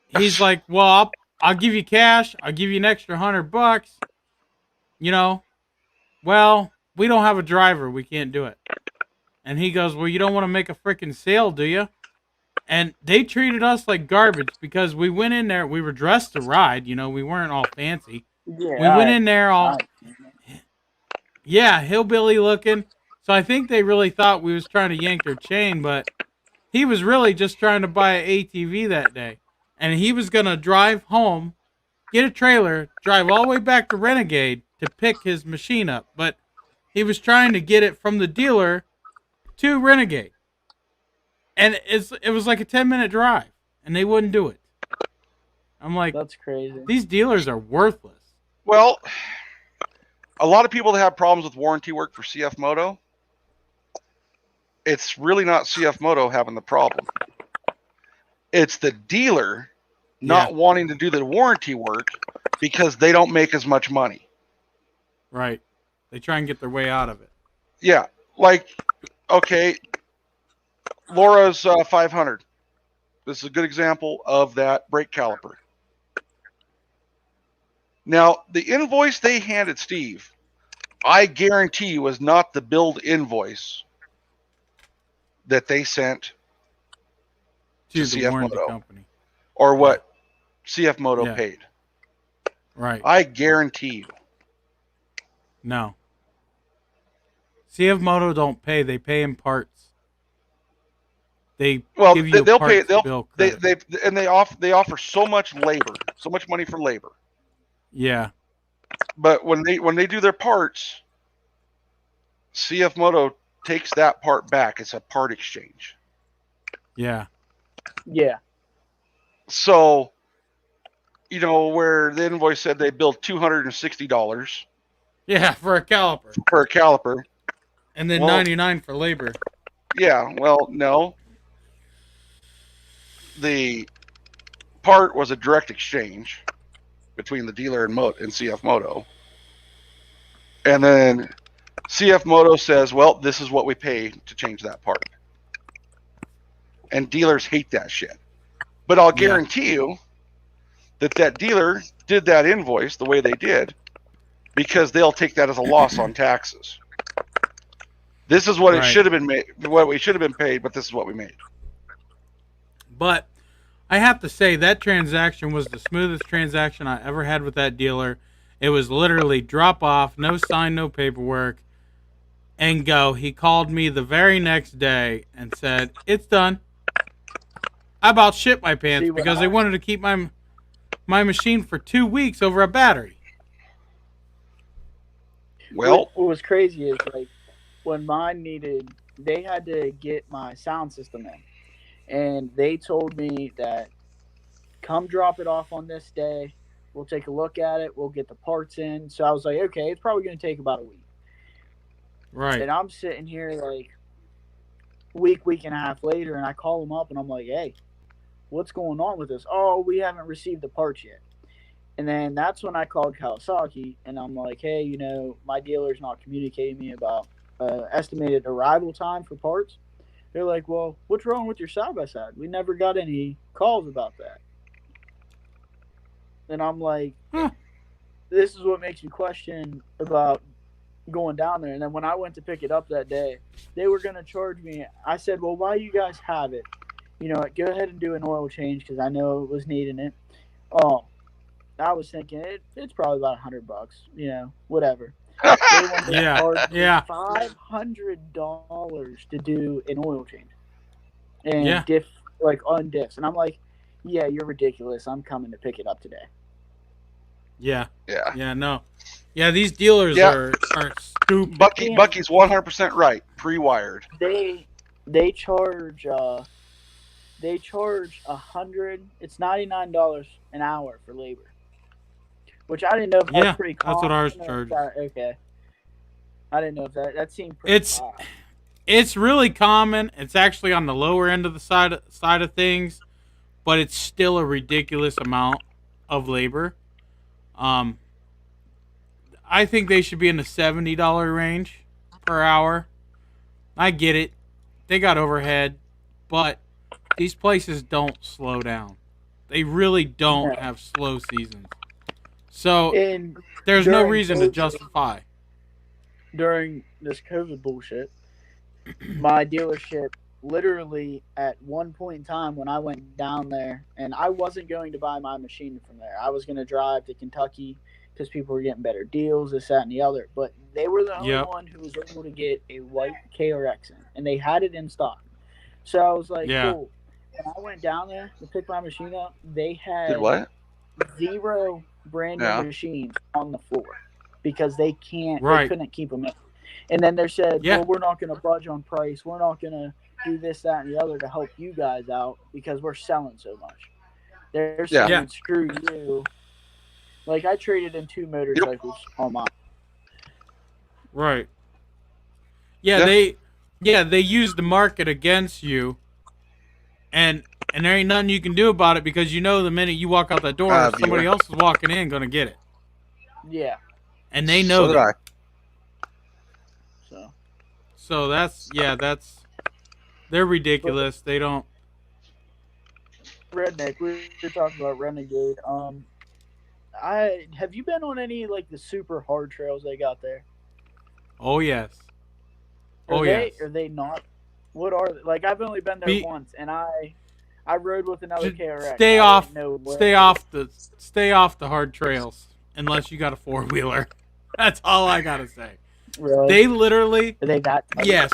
he's like, "Well, I'll I'll give you cash. I'll give you an extra $100. You know, well, we don't have a driver. We can't do it. And he goes, well, you don't want to make a freaking sale, do you? And they treated us like garbage because we went in there. We were dressed to ride. You know, we weren't all fancy. Yeah, We went in there all, I- yeah, hillbilly looking. So I think they really thought we was trying to yank their chain, but he was really just trying to buy an ATV that day. And he was going to drive home, get a trailer, drive all the way back to Renegade to pick his machine up. But he was trying to get it from the dealer to Renegade. And it was like a 10-minute drive, and they wouldn't do it. I'm like, That's crazy. these dealers are worthless. Well, a lot of people that have problems with warranty work for CF Moto, it's really not CF Moto having the problem. It's the dealer not wanting to do the warranty work because they don't make as much money. Right. They try and get their way out of it. Yeah. Like, okay, Laura's 500. This is a good example of that brake caliper. Now, the invoice they handed Steve, I guarantee was not the build invoice that they sent To to the CF warranty Moto company. or what CF Moto paid. Right. I guarantee you. No. CF Moto don't pay. They pay in parts. They give you they'll parts pay. They'll bill they credit. they offer so much labor, so much money for labor. Yeah. But when they do their parts, CF Moto takes that part back. It's a part exchange. Yeah. Yeah. So, you know, where the invoice said they billed $260 Yeah, for a caliper. for a caliper. And then Well, $99 for labor. Yeah, well, no. The part was a direct exchange between the dealer and CF Moto. And then CF Moto says, well, this is what we pay to change that part. And dealers hate that shit. But I'll guarantee you that dealer did that invoice the way they did because they'll take that as a loss on taxes. This is what it should have been made, what we should have been paid, but this is what we made. But I have to say that transaction was the smoothest transaction I ever had with that dealer. It was literally drop off, no sign, no paperwork, and go. He called me the very next day and said, it's done. I about shit my pants because they wanted to keep my machine for 2 weeks over a battery. Well, what was crazy is like when mine needed, they had to get my sound system in, and they told me that come drop it off on this day. We'll take a look at it. We'll get the parts in. So I was like, okay, it's probably going to take about a week. Right. And I'm sitting here like week and a half later, and I call them up, and I'm like, hey, what's going on with this? Oh, we haven't received the parts yet. And then that's when I called Kawasaki, and I'm like, hey, you know, my dealer's not communicating me about estimated arrival time for parts. They're like, well, what's wrong with your side-by-side? We never got any calls about that. And I'm like, this is what makes me question about going down there. And then when I went to pick it up that day, they were going to charge me. I said, well, while you guys have it, you know, go ahead and do an oil change because I know it was needing it. Oh, I was thinking it's probably about $100, you know, whatever. Yeah. $500 to do an oil change and on diffs. And I'm like, yeah, you're ridiculous. I'm coming to pick it up today. Yeah. No. Yeah, these dealers are stupid. Bucky's 100% right. Pre-wired. They charge $100. It's $99 an hour for labor, which I didn't know if that was pretty common. That's what ours charges. Okay. I didn't know if that seemed pretty high. It's really common. It's actually on the lower end of the side of things, but it's still a ridiculous amount of labor. I think they should be in the $70 range per hour. I get it. They got overhead, but these places don't slow down. They really don't have slow seasons. So And there's no during reason to COVID, justify. during this COVID bullshit, my dealership literally at one point in time when I went down there, and I wasn't going to buy my machine from there. I was going to drive to Kentucky because people were getting better deals, this, that, and the other. But they were the only one who was able to get a white KRX in, and they had it in stock. So I was like, cool. When I went down there to pick my machine up, they had Did what? 0 brand new Yeah. machines on the floor because they can't, Right. they couldn't keep them in. And then they said, Yeah. well, we're not going to budge on price. We're not going to do this, that, and the other to help you guys out because we're selling so much. They're saying, Yeah. screw you. Like, I traded in 2 motorcycles on mine. Right. Yeah, they use the market against you, and there ain't nothing you can do about it because you know the minute you walk out that door, somebody else is walking in gonna get it. Yeah. And they know So that. So that's they're ridiculous. They don't. Redneck, we were talking about Renegade. Have you been on any like the super hard trails they got there? Oh yes. Yes. Are they not? What are they? Like? I've only been there once, and I rode with another KRX. Stay off the hard trails unless you got a 4-wheeler. That's all I gotta say. Really? They literally. Are they that? Yes.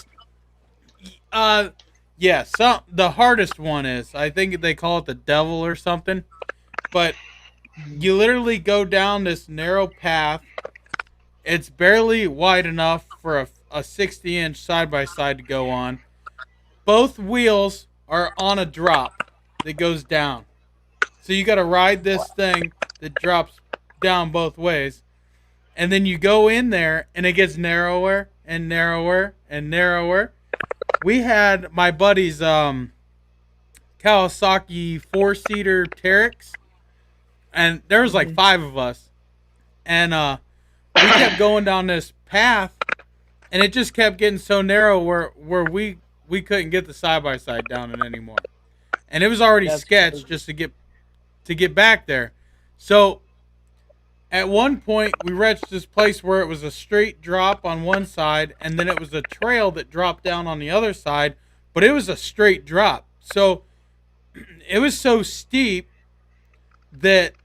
Yes. The hardest one is, I think they call it the devil or something, but you literally go down this narrow path. It's barely wide enough for a 60-inch side-by-side to go on. Both wheels are on a drop that goes down. So you got to ride this thing that drops down both ways. And then you go in there, and it gets narrower and narrower and narrower. We had my buddy's Kawasaki 4-seater Teryx, and there was like 5 of us. And we kept going down this path, and it just kept getting so narrow where we couldn't get the side-by-side down it anymore. And it was already sketched just to get back there. So at one point, we reached this place where it was a straight drop on one side, and then it was a trail that dropped down on the other side, but it was a straight drop. So it was so steep that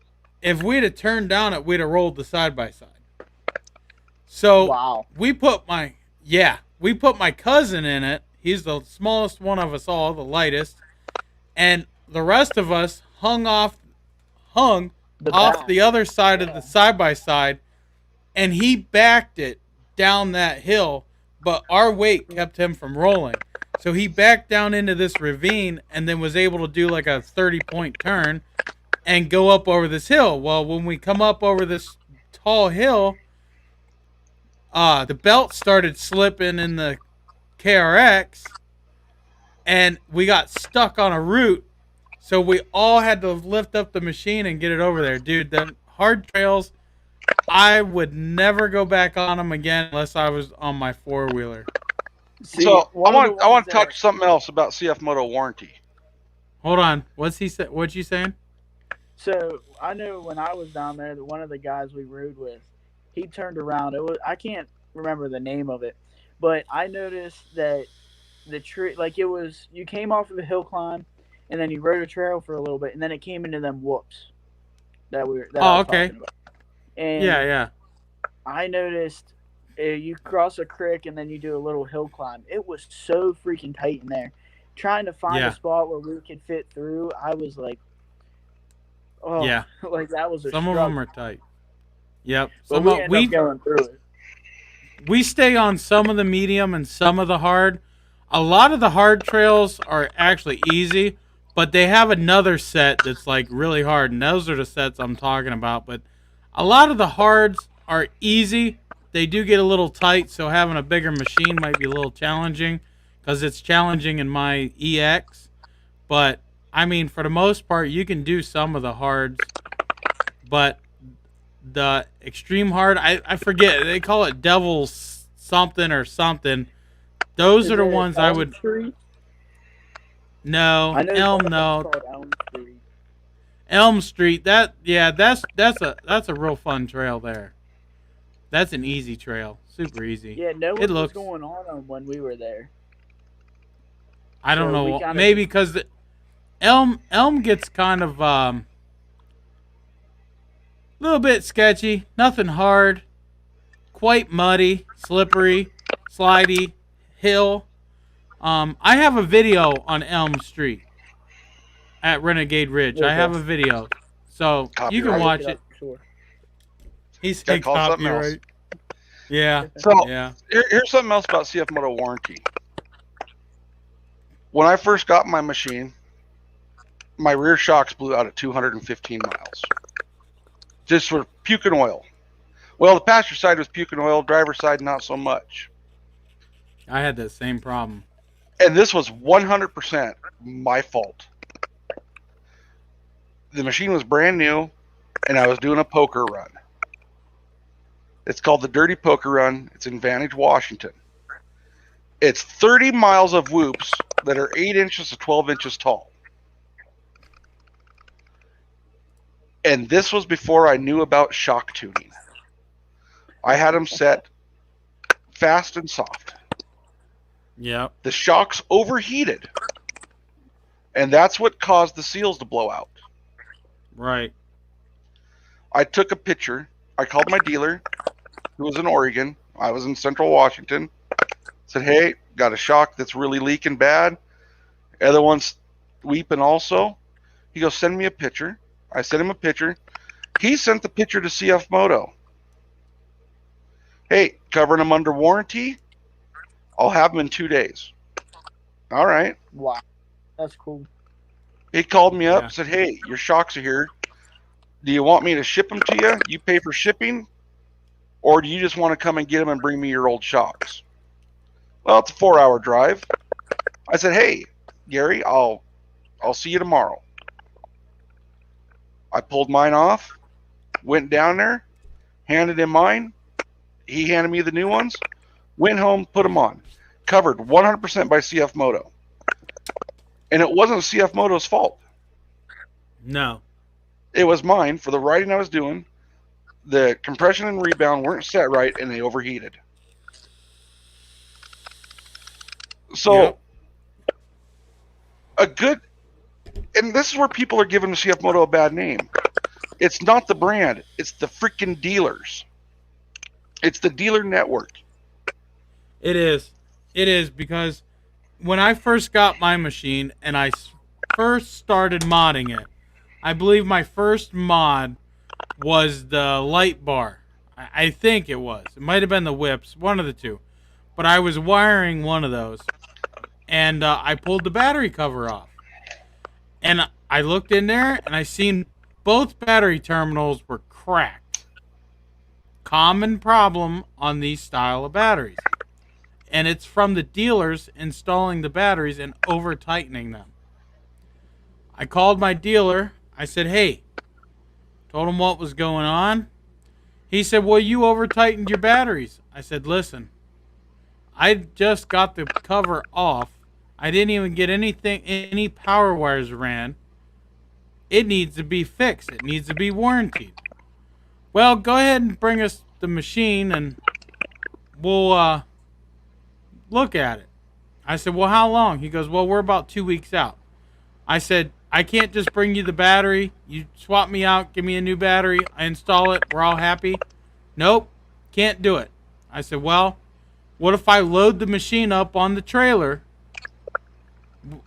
if we'd have turned down it, we'd have rolled the side-by-side. So we put my cousin in it. He's the smallest one of us all, the lightest, and the rest of us hung off the other side of the side-by-side, and he backed it down that hill, but our weight kept him from rolling. So he backed down into this ravine and then was able to do like a 30-point turn and go up over this hill. Well, when we come up over this tall hill, the belt started slipping in the KRX, and we got stuck on a root. So we all had to lift up the machine and get it over there. Dude, the hard trails, I would never go back on them again unless I was on my 4-wheeler. So I want to touch something else about CF Moto warranty. Hold on. What's you saying? So I know when I was down there, one of the guys we rode with, he turned around. I can't remember the name of it, but I noticed that the tree, like it was, you came off of the hill climb, and then you rode a trail for a little bit, and then it came into them whoops that I was talking about. And yeah. I noticed you cross a creek and then you do a little hill climb. It was so freaking tight in there. Trying to find a spot where we could fit through, I was like, oh, yeah, like that was a some struggle. of them are tight. Yep. But we end up going through it. We stay on some of the medium and some of the hard. A lot of the hard trails are actually easy, but they have another set that's like really hard, and those are the sets I'm talking about. But a lot of the hards are easy. They do get a little tight, so having a bigger machine might be a little challenging because it's challenging in my EX. But, I mean, for the most part, you can do some of the hards. But the extreme hard, I forget. They call it Devil's something or something. Those are the ones I would... Street? No, Elm, no. Elm Street. Elm Street. That's a real fun trail there. That's an easy trail, super easy. Yeah, no It one was looks. going on 'em when we were there. I don't So we know. kinda Maybe because Elm gets kind of little bit sketchy. Nothing hard. Quite muddy, slippery, slidey, hill. I have a video on Elm Street at Renegade Ridge. I have a video, so you can Copyright. watch look it. up, sure. He Gotta said call it something else. copyright. Yeah, So yeah. here's something else about CF Moto warranty. When I first got my machine, my rear shocks blew out at 215 miles. Just for puking oil. Well, the passenger side was puking oil, driver side not so much. I had that same problem. And this was 100% my fault. The machine was brand new, and I was doing a poker run. It's called the Dirty Poker Run. It's in Vantage, Washington. It's 30 miles of whoops that are 8 inches to 12 inches tall. And this was before I knew about shock tuning. I had them set fast and soft. Yep. The shocks overheated. And that's what caused the seals to blow out. Right. I took a picture. I called my dealer, who was in Oregon. I was in Central Washington. Said, hey, got a shock that's really leaking bad. Other one's weeping also. He goes, send me a picture. I sent him a picture. He sent the picture to CF Moto. Hey, covering them under warranty. I'll have them in 2 days. All right. Wow, that's cool. He called me up, Yeah. said, hey, your shocks are here. Do you want me to ship them to you? You pay for shipping? Or do you just want to come and get them and bring me your old shocks? Well, it's a 4-hour drive. I said, hey, Gary, I'll see you tomorrow. I pulled mine off, went down there, handed him mine. He handed me the new ones, went home, put them on. Covered 100% by CF Moto. And it wasn't CF Moto's fault. No. It was mine for the riding I was doing. The compression and rebound weren't set right, and they overheated. So, Yep. a good, and this is where people are giving CF Moto a bad name. It's not the brand, it's the freaking dealers. It's the dealer network. It is. It is because when I first got my machine and I first started modding it, I believe my first mod was the light bar. I think it was. It might have been the whips, one of the two. But I was wiring one of those, and I pulled the battery cover off. And I looked in there, and I seen both battery terminals were cracked. Common problem on these style of batteries. And it's from the dealers installing the batteries and over-tightening them. I called my dealer. I said, hey, told him what was going on. He said, well, you over-tightened your batteries. I said, listen, I just got the cover off. I didn't even get any power wires ran. It needs to be fixed. It needs to be warranted. Well, go ahead and bring us the machine and we'll look at it. I said, well, how long? He goes, well, we're about 2 weeks out. I said, I can't just bring you the battery. You swap me out, give me a new battery. I install it. We're all happy. Nope, can't do it. I said, well, what if I load the machine up on the trailer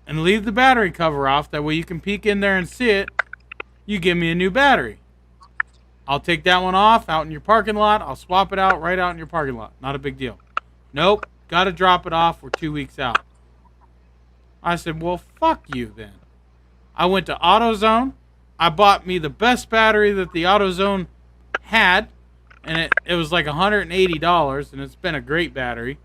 and leave the battery cover off? That way you can peek in there and see it. You give me a new battery. I'll take that one off out in your parking lot. I'll swap it out right out in your parking lot. Not a big deal. Nope, got to drop it off. We're 2 weeks out. I said, well, fuck you then. I went to AutoZone. I bought me the best battery that the AutoZone had, and it was like $180, and it's been a great battery.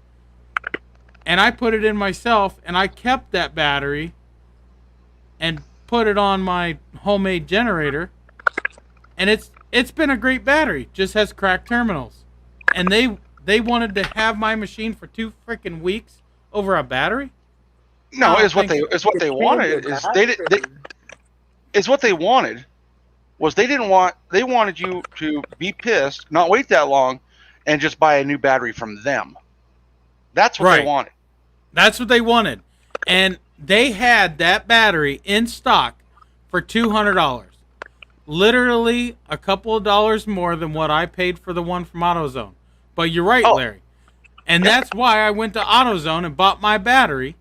And I put it in myself, and I kept that battery and put it on my homemade generator, and it's been a great battery. Just has cracked terminals, and they wanted to have my machine for 2 freaking weeks over a battery. No, I don't it's what think they wanted. Is what they wanted. was they wanted you to be pissed, not wait that long, and just buy a new battery from them. That's what they wanted. That's what they wanted. And they had that battery in stock for $200. Literally a couple of dollars more than what I paid for the one from AutoZone. But you're right, Larry. And that's why I went to AutoZone and bought my battery,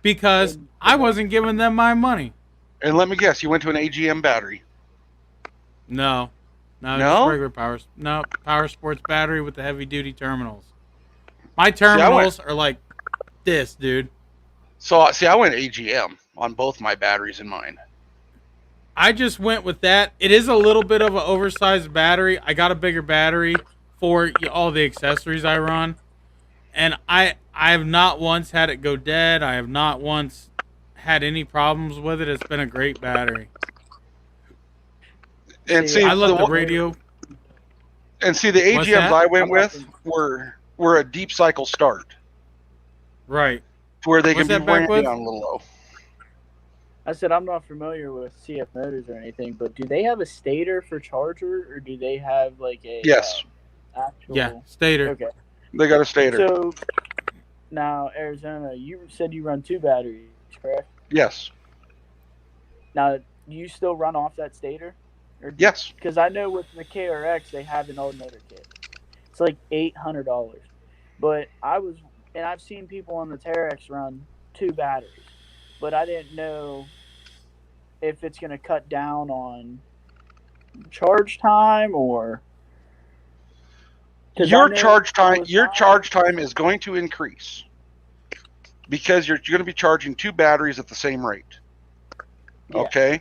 because I wasn't giving them my money. And let me guess, you went to an AGM battery. No, just regular power sports battery with the heavy duty terminals. My terminals are like this, dude. So see, I went AGM on both my batteries in mine. I just went with that. It is a little bit of an oversized battery. I got a bigger battery for all the accessories I run, and I have not once had it go dead. I have not once had any problems with it. It's been a great battery. And see, I love the radio. And see, the AGMs I went with were a deep cycle start. Right. To where they can be ran down a little low. I said I'm not familiar with CF Motors or anything, but do they have a stator for charger, or do they have like a actual stator? Okay. They got a stator. So now, Arizona, you said you run 2 batteries, correct? Yes. Now, do you still run off that stator? Yes. Because I know with the KRX they have an alternator kit. It's like $800, but I've seen people on the TerraX run 2 batteries, but I didn't know if it's going to cut down on charge time or your charge time is going to increase because you're going to be charging 2 batteries at the same rate. Yeah. Okay,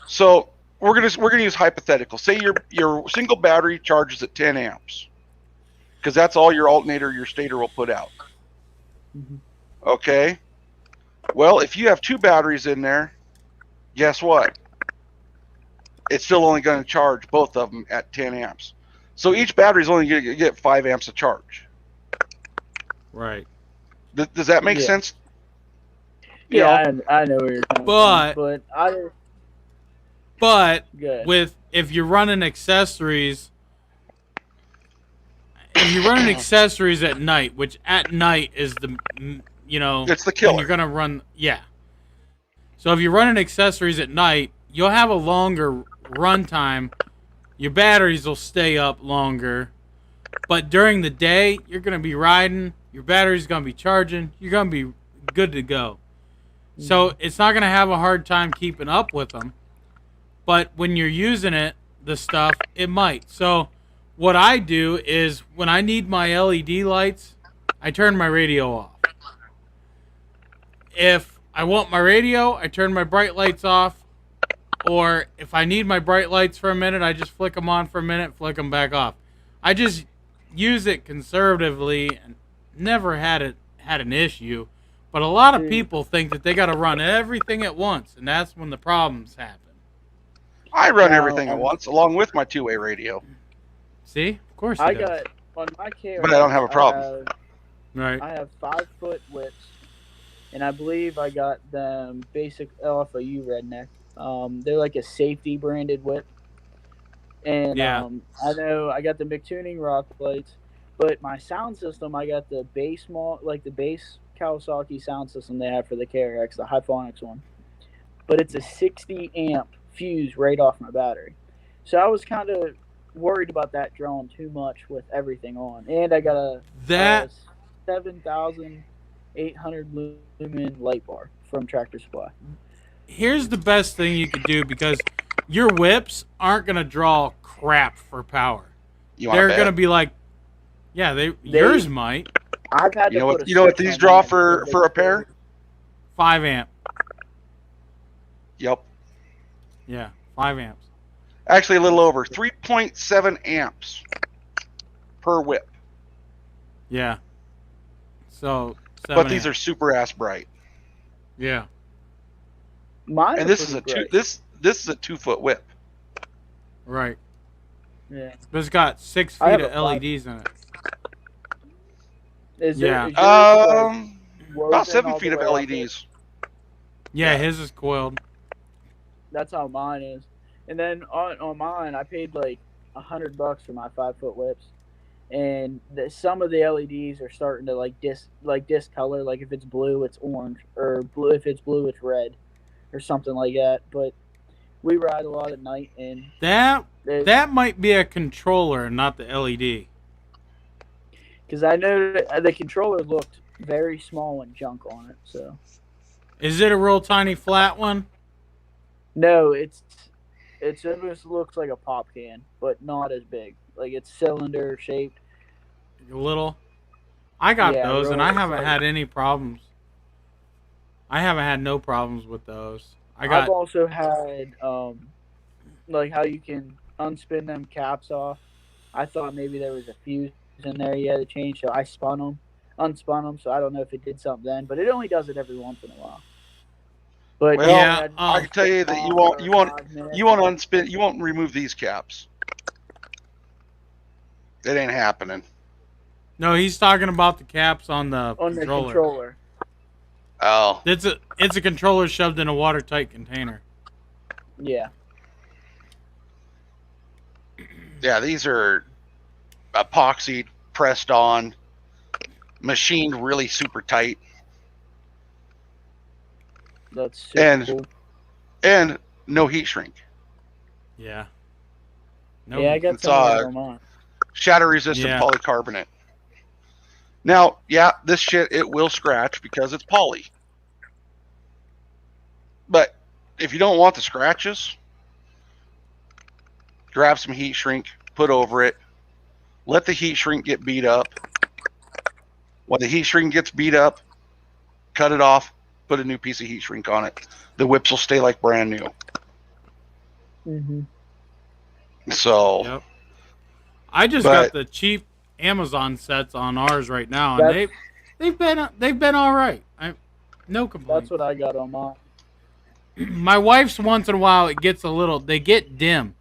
so we're gonna use hypothetical. Say your single battery charges at 10 amps, because that's all your alternator, your stator will put out. Mm-hmm. Okay. Well, if you have 2 batteries in there, guess what? It's still only going to charge both of them at 10 amps. So each battery is only going to get 5 amps of charge. Right. Does that make sense? Yeah, I know where you're coming from. But if you're running accessories, at night, which at night is it's the killer. You're gonna run, So if you're running accessories at night, you'll have a longer run time. Your batteries will stay up longer, but during the day, you're gonna be riding. Your battery's gonna be charging. You're gonna be good to go. So it's not gonna have a hard time keeping up with them. But when you're using the stuff, it might. So what I do is when I need my LED lights, I turn my radio off. If I want my radio, I turn my bright lights off. Or if I need my bright lights for a minute, I just flick them on for a minute, flick them back off. I just use it conservatively and never had an issue. But a lot of people think that they got to run everything at once, and that's when the problems happen. I run everything at once, along with my 2-way radio. See? Of course I got on my KRX, but I don't have a problem. I have 5-foot whips, and I believe I got them basic off of RedNeck. They're like a safety branded whip. And I know I got the McTuning rock plates, but my sound system, I got the bass the bass Kawasaki sound system they have for the KRX, the Hyphonics one. But it's a 60 amp fuse right off my battery. So I was kind of worried about that drawing too much with everything on. And I got a 7,800 lumen light bar from Tractor Supply. Here's the best thing you could do, because your whips aren't going to draw crap for power. They're going to be like, yours might. I've had you know what these draw for a pair? 5 amp. Yep. Yeah, 5 amps. Actually, a little over 3.7 amps per whip. Yeah. So. But these are super ass bright. Yeah. And this is a 2-foot whip. Right. Yeah. But it's got 6 feet of LEDs in it. Is there, about 7 feet of LEDs. Yeah, his is coiled. That's how mine is. And then on mine, I paid like $100 for my 5-foot whips, and some of the LEDs are starting to discolor. Like if it's blue, it's orange, or blue if it's blue, it's red, or something like that. But we ride a lot at night, and that might be a controller, not the LED. because I know the controller looked very small and junk on it. So Is it a real tiny flat one? no, it almost looks like a pop can, but not as big. Like it's cylinder shaped. A little. I got Yeah, those, and really, I it's haven't like, had any problems. I haven't had no problems with those. I've also had like how you can unspin them caps off. I thought maybe there was a fuse in there you had to change, so I unspun them. So I don't know if it did something then, but it only does it every once in a while. But Well, yeah, I can tell you that you won't unspin, you won't remove these caps. It ain't happening. No, he's talking about the caps on the controller. Oh, It's a controller shoved in a watertight container. Yeah. Yeah, these are epoxied, pressed on, machined really super tight. That's super cool. And no heat shrink. Yeah. No, yeah, I got some on mine. Shatter resistant polycarbonate. Now, yeah, this shit, it will scratch because it's poly. But if you don't want the scratches, grab some heat shrink, put over it, let the heat shrink get beat up. When the heat shrink gets beat up, cut it off, put a new piece of heat shrink on it. The whips will stay like brand new. Mm-hmm. So, yep. I just got the cheap Amazon sets on ours right now, and they've been all right. No complaints. That's what I got on mine. My wife's once in a while they get dim,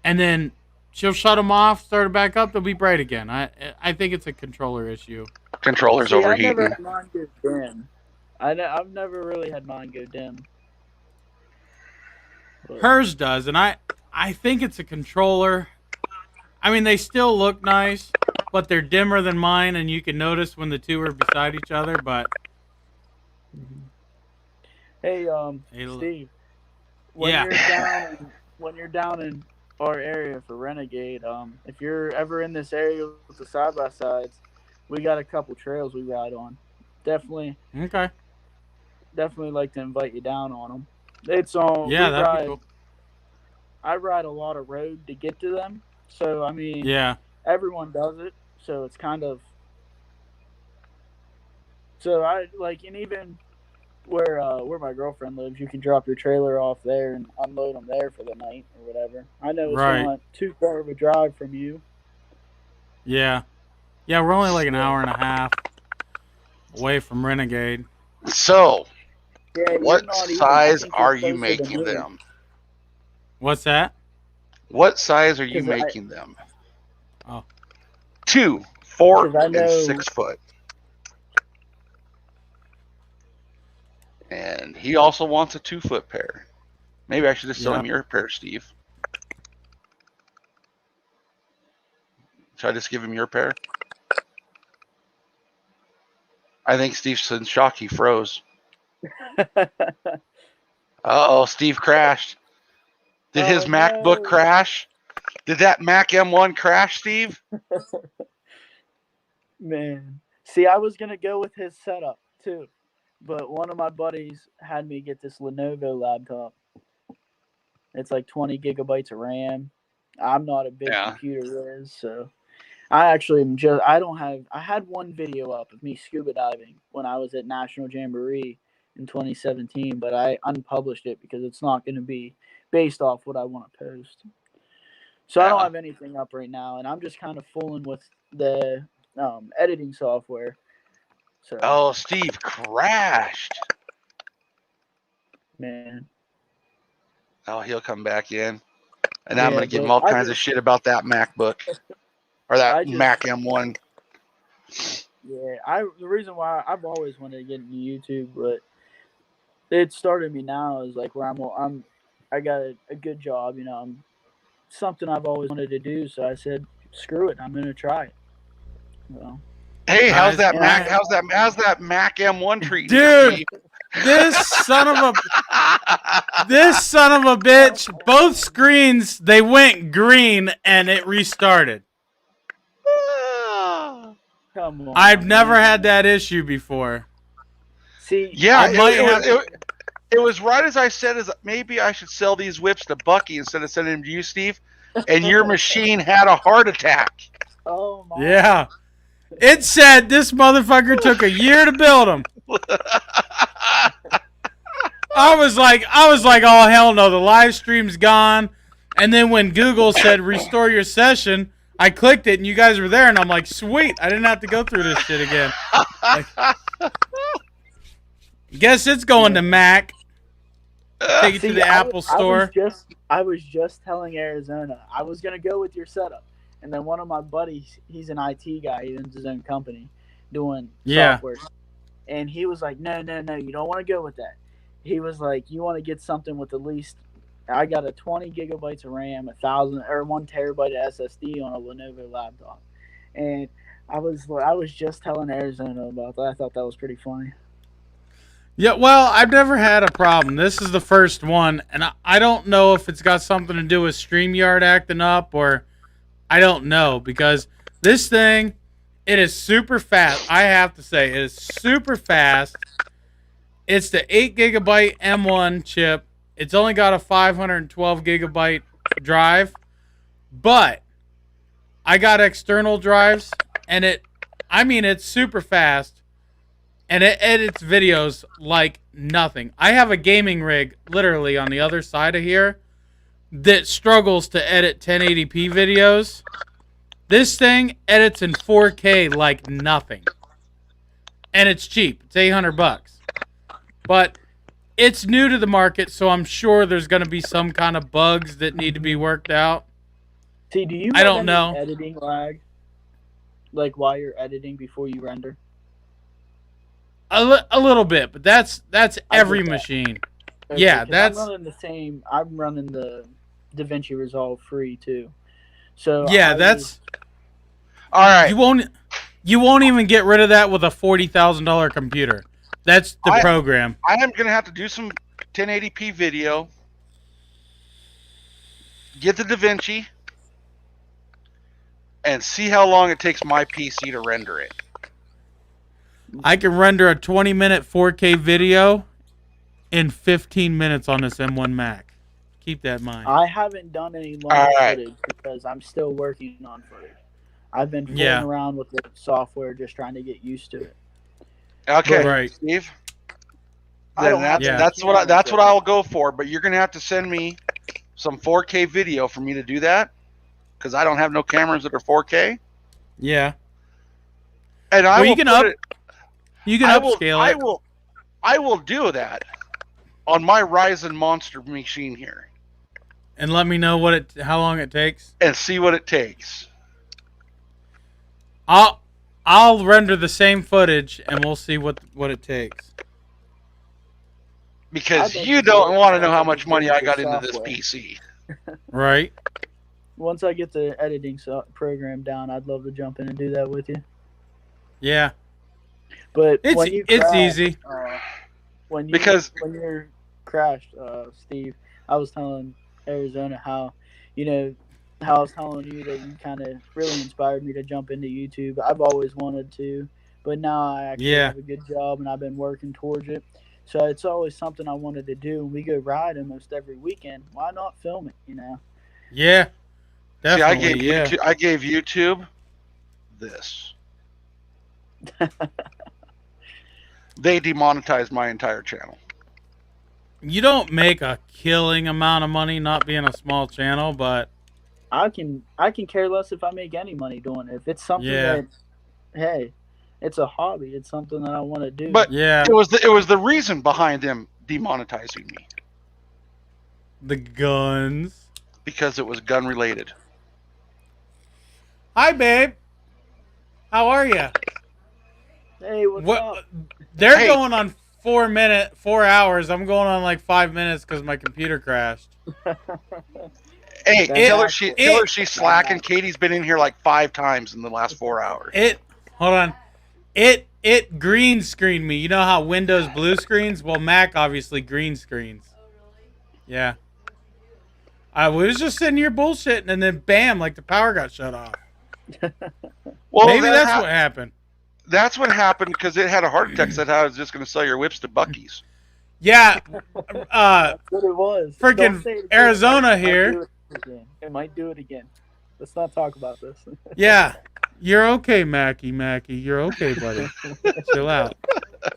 and then she'll shut them off, start it back up, they'll be bright again. I think it's a controller issue. Controller's overheating. I've never had mine go dim. I've never really had mine go dim. But hers does, and I think it's a controller. I mean, they still look nice, but they're dimmer than mine, and you can notice when the two are beside each other. But hey, Steve, when you're down in our area for Renegade, if you're ever in this area with the side by sides, we got a couple trails we ride on. Definitely like to invite you down on them. It's on. Yeah, that'd be cool. I ride a lot of road to get to them. So, I mean, everyone does it. So, it's kind of. So, I like, and even where my girlfriend lives, you can drop your trailer off there and unload them there for the night or whatever. I know it's not too far of a drive from you. Yeah. Yeah, we're only like an hour and a half away from Renegade. So, what size are you making them? What's that? What size are you making them? Oh. 2, 4, and 6 foot. And he also wants a 2-foot pair. Maybe I should just sell him your pair, Steve. Should I just give him your pair? I think Steve's in shock. He froze. Uh-oh, Steve crashed. Did his MacBook crash? Did that Mac M1 crash, Steve? Man. See, I was going to go with his setup, too. But one of my buddies had me get this Lenovo laptop. It's like 20 gigabytes of RAM. I'm not a big computer whiz, so I actually am I had one video up of me scuba diving when I was at National Jamboree in 2017, but I unpublished it because it's not going to be based off what I want to post. So I don't have anything up right now, and I'm just kind of fooling with the editing software. So. Oh, Steve crashed. Man. Oh, he'll come back in. And I'm going to give him all kinds of shit about that MacBook. Or that Mac M1. Yeah, the reason why I've always wanted to get into YouTube, but it started me now is like where I'm I got a good job. Something I've always wanted to do. So I said, screw it, I'm gonna try it. Well, Hey, how's Nice. that and Mac? I How's that Mac M1 treating you, Dude, Steve? this son of a bitch, both screens they went green and it restarted. come on. I've never man. had that issue before. See, Yeah, I might have it was right as I said, as maybe I should sell these whips to Bucky instead of sending them to you, Steve. And your machine had a heart attack. oh my. Yeah. It said this motherfucker took a year to build them. I was like, oh hell no, the live stream's gone. And then when Google said restore your session, I clicked it and you guys were there, and I'm like, sweet, I didn't have to go through this shit again. Like, guess it's going to Mac. Take it to the Apple Store. I was just telling Arizona I was gonna go with your setup, and then one of my buddies, he's an IT guy, he owns his own company doing software, and he was like, no, you don't want to go with that. He was like, you want to get something with at least. I got a 20 gigabytes of RAM, 1 terabyte of SSD on a Lenovo laptop, and I was just telling Arizona about that. I thought that was pretty funny. Yeah, well, I've never had a problem. This is the first one, and I don't know if it's got something to do with StreamYard acting up, or I don't know, because this thing, it is super fast. I have to say, it is super fast. It's the 8 gigabyte M1 chip. It's only got a 512 gigabyte drive, but I got external drives, and it's super fast. And it edits videos like nothing. I have a gaming rig literally on the other side of here that struggles to edit 1080p videos. This thing edits in 4K like nothing. And it's cheap. It's $800. But it's new to the market, so I'm sure there's going to be some kind of bugs that need to be worked out. See, do you I have don't any know. editing lag? Like while you're editing before you render? A little bit, but that's every machine. Okay, Yeah, 'cause I'm running the DaVinci Resolve free too. So yeah, All right. You won't even get rid of that with a $40,000 computer. That's the program. I am going to have to do some 1080p video. Get the DaVinci. And see how long it takes my PC to render it. I can render a 20-minute 4K video in 15 minutes on this M1 Mac. Keep that in mind. I haven't done any long footage because I'm still working on footage. I've been fooling around with the software, just trying to get used to it. Okay, right. Steve. That's what I'll go for. But you're gonna have to send me some 4K video for me to do that, because I don't have no cameras that are 4K. Yeah. And you can upscale it. I will do that on my Ryzen monster machine here. And let me know how long it takes. And see what it takes. I'll render the same footage and we'll see what it takes. Because you don't want to know how much money I got into this PC. Right. Once I get the editing program down, I'd love to jump in and do that with you. Yeah. But it's easy. When you're crashed, Steve, I was telling Arizona how I was telling you that you kind of really inspired me to jump into YouTube. I've always wanted to, but now I actually have a good job and I've been working towards it. So it's always something I wanted to do. We go ride almost every weekend. Why not film it, Yeah. Definitely, See, I gave YouTube this. They demonetized my entire channel. You don't make a killing amount of money not being a small channel, but I can care less if I make any money doing it. If it's something that, hey, it's a hobby. It's something that I want to do. But it was the reason behind them demonetizing me. The guns. Because it was gun related. Hi, babe. How are you? Hey, what's up? They're going on 4 hours. I'm going on like 5 minutes because my computer crashed. Hey, That's tell her awesome. she's slacking. Katie's been in here like 5 times in the last 4 hours. Hold on. It green screened me. You know how Windows blue screens? Well, Mac obviously green screens. Yeah. I was just sitting here bullshitting, and then bam, like the power got shut off. Well, Maybe that's what happened. That's what happened because it had a heart attack. Said I was just going to sell your whips to Buc-ee's. Yeah. That's what it was. Freaking Arizona here. It might do it again. Let's not talk about this. Yeah. You're okay, Mackie. You're okay, buddy. Chill out.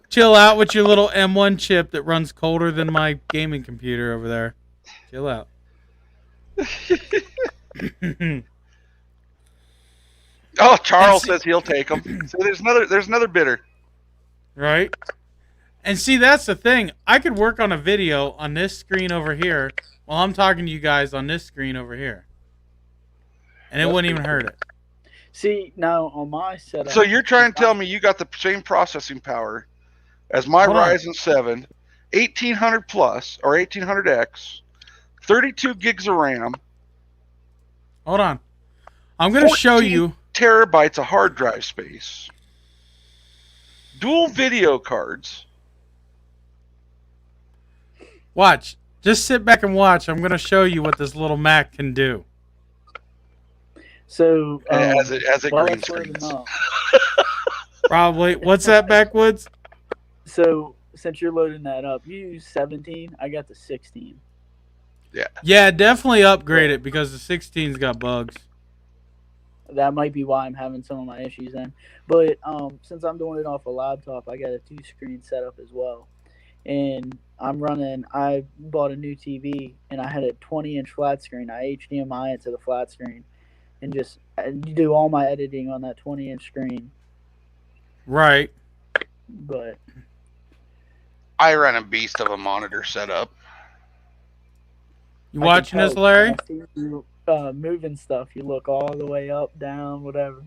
Chill out with your little M1 chip that runs colder than my gaming computer over there. Chill out. Oh, Charles says he'll take them. So there's another bidder. Right? And see, that's the thing. I could work on a video on this screen over here while I'm talking to you guys on this screen over here. And it wouldn't even hurt it. See, now on my setup. So you're trying to tell me you got the same processing power as my Ryzen 7, 1800 plus or 1800X, 32 gigs of RAM. Hold on. I'm going to show you. Terabytes of hard drive space. Dual video cards. Watch. Just sit back and watch. I'm going to show you what this little Mac can do. So as it green screens. Probably. What's that, Backwoods? So since you're loading that up, you use 17. I got the 16. Yeah. Yeah, definitely upgrade it because the 16's got bugs. That might be why I'm having some of my issues then. But since I'm doing it off a laptop, I got a 2-screen setup as well. And I bought a new TV, and I had a 20-inch flat screen. I HDMI it to the flat screen and just do all my editing on that 20-inch screen. Right. But I ran a beast of a monitor setup. You watching this, Larry? Moving stuff. You look all the way up, down, whatever.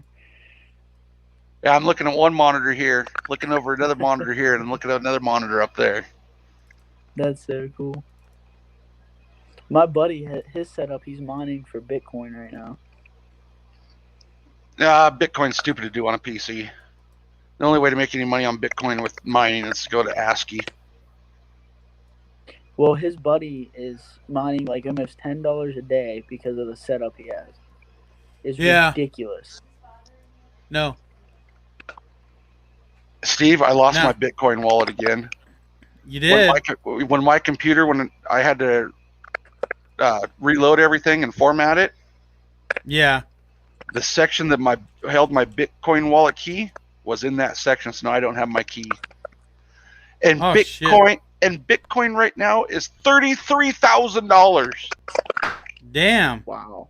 Yeah, I'm looking at one monitor here, looking over another monitor here, and I'm looking at another monitor up there. That's so cool. My buddy, his setup, he's mining for Bitcoin right now. Bitcoin's stupid to do on a PC. The only way to make any money on Bitcoin with mining is to go to ASCII. Well, his buddy is mining like almost $10 a day because of the setup he has. It's ridiculous. No. Steve, I lost my Bitcoin wallet again. You did? When my computer, when I had to reload everything and format it. Yeah. The section that held my Bitcoin wallet key was in that section, so now I don't have my key. And Bitcoin right now is $33,000. Damn. Wow.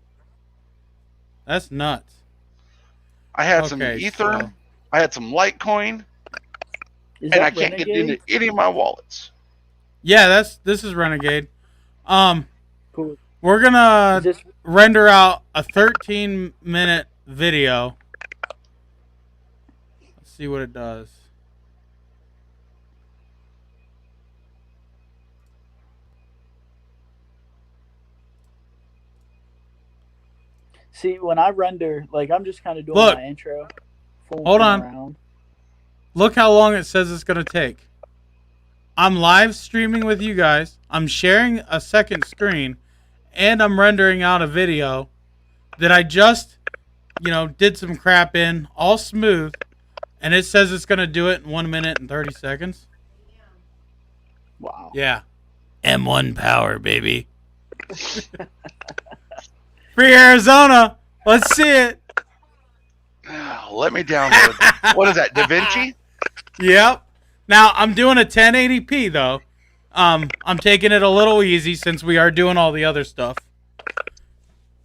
That's nuts. I had some Ether. I had some Litecoin. And I can't get into any of my wallets. Yeah, this is Renegade. Cool. We're gonna render out a 13-minute video. Let's see what it does. See, when I render, like I'm just kind of doing my intro. Hold on. Around. Look how long it says it's going to take. I'm live streaming with you guys. I'm sharing a second screen. And I'm rendering out a video that I just, did some crap in. All smooth. And it says it's going to do it in 1 minute and 30 seconds. Wow. Yeah. M1 power, baby. Free Arizona. Let's see it. Let me download. What is that, DaVinci? Yep. Now, I'm doing a 1080p, though. I'm taking it a little easy since we are doing all the other stuff.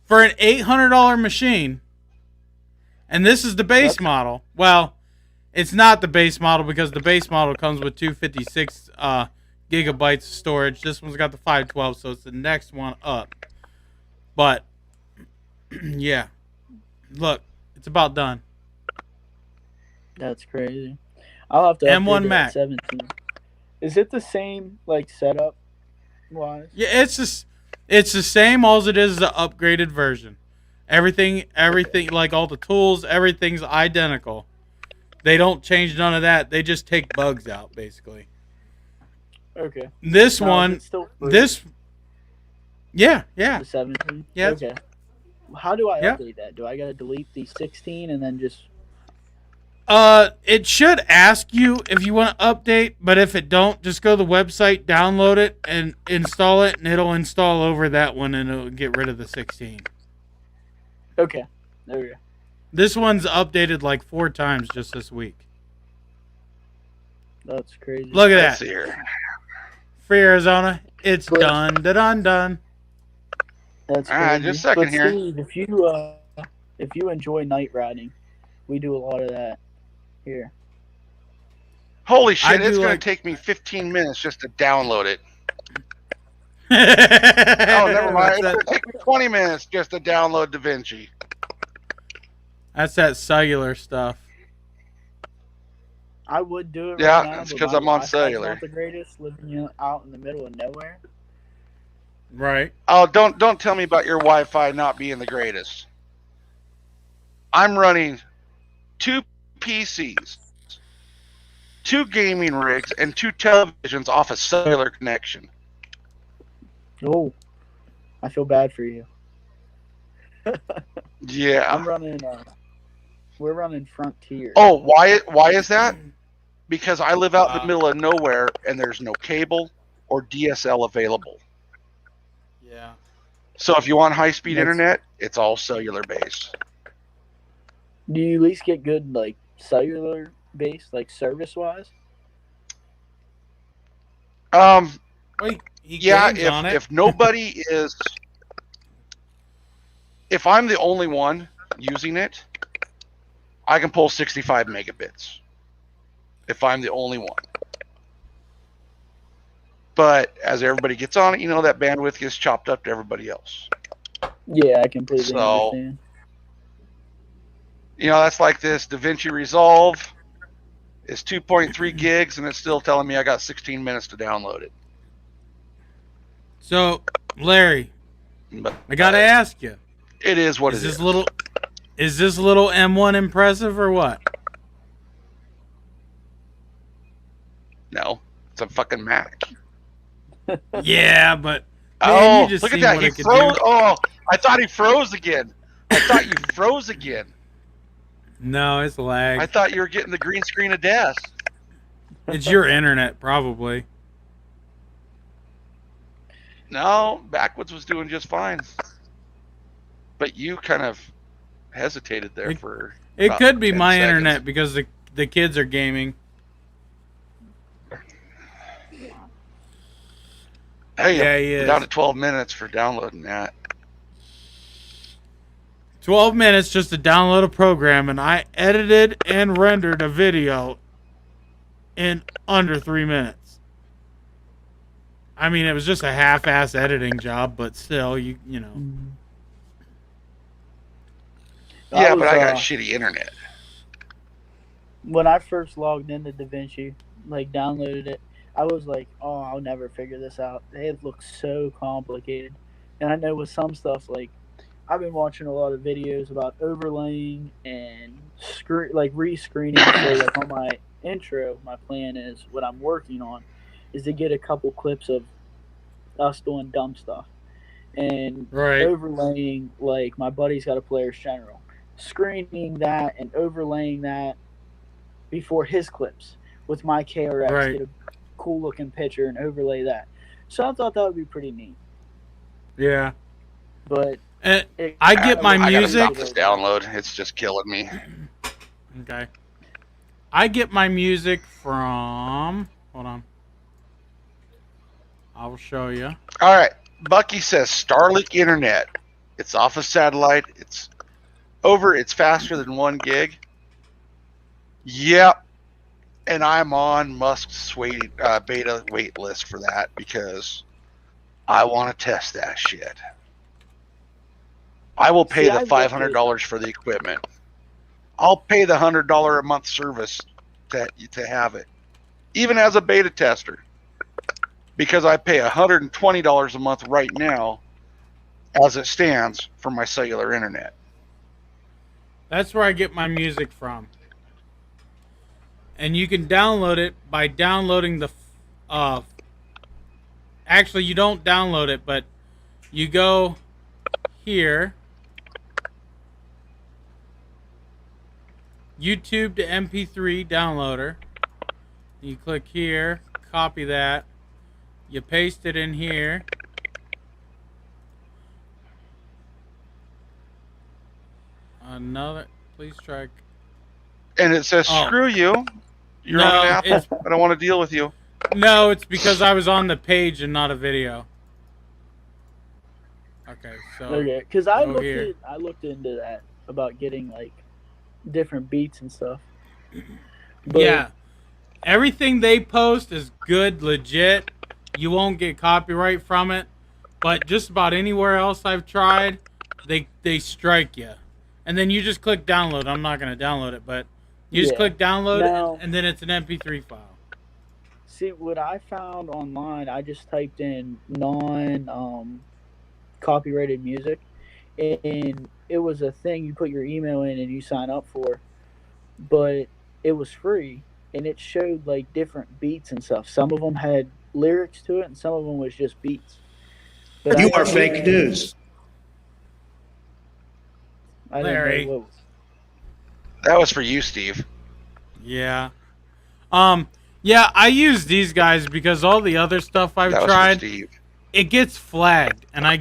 For an $800 machine, and this is the base model. Well, it's not the base model because the base model comes with 256 gigabytes of storage. This one's got the 512, so it's the next one up. But, yeah. Look, it's about done. That's crazy. I'll have to M1 upgrade Mac. to 17. Is it the same like setup wise? Yeah, it's the same. All it is the upgraded version. Everything, like all the tools, everything's identical. They don't change none of that. They just take bugs out, basically. Okay. This Now, is one, it still free? this, yeah, The 17. yeah, Okay. How do I yeah. update that? Do I gotta delete the 16 and then just? It should ask you if you want to update, but if it don't, just go to the website, download it, and install it, and it'll install over that one, and it'll get rid of the 16. Okay. There we go. This one's updated like 4 times just this week. That's crazy. Look at Let's that. see here. Free Arizona. It's But- done. Done. That's All right, crazy. just a second but here. Steve, if you enjoy night riding, we do a lot of that here. Holy I shit, do it's going like- to take me 15 minutes just to download it. Oh, Oh, never mind. It's going to take me 20 minutes just to download DaVinci. That's that cellular stuff. I would do it. Yeah, right now, it's but 'cause my I'm on Wi-Fi's cellular. Not the greatest, living out in the middle of nowhere. Right. Oh, don't tell me about your Wi-Fi not being the greatest. I'm running 2 PCs, 2 gaming rigs, and 2 televisions off a cellular connection. Oh, I feel bad for you. Yeah. I'm running. We're running Frontier. Oh, why is that? Because I live out in the middle of nowhere and there's no cable or DSL available. Yeah. So if you want high-speed That's- internet, it's all cellular based. Do you at least get good like cellular based, like service wise? Well, he Yeah, games on it. if nobody is, if I'm the only one using it, I can pull 65 megabits. If I'm the only one. But as everybody gets on it, you know, that bandwidth gets chopped up to everybody else. Yeah, I completely So- understand. You know, that's like this DaVinci Resolve is 2.3 gigs, and it's still telling me I got 16 minutes to download it. So, Larry, But I gotta ask you: it is what is it this is. is this little M1 impressive or what? No, it's a fucking Mac. Yeah, but man, Oh, you just look at seen that! what He it could froze. do. Oh, I thought he froze again. I thought you froze again. No, it's lag. I thought you were getting the green screen of death. It's your internet, probably. No, Backwoods was doing just fine. But you kind of hesitated there for. It about could be 10 my seconds. internet because the kids are gaming. Hey, Yeah, he I'm is. down to 12 minutes for downloading that. 12 minutes just to download a program, and I edited and rendered a video in under 3 minutes. I mean, it was just a half-ass editing job, but still, you know. Yeah, but I got shitty internet. When I first logged into DaVinci, like downloaded it, I was like, "Oh, I'll never figure this out. It looks so complicated." And I know with some stuff, like I've been watching a lot of videos about overlaying and rescreening. So, like on my intro, my plan is what I'm working on is to get a couple clips of us doing dumb stuff and Right. overlaying. Like my buddy's got a Players General, screening that and overlaying that before his clips with my KRX, Right. get a cool looking picture and overlay that. So I thought that would be pretty neat. Yeah. But And I get my I gotta music. stop this download. It's just killing me. Okay. I get my music from. Hold on. I will show you. All right. Bucky says Starlink internet. It's off a satellite. It's over. It's faster than 1 gig. Yep. And I'm on Musk's beta wait list for that because I want to test that shit. I will pay See, the I looked $500 for the equipment. I'll pay the $100 a month service to have it, even as a beta tester. because I pay $120 a month right now as it stands for my cellular internet. That's where I get my music from. And you can download it by downloading the actually you don't download it, but you go here, YouTube to MP3 downloader. You click here, copy that, you paste it in here. Another, please try. And it says, screw you. You're on an Apple. I don't want to deal with you. No, it's because I was on the page and not a video. Okay, so Okay, because I looked into that about getting like different beats and stuff. But yeah, everything they post is good, legit. You won't get copyright from it, but just about anywhere else I've tried, they strike you, and then you just click download. I'm not gonna download it, but you just click download, and then it's an MP3 file. See, what I found online, I just typed in non-copyrighted music, and it was a thing you put your email in and you sign up for, but it was free, and it showed like different beats and stuff. Some of them had lyrics to it, and some of them was just beats. But you are fake news. Larry. That was for you, Steve. Yeah. Yeah, I use these guys because all the other stuff I've tried, it gets flagged, and I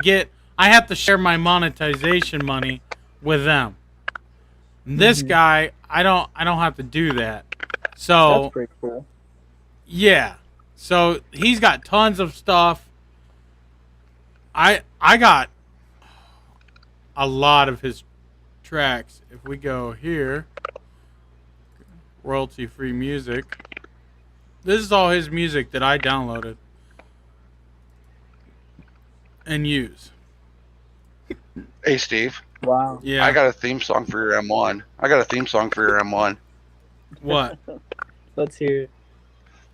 have to share my monetization money with them. This guy, I don't have to do that. So that's pretty cool. Yeah. So he's got tons of stuff. I got a lot of his tracks. If we go here, royalty-free music. This is all his music that I downloaded and use. Hey, Steve. Wow. Yeah. I got a theme song for your M1. What? Let's hear it.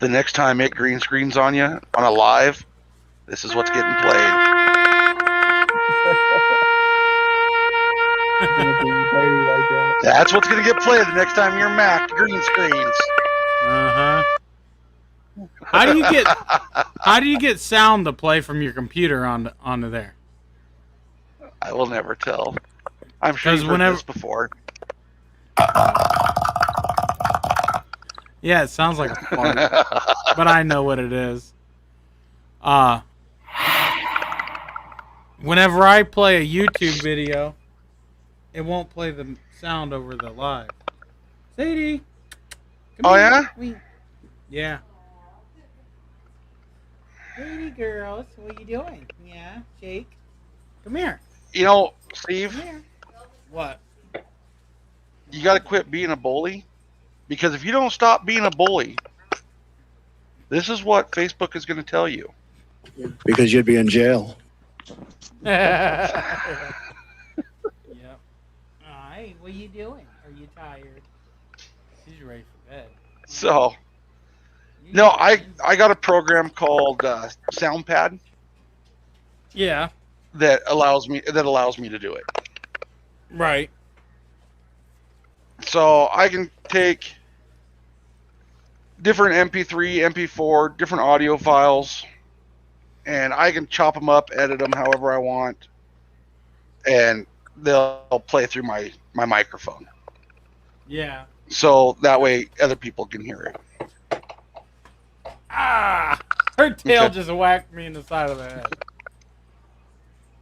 The next time it green screens on you on a live, this is what's getting played. That's what's going to get played the next time your Mac green screens. Uh-huh. How do you get sound to play from your computer onto there? I will never tell. I'm sure you've heard this before. Yeah, it sounds like a fart, but I know what it is. Whenever I play a YouTube video, it won't play the sound over the live. Sadie, come here. Yeah. Sadie girls, what are you doing? Yeah, Jake, come here. You know, Steve. Come here. What? You got to quit being a bully. Because if you don't stop being a bully, this is what Facebook is going to tell you. Because you'd be in jail. Yep. Hi, what are you doing? Are you tired? She's ready for bed. So, no, I got a program called SoundPad. Yeah. That allows me to do it. Right. So I can take different MP3, MP4, different audio files, and I can chop them up, edit them however I want, and they'll play through my microphone. Yeah. So that way other people can hear it. Ah! Her tail just whacked me in the side of the head.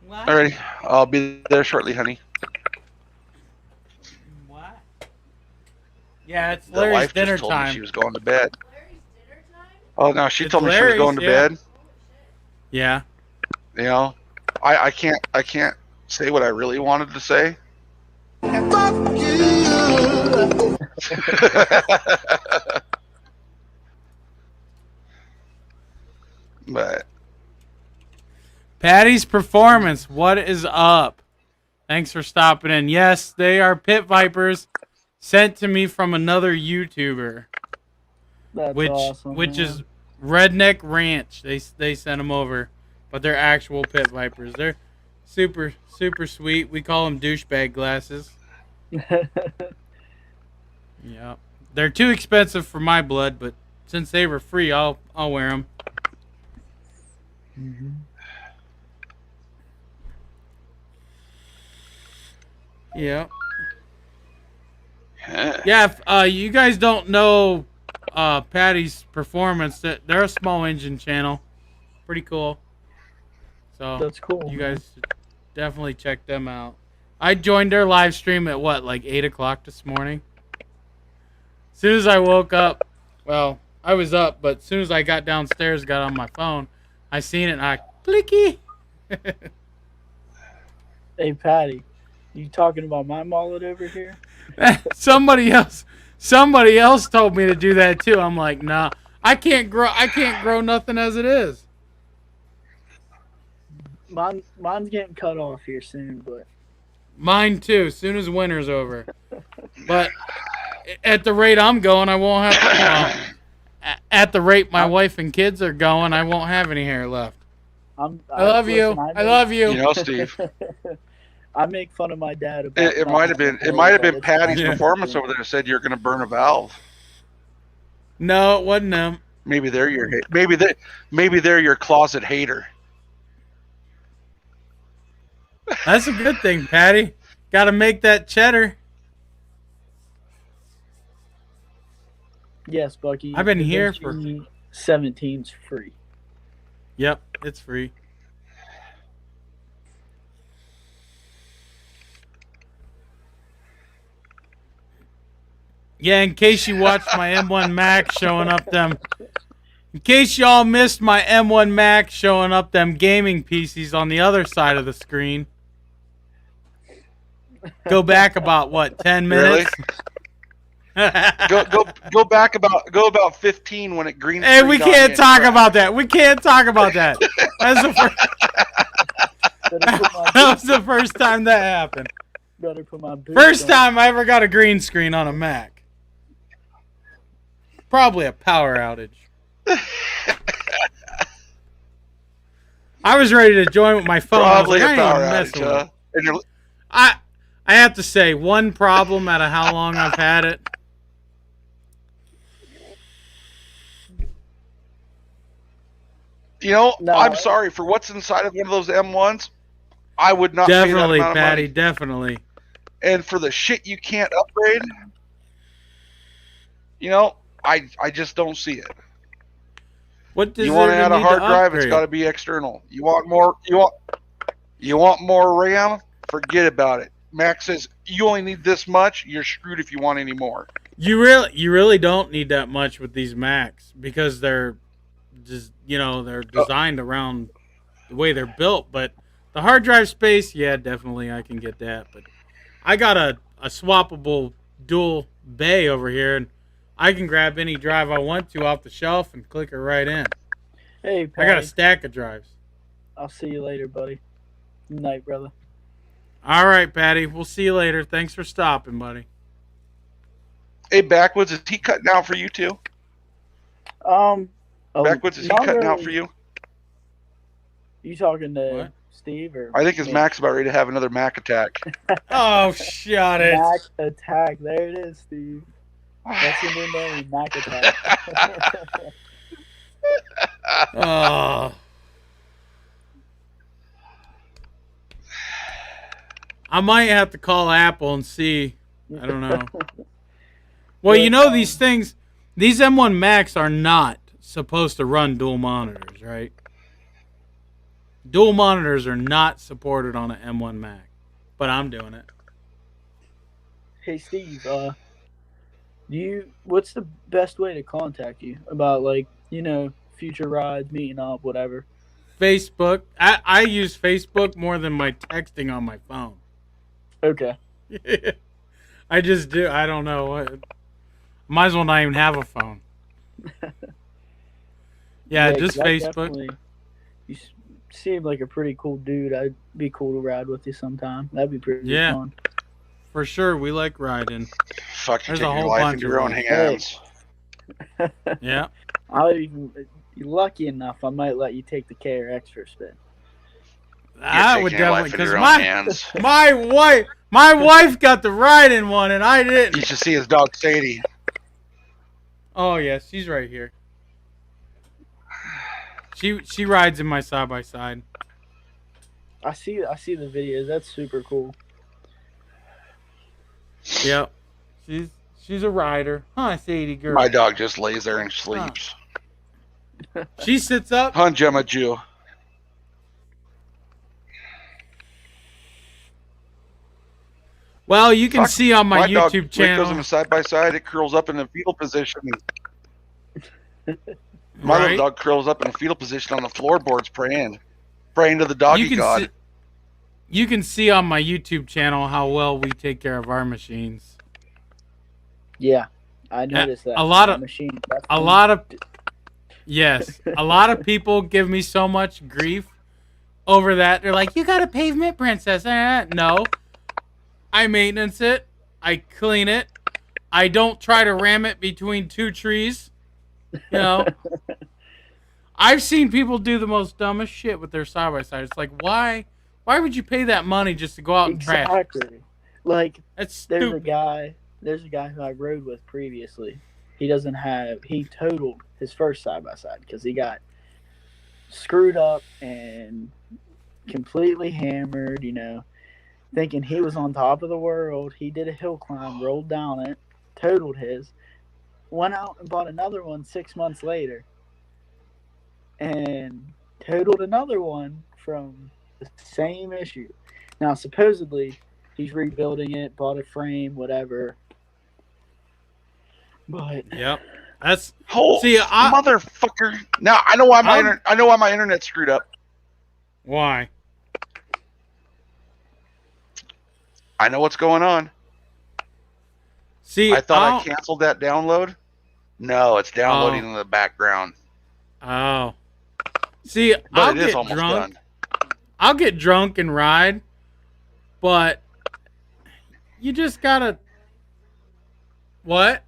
What? Alrighty, I'll be there shortly, honey. What? Yeah, it's The Larry's wife dinner just told time. me she was going to bed. Oh no, she told me she was going to bed. Yeah. You know, I can't say what I really wanted to say. Fuck you. But Patty's Performance, what is up? Thanks for stopping in. Yes, they are pit vipers sent to me from another YouTuber. That's awesome. Which is RedNeck Ranch. They sent them over, but they're actual pit vipers. They're super sweet. We call them douchebag glasses. Yeah, they're too expensive for my blood, but since they were free, I'll wear them. Mm-hmm. Yeah. Yeah, if you guys don't know Patty's Performance, they're a small engine channel. Pretty cool. So That's cool. You guys should definitely check them out. I joined their live stream at like 8 o'clock this morning. As soon as I woke up, well, I was up, but as soon as I got downstairs, got on my phone, I seen it and I clicky. Hey, Patty, you talking about my mullet over here? Somebody else told me to do that too. I'm like, nah, I can't grow nothing as it is. Mine's getting cut off here soon, but Mine too, soon as winter's over. But at the rate I'm going, I won't have at the rate my wife and kids are going, I won't have any hair left. I love you. You know, Steve. I make fun of my dad about It might have been Patty's Performance over there said you're going to burn a valve. No, it wasn't them. Maybe they're your closet hater. That's a good thing, Patty. Got to make that cheddar. Yes, Bucky. I've been here for 17's free. Yep, it's free. Yeah, in case you watched my M1 Max showing up them. In case y'all missed my M1 Max showing up them gaming PCs on the other side of the screen. Go back about what, 10 minutes? Really? go back about 15 when it green. Hey, we can't talk about that. We can't talk about that. That's the first. That was the first time that happened. Better put my first time I ever got a green screen on a Mac. Probably a power outage. I was ready to join with my phone. Probably I was like, a power outage. I have to say, one problem out of how long I've had it. You know, no. I'm sorry for what's inside of one of those M1s. I would not definitely, pay that amount Patty, of money. Definitely. And for the shit you can't upgrade, you know, I just don't see it. What does you want to add a hard drive? upgrade? It's got to be external. You want more? You want more RAM? Forget about it. Max says you only need this much. You're screwed if you want any more. You really don't need that much with these Macs because they're just they're designed around the way they're built. But the hard drive space, yeah, definitely I can get that. But I got a swappable dual bay over here, and I can grab any drive I want to off the shelf and click it right in. Hey, Patty. I got a stack of drives. I'll see you later, buddy. Good night, brother. All right, Patty. We'll see you later. Thanks for stopping, buddy. Hey, Backwoods, is he cutting out for you too? Backwoods, is he cutting out for you? You talking to what? Steve or? I think his Mac's about ready to have another Mac attack. Oh, shut it! Mac attack. There it is, Steve. That's your new name, Mac attack. Oh. I might have to call Apple and see. I don't know. Well, you know these things, these M1 Macs are not supposed to run dual monitors, right? Dual monitors are not supported on an M1 Mac, but I'm doing it. Hey, Steve, what's the best way to contact you about, future rides, meeting up, whatever? Facebook. I use Facebook more than my texting on my phone. Okay. I just do. I don't know what. Might as well not even have a phone. Yeah, just Facebook. You seem like a pretty cool dude. I'd be cool to ride with you sometime. That'd be pretty fun. For sure. We like riding. Fuck, you take your life into your own hands. Yeah. you're lucky enough, I might let you take the KRX for a spin. I would taking your definitely, life into because your own hands. my wife got to ride in one and I You didn't. should see his dog Sadie. Oh yeah, she's right here. She rides in my side by side. I see the videos. That's super cool. Yep, she's a rider, huh, Sadie girl? My dog just lays there and sleeps. She sits up. Huh, Gemma Jew. Well, you can see on my dog, YouTube Rick channel. goes in a side by side. It curls up in a fetal position. My Right? little dog curls up in a fetal position on the floorboards, praying to the doggy god. You can see on my YouTube channel how well we take care of our machines. Yeah, I noticed that. A lot of people give me so much grief over that. They're like, "You got a pavement princess." No, I maintenance it. I clean it. I don't try to ram it between two trees. You know, I've seen people do the most dumbest shit with their side by side. It's like, why would you pay that money just to go out and trash? Exactly. Like, That's stupid. There's a guy who I rode with previously. He totaled his first side by side because he got screwed up and completely hammered, thinking he was on top of the world. He did a hill climb, rolled down it, totaled his, went out and bought another one 6 months later, and totaled another one from the same issue. Now, supposedly, he's rebuilding it, bought a frame, whatever. But yep, that's motherfucker. Now I know why my internet's screwed up. Why? I know what's going on. See, I thought I canceled that download. No, it's downloading in the background. Oh. See, but it is almost done. I'll get drunk and ride, but you just gotta. What?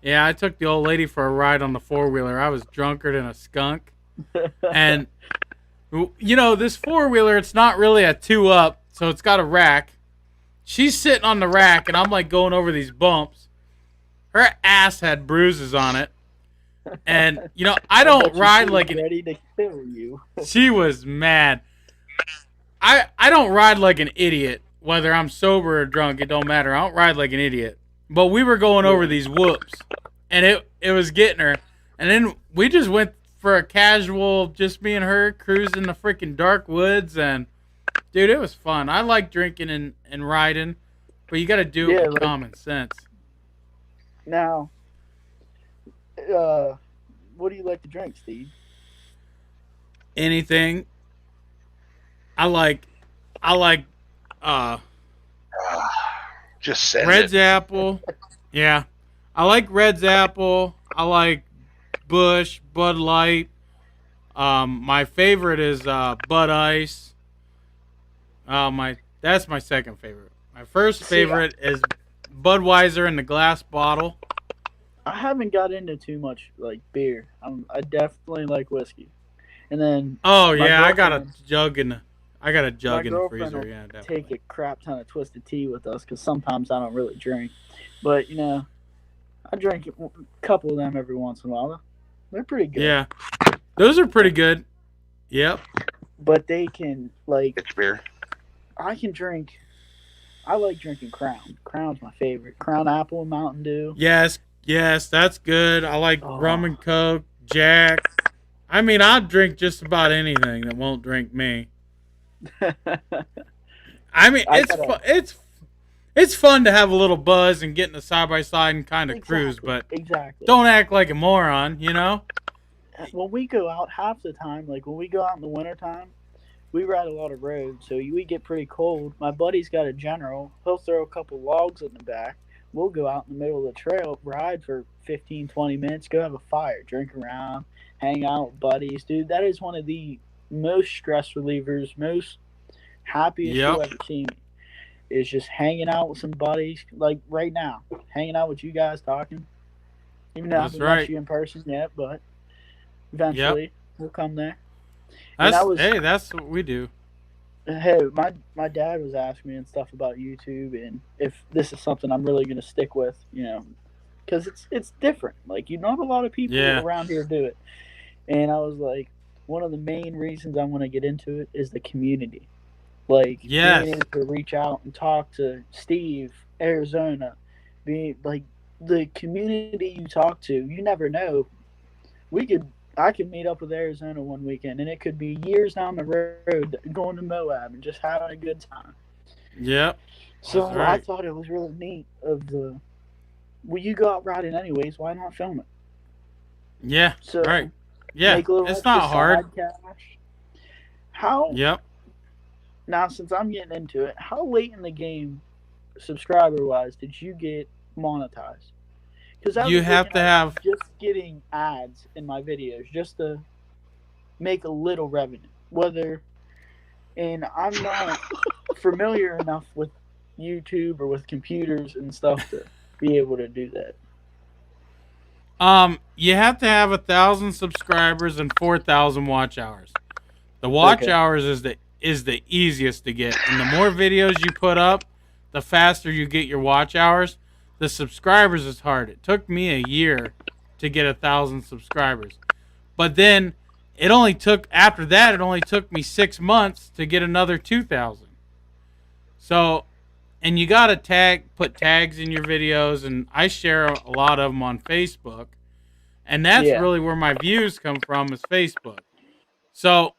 Yeah, I took the old lady for a ride on the four-wheeler. I was drunker than a skunk. And, this four-wheeler, it's not really a two-up, so it's got a rack. She's sitting on the rack, and I'm, going over these bumps. Her ass had bruises on it. And, I don't ride like an... ready to kill you. She was mad. I don't ride like an idiot. Whether I'm sober or drunk, it don't matter. I don't ride like an idiot. But we were going over these whoops, and it was getting her. And then we just went for a casual, just me and her, cruising the freaking dark woods. And, dude, it was fun. I like drinking and riding, but you got to do it with common sense. Now, what do you like to drink, Steve? Anything. I like just send Red's it. Apple. Yeah. I like Red's Apple. I like Busch, Bud Light. My favorite is Bud Ice. That's my second favorite. My first favorite is Budweiser in the glass bottle. I haven't got into too much beer. I definitely like whiskey. And then I got a jug in the freezer. Yeah, definitely. Take a crap ton of Twisted Tea with us because sometimes I don't really drink. But I drink a couple of them every once in a while. They're pretty good. Yeah, those are pretty good. Yep. But they can It's beer. I like drinking Crown. Crown's my favorite. Crown Apple and Mountain Dew. Yes, that's good. I like rum and Coke, Jack. I mean, I'll drink just about anything that won't drink me. I mean, it's fun to have a little buzz and get in a side by side and kind of cruise, but don't act like a moron, When we go out half the time, when we go out in the wintertime, we ride a lot of roads, so we get pretty cold. My buddy's got a General. He'll throw a couple logs in the back. We'll go out in the middle of the trail, ride for 15, 20 minutes, go have a fire, drink around, hang out with buddies. Dude, that is one of the most stress relievers, most happiest you'll ever see me. Is just hanging out with some buddies, like right now, hanging out with you guys talking. Even though I That's haven't right. met you in person yet, but eventually we'll come there. And That's what we do. Hey, my dad was asking me and stuff about YouTube and if this is something I'm really gonna stick with, because it's different. Like not a lot of people Yeah. around here do it, and I was like, one of the main reasons I want to get into it is the community. Like Yes. being able to reach out and talk to Steve, Arizona, being like the community you talk to, you never know. I could meet up with Arizona one weekend, and it could be years down the road going to Moab and just having a good time. Yep. So right. I thought it was really neat. Well, you go out riding anyways. Why not film it? Yeah. So right. Yeah. make a little It's extra not hard. side cash. How? Yep. Now, since I'm getting into it, how late in the game, subscriber-wise, did you get monetized? Because You have to have. just getting ads in my videos just to make a little revenue. And I'm not familiar enough with YouTube or with computers and stuff to be able to do that. You have to have 1,000 subscribers and 4,000 watch hours. The watch hours is the easiest to get, and the more videos you put up, the faster you get your watch hours. The subscribers is hard. It took me a year to get 1,000 subscribers, but then it only took me 6 months to get another 2,000. So, and you gotta put tags in your videos, and I share a lot of them on Facebook, and that's really where my views come from is Facebook. So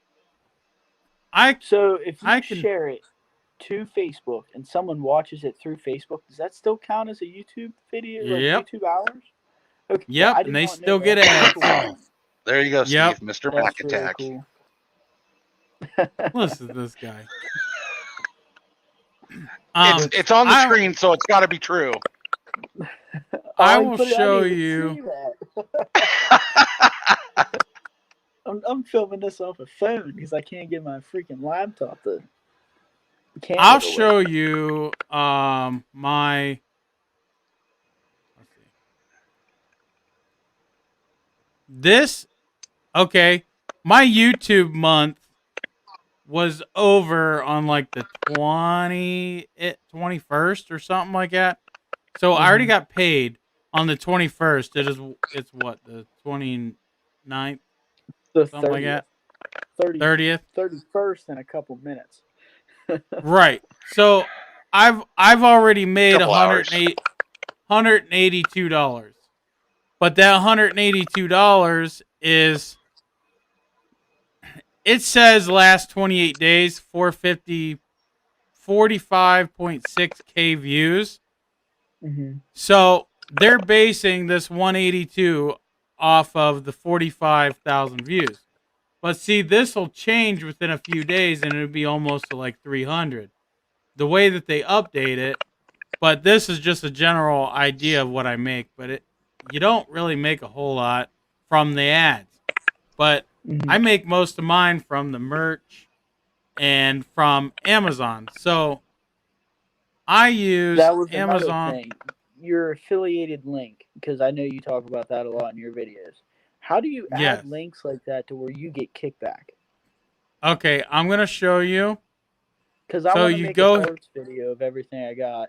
if you share it to Facebook and someone watches it through Facebook, does that still count as a YouTube video? Yep. Like YouTube hours? Okay. Yep, and they still get ads. There you go, Steve. Yep. Mr. That's Mac really Attack. cool. Listen to this guy. It's on the screen, so it's got to be true. I will show you. I'm filming this off a phone because I can't get my freaking laptop to. I'll show you my. Let's see. This, okay, my YouTube month was over on like the 21st or something like that. So I already got paid on the 21st. It's what, the 29th? The something 30th. like that. 30th. 31st in a couple minutes. Right. So I've already made $182. But that $182 is, it says last 28 days, 45.6K views. Mm-hmm. So they're basing this 182 off of the 45,000 views. But see, this will change within a few days and it'll be almost to like 300. The way that they update it, but this is just a general idea of what I make, but you don't really make a whole lot from the ads. But I make most of mine from the merch and from Amazon. So I use Amazon. Thing. Your affiliated link, because I know you talk about that a lot in your videos. How do you add links like that to where you get kickback? Okay, I'm going to show you. Because I want to make a first video of everything I got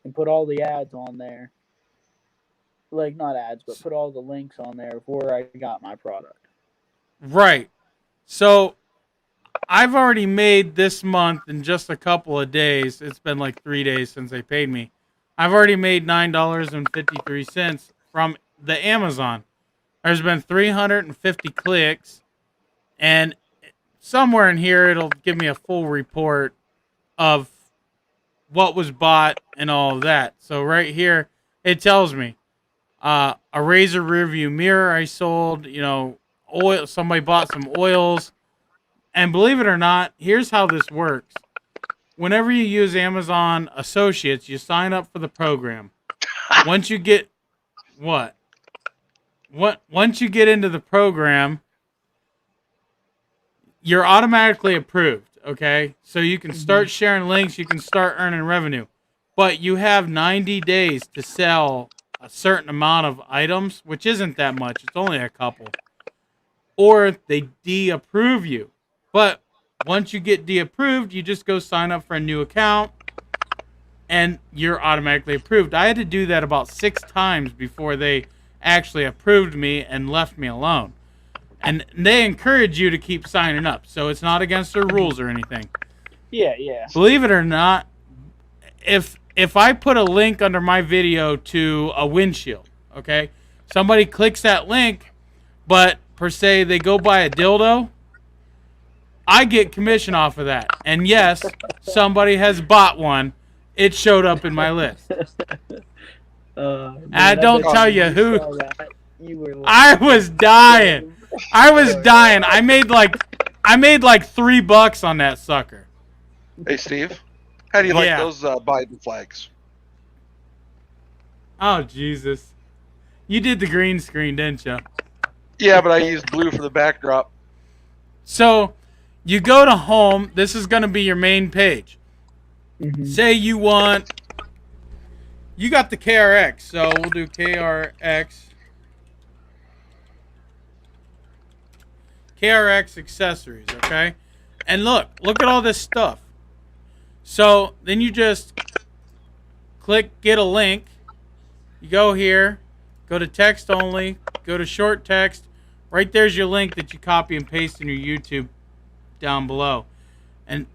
and put all the ads on there. Like, not ads, but put all the links on there of where I got my product. Right. So I've already made this month in just a couple of days. It's been like 3 days since they paid me. I've already made $9.53 from the Amazon. There's been 350 clicks, and somewhere in here it'll give me a full report of what was bought and all of that. So right here it tells me a Razor rearview mirror I sold, oil, somebody bought some oils. And believe it or not, here's how this works. Whenever you use Amazon Associates, you sign up for the program. Once you get once you get into the program, you're automatically approved, okay? So you can start sharing links, you can start earning revenue. But you have 90 days to sell a certain amount of items, which isn't that much. It's only a couple. Or they de-approve you. But once you get de-approved, you just go sign up for a new account and you're automatically approved. I had to do that about 6 times before they actually approved me and left me alone. And they encourage you to keep signing up, so it's not against their rules or anything. Yeah. Believe it or not, if I put a link under my video to a windshield, okay, somebody clicks that link, but per se they go buy a dildo, I get commission off of that. And yes, somebody has bought one. It showed up in my list. I don't tell you who. I was dying. I made like $3 on that sucker. Hey, Steve, how do you like those Biden flags? Oh, Jesus. You did the green screen, didn't you? Yeah, but I used blue for the backdrop. So, you go to home. This is going to be your main page. Mm-hmm. Say you got the KRX, so we'll do KRX. KRX accessories, okay? And look at all this stuff. So then you just click get a link. You go here, go to text only, go to short text. Right there's your link that you copy and paste in your YouTube down below. And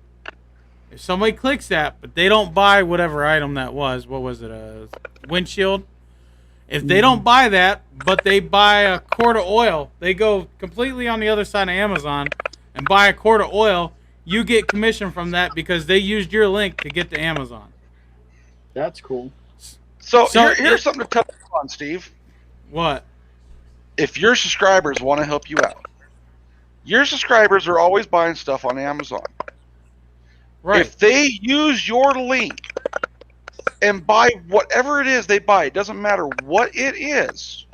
if somebody clicks that, but they don't buy whatever item that was, what was it, a windshield? If they don't buy that, but they buy a quart of oil, they go completely on the other side of Amazon and buy a quart of oil, you get commission from that because they used your link to get to Amazon. That's cool. So here's something to touch on, Steve. What? If your subscribers want to help you out, your subscribers are always buying stuff on Amazon. Right. If they use your link and buy whatever it is they buy, it doesn't matter what it is.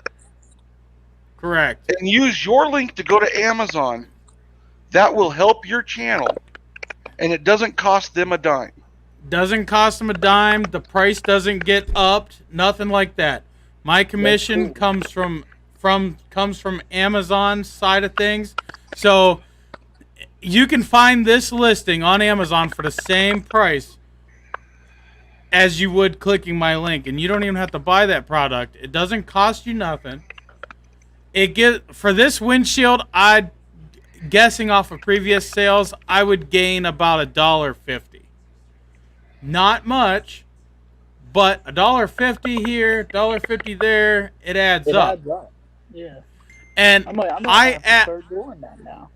Correct. And use your link to go to Amazon, that will help your channel, and it doesn't cost them a dime. Doesn't cost them a dime. The price doesn't get upped. Nothing like that. My commission comes from Amazon's side of things. So you can find this listing on Amazon for the same price as you would clicking my link, and you don't even have to buy that product. It doesn't cost you nothing. For this windshield, guessing off of previous sales, I would gain about $1.50. Not much, but $1.50 here, $1.50 there, it adds up. Yeah. And I'm gonna start doing that now.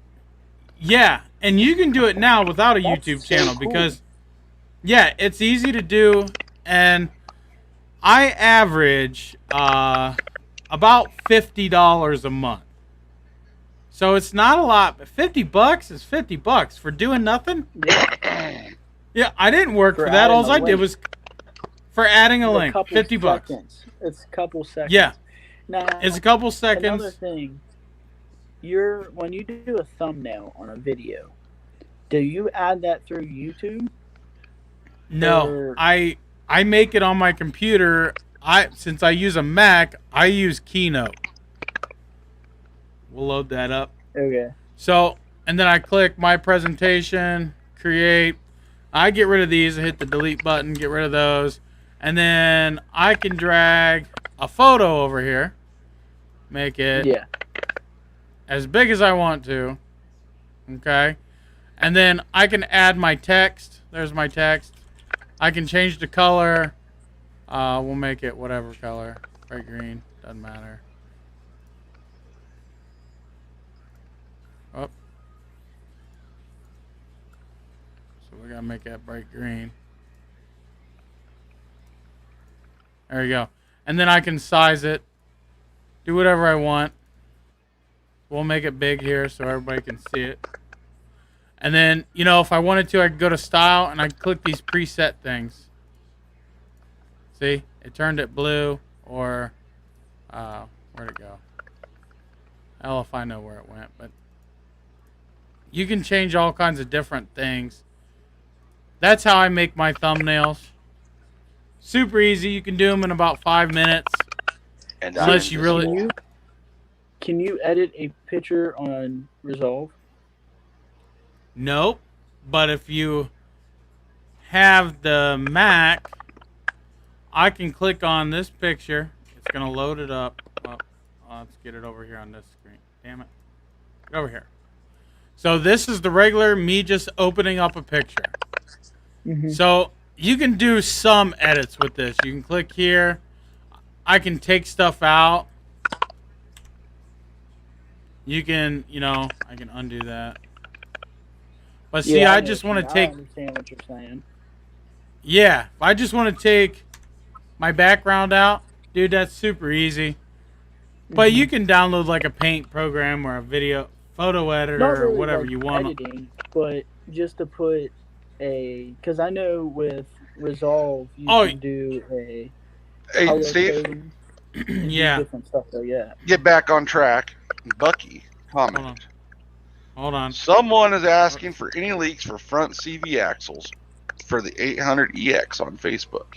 Yeah, and you can do it now without a YouTube channel because, yeah, it's easy to do, and I average about $50 a month. So it's not a lot, but $50 is $50 for doing nothing. Yeah. Yeah, I didn't work for that. All I did was for adding a link. $50. It's a couple seconds. Yeah. Now, it's a couple seconds. Another thing, when you do a thumbnail on a video, do you add that through YouTube? No, I make it on my computer. Since I use a Mac, I use Keynote. We'll load that up. Okay. So, and then I click my presentation, create. I get rid of these. I hit the delete button, get rid of those. And then I can drag a photo over here. Make it as big as I want to. Okay. And then I can add my text. There's my text. I can change the color. We'll make it whatever color. Bright green. Doesn't matter. Oh. So we gotta make that bright green. There you go. And then I can size it. Do whatever I want. We'll make it big here so everybody can see it. And then, if I wanted to, I could go to style and I could click these preset things. See? It turned it blue or, where'd it go? Hell if I know where it went, but you can change all kinds of different things. That's how I make my thumbnails. Super easy. You can do them in about 5 minutes. And Unless you really- Can you edit a picture on Resolve? Nope. But if you have the Mac, I can click on this picture. It's going to load it up. Oh, let's get it over here on this screen. Damn it. Get over here. So this is the regular me just opening up a picture. Mm-hmm. So you can do some edits with this. You can click here. I can take stuff out. You can, I can undo that. But see, I just want to take... I understand what you're saying. Yeah, if I just want to take my background out, dude, that's super easy. But you can download like a paint program or a video photo editor Not really or whatever like you want. editing, but just to put because I know with Resolve you can do a Hey, Steve, coding and Yeah. do different stuff like that. get back on track. Bucky commented. Hold on. Someone is asking for any leaks for front CV axles for the 800EX on Facebook.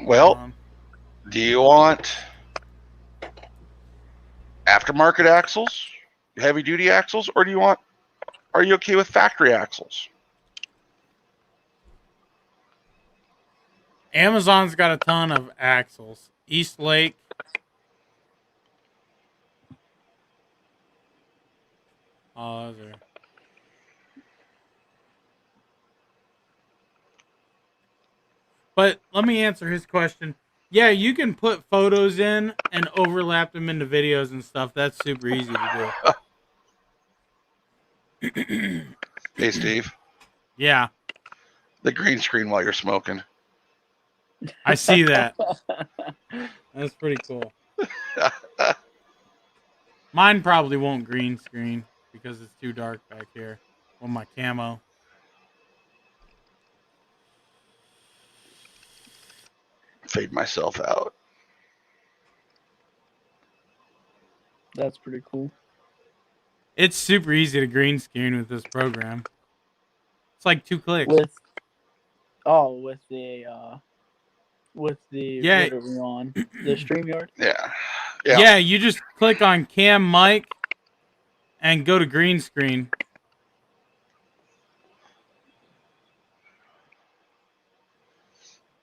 Well, do you want aftermarket axles, heavy duty axles, or are you okay with factory axles? Amazon's got a ton of axles. East Lake. Oh, there. But let me answer his question. Yeah, you can put photos in and overlap them into videos and stuff. That's super easy to do. Hey, Steve. Yeah. The green screen while you're smoking. I see that. That's pretty cool. Mine probably won't green screen because it's too dark back here on my camo. Fade myself out. That's pretty cool. It's super easy to green screen with this program. It's like 2 clicks. With the what are we on? The StreamYard? Yeah, you just click on Cam Mic and go to green screen.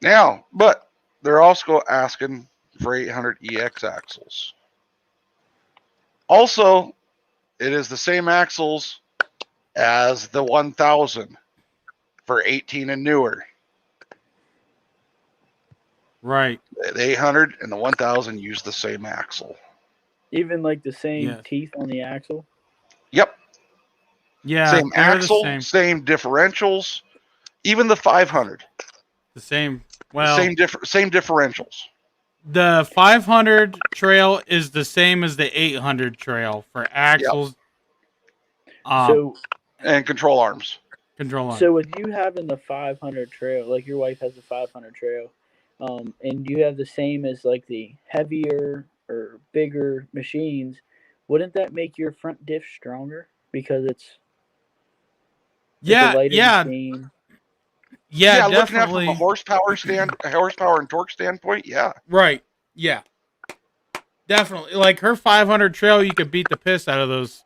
Now, but they're also asking for 800EX axles. Also, it is the same axles as the 1000 for 18 and newer. Right. The 800 and the 1000 use the same axle. Even like the same teeth on the axle? Yep. Yeah. Same axle, same differentials, even the 500. The same. Well, same differentials. The 500 trail is the same as the 800 trail for axles. Yep. And control arms. So with you having the 500 trail, like your wife has the 500 trail, and you have the same as like the heavier or bigger machines, wouldn't that make your front diff stronger because it's a lighter machine? Yeah, looking at it from definitely. a horsepower and torque standpoint, yeah. Right. Yeah. Definitely. Like her 500 trail, you could beat the piss out of those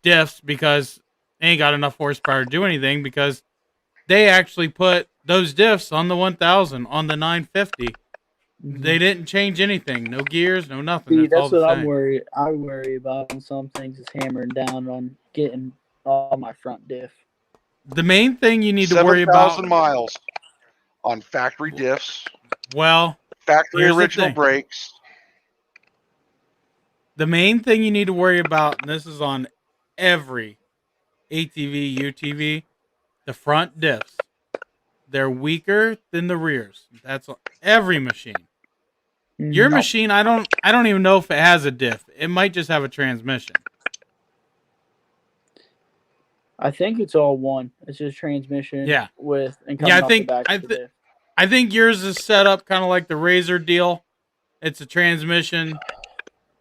diffs because they ain't got enough horsepower to do anything because they actually put those diffs on the 1000, on the 950. Mm-hmm. They didn't change anything. No gears, no nothing. See, that's what I worry about on some things is hammering down on getting all my front diff. The main thing you need to worry about 7,000 miles on factory diffs. Well, factory original brakes. The main thing you need to worry about, and this is on every ATV, UTV, the front diffs. They're weaker than the rears. That's on every machine. Your machine, I don't even know if it has a diff. It might just have a transmission. I think it's all one. It's just transmission. Yeah. I think yours is set up kind of like the Razor deal. It's a transmission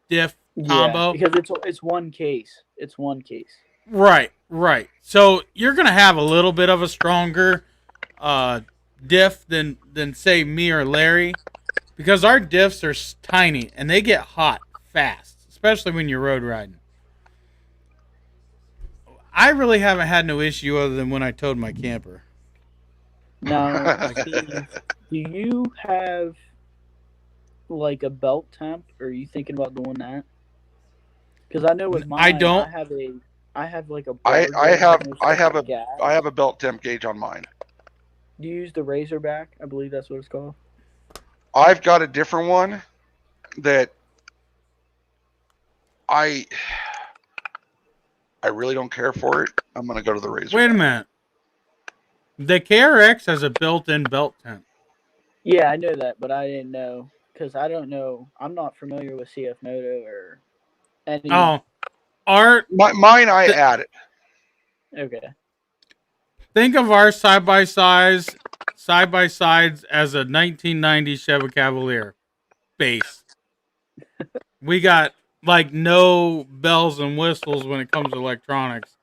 diff combo. Because it's one case. It's one case. Right. So you're gonna have a little bit of a stronger diff than say me or Larry, because our diffs are tiny and they get hot fast, especially when you're road riding. I really haven't had no issue other than when I towed my camper. Now, Steve, do you have like a belt temp, or are you thinking about doing that? Because I know with mine, I don't. I have like a I bar I gauge have almost I like have a a gas. I have a belt temp gauge on mine. Do you use the Razorback? I believe that's what it's called. I've got a different one that I really don't care for it. I'm gonna go to the Razorback. Wait a minute. The KRX has a built-in belt temp. Yeah, I know that, but I didn't know because I don't know. I'm not familiar with CF Moto or any. Oh, our Mine I added. Okay. think of our side-by-sides as a 1990 Chevy Cavalier base. We got like no bells and whistles when it comes to electronics.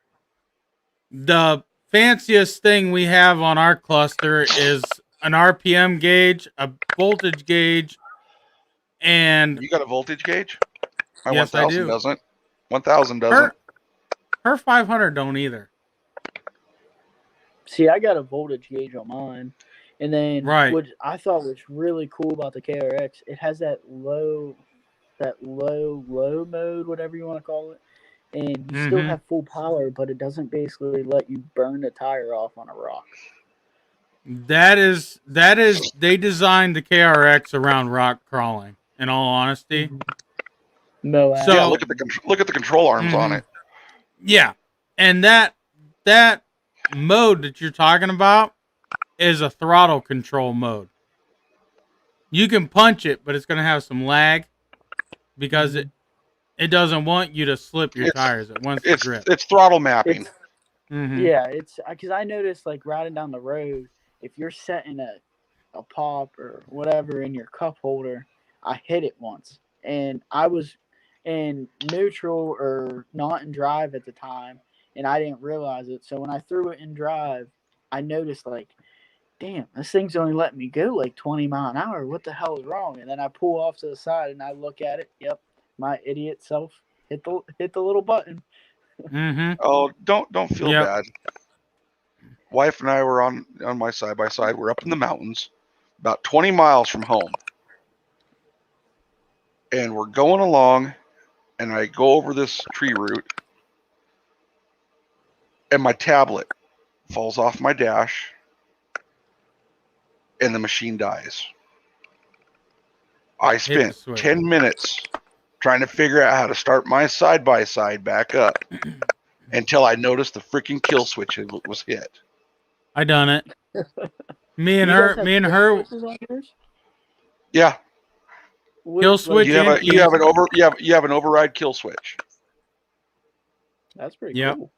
The fanciest thing we have on our cluster is an RPM gauge, a voltage gauge, and You got a voltage gauge? My yes, I 1000 do. doesn't. 1000 doesn't. Her 500 don't either. See, I got a voltage gauge on mine, and then Right. what I thought was really cool about the KRX, it has that low mode, whatever you want to call it, and you still have full power, but it doesn't basically let you burn the tire off on a rock. That is they designed the KRX around rock crawling. In all honesty, Moab. So- Yeah, look at the control arms on it. yeah, and that mode that you're talking about is a throttle control mode. You can punch it, but it's going to have some lag because it doesn't want you to slip your tires. It wants to grip. It's throttle mapping. Yeah, it's because I noticed like riding down the road, if you're setting a pop or whatever in your cup holder, I hit it once, and I was in neutral or not in drive at the time, and I didn't realize it. So when I threw it in drive, I noticed like, damn, this thing's only letting me go like 20 mile an hour. What the hell is wrong? And then I pull off to the side and I look at it. Yep, my idiot self hit the little button. Oh, don't feel bad. Wife and I were on my side by side. We're up in the mountains, about 20 miles from home, and we're going along, and I go over this tree root, and my tablet falls off my dash, and the machine dies. I spent 10 minutes trying to figure out how to start my side by side back up until I noticed the freaking kill switch was hit. I done it. Me and her. Yeah. Kill switch. You have an override kill switch. That's pretty cool.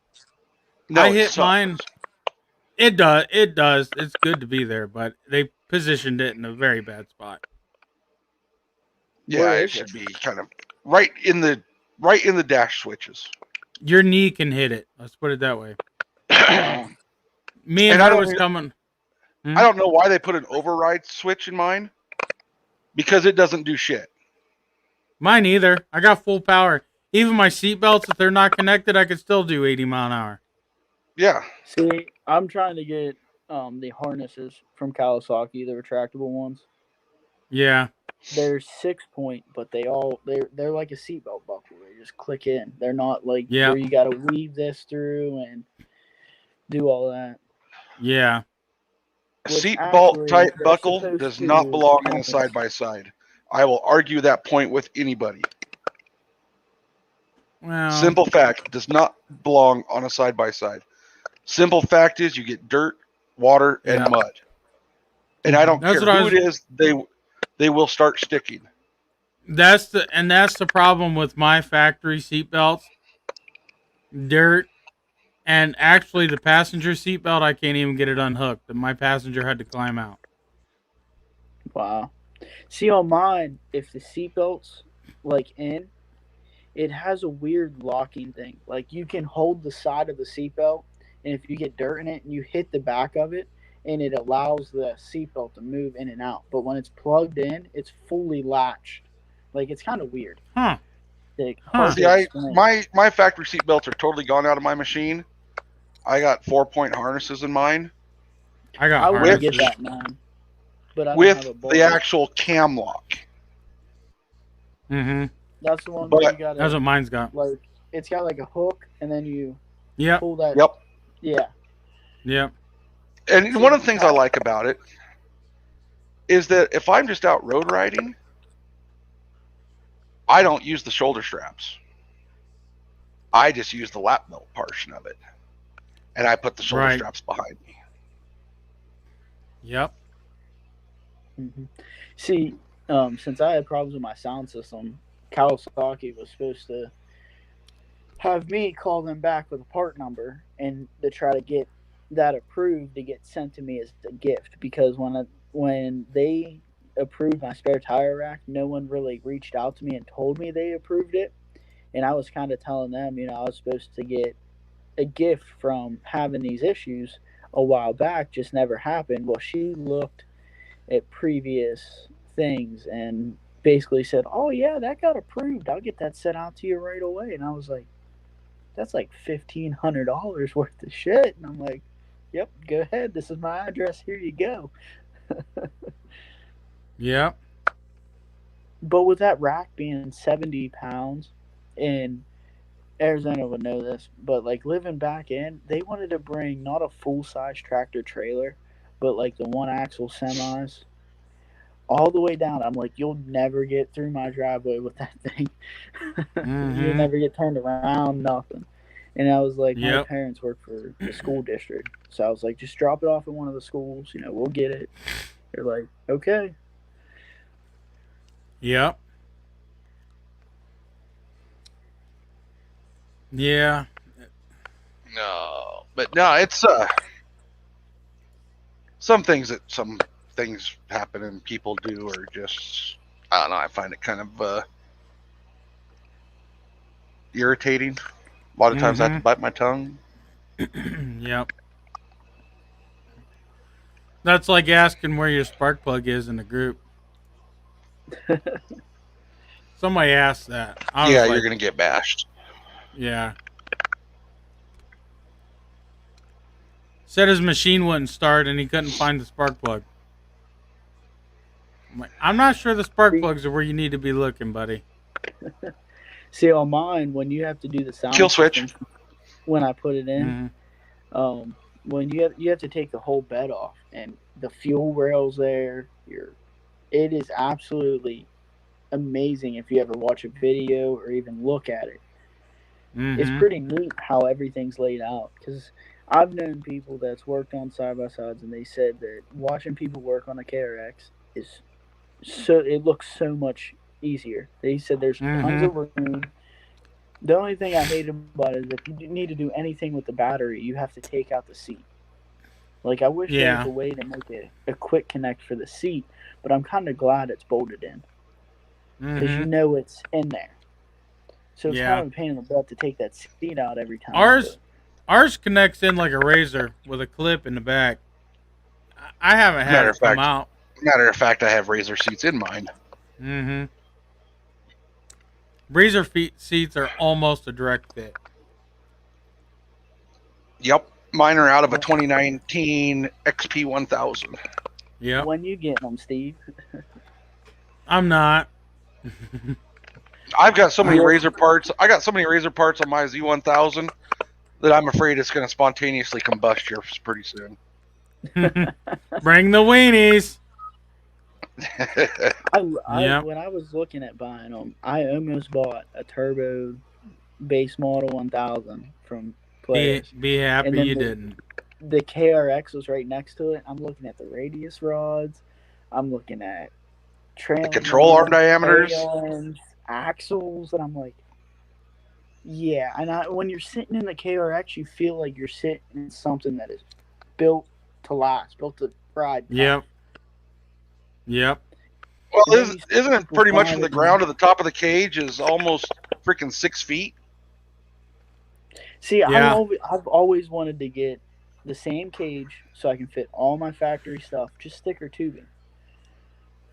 No, I hit mine. It does. It's good to be there, but they positioned it in a very bad spot. Yeah, it should be kind of right in the dash switches. Your knee can hit it. Let's put it that way. Me and her was coming. I don't know why they put an override switch in mine, because it doesn't do shit. Mine either. I got full power. Even my seatbelts, if they're not connected, I could still do 80 mile an hour. Yeah. See, I'm trying to get the harnesses from Kawasaki, the retractable ones. Yeah. They're 6-point, but they're like a seatbelt buckle. They just click in. They're not like where you got to weave this through and do all that. Yeah. A seatbelt type buckle does not belong in a side by side. I will argue that point with anybody. Well, simple fact, does not belong on a side by side. Simple fact is, you get dirt, water, and mud, and I don't care who it is. They will start sticking. That's the problem with my factory seatbelts. Dirt, and actually the passenger seatbelt, I can't even get it unhooked. My passenger had to climb out. Wow. See, on mine, if the seatbelt's like in, it has a weird locking thing. Like you can hold the side of the seatbelt, and if you get dirt in it and you hit the back of it, and it allows the seatbelt to move in and out. But when it's plugged in, it's fully latched. Like, it's kind of weird. Huh. Like, hard See, to explain. my factory seat belts are totally gone out of my machine. I got 4-point harnesses in mine I got I want to harnesses. get that, man. But I don't with have a bar. the actual cam lock. Mm-hmm. That's the one But- where you got That's what mine's got. like, it's got like a hook, and then you Yep. pull that. Yep. Yeah. Yep. And one of the things I like about it is that if I'm just out road riding, I don't use the shoulder straps. I just use the lap belt portion of it. And I put the shoulder Right. straps behind me. Yep. hmm See, since I had problems with my sound system, Kawasaki was supposed to have me call them back with a part number and to try to get that approved to get sent to me as a gift, because when they approved my spare tire rack, no one really reached out to me and told me they approved it, and I was kind of telling them, I was supposed to get a gift from having these issues a while back, just never happened. Well, she looked at previous things and basically said, "Oh yeah, that got approved. I'll get that sent out to you right away." And I was like, "That's like $1,500 worth of shit." And I'm like, "Yep, go ahead. This is my address. Here you go." Yep. But with that rack being 70 pounds, and Arizona would know this, but like living back in, they wanted to bring not a full size tractor trailer, but like the one axle semis all the way down. I'm like, you'll never get through my driveway with that thing. You'll never get turned around, nothing. And I was like, my Yep. parents work for the school district. So I was like, just drop it off at one of the schools, we'll get it. They're like, okay. Yep. Yeah. No. But no, it's some things happen and people do are just, I don't know, I find it kind of irritating. A lot of times I have to bite my tongue. Yep. That's like asking where your spark plug is in the group. Somebody asked that. I was Yeah, like, you're going to get bashed. Yeah. Said his machine wouldn't start and he couldn't find the spark plug. I'm like, I'm not sure the spark plugs are where you need to be looking, buddy. See, on mine, when you have to do the sound Kill switch. system, when I put it in, when you have to take the whole bed off, and the fuel rails there, it is absolutely amazing if you ever watch a video or even look at it. It's pretty neat how everything's laid out, because I've known people that's worked on side-by-sides, and they said that watching people work on a KRX it looks so much easier. They said there's tons of room. The only thing I hate about it is if you need to do anything with the battery, you have to take out the seat. Like, I wish there was a way to make a quick connect for the seat, but I'm kind of glad it's bolted in, because it's in there. So it's kind of a pain in the butt to take that seat out every time. Ours connects in like a razor with a clip in the back. I haven't had it come out. Matter of fact, I have razor seats in mine. Razor seats are almost a direct fit. Yep. Mine are out of a 2019 XP 1000. Yep. When you get them, Steve? I'm not. I've got so many razor parts. I got so many razor parts on my Z1000 that I'm afraid it's going to spontaneously combust here pretty soon. Bring the weenies. When I was looking at buying them, I almost bought a turbo base model 1000 from Players. Be happy you didn't. The KRX was right next to it. I'm looking at the radius rods. I'm looking at the control arm diameters, axles, and I'm like, yeah. And when you're sitting in the KRX, you feel like you're sitting in something that is built to last, built to ride. Yep. Well, isn't it pretty much from the ground to the top of the cage is almost freaking 6 feet? See, I've always wanted to get the same cage so I can fit all my factory stuff, just sticker tubing.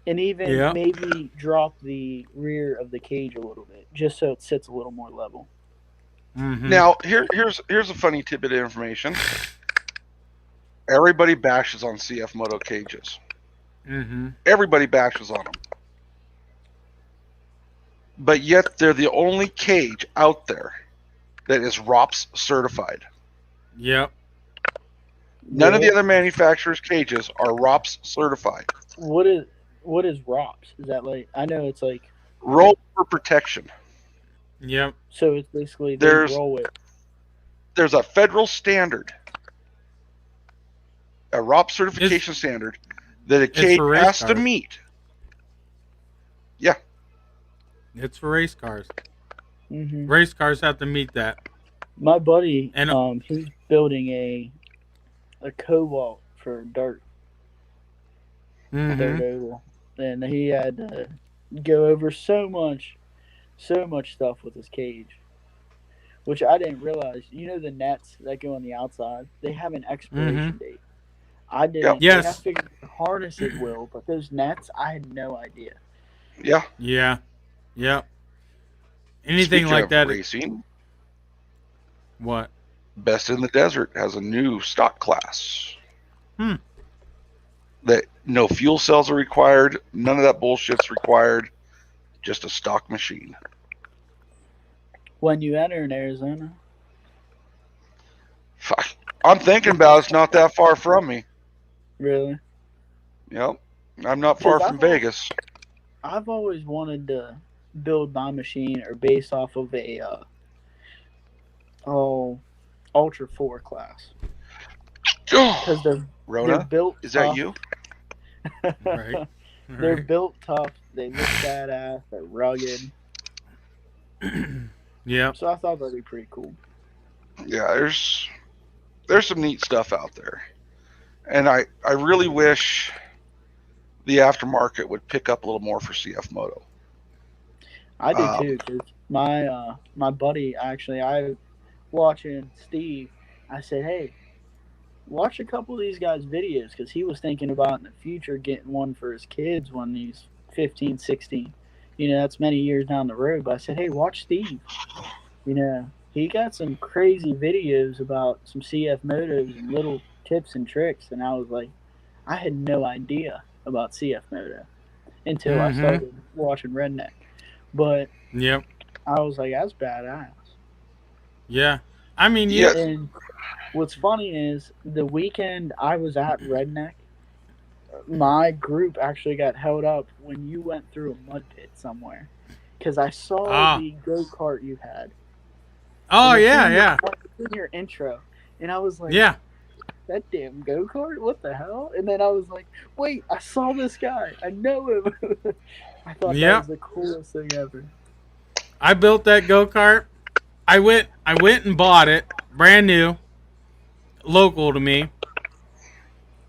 And even Yeah. maybe drop the rear of the cage a little bit, just so it sits a little more level. Mm-hmm. Now, here's a funny tidbit of information. Everybody bashes on CF Moto cages. Mm-hmm. Everybody bashes on them. But yet they're the only cage out there that is ROPS certified. Yep. None of the other manufacturers' cages are ROPS certified. What is ROPS? Is that like, I know it's like Roll for protection. Yep. so it's basically they There's roll it. there's a federal standard, a ROPS certification standard that a cage for race has to cars. meet. Yeah. It's for race cars. Mm-hmm. Race cars have to meet that. My buddy, And he's building a cobalt for dirt mm-hmm. oval, and he had to go over so much stuff with his cage, which I didn't realize. You know the nets that go on the outside, they have an expiration date. I didn't. Yep. And I Yes. figured the harness it will, but those nets, I had no idea. Yeah. Yeah. Yep. Anything Speaking like of that. racing, What? Best in the Desert has a new stock class. Hmm. That no fuel cells are required. None of that bullshit's required. Just a stock machine. When you enter in Arizona, Fuck. I'm thinking about it. It's not that far from me. really, Yep. I'm not far from Vegas. I've always wanted to build my machine or base off of a Ultra 4 class because they're Rona, built is tough. that you? Right. They're Right. built tough. They look badass. They're rugged. Yep. So I thought that'd be pretty cool. Yeah, there's some neat stuff out there. And I really wish the aftermarket would pick up a little more for CF Moto. I do too, because my buddy actually, I watching Steve. I said, hey, watch a couple of these guys' videos because he was thinking about in the future getting one for his kids when he's 15, 16. You know, that's many years down the road. But I said, hey, watch Steve. You know, he got some crazy videos about some CF motos and little tips and tricks. And I was like, I had no idea about CF moto until I started watching RedNeck. But Yep. I was like, that's badass. Yeah. I mean, Yeah. And what's funny is the weekend I was at RedNeck, my group actually got held up when you went through a mud pit somewhere because I saw the go-kart you had. Oh, And yeah. it's in your intro, and I was like, Yeah. that damn go-kart, what the hell? And then I was like, wait, I saw this guy, I know him. I thought that was the coolest thing ever. I built that go-kart. I went and bought it, brand new, local to me.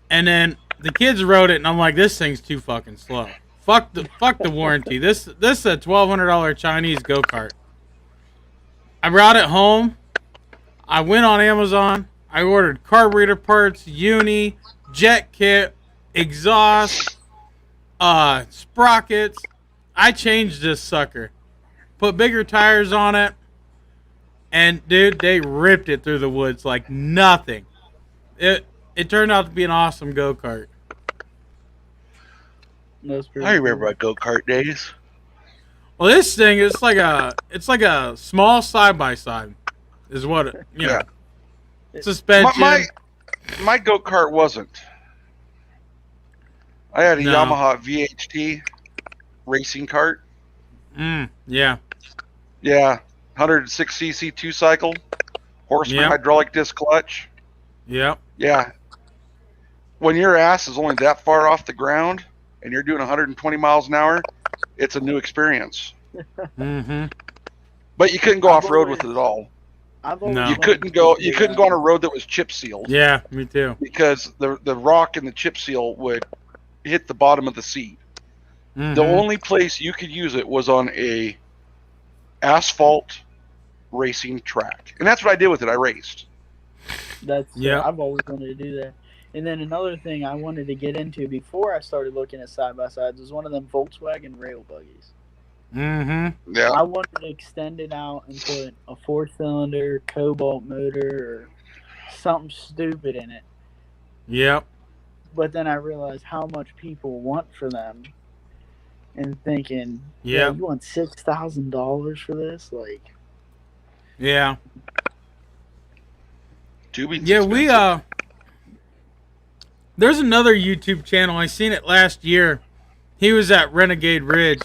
And then the kids rode it, and I'm like, this thing's too fucking slow. Fuck the warranty. This is a $1,200 Chinese go-kart. I brought it home. I went on Amazon. I ordered carburetor parts, uni, jet kit, exhaust, sprockets. I changed this sucker. Put bigger tires on it. And dude, they ripped it through the woods like nothing. It turned out to be an awesome go-kart. I remember my go-kart days. Well, this thing is like a small side-by-side is what it, you know. Suspension. My go-kart wasn't. I had a Yamaha VHT racing cart. Yeah. Yeah, 106cc 2-cycle, horsepower hydraulic disc clutch. Yep. Yeah. When your ass is only that far off the ground and you're doing 120 miles an hour, it's a new experience. But you couldn't go off-road with it at all. You couldn't go on a road that was chip sealed. Yeah, me too. Because the rock and the chip seal would hit the bottom of the seat. The only place you could use it was on a asphalt racing track. And that's what I did with it. I raced. That's Yep. I've always wanted to do that. And then another thing I wanted to get into before I started looking at side by sides was one of them Volkswagen rail buggies. Mm-hmm. Yeah. I wanted to extend it out and put a 4-cylinder cobalt motor or something stupid in it. Yep. But then I realized how much people want for them, and thinking, yeah, Yep. you want $6,000 for this? Like, Yeah. Tubing's Yeah, we expensive. there's another YouTube channel. I seen it last year. He was at Renegade Ridge,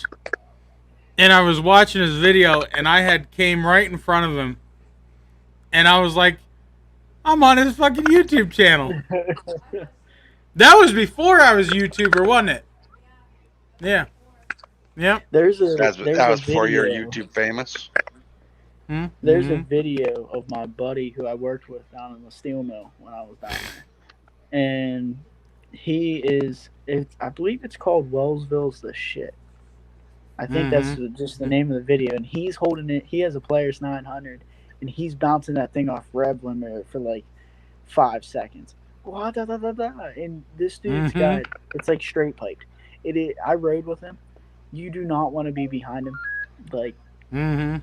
and I was watching his video, and I had came right in front of him, and I was like, I'm on his fucking YouTube channel. That was before I was a YouTuber, wasn't it? Yeah. Yep. there's That a was before you're video. YouTube famous. There's a Mm-hmm. video of my buddy who I worked with down in the steel mill when I was down there, and I believe it's called Wellsville's the shit. I think that's Mm-hmm. just the name of the video, and he's holding it. He has a Players 900, and he's bouncing that thing off rev limiter for like 5 seconds. And this dude's Mm-hmm. got it's like straight piped. I rode with him. You do not want to be behind him. Like Mm-hmm.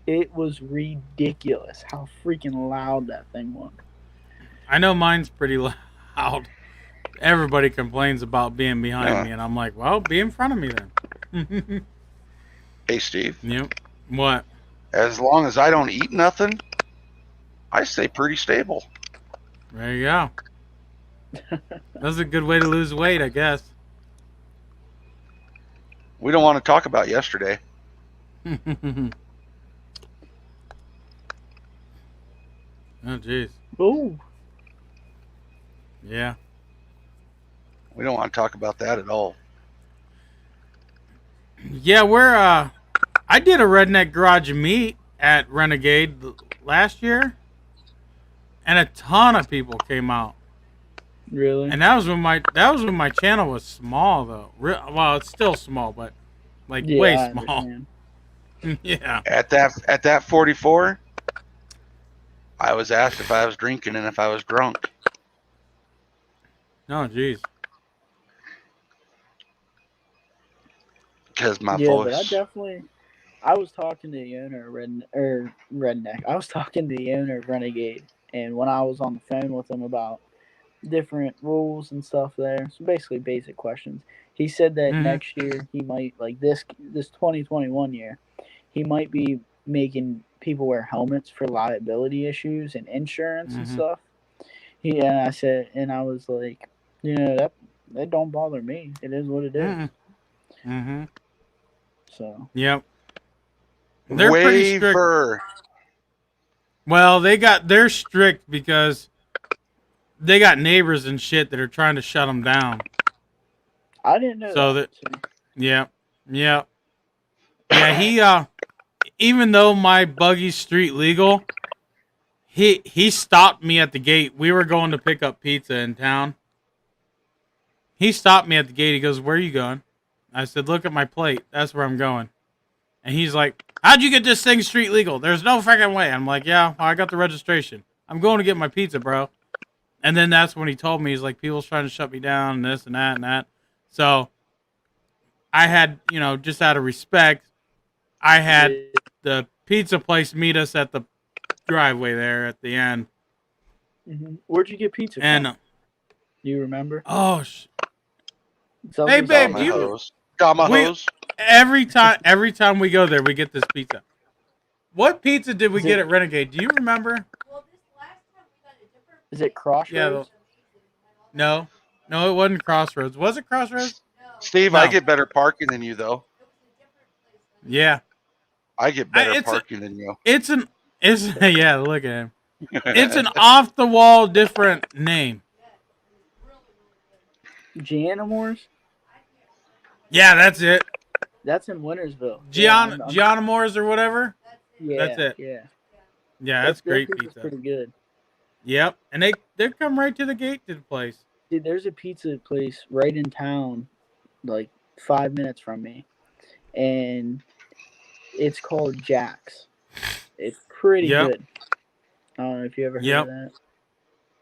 it was ridiculous how freaking loud that thing was. I know mine's pretty loud. Everybody complains about being behind Yeah. me, and I'm like, well, be in front of me then. Hey, Steve. Yep. What? As long as I don't eat nothing, I stay pretty stable. There you go. That's a good way to lose weight, I guess. We don't want to talk about yesterday. Oh, jeez. Oh, Yeah. We don't want to talk about that at all. Yeah, I did a Redneck Garage meet at Renegade last year, and a ton of people came out. really? And that was when my channel was small though. Well, it's still small, but like Yeah, way I small. understand. Yeah. At that 44, I was asked if I was drinking and if I was drunk. Oh, jeez. Because my Yeah, but voice. I was talking to the owner of Redneck. I was talking to the owner of Renegade, and when I was on the phone with him about different rules and stuff there, so basically basic questions, he said that Mm-hmm. next year he might, like this 2021 year, he might be making people wear helmets for liability issues and insurance and Mm-hmm. stuff. I was like, that don't bother me. It is what it is. Mm-hmm. Mm-hmm. So Yep. They're pretty strict. Waiver. Well, they're strict because they got neighbors and shit that are trying to shut them down. I didn't know So that. yeah. Yeah. He even though my buggy's street legal, he stopped me at the gate. We were going to pick up pizza in town. He stopped me at the gate. He goes, "Where are you going?" I said, "Look at my plate. That's where I'm going." And he's like, "How'd you get this thing street legal? There's no freaking way." I'm like, "Yeah, well, I got the registration. I'm going to get my pizza, bro." And then that's when he told me, he's like, "People's trying to shut me down and this and that and that." So I had, just out of respect, I had the pizza place meet us at the driveway there at the end. Mm-hmm. Where'd you get pizza And from? Do you remember? Hey, babe, Got do my you? hose. Got my We hose. every time we go there, we get this pizza. What pizza did we get at Renegade? Do you remember? Is it Crossroads? No, it wasn't Crossroads. Was it Crossroads? Steve, No. I get better parking than you, though. Yeah, I get better parking than you. it's yeah. Look at him. It's an off the wall different name. Gianamores? Yeah, that's it. That's in Wintersville. Gianamores or whatever. Yeah, That's it. Yeah. Yeah, that's great pizza's pizza. pretty good. Yep, and they come right to the gate to the place. Dude, there's a pizza place right in town, like 5 minutes from me, and it's called Jack's. It's pretty good. I don't know if you ever heard Yep. of that.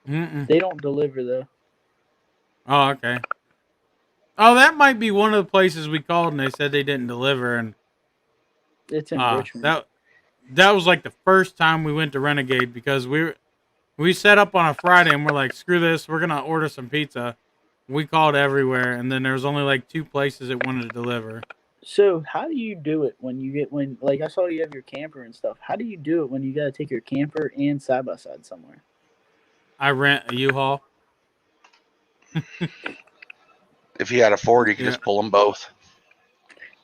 Mm-mm. They don't deliver though. Oh, okay. Oh, that might be one of the places we called and they said they didn't deliver, and It's in Richmond. that was like the first time we went to Renegade because we set up on a Friday and we're like, screw this, we're gonna order some pizza. We called everywhere, and then there was only like 2 places that wanted to deliver. So how do you do it when like I saw you have your camper and stuff? How do you do it when you got to take your camper and side by side somewhere? I rent a U-Haul. If you had a Ford, you could Yeah. just pull them both.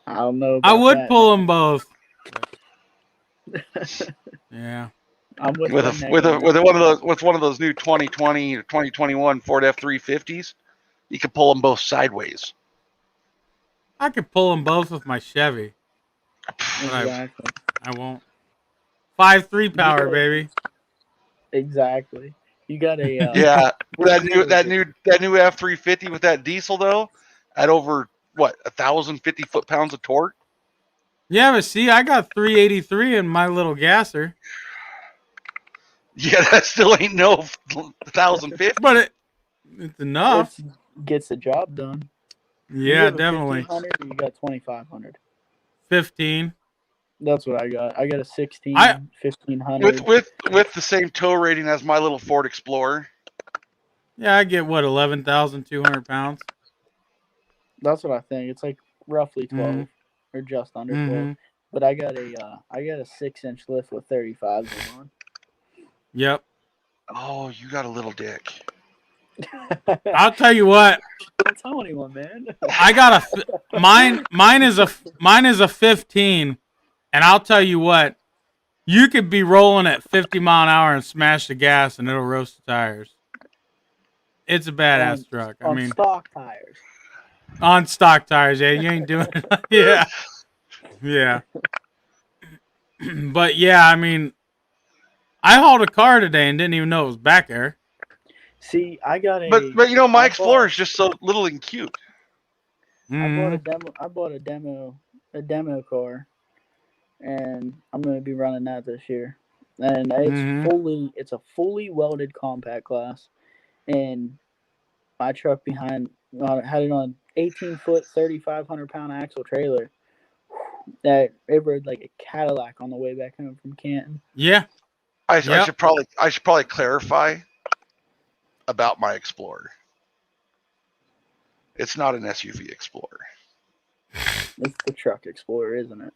I don't know. I About would that. pull them both. Yeah. I'm with With Redneck with on one of those new 2020 or 2021 Ford F-350s, you could pull them both sideways. I could pull them both with my Chevy, that. but Exactly. I won't. 5.3 power, baby. Exactly. You got a Yeah, what year is it? that new F-350 with that diesel though, at over what 1,050 foot-pounds of torque. Yeah, but see, I got 383 in my little gasser. Yeah, that still ain't no 1,050. But it's enough. It gets the job done. Yeah, definitely. 1500 or you got 2500? 15. That's what I got. I got a 16, I 1500. With the same tow rating as my little Ford Explorer. Yeah, I get what 11,200 pounds. That's what I think. It's like roughly 12 or just under 12. Mm-hmm. But I got a 6-inch lift with 35s on. Yep. Oh, you got a little dick. I'll tell you what. Don't tell anyone, man. I got mine is a 15, and I'll tell you what. You could be rolling at 50 mile an hour and smash the gas, and it'll roast the tires. It's a badass truck. I mean, stock tires. On stock tires, yeah. You ain't doing it. Yeah. Yeah. But yeah, I mean, I hauled a car today and didn't even know it was back there. See, I got a. But you know, my Explorer is just so little and cute. Mm-hmm. I bought a demo car, and I'm gonna be running that this year. And it's a fully welded compact class, and my truck behind had it on 18-foot, 3,500 pound axle trailer. That it rode like a Cadillac on the way back home from Canton. Yeah. I should probably clarify about my Explorer. It's not an SUV Explorer. It's the truck Explorer, isn't it?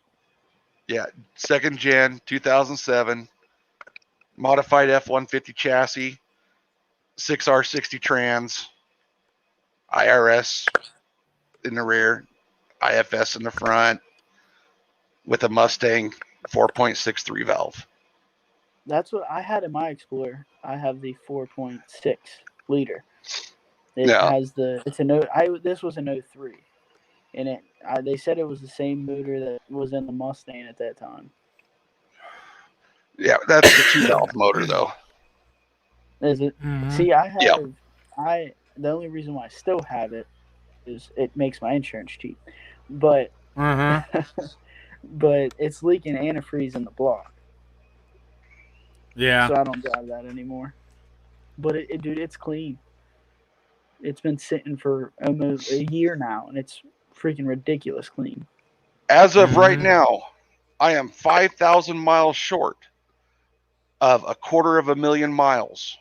Yeah, 2nd gen, 2007, modified F-150 chassis, 6R60 trans, IRS in the rear, IFS in the front, with a Mustang 4.63 valve. That's what I had in my Explorer. I have the 4.6 liter. This was an 03, and they said it was the same motor that was in the Mustang at that time. Yeah, that's the 2-valve motor though. Is it? Mm-hmm. See, the only reason why I still have it is it makes my insurance cheap, but but it's leaking antifreeze in the block. Yeah. So I don't drive that anymore. But dude, it's clean. It's been sitting for almost a year now, and it's freaking ridiculous clean. As of right now, I am 5,000 miles short of 250,000 miles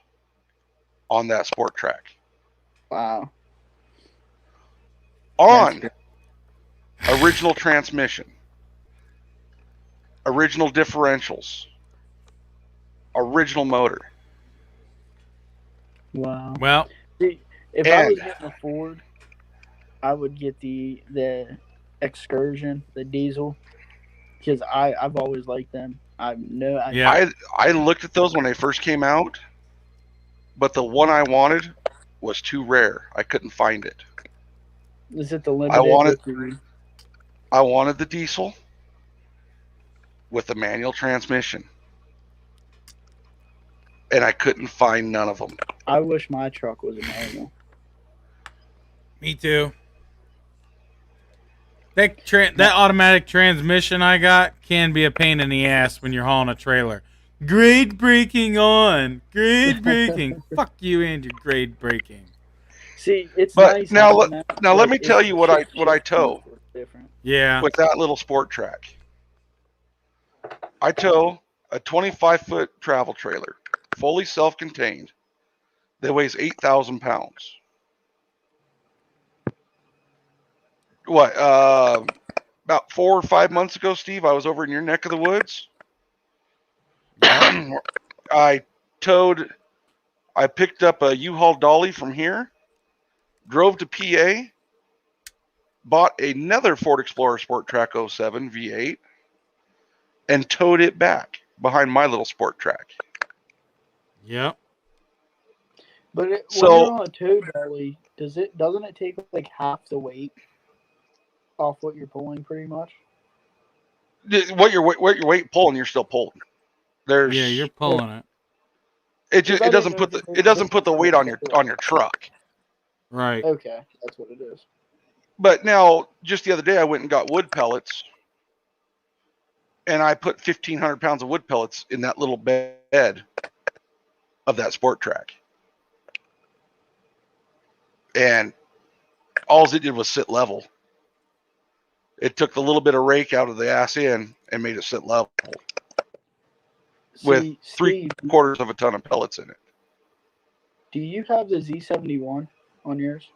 on that sport track. Wow. On original transmission, original differentials, original motor. Wow. Well, see, if I was getting a Ford, I would get the Excursion, the diesel, because I've always liked them. I looked at those when they first came out, but the one I wanted was too rare. I couldn't find it. Is it the limited? I wanted the diesel with the manual transmission, and I couldn't find none of them. I wish my truck was a manual. Me too. That automatic transmission I got can be a pain in the ass when you're hauling a trailer. Grade breaking on. Grade breaking. Fuck you and your grade breaking. See, it's But nice now, having that. now let But me tell you what I tow it's different. Yeah. with that little sport track. I tow a 25-foot travel trailer, fully self-contained, that weighs 8,000 pounds. What? About 4 or 5 months ago, Steve, I was over in your neck of the woods. Yep. I picked up a U-Haul dolly from here, drove to PA, bought another Ford Explorer Sport Track 07 V8, and towed it back behind my little sport track. Yep. But when So- you're on a tow dolly, doesn't it take like half the weight off what you're pulling, pretty much? What your weight pulling, you're still pulling. There's Yeah, you're pulling it. it doesn't put the weight on your truck. Right. Okay, that's what it is. But now, just the other day, I went and got wood pellets, and I put 1,500 pounds of wood pellets in that little bed of that sport track, and all it did was sit level. It took the little bit of rake out of the ass end and made it sit level with See, 3/4 of a ton of pellets in it. do you have the Z71 on yours?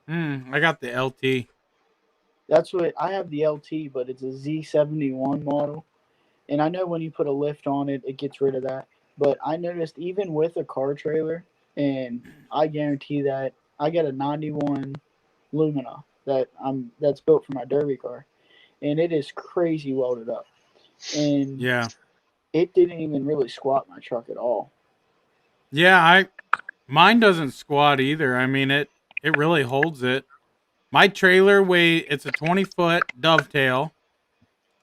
I got the LT. That's what I have, the LT, but it's a Z71 model. And I know when you put a lift on it, it gets rid of that. But I noticed even with a car trailer, and I guarantee that I got a 91 Lumina that's built for my derby car, and it is crazy welded up. And Yeah. it didn't even really squat my truck at all. Yeah, mine doesn't squat either. I mean it really holds it. My trailer it's a 20-foot dovetail.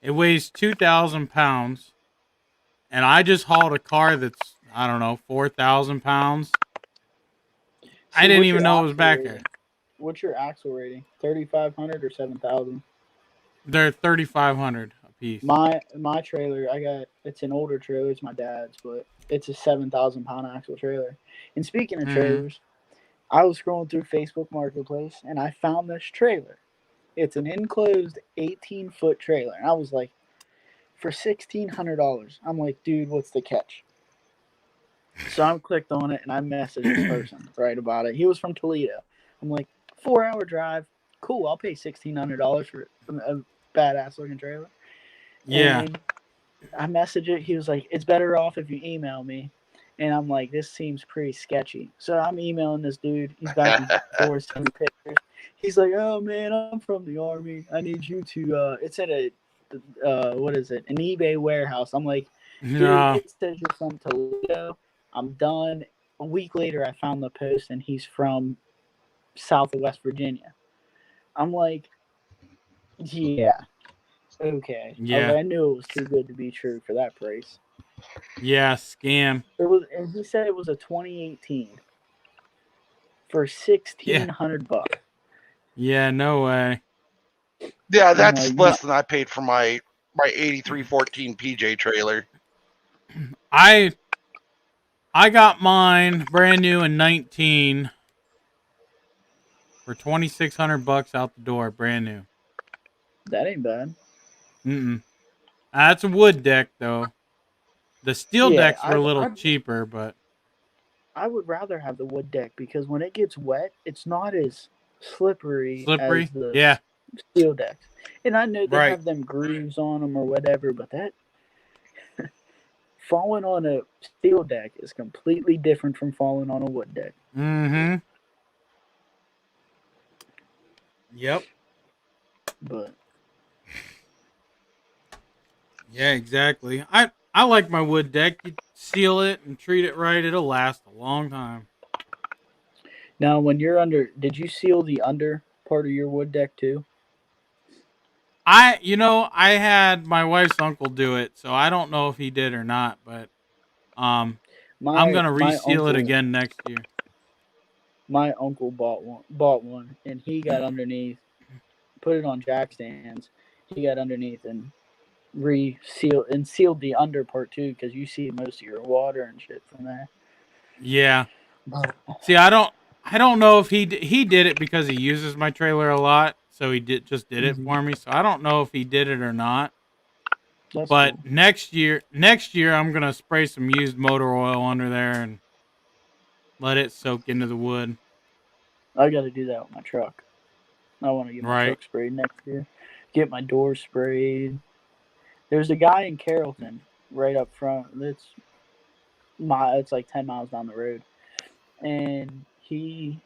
It weighs 2,000 pounds. And I just hauled a car that's, I don't know, 4,000 pounds. I didn't even know it was back there. What's your axle rating? 3,500 or 7,000? They're 3,500 a piece. My trailer, it's an older trailer. It's my dad's, but it's a 7,000 pound axle trailer. And speaking of trailers, I was scrolling through Facebook Marketplace and I found this trailer. It's an enclosed 18-foot trailer, and I was like, for $1,600. I'm like, dude, what's the catch? So I clicked on it and I messaged this person right about it. He was from Toledo. I'm like, 4-hour drive, cool. I'll pay $1,600 for a badass looking trailer. Yeah. And I messaged it. He was like, it's better off if you email me. And I'm like, this seems pretty sketchy. So I'm emailing this dude. He's back and forth sending pictures. He's like, oh man, I'm from the Army. I need you to. It's at a what is it? An eBay warehouse. I'm like, dude, it says you're from Toledo. I'm done. A week later, I found the post, and he's from south of West Virginia. I'm like, yeah, okay. Yeah. I knew it was too good to be true for that price. Yeah, scam. And he said it was a 2018 for $1,600. Yeah, no way. Yeah, that's less than I paid for my 8314 PJ trailer. I got mine brand new in 19 for $2,600 out the door, brand new. That ain't bad. That's a wood deck though. The steel decks were a little I'd cheaper, but I would rather have the wood deck because when it gets wet, it's not as slippery as the steel decks. And I know they have them grooves on them or whatever, but that falling on a steel deck is completely different from falling on a wood deck. Yep. But yeah, exactly. I like my wood deck. You seal it and treat it right, it'll last a long time. Now, when you're did you seal the under part of your wood deck too? I had my wife's uncle do it, so I don't know if he did or not, but I'm gonna reseal it again next year. My uncle bought one, and he got underneath, put it on jack stands. He got underneath, and resealed and sealed the under part too, because you see most of your water and shit from there. Yeah. But See, I don't know if he did it because he uses my trailer a lot, so he did it for me. So I don't know if he did it or not. that's But cool. next year I'm gonna spray some used motor oil under there and let it soak into the wood. I got to do that with my truck. I want to get my Right. truck sprayed next year. Get my doors sprayed. There's a guy in Carrollton right up front. It's like 10 miles down the road, and he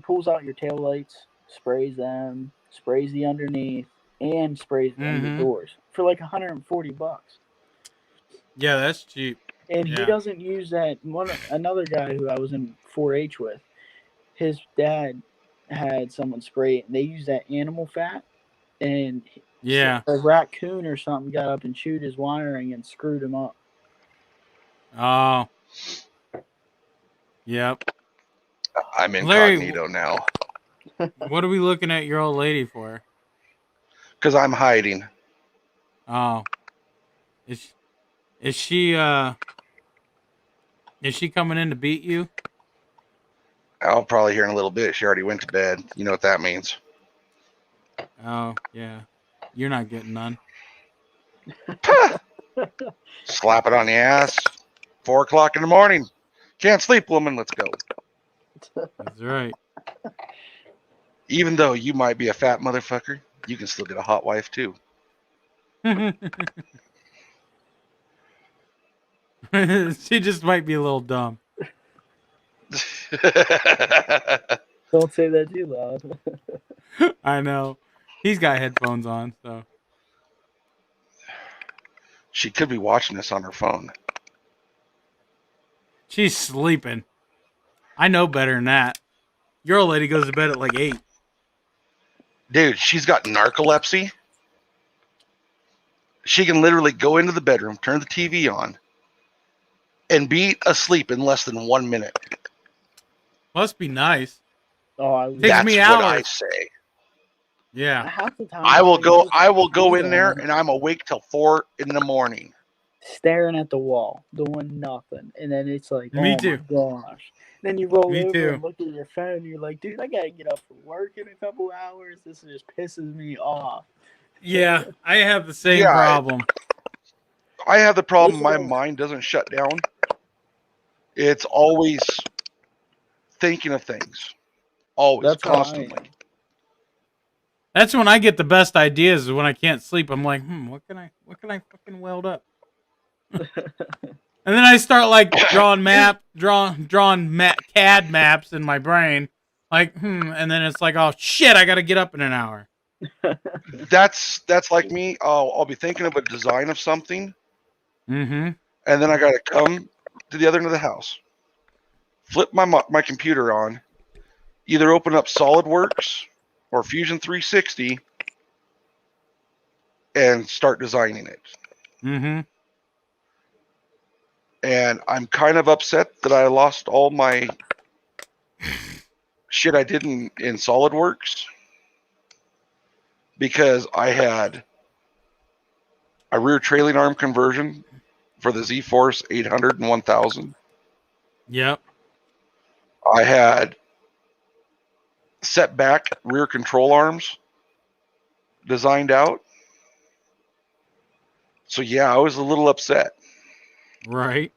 pulls out your tail lights, sprays them, sprays the underneath, and sprays in the doors for like $140. Yeah, that's cheap. And he Yeah. doesn't use that. Another guy who I was in 4-H with, his dad had someone spray it, and they used that animal fat, and Yeah. a raccoon or something got up and chewed his wiring and screwed him up. Oh. Yep. I'm Larry, incognito now what are we looking at your old lady for? because I'm hiding. Oh. Is she coming in to beat you? I'll probably hear in a little bit. She already went to bed. You know what that means. Oh, yeah. You're not getting none. Slap it on the ass. 4 o'clock in the morning. Can't sleep, woman. Let's go. That's right. Even though you might be a fat motherfucker, you can still get a hot wife too. She just might be a little dumb. Don't say that too loud. I know. He's got headphones on, so. She could be watching this on her phone. She's sleeping. I know better than that. Your old lady goes to bed at like 8. Dude, she's got narcolepsy. She can literally go into the bedroom, turn the TV on, and be asleep in less than 1 minute. Must be nice. Oh, That's me what hours. I say. Yeah. half the time I will go in there and I'm awake till 4 in the morning. staring at the wall, doing nothing, and then it's like, Me oh too. my gosh. Then you roll Me over too. and look at your phone, and you're like, dude, I gotta get up for work in a couple hours. This just pisses me off. Yeah, I have the same Yeah, problem. I have the problem my mind doesn't shut down. It's always thinking of things. Always, That's how I am. constantly. That's when I get the best ideas is when I can't sleep. I'm like, what can I fucking weld up? And then I start like drawing CAD maps in my brain. Like, and then it's like, oh shit, I gotta get up in an hour. That's like me. I'll be thinking of a design of something, Mm-hmm. and then I gotta come to the other end of the house, flip my computer on, either open up SolidWorks or Fusion 360, and start designing it. Mm-hmm. And I'm kind of upset that I lost all my shit I did in SolidWorks because I had a rear trailing arm conversion for the Z-Force 800 and 1000. Yep. I had set back rear control arms designed out. So yeah, I was a little upset. Right.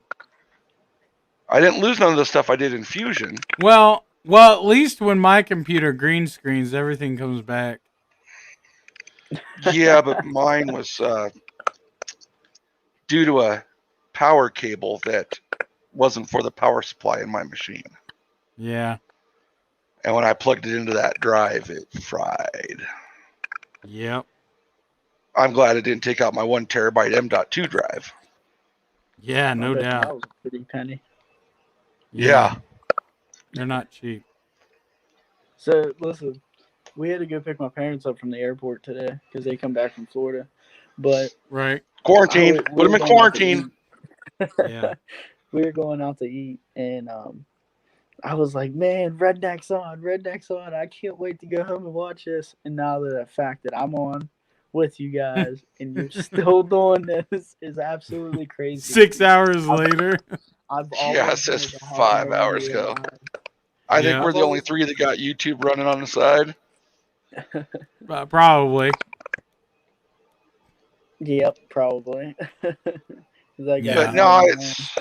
I didn't lose none of the stuff I did in Fusion. Well, at least when my computer green screens, everything comes back. Yeah, but mine was due to a power cable that wasn't for the power supply in my machine. Yeah. And when I plugged it into that drive, it fried. Yep. I'm glad it didn't take out my 1 terabyte M.2 drive. Yeah, no That doubt. was a pretty penny. Yeah. They're not cheap. So listen, we had to go pick my parents up from the airport today because they come back from Florida. But right. Quarantine. Put them in quarantine. Yeah. We were going out to eat, and I was like, man, Redneck's on. I can't wait to go home and watch this. And now the fact that I'm on with you guys, and you're still doing this is absolutely crazy. 6 hours later. I've Yeah, it always says wanted to hop 5 on one of hours your ago. lives. I think Yeah. we're the only three that got YouTube running on the side. Probably. Yep, probably. 'Cause I got Yeah. But mad no, at it's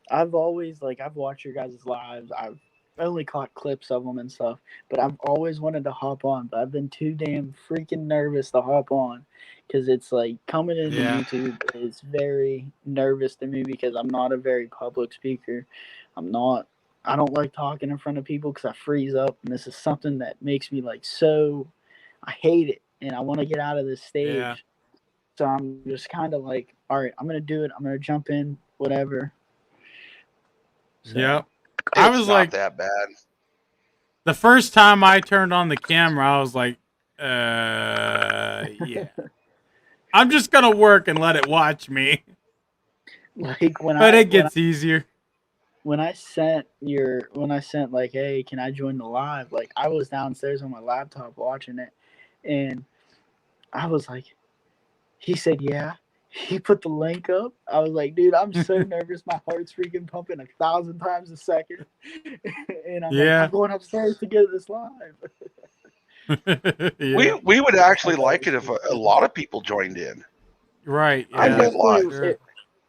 I've always I've watched your guys' lives. I've only caught clips of them and stuff, but I've always wanted to hop on. But I've been too damn freaking nervous to hop on because it's like coming into Yeah. YouTube is very nervous to me because I'm not a very public speaker. I'm not. I don't like talking in front of people because I freeze up, and this is something that makes me so. I hate it, and I want to get out of this stage. Yeah. So I'm just kind of like, all right, I'm gonna do it. I'm gonna jump in, whatever. So, Yep. I it's was not like, that bad. the first time I turned on the camera, I was like, yeah. I'm just gonna work and let it watch me. But it gets easier. When I sent hey, can I join the live? I was downstairs on my laptop watching it, and I was like, he said yeah. He put the link up. I was like, dude, I'm so nervous. My heart's freaking pumping 1,000 times a second, and I'm like, I'm going upstairs to get this live. Yeah. We would actually like it if a lot of people joined in. Right. I Yeah. won't lie. Sure.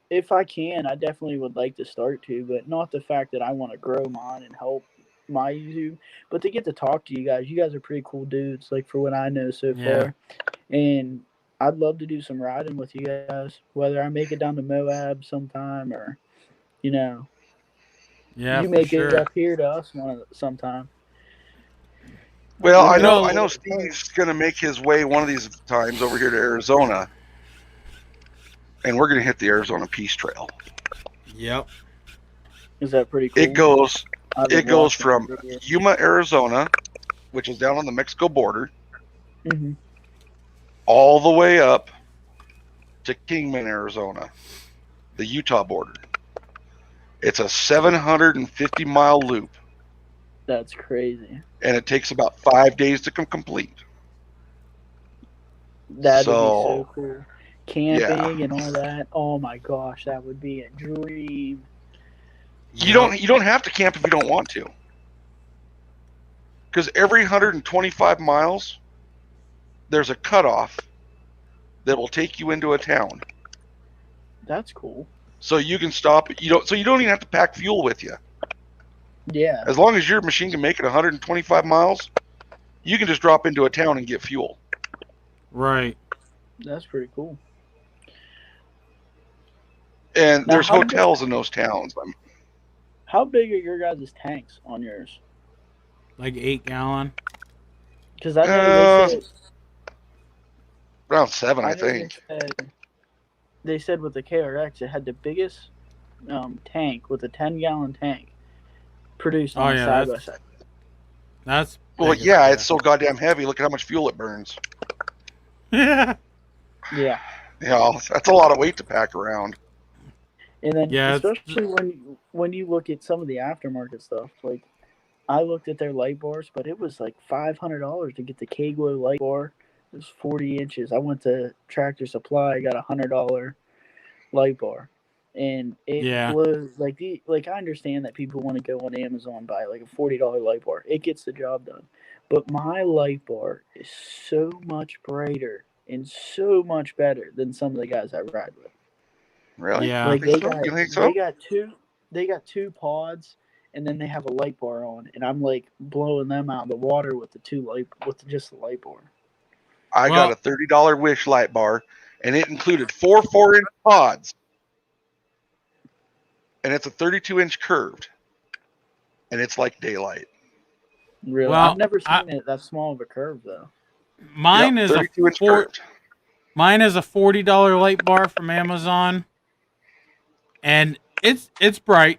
If I can, I definitely would like to start to, but not the fact that I want to grow mine and help my YouTube, but to get to talk to you guys. You guys are pretty cool dudes, for what I know so far. And I'd love to do some riding with you guys, whether I make it down to Moab sometime or, Yeah, you make it up here to us sometime. Well, I know Steve's going to make his way one of these times over here to Arizona, and we're going to hit the Arizona Peace Trail. Yep. Is that pretty cool? It goes from Yuma, Arizona, which is down on the Mexico border, all the way up to Kingman, Arizona, the Utah border. It's a 750-mile loop. That's crazy. And it takes about 5 days to complete. That'd be so cool. Camping and all that. Oh my gosh, that would be a dream. You don't have to camp if you don't want to. Because every 125 miles, there's a cutoff that will take you into a town. That's cool. So you can stop. So you don't even have to pack fuel with you. Yeah. As long as your machine can make it 125 miles, you can just drop into a town and get fuel. Right. That's pretty cool. And there's hotels in those towns. How big are your guys' tanks on yours? Like 8-gallon. Because I know they said around 7, I think. They said with the KRX, it had the biggest tank with a 10-gallon tank produced on side by side. That's it's so goddamn heavy. Look at how much fuel it burns. Yeah. Yeah. That's a lot of weight to pack around. And then, especially when you look at some of the aftermarket stuff, I looked at their light bars, but it was like $500 to get the K-Glow light bar. It was 40 inches. I went to Tractor Supply, got $100 light bar, and it blows. I understand that people want to go on Amazon and buy a $40 light bar. It gets the job done, but my light bar is so much brighter and so much better than some of the guys I ride with. Really? Yeah. You think so? They got two pods, and then they have a light bar on, and I'm blowing them out of the water with just the light bar. I got a $30 Wish light bar, and it included 4 4-inch pods, and it's a 32-inch curved, and it's like daylight. Really? Well, I've never seen it that small of a curve though. Mine is 32-inch curved. Mine is a $40 light bar from Amazon, and it's bright.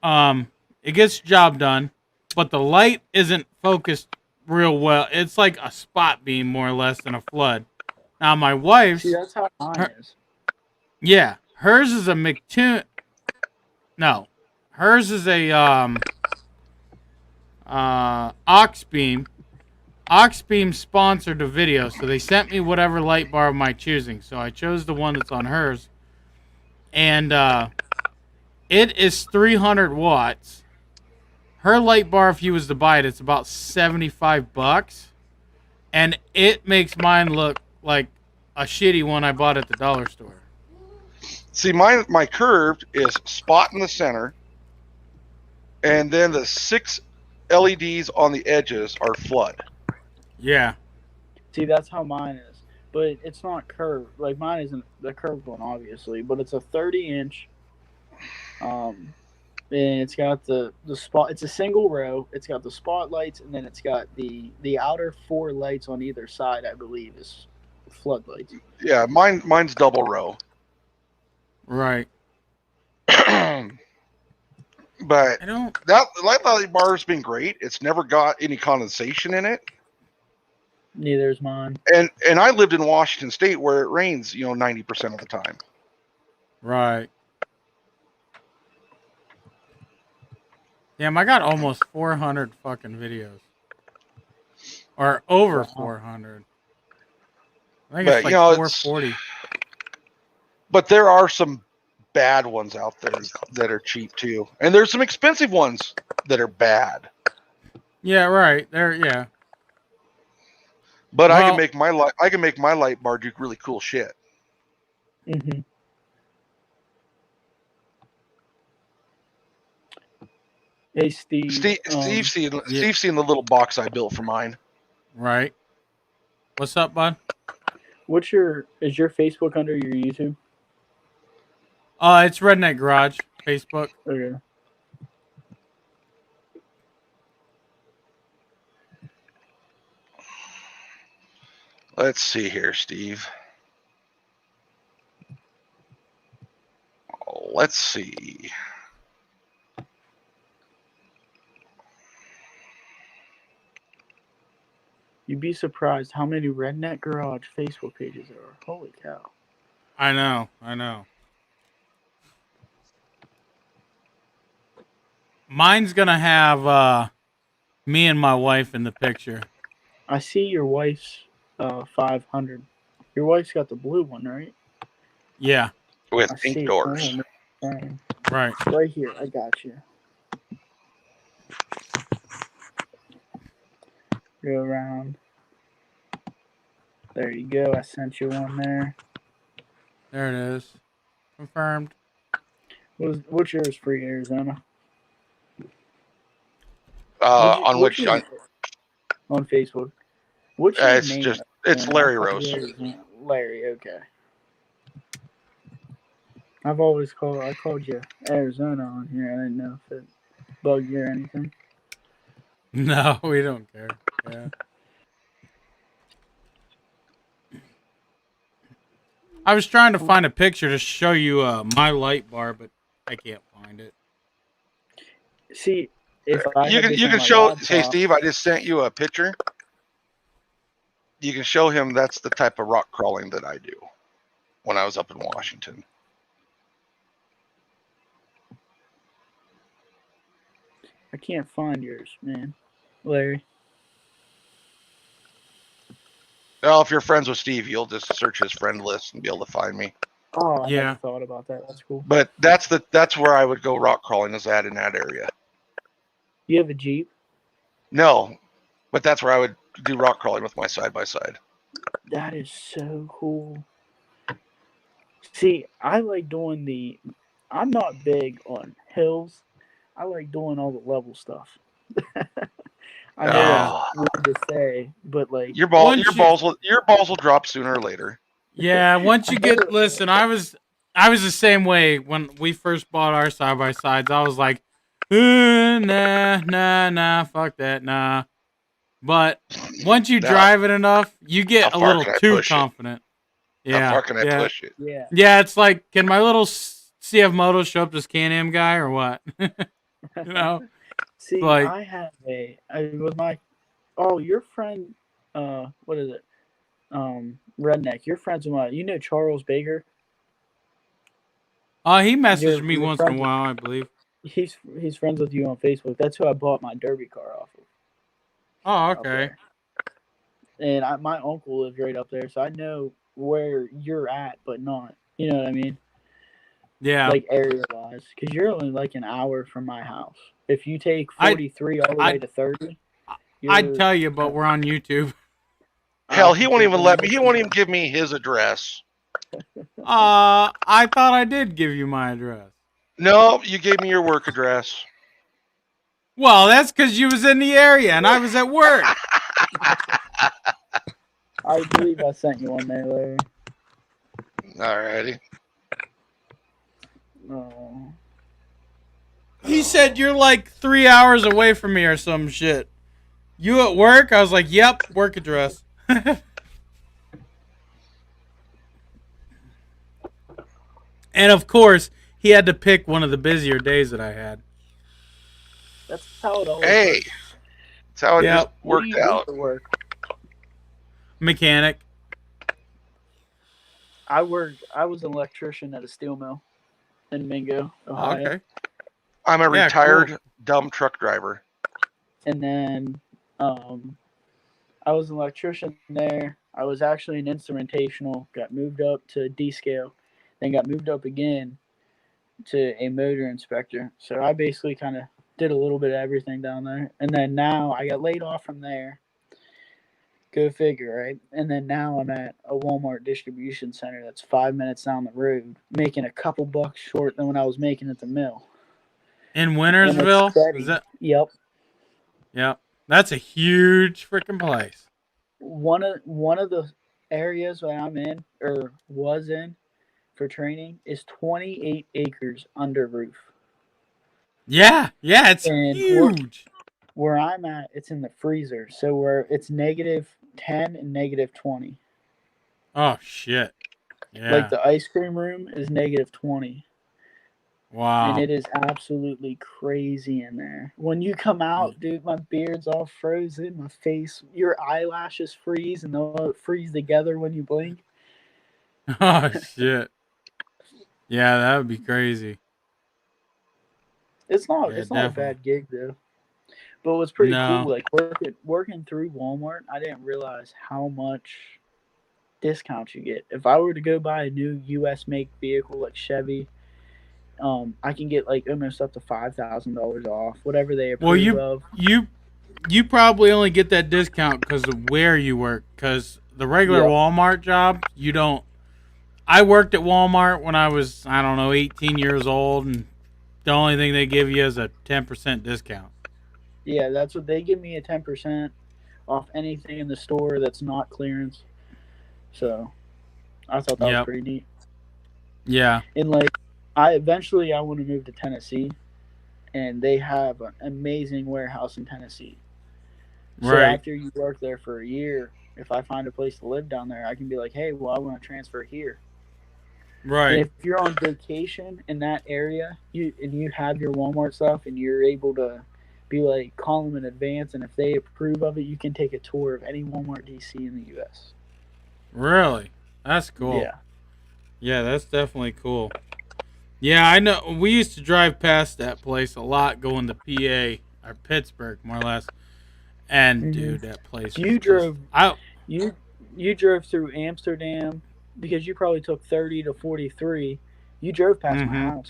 It gets the job done, but the light isn't focused real well. It's like a spot beam more or less than a flood. Now my wife's. See, that's how mine is. Yeah, hers is a McTune. No, hers is a aux beam, Oxbeam sponsored the video, so they sent me whatever light bar of my choosing. So I chose the one that's on hers, and it is 300 watts. Her light bar, if you was to buy it, it's about $75, and it makes mine look like a shitty one I bought at the dollar store. See, my curved is spot in the center, and then the 6 LEDs on the edges are flood. Yeah. See, that's how mine is, but it's not curved. Like mine isn't the curved one, obviously, but it's a 30-inch. And it's got the spot. It's a single row. It's got the spotlights, and then it's got the outer 4 lights on either side. I believe is floodlights. Yeah, mine's double row. Right. But I don't. that light bar's been great. It's never got any condensation in it. Neither is mine. And I lived in Washington State where it rains, 90% of the time. Right. Damn, I got almost 400 fucking videos. Or over 400. I think it's like 440. But there are some bad ones out there that are cheap too. And there's some expensive ones that are bad. Yeah, right. Yeah. But I can make my light bar do really cool shit. Mm-hmm. Hey, Steve. Steve's seen the little box I built for mine. Right. What's up, bud? Is your Facebook under your YouTube? It's Redneck Garage, Facebook. Okay. Let's see here, Steve. Let's see. You'd be surprised how many Redneck Garage Facebook pages there are. Holy cow. I know. Mine's gonna have me and my wife in the picture. I see your wife's 500. Your wife's got the blue one, right? Yeah. With pink doors. Right. Right here. I got you. Go around. There you go. I sent you one there. There it is. Confirmed. What's yours for Arizona? On Facebook. What's your name? It's Larry Rose. Larry, okay. I called you Arizona on here. I didn't know if it bugged you or anything. No, we don't care. Yeah. I was trying to find a picture to show you my light bar, but I can't find it. See, if you can show. Hey, Steve, I just sent you a picture. You can show him that's the type of rock crawling that I do when I was up in Washington. I can't find yours, man. Larry. Well, if you're friends with Steve, you'll just search his friend list and be able to find me. Oh, I never thought about that. That's cool. But that's where I would go rock crawling, is in that area. You have a Jeep? No, but that's where I would do rock crawling with my side-by-side. That is so cool. See, I like doing I'm not big on hills. I like doing all the level stuff. I know it's weird to say, but like your balls will drop sooner or later. Yeah, once you get listen, I was the same way when we first bought our side by sides. I was like, nah, fuck that, nah. But once you drive it enough, you get a little too confident. Yeah, how far can I push it? Yeah, it's like, can my little CF Moto show up as Can-Am guy or what? You know. See, like, I have your friend, what is it? Redneck. You're friends with you know Charles Baker? He messaged me once in a while, I believe. He's friends with you on Facebook. That's who I bought my derby car off of. Oh, okay. and my uncle lives right up there, so I know where you're at, but not. You know what I mean? Yeah. Like area wise, because you're only like an hour from my house. If you take I 43 all the way to 30, I'd you're. tell you, but we're on YouTube. Hell, I he can won't take even the let me. He next won't one. even give me his address. I thought I did give you my address. No, you gave me your work address. Well, that's because you was in the area and I was at work. I believe I sent you one there, Larry. Alrighty. Oh. He said you're like 3 hours away from me or some shit. You at work? I was like, yep, work address. And of course, he had to pick one of the busier days that I had. That's how it always Hey, works. that's how it just Yep, What do worked you do out. for work? mechanic. I was an electrician at a steel mill in Mingo, Ohio. Okay. I'm a Yeah, retired cool. dumb truck driver. And then I was an electrician there. I was actually an instrumentational, got moved up to D scale, then got moved up again to a motor inspector. So I basically kind of did a little bit of everything down there. And then now I got laid off from there. Go figure, right? And then now I'm at a Walmart distribution center that's 5 minutes down the road, making a couple bucks short than what I was making at the mill. In And it's Wintersville? steady. Is that? Yep. Yep. That's a huge freaking place. One of the areas that I'm in or was in for training is 28 acres under roof. Yeah, it's And huge. where I'm at, it's in the freezer. So where it's -10 and -20. Oh shit. Yeah. Like the ice cream room is -20. Wow. And it is absolutely crazy in there. When you come out, dude, my beard's all frozen, my face, your eyelashes freeze and they'll freeze together when you blink. Oh shit. Yeah, that would be crazy. It's not Yeah, it's not a definitely. bad gig though. But what's pretty No. cool, like working through Walmart, I didn't realize how much discounts you get. If I were to go buy a new US make vehicle like Chevy, I can get like almost up to $5,000 off, whatever they Well, approve of. you probably only get that discount because of where you work. Because the regular Yep. Walmart job, you don't. I worked at Walmart when I was, I don't know, 18 years old, and the only thing they give you is a 10% discount. Yeah, that's what they give me, a 10% off anything in the store that's not clearance. So I thought that was Yep. pretty neat. Yeah. And like I want to move to Tennessee, and they have an amazing warehouse in Tennessee. So Right. after you work there for a year, if I find a place to live down there, I can be like, hey, well, I want to transfer here. Right. And if you're on vacation in that area, you have your Walmart stuff, and you're able to be like, call them in advance, and if they approve of it, you can take a tour of any Walmart DC in the U.S. Really? That's cool. Yeah. Yeah, that's definitely cool. Yeah, I know. We used to drive past that place a lot going to PA, or Pittsburgh, more or less. And, dude, that place was You drove just... you drove through Amsterdam because you probably took 30 to 43. You drove past my house.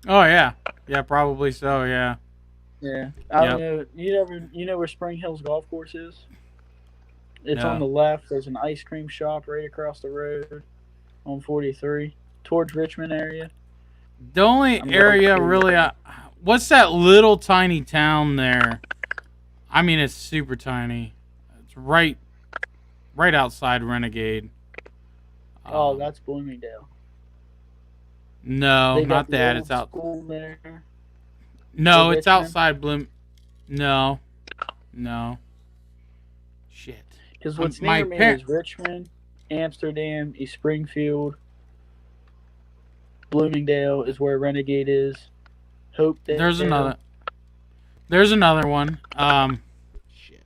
Oh, yeah. Yeah, probably so, yeah. Yeah. I don't know. You know where Spring Hills Golf Course is? It's on the left. There's an ice cream shop right across the road on 43 towards Richmond area. The only area really... what's that little tiny town there? I mean, it's super tiny. It's right outside Renegade. Oh, that's Bloomingdale. No, not that. It's out. No, it's outside Bloom. No. Shit. Because what's near me is Richmond, Amsterdam, East Springfield. Bloomingdale is where Renegade is. Hopedale. There's another one. Shit.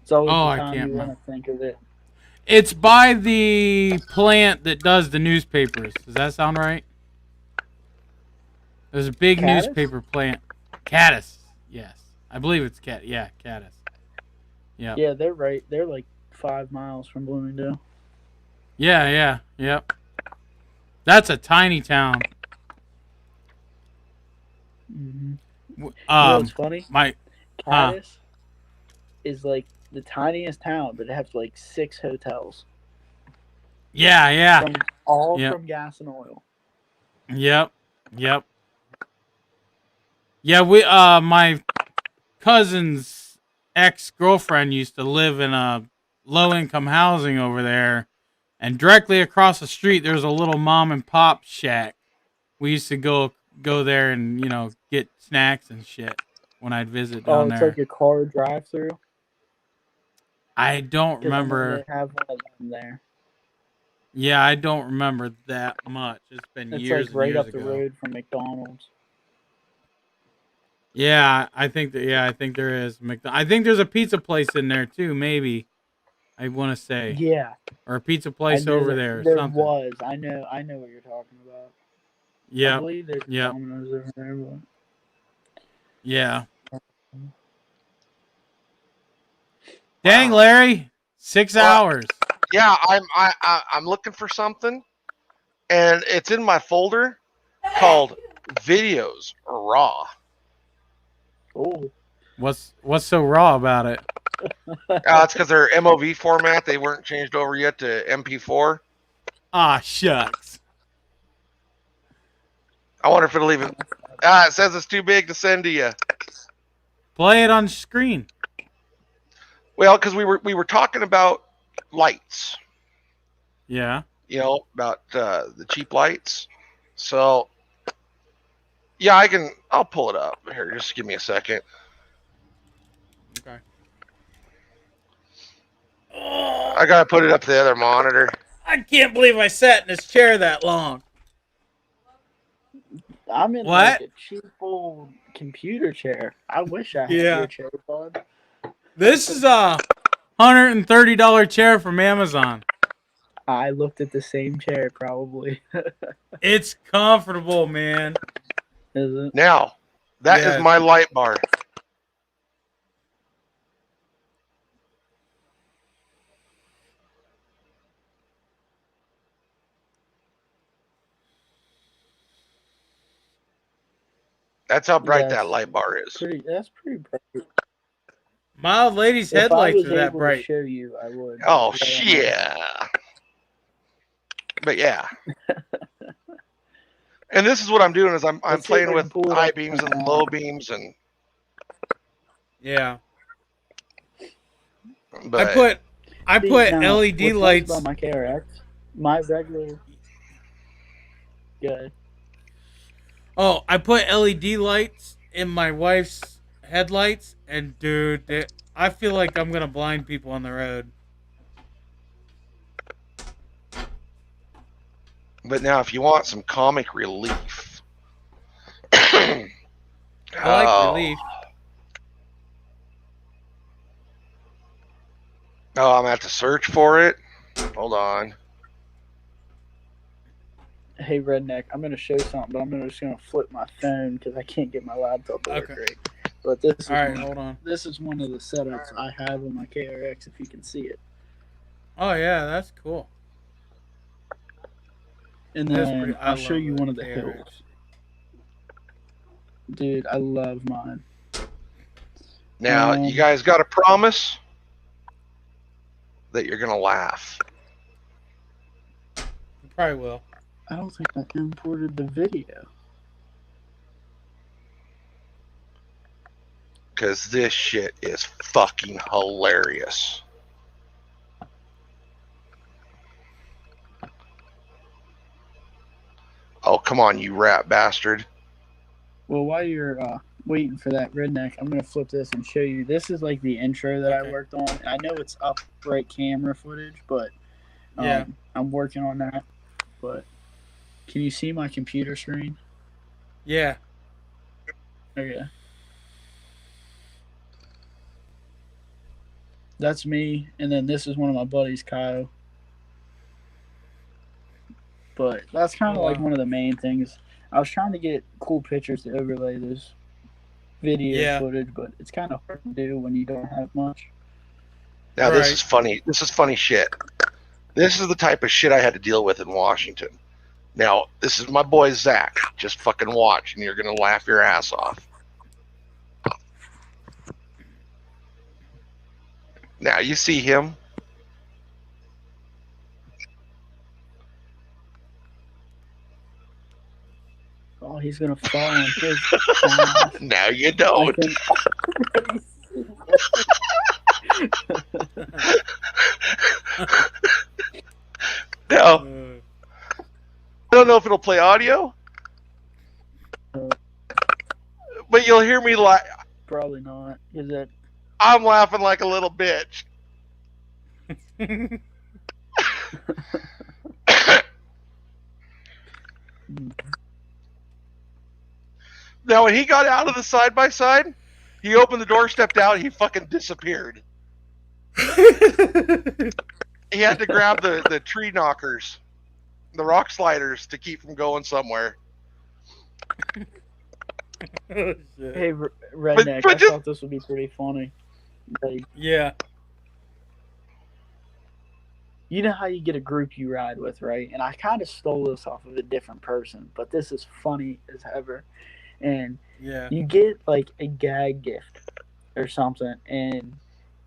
It's always the time you want to think of it. It's by the plant that does the newspapers. Does that sound right? There's a big newspaper plant. Caddis. Yes. I believe it's Caddis. Yep. Yeah, they're right. They're like 5 miles from Bloomingdale. Yeah. Yep. That's a tiny town. Mm-hmm. You know what's funny? My, Caddis is like the tiniest town, but it has like 6 hotels. Yeah. From gas and oil. Yep. Yeah, my cousin's ex-girlfriend used to live in a low-income housing over there, and directly across the street there's a little mom and pop shack. We used to go there and get snacks and shit when I'd visit Oh, down it's there. like a car drive-through. I don't Because I know remember. they have one of them there. Yeah, I don't remember that much. It's been It's years like and right years up the ago. road from McDonald's. Yeah, I think that. Yeah, I think there is. I think there's a pizza place in there too. Maybe I want to say. Yeah. Or a pizza I place know over there or there something. was. I know what you're talking about. Yeah. I believe there's Domino's over there, but yeah. Dang, Larry, 6 hours. Yeah, I'm looking for something, and it's in my folder called videos raw. Oh. What's so raw about it? It's because they're MOV format. They weren't changed over yet to MP4. Ah, shucks. I wonder if it'll even. It says it's too big to send to you. Play it on screen. Well, because we were talking about lights. Yeah. About the cheap lights. So, yeah, I'll pull it up here. Just give me a second. Okay. I gotta put it up to the other monitor. I can't believe I sat in this chair that long. I'm in like a cheap old computer chair. I wish I had your chair, bud. This is a $130 chair from Amazon. I looked at the same chair, probably. It's comfortable, man. Is it? Now, that is my light bar. That's how bright that light bar is. That's pretty bright. My old lady's headlights are that bright. If I was able to show you, I would. Oh, yeah. But yeah. And this is what I'm doing is I'm playing with high beams and low beams and. Yeah. But I put LED lights. About my KRX, my regular. Good. Oh, I put LED lights in my wife's headlights, and dude, I feel like I'm gonna blind people on the road. But now, if you want some comic relief, I like relief. Oh, I'm gonna have to search for it. Hold on. Hey, Redneck, I'm gonna show something, but I'm just gonna flip my phone because I can't get my laptop to work right. But this is hold on. This is one of the setups I have on my KRX. If you can see it. Oh yeah, that's cool. And then I'll show you one of the hills. Dude, I love mine. Now, you guys got to promise that you're gonna laugh. You probably will. I don't think I imported the video. Because this shit is fucking hilarious. Oh, come on, you rat bastard. Well, while you're waiting for that, Redneck, I'm going to flip this and show you. This is like the intro that I worked on. I know it's upright camera footage, but I'm working on that. But can you see my computer screen? Yeah. Okay. That's me, and then this is one of my buddies, Kyle. But that's kind of like one of the main things. I was trying to get cool pictures to overlay this video footage, but it's kind of hard to do when you don't have much. Now this is funny. This is funny shit. This is the type of shit I had to deal with in Washington. Now, this is my boy Zach. Just fucking watch, and you're gonna laugh your ass off. Now you see him. Oh, he's gonna fall on his ass. Now you don't. Now, I don't know if it'll play audio, but you'll hear me laugh. Probably not. Is it? I'm laughing like a little bitch. Now, when he got out of the side-by-side, he opened the door, stepped out, and he fucking disappeared. He had to grab the tree knockers, the rock sliders, to keep from going somewhere. Hey, Redneck, but I thought this would be pretty funny. Like, yeah. You know how you get a group you ride with, right? And I kind of stole this off of a different person, but this is funny as ever. And yeah, you get like a gag gift or something, and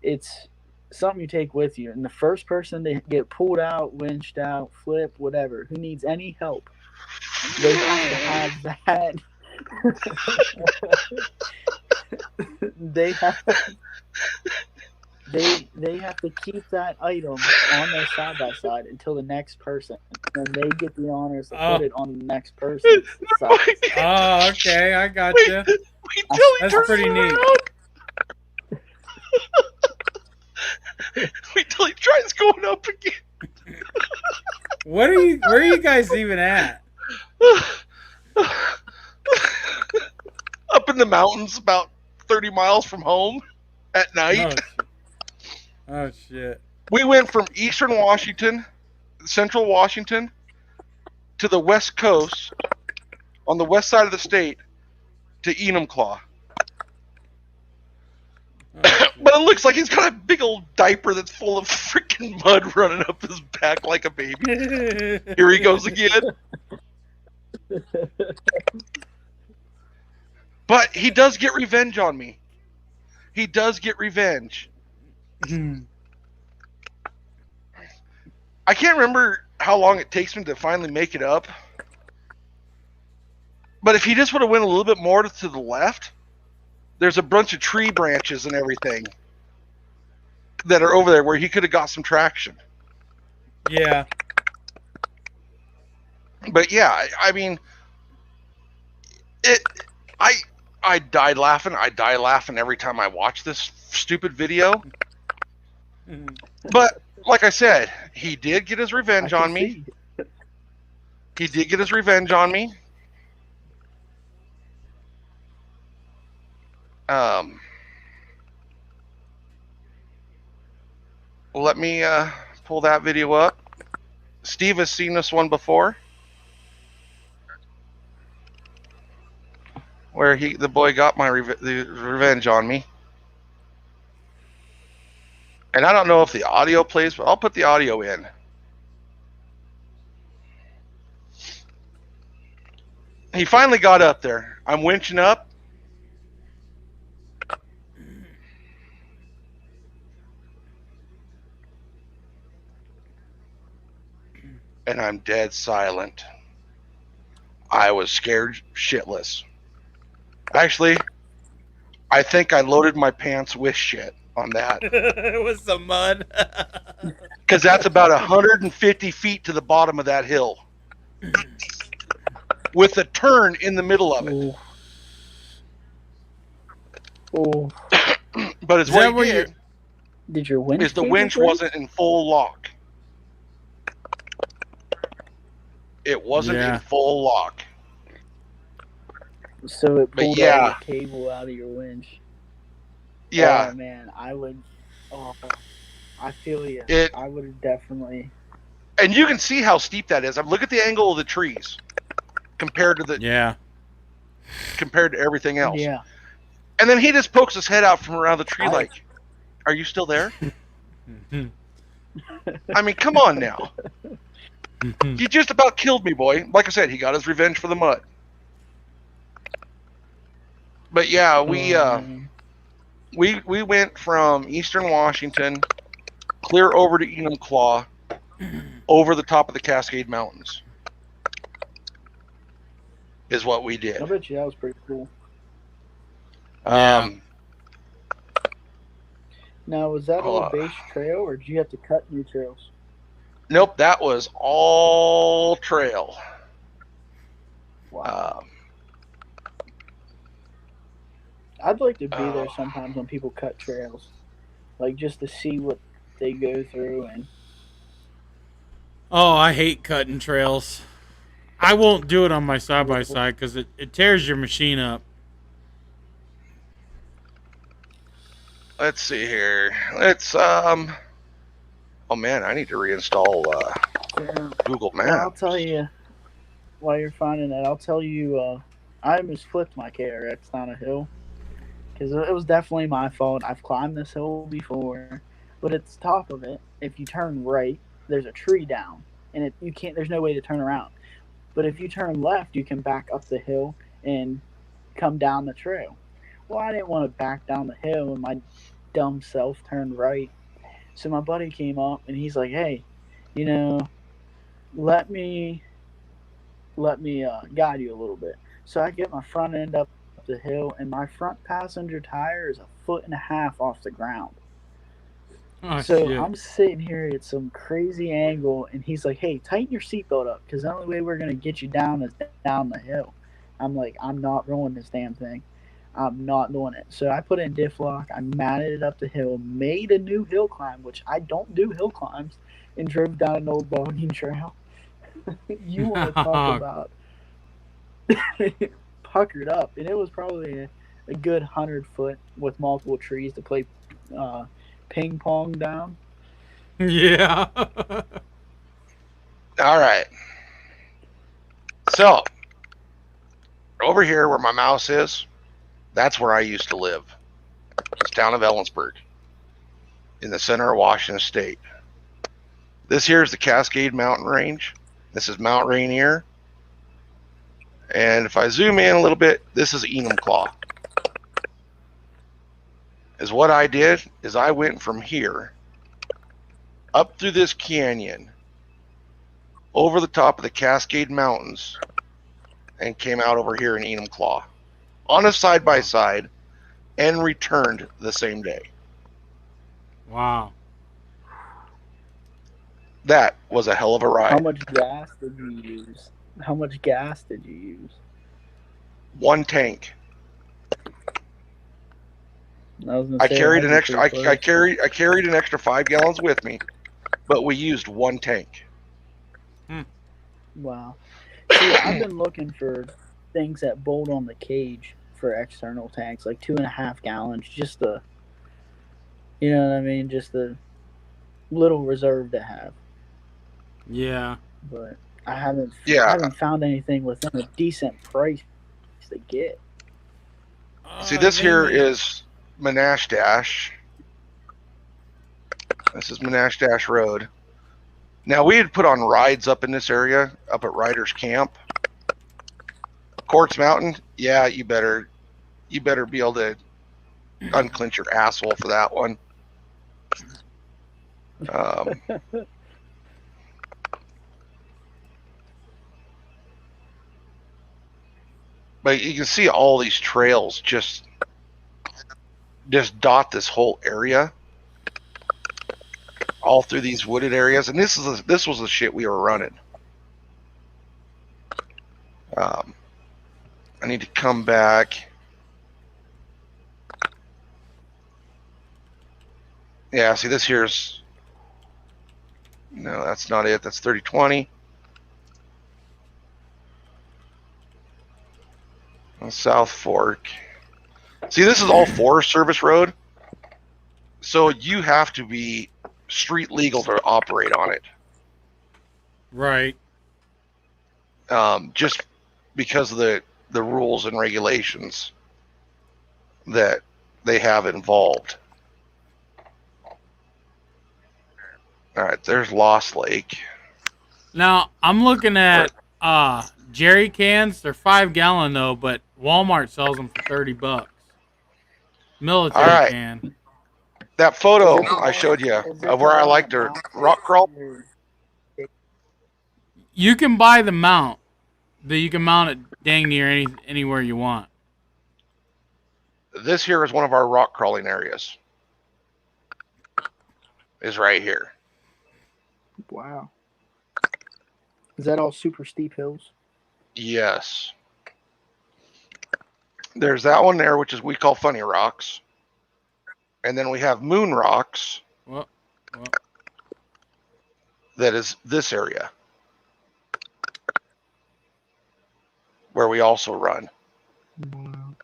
it's something you take with you. And the first person to get pulled out, winched out, flipped, whatever, who needs any help, they have to have that. They have to keep that item on their side by side until the next person, and they get the honors to put it on the next person's side. Oh, okay, I got you. That's pretty neat. Wait till he tries going up again. Where are you guys even at? Up in the mountains, about 30 miles from home, at night. Oh shit. We went from eastern Washington, central Washington, to the west coast, on the west side of the state, to Enumclaw. But it looks like he's got a big old diaper that's full of freaking mud running up his back like a baby. Here he goes again. But he does get revenge on me. He does get revenge. I can't remember how long it takes me to finally make it up. But if he just would have went a little bit more to the left, there's a bunch of tree branches and everything that are over there where he could have got some traction. Yeah. But yeah, I mean, I died laughing. I die laughing every time I watch this stupid video. But like I said, he did get his revenge on me. He did get his revenge on me. Let me pull that video up. Steve has seen this one before, where the boy got the revenge on me. And I don't know if the audio plays, but I'll put the audio in. He finally got up there. I'm winching up. And I'm dead silent. I was scared shitless. Actually, I think I loaded my pants with shit on that. It was the mud. Because that's about 150 feet to the bottom of that hill. With a turn in the middle of it. Oh. But it's what he did your winch? Is the winch wasn't in full lock. It wasn't in full lock. So it pulled all the cable out of your winch. Yeah. Oh man, I would. Oh, I feel you. I would have definitely. And you can see how steep that is. Look at the angle of the trees compared to the compared to everything else. Yeah. And then he just pokes his head out from around the tree like, "Are you still there?" I mean, come on now. He just about killed me, boy. Like I said, he got his revenge for the mud. But yeah, we went from Eastern Washington clear over to Enumclaw, over the top of the Cascade Mountains. Is what we did. I bet you that was pretty cool. Yeah. Now, was that all base trail, or did you have to cut new trails? Nope, that was all trail. Wow. I'd like to be there sometimes when people cut trails, like just to see what they go through. And Oh, I hate cutting trails. I won't do it on my side-by-side because it tears your machine up. Let's see here. Let's oh man, I need to reinstall Google Maps. Well, I'll tell you, while you're finding that, I'll tell you, I almost flipped my KRX down a hill because it was definitely my fault. I've climbed this hill before, but at the top of it, if you turn right, there's a tree down, and you can't. There's no way to turn around. But if you turn left, you can back up the hill and come down the trail. Well, I didn't want to back down the hill, and my dumb self turned right. So my buddy came up, and he's like, "Hey, let me guide you a little bit." So I get my front end up the hill, and my front passenger tire is 1.5 feet off the ground. Oh, so shit. I'm sitting here at some crazy angle, and he's like, "Hey, tighten your seatbelt up, because the only way we're going to get you down is down the hill." I'm like, "I'm not rolling this damn thing. I'm not doing it." So I put in diff lock, I matted it up the hill, made a new hill climb, which I don't do hill climbs, and drove down an old bogging trail. You want to talk about puckered up, and it was probably a good 100 foot with multiple trees to play ping pong down. Yeah. All right. So over here where my mouse is, that's where I used to live. It's town of Ellensburg, in the center of Washington State. This here is the Cascade Mountain Range. This is Mount Rainier. And if I zoom in a little bit, this is Enumclaw. Is what I did is I went from here up through this canyon, over the top of the Cascade Mountains, and came out over here in Enumclaw on a side-by-side and returned the same day. Wow. That was a hell of a ride. How much gas did you use? One tank. I carried an extra. I carried an extra 5 gallons with me, but we used one tank. Wow. See, I've been looking for things that bolt on the cage for external tanks, like 2.5 gallons, just the, you know what I mean, just the little reserve to have. Yeah. But I haven't found anything within a decent price to get. See, this here is Monash Dash. This is Monash Dash Road. Now, we had put on rides up in this area, up at Riders Camp. Quartz Mountain, yeah, you better be able to unclench your asshole for that one. But you can see all these trails just dot this whole area, all through these wooded areas, and this was the shit we were running. I need to come back. Yeah, see, this here's, no, that's not it. That's 3020. South Fork. See, this is all Forest Service road, so you have to be street legal to operate on it. Right. Just because of the rules and regulations that they have involved. There's Lost Lake. Now I'm looking at jerry cans. They're 5 gallon though, but Walmart sells them for $30. Military All right. can. That photo I showed you of where I like to rock crawl. You can buy the mount. You can mount it dang near anywhere you want. This here is one of our rock crawling areas. Is right here. Wow. Is that all super steep hills? Yes. There's that one there, which is we call funny rocks. And then we have moon rocks. Well. That is this area. Where we also run. Wow.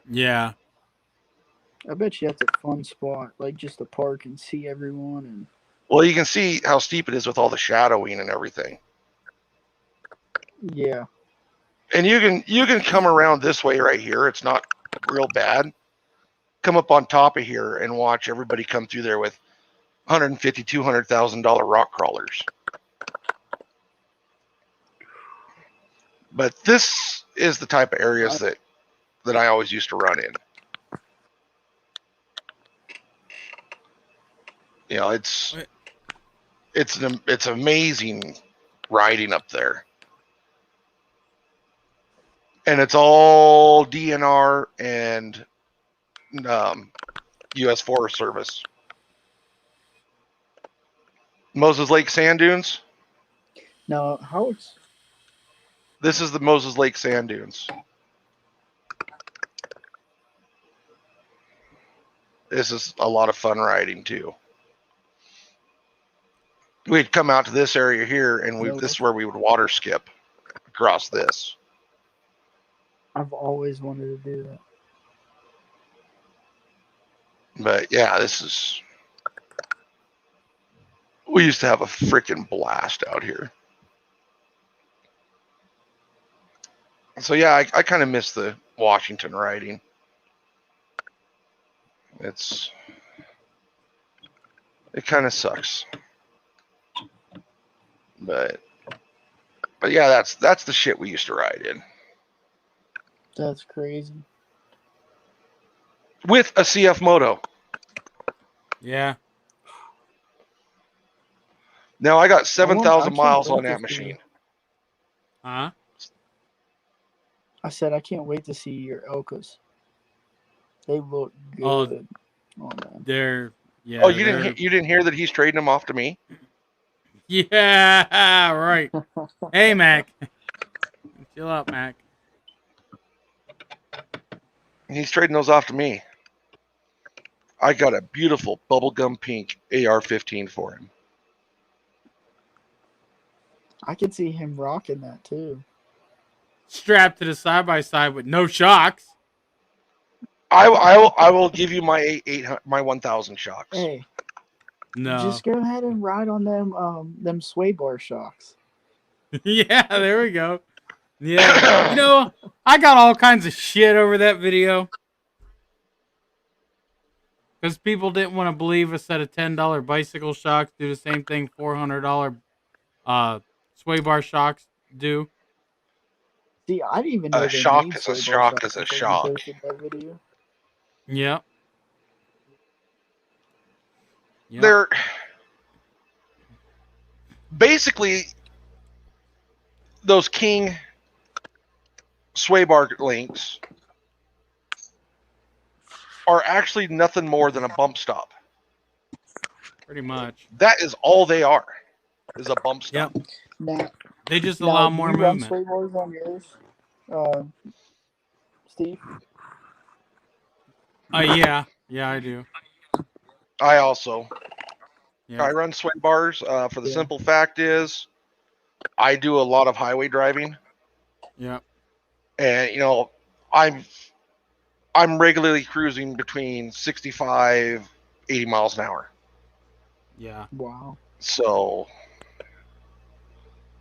Yeah. I bet you that's a fun spot, like just to park and see everyone. And Well, you can see how steep it is with all the shadowing and everything. yeah. And you can come around this way right here. It's not real bad. Come up on top of here and watch everybody come through there with $150,000, $200,000 rock crawlers. But this is the type of areas that I always used to run in. You know, it's amazing riding up there. And it's all DNR and U.S. Forest Service. Moses Lake Sand Dunes. Now, how it's This is the Moses Lake Sand Dunes. This is a lot of fun riding too. We'd come out to this area here, and this is where we would water skip across this. I've always wanted to do that. But yeah, this is. We used to have a freaking blast out here. So yeah, I kind of miss the Washington riding. It kind of sucks. But yeah, that's the shit we used to ride in. That's crazy. With a CF Moto. Yeah. Now I got I 7,000 can't miles wait on to that see machine. Huh? I said I can't wait to see your Elkas. They look Oh, good on them. They're yeah. Oh, you didn't hear that he's trading them off to me? Yeah, right. Hey, Mac. Chill out, Mac. He's trading those off to me. I got a beautiful bubblegum pink AR-15 for him. I could see him rocking that too. Strapped to the side by side with no shocks. I will give you my 1,000 shocks. Hey, No. just go ahead and ride on them sway bar shocks. Yeah, there we go. Yeah. You know, I got all kinds of shit over that video. Because people didn't want to believe a set of $10 bicycle shocks do the same thing $400 sway bar shocks do. See, I didn't even know A they shock made is a sway bar shock shocks is a until you shock. posted that video. Yep. Yep. They're basically those King sway bar links are actually nothing more than a bump stop. Pretty much. That is all they are, is a bump stop. Yep. Now, They just allow do more you run movement. sway bars on yours, Steve? Yeah. Yeah, I do. I also Yeah. I run sway bars for the Yeah. simple fact is I do a lot of highway driving, Yep. and you know I'm regularly cruising between 65, 80 miles an hour. Yeah. Wow. So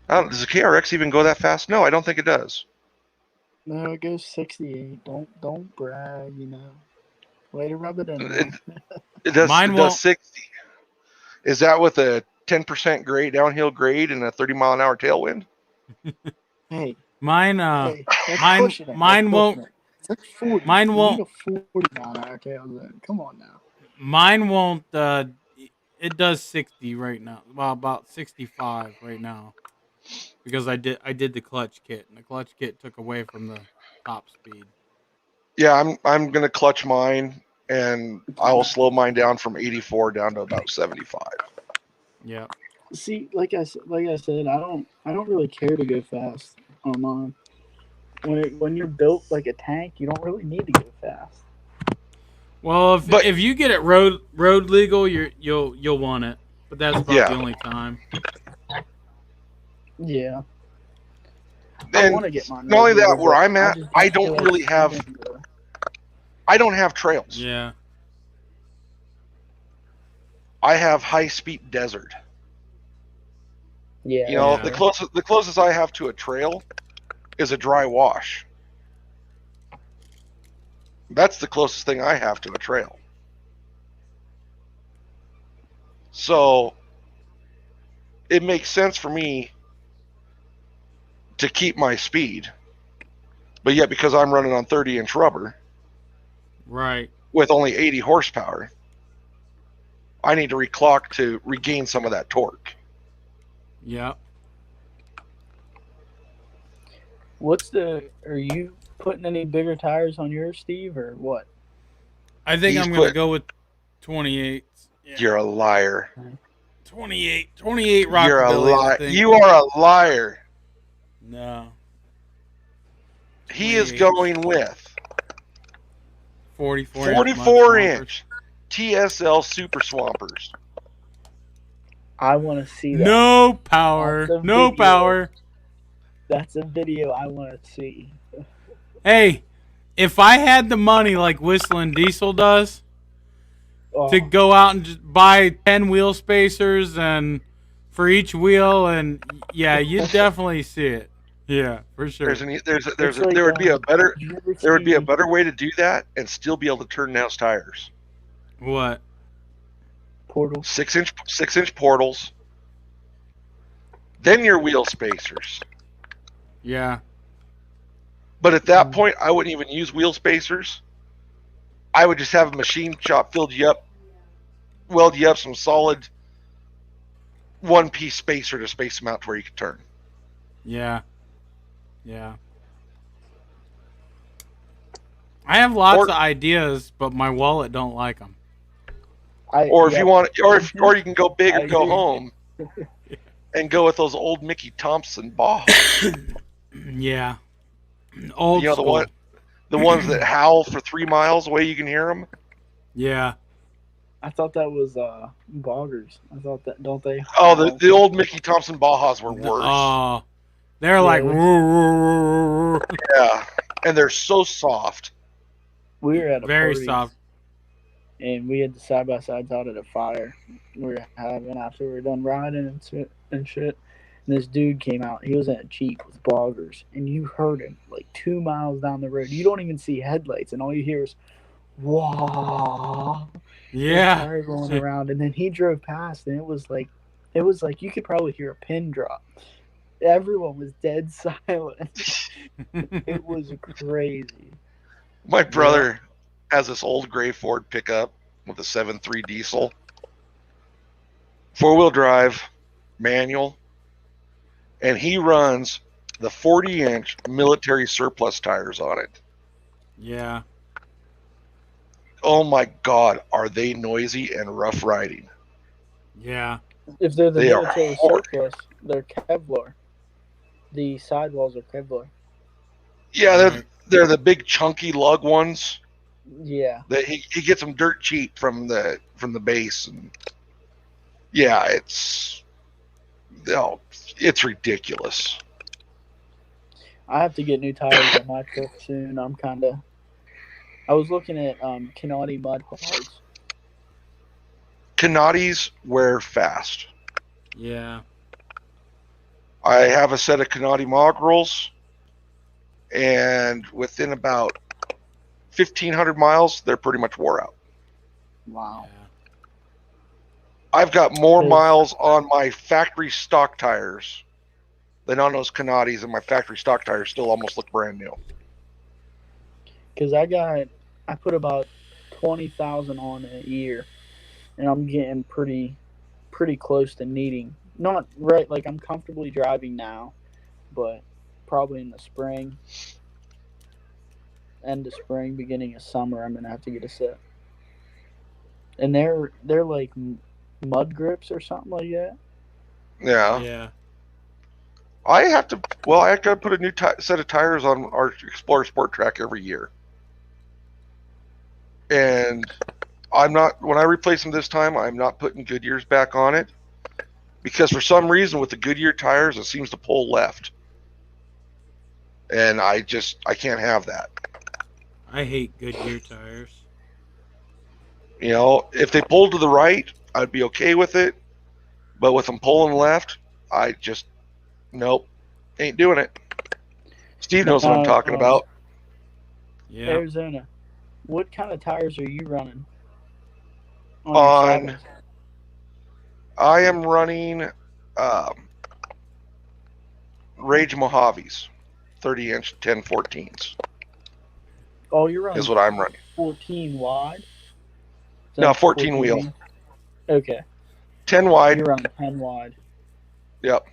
does the KRX even go that fast? No, I don't think it does. No, it goes 68. Don't brag, you know. Way to rub it in. It does. Mine It won't. does 60. Is that with a 10% grade, downhill grade, and a 30-mile-an-hour tailwind. Hey, Mine, hey, that's mine, pushing it. mine That's won't. pushing it. That's 40. Mine You won't. need a 40-mile-an-hour tailwind. Come on now. Mine won't. It does 60 right now. Well, about 65 right now because I did the clutch kit, and the clutch kit took away from the top speed. Yeah, I'm gonna clutch mine, and I will slow mine down from 84 down to about 75. Yep. See, like I said, I don't really care to go fast on mine. When you're built like a tank, you don't really need to go fast. Well, But- if you get it road legal, you'll want it, but that's about Yeah. the only time. Yeah. I And want to get mine. not only road that, legal, where but I'm at, just I feel don't like really have. spending the- I don't have trails. Yeah. I have high-speed desert. Yeah. You know, Yeah. the closest I have to a trail is a dry wash. That's the closest thing I have to a trail. So it makes sense for me to keep my speed, but yet because I'm running on 30-inch rubber Right. with only 80 horsepower, I need to reclock to regain some of that torque. Yep. Are you putting any bigger tires on yours, Steve, or what? I think He's I'm gonna put- go with 28. Yeah. You're a liar. 28 You're a rockabilly. I liar. think. You are a liar. No. He is 28. going with 44 44-inch TSL Super Swampers. I want to see that. No power. That's a No video. power. That's a video I want to see. Hey, if I had the money like Whistling Diesel does Oh, to go out and just buy 10 wheel spacers and for each wheel, and yeah, you'd definitely see it. Yeah, for sure. There would be a better way to do that and still be able to turn Nels tires. What? portal. 6-inch portals. Then your wheel spacers. Yeah. But at that point, I wouldn't even use wheel spacers. I would just have a machine shop weld you up some solid one-piece spacer to space them out to where you can turn. Yeah. Yeah. I have lots of ideas, but my wallet don't like them. Or if you want, or you can go big and go agree. home, and go with those old Mickey Thompson ball. Yeah. Old You know school. the ones that howl for 3 miles away. You can hear them. Yeah. I thought that was boggers. I thought that don't they? Oh, the old Mickey Thompson Bajas were worse. Oh, they're like, Yeah. "Woo." Yeah, and they're so soft. We were at a Very party, soft. and we had the side by sides out at a fire we were having after we were done riding and shit. And this dude came out. He was in a Jeep with boggers, and you heard him like 2 miles down the road. You don't even see headlights, and all you hear is "wah." Yeah. Tire going around, and then he drove past, and it was like you could probably hear a pin drop. Everyone was dead silent. It was crazy. My brother has this old gray Ford pickup with a 7.3 diesel, 4-wheel drive, manual, and he runs the 40-inch military surplus tires on it. Yeah. Oh my God, are they noisy and rough riding? Yeah. If they're the They are military hard. surplus, they're Kevlar. The sidewalls are Kevlar. Yeah, Right. they're the big chunky lug ones. Yeah. That he gets them dirt cheap from the base, and yeah, it's ridiculous. I have to get new tires on my truck soon. I was looking at Canati mud hards. Canatis wear fast. Yeah. I have a set of Canati Mogrels, and within about 1,500 miles, they're pretty much wore out. Wow. I've got more Cause- miles on my factory stock tires than on those Canatis, and my factory stock tires still almost look brand new. Because I put about 20,000 on in a year, and I'm getting pretty close to needing. Not right, like I'm comfortably driving now, but probably in the spring, end of spring, beginning of summer, I'm gonna have to get a set. And they're like mud grips or something like that. Yeah. Yeah. I have to. Well, I got to put a new set of tires on our Explorer Sport Track every year, and I'm not. When I replace them this time, I'm not putting Goodyears back on it because for some reason with the Goodyear tires, it seems to pull left, and I can't have that. I hate Goodyear tires. You know, if they pulled to the right, I'd be okay with it, but with them pulling left, I just nope, ain't doing it. Steve knows what I'm talking about. Yeah. Arizona, what kind of tires are you running? Your On side? I am running Rage Mojaves, 30-inch 1014s Oh, you're running is what I'm running. 14 wide? No, 14 wheel. wheel? Okay. 10 wide. You're running 10 wide. Yep.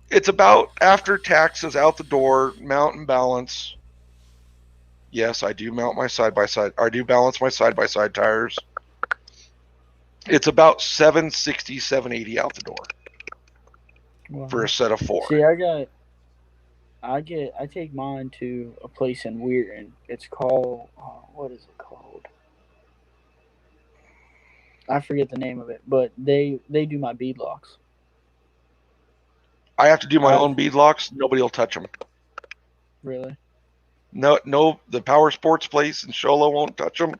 It's about after taxes out the door, mount and balance. Yes, I do mount my side-by-side. I do balance my side-by-side tires. It's about 760, 780 out the door Wow. for a set of 4. See, I take mine to a place in Weirton. It's called what is it called? I forget the name of it, but they do my bead locks. I have to do my own bead locks. Nobody will touch them. Really? No, the Power Sports place in Sholo won't touch them.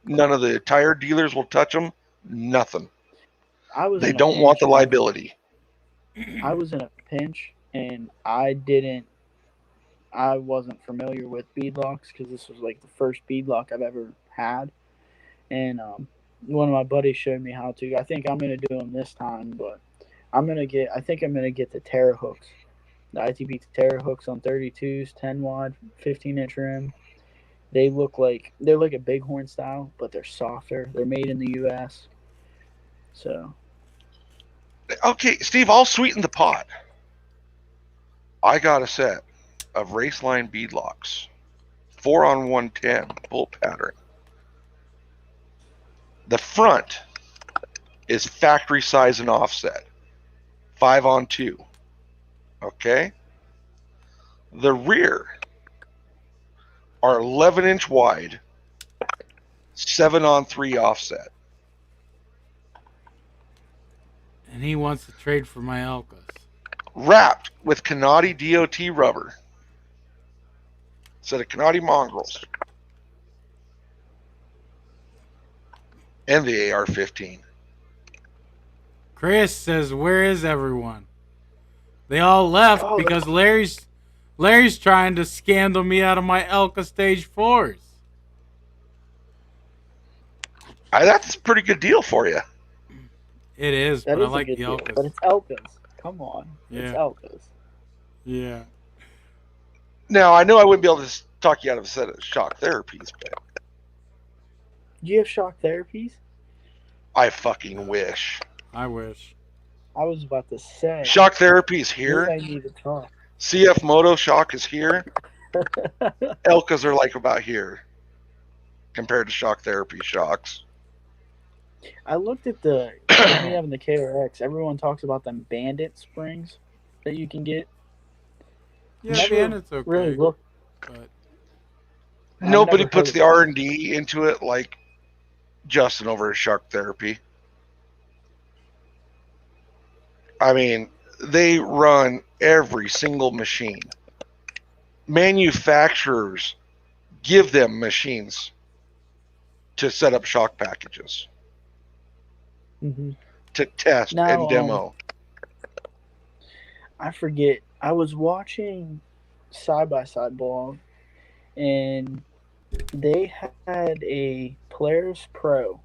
None of the tire dealers will touch them. Nothing. They don't want the liability. I was in a pinch, and I wasn't familiar with bead locks because this was like the first bead lock I've ever had, and one of my buddies showed me how to. I think I'm gonna do them this time, but I think I'm gonna get the Terra hooks, the ITB Terra hooks on 32s, 10 wide, 15-inch rim. They're like a Bighorn style, but they're softer. They're made in the U.S. So. Okay, Steve, I'll sweeten the pot. I got a set of Raceline bead locks, 4-on-110 bolt pattern. The front is factory size and offset, 5-on-2. Okay? The rear are 11-inch wide, 7-on-3 offset. And he wants to trade for my Elkas. Wrapped with Canati DOT rubber. Set of Canati mongrels. And the AR-15. Chris says, "Where is everyone? They all left because Larry's trying to scandal me out of my Elka Stage 4s." That's a pretty good deal for you. It is, That but is I like a good the deal, Elkas. but it's Elkas. Come on. Yeah. It's Elkas. Yeah. Now, I know I wouldn't be able to talk you out of a set of shock therapies, but Do you have shock therapies? I fucking wish. I wish. I was about to say. Shock therapy is here. Maybe I need to talk. CF Moto shock is here. Elkas are like about here compared to shock therapy shocks. I looked at me having the KRX. Everyone talks about them Bandit springs that you can get. Yeah, Bandit's okay. Really look. But Nobody puts the R&D into it like Justin over at shock therapy. I mean, they run every single machine. Manufacturers give them machines to set up shock packages, to test and demo. I forget. I was watching Side by Side blog, and they had a Polaris Pro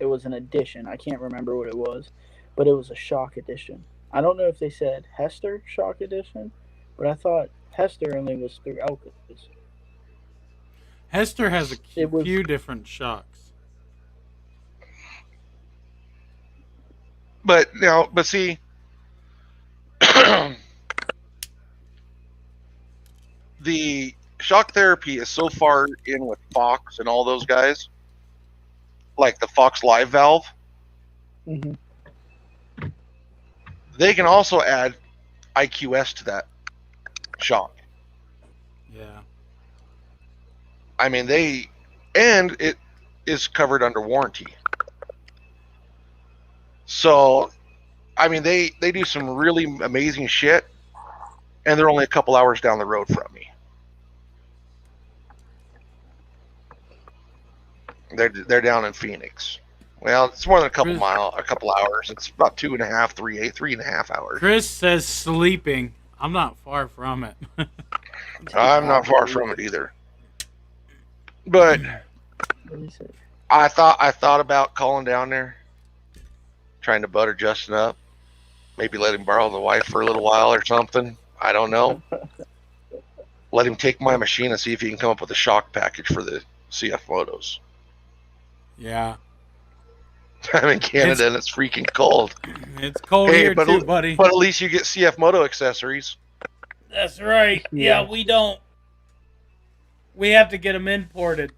It was an edition. I can't remember what it was, but it was a shock edition. I don't know if they said Hester shock edition, but I thought Hester only was through Elkins. Hester has a It was few different shocks. But see, the shock therapy is so far in with Fox and all those guys, like the Fox Live valve. Mhm. They can also add IQS to that shock. Yeah. I mean, and it is covered under warranty. So, I mean, they do some really amazing shit, and they're only a couple hours down the road from me. They're down in Phoenix. Well, it's more than a couple hours. It's about 3.5 hours. Chris says sleeping. I'm not far from it. I'm not far from it either. But I thought about calling down there, trying to butter Justin up, maybe let him borrow the wife for a little while or something. I don't know. Let him take my machine and see if he can come up with a shock package for the CF Motos. Yeah. I'm in Canada and it's freaking cold. It's cold here too, buddy. But at least you get CF Moto accessories. That's right. Yeah, we don't. We have to get them imported.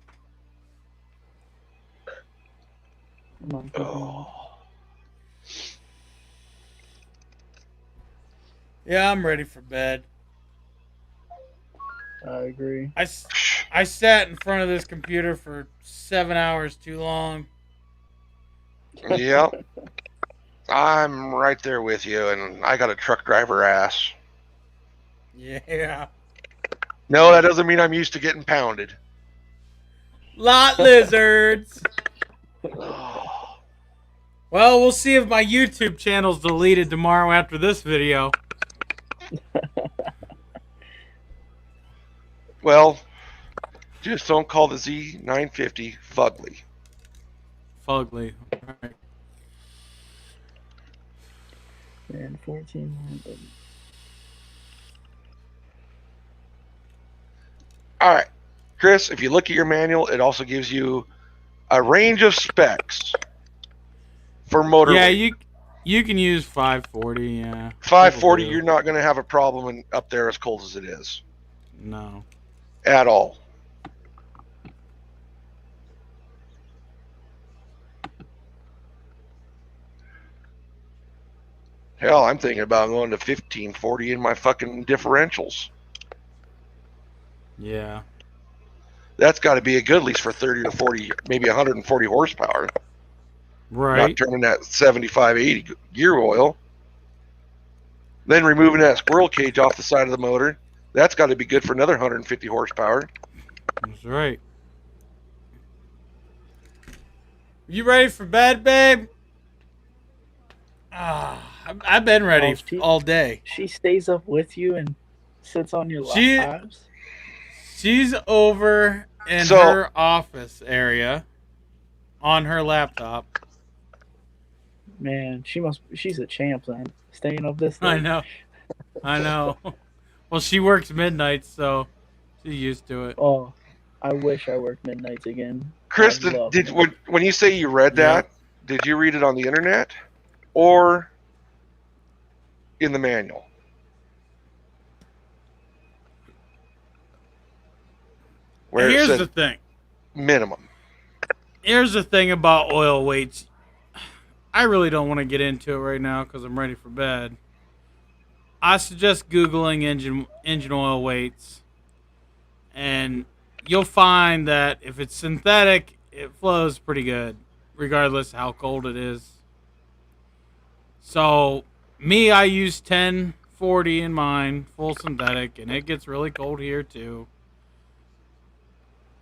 Oh. Yeah, I'm ready for bed. I agree. I sat in front of this computer for 7 hours too long. Yep. I'm right there with you, and I got a truck driver ass. Yeah. No, that doesn't mean I'm used to getting pounded. Lot lizards. Well, we'll see if my YouTube channel's deleted tomorrow after this video. Well, just don't call the Z950 fugly. Fugly. Right. And 14. All right, Chris, if you look at your manual, it also gives you a range of specs for motor. Yeah, weight. you can use 540, yeah. 540, you're not going to have a problem up there as cold as it is. No. At all. Hell, I'm thinking about going to 1540 in my fucking differentials. Yeah. That's got to be a good lease for 30 to 40, maybe 140 horsepower. Right. Not turning that 75, 80 gear oil. Then removing that squirrel cage off the side of the motor. That's got to be good for another 150 horsepower. That's right. You ready for bed, babe? I've been ready all day. She stays up with you and sits on your laps. She's over in her office area on her laptop. Man, she's a champ then. Staying up this late. I know. Well, she works midnights, so she's used to it. Oh, I wish I worked midnights again. Chris, when you say you read that, did you read it on the internet or in the manual? Where here's the thing. Minimum. Here's the thing about oil weights. I really don't want to get into it right now because I'm ready for bed. I suggest Googling engine oil weights, and you'll find that if it's synthetic, it flows pretty good, regardless how cold it is. So, I use 1040 in mine, full synthetic, and it gets really cold here too.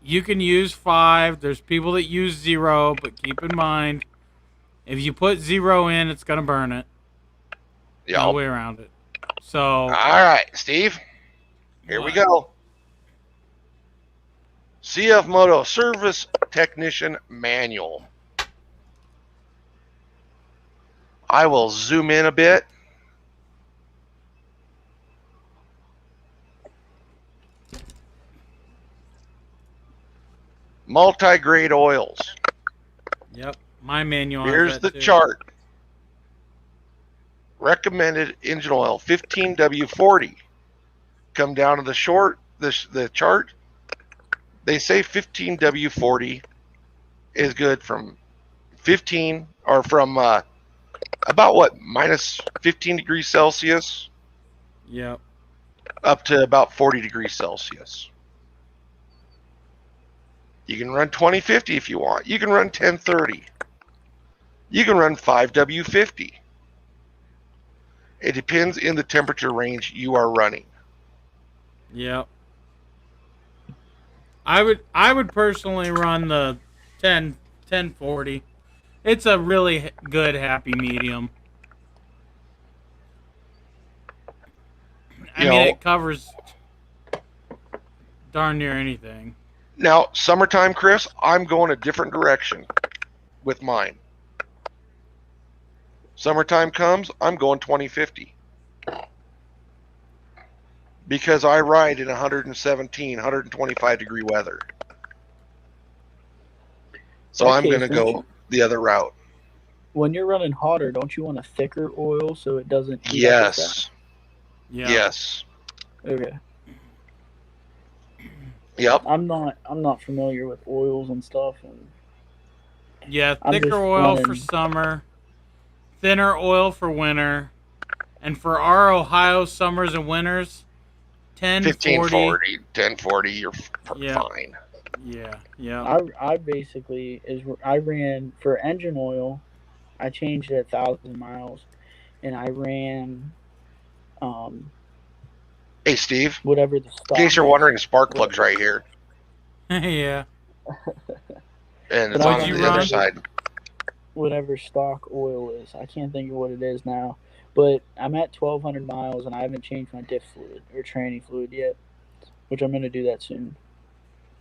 You can use 5. There's people that use 0, but keep in mind, if you put 0 in, it's going to burn it. Yeah. No way around it. So. All right, Steve. Here we go. CF Moto Service Technician Manual. I will zoom in a bit. Multi-grade oils. Yep. My manual has Here's that the too. chart. Recommended engine oil 15W40. Come down to the chart. They say 15W40 is good from 15 or from about what, minus 15 degrees Celsius Yep. up to about 40 degrees Celsius. You can run 2050 if you want. You can run 1030. You can run 5W50. It depends in the temperature range you are running. Yep. I would personally run the 1040. It's a really good happy medium. I mean, it covers darn near anything. Now, summertime, Chris, I'm going a different direction with mine. Summertime comes, I'm going 2050. Because I ride in 117, 125 degree weather. So I'm going to go the other route. When you're running hotter, don't you want a thicker oil so it doesn't heat up as fast? Yeah. Yes. Okay. Yep. I'm not familiar with oils and stuff, and yeah, I'm thicker just oil for running- summer, thinner oil for winter, and for our Ohio summers and winters, 1040. 1040, you're fine. Yeah. I basically I ran for engine oil. I changed it 1,000 miles, and I ran Hey, Steve. whatever the In stock. case you're wondering, spark plug's right here. Yeah. And it's But on I the run other side. whatever stock oil is. I can't think of what it is now. But I'm at 1,200 miles, and I haven't changed my diff fluid or tranny fluid yet, which I'm going to do that soon.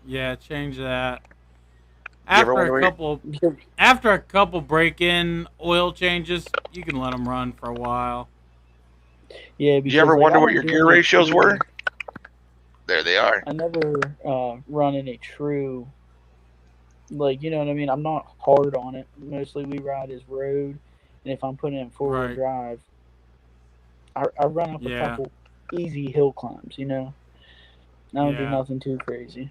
Yeah, change that. You ever After a couple break-in oil changes, you can let them run for a while. Yeah. Did you ever wonder what your gear ratios were? There they are. I never run any true, like, you know what I mean? I'm not hard on it. Mostly we ride as road, and if I'm putting it in four-wheel drive, I run up a couple easy hill climbs, you know? I don't do nothing too crazy.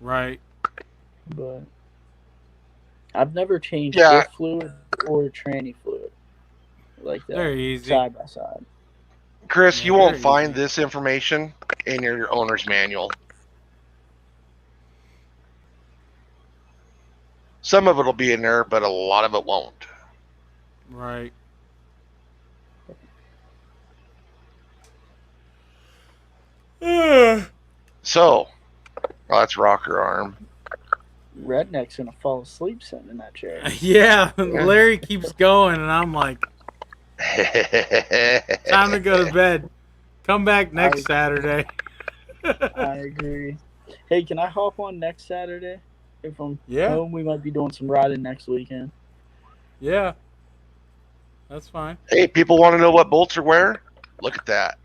Right. But I've never changed diff fluid or tranny fluid like that. They're easy. Side by side. Chris, you won't find this information in your owner's manual. Some of it will be in there, but a lot of it won't. Right. So, that's rocker arm. Redneck's gonna fall asleep sitting in that chair. Yeah, Larry keeps going, and I'm like, time to go to bed. Come back next Saturday. I agree. Hey, can I hop on next Saturday? If I'm home, we might be doing some riding next weekend. Yeah. That's fine. Hey, people want to know what bolts are where? Look at that.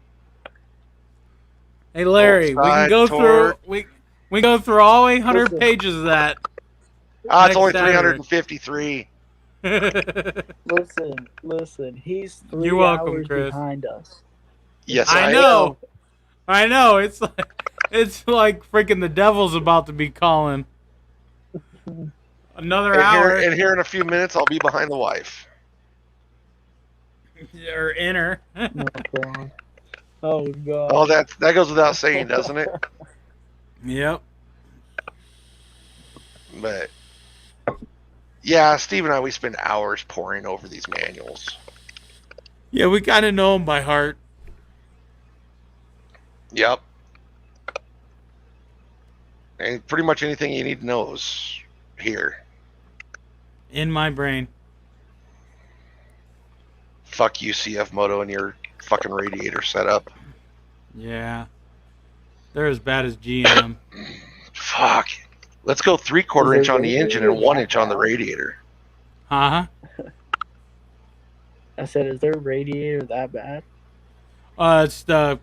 Hey, Larry, we can go through we go through all 800 pages of that. It's only 353. Listen. He's 3 You're welcome, hours Chris. behind us. Yes, I know. I know. It's like freaking the devil's about to be calling. Another hour. And here in a few minutes, I'll be behind the wife. Or in her. Oh God. Oh, that goes without saying, doesn't it? Yep. But yeah, Steve and I, we spend hours poring over these manuals. Yeah, we kind of know them by heart. Yep. And pretty much anything you need to know is here. In my brain. Fuck you, CF Moto, and your fucking radiator setup. Yeah. They're as bad as GM. Fuck. Let's go 3/4 inch on the engine and 1 inch on the radiator. Huh? I said, is their radiator that bad? It's the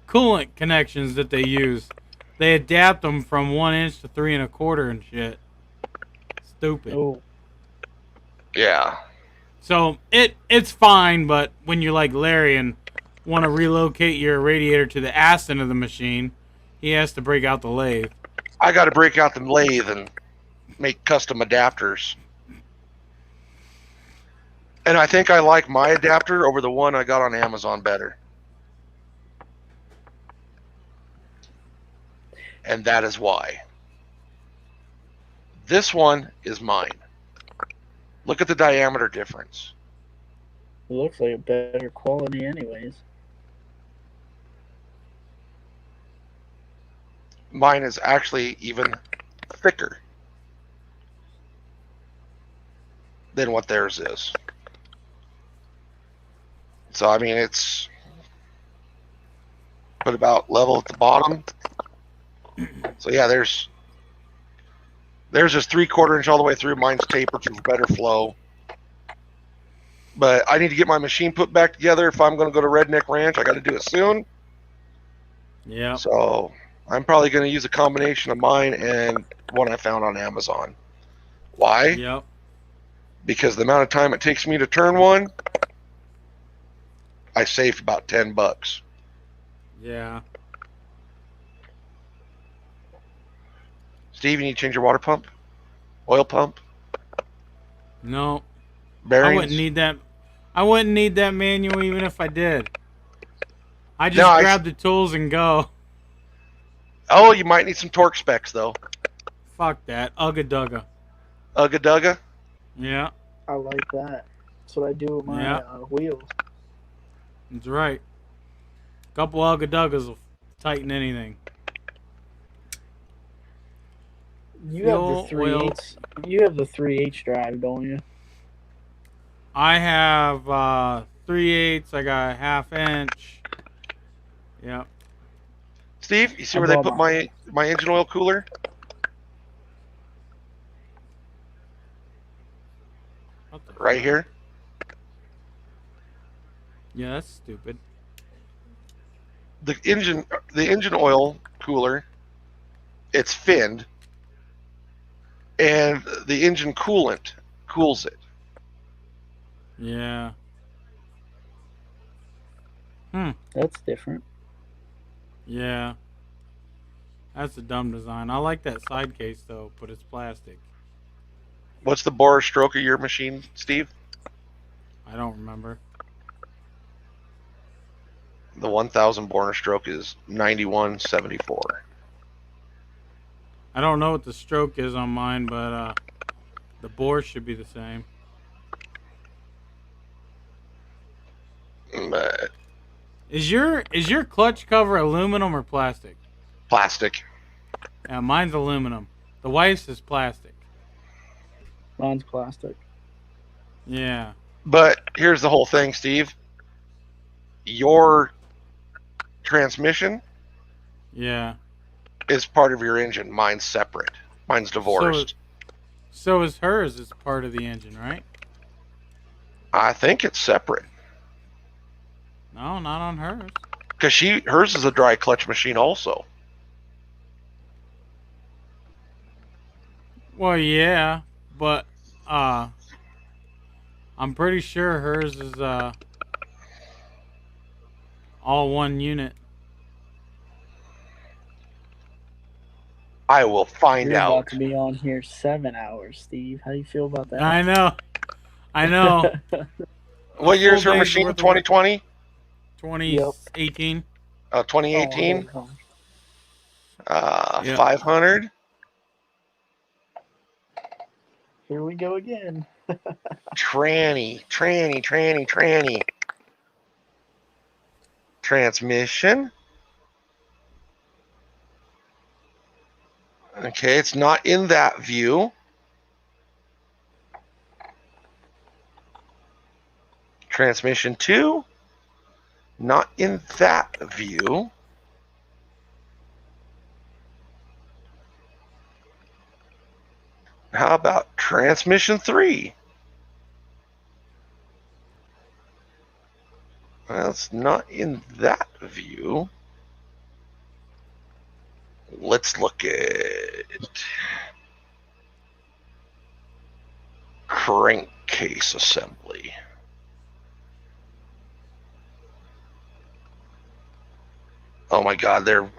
coolant connections that they use. They adapt them from 1 inch to 3 1/4 and shit. Stupid. Oh, Yeah. So it's fine, but when you're like Larry and want to relocate your radiator to the ass end of the machine, he has to break out the lathe. I got to break out the lathe and make custom adapters. And I think I like my adapter over the one I got on Amazon better. And that is why. This one is mine. Look at the diameter difference. it looks like a better quality, anyways. Mine is actually even thicker than what theirs is. So, I mean, it's put about level at the bottom. So, yeah, there's just 3/4 inch all the way through. Mine's tapered for better flow. But I need to get my machine put back together. If I'm going to go to RedNeck Ranch, I got to do it soon. Yeah. So I'm probably going to use a combination of mine and one I found on Amazon. Why? Yep. Because the amount of time it takes me to turn one, I saved about $10. Yeah. Steve, you need to change your water pump, oil pump, No. bearings. I wouldn't need that. I wouldn't need that manual even if I did. I just No, grab the tools and go. Oh, you might need some torque specs though. Fuck that. Ugga dugga. Ugga dugga. Yeah. I like that. That's what I do with my Yeah. wheels. That's right. A couple ugga duggas will tighten anything. You have the Fuel, oil. 3/8. You have the 3/8 drive, don't you? I have 3/8. I got a 1/2 inch. Yep. Steve, you see I where they bought put my engine oil cooler? What the Right fuck? here. Yeah, that's stupid. The engine oil cooler, it's finned, and the engine coolant cools it. Yeah. That's different. Yeah. That's a dumb design. I like that side case though, but it's plastic. What's the bore stroke of your machine, Steve? I don't remember. The 1000 bore stroke is 9174. I don't know what the stroke is on mine, but the bore should be the same. But Is your clutch cover aluminum or plastic? plastic. Yeah, mine's aluminum. The wife's is plastic. Mine's plastic. Yeah. But here's the whole thing, Steve. Your transmission Yeah. is part of your engine. Mine's separate. Mine's divorced. So is hers. It's part of the engine, right? I think it's separate. No, not on hers. Because hers is a dry clutch machine also. Well, yeah, but I'm pretty sure hers is all one unit. I will find You're out. about to be on here 7 hours, Steve. How do you feel about that? I know. I know. What year is her Full day's machine? worth of 2020? 2018. 2018? Oh, Yeah. 500? here we go again. Tranny. Transmission. Okay, it's not in that view. Transmission 2. Not in that view. How about transmission 3? Well, it's not in that view. Let's look at crankcase assembly. Oh my God, they're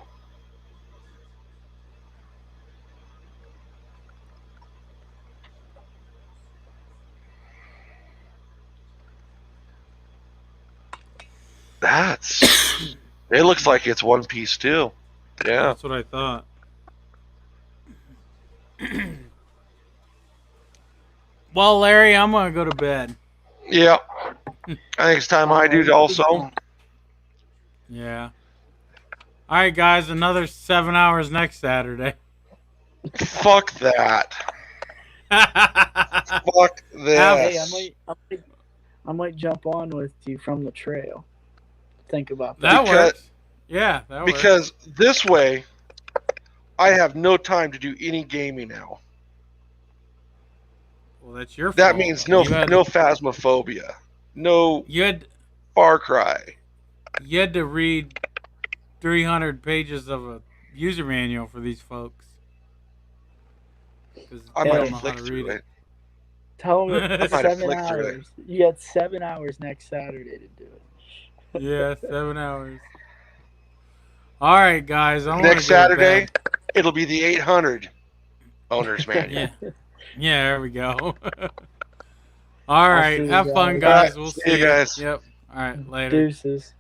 it looks like it's one piece too. Yeah. That's what I thought. Well, Larry, I'm gonna go to bed. Yeah. I think it's time I do also. Yeah. All right, guys. Another 7 hours next Saturday. Fuck that. Fuck this. Hey, I might jump on with you from the trail. Think about that. That Because- works. Yeah, that works. Because this way, I have no time to do any gaming now. Well, that's your fault. That means no You had- Phasmophobia, no You had Far Cry. you had to read 300 pages of a user manual for these folks. 'Cause I they might don't have know how flicked to through read it. Tell them I it's might have 7 flicked through it. hours. You got 7 hours next Saturday to do it. Yeah, 7 hours. All right, guys. I want Next to go to Saturday, bed. it'll be the 800 owner's manual. Yeah. Yeah, there we go. All right. see you Have fun, guys. guys. We'll See see you guys. Yep. All right. Later. Deuces.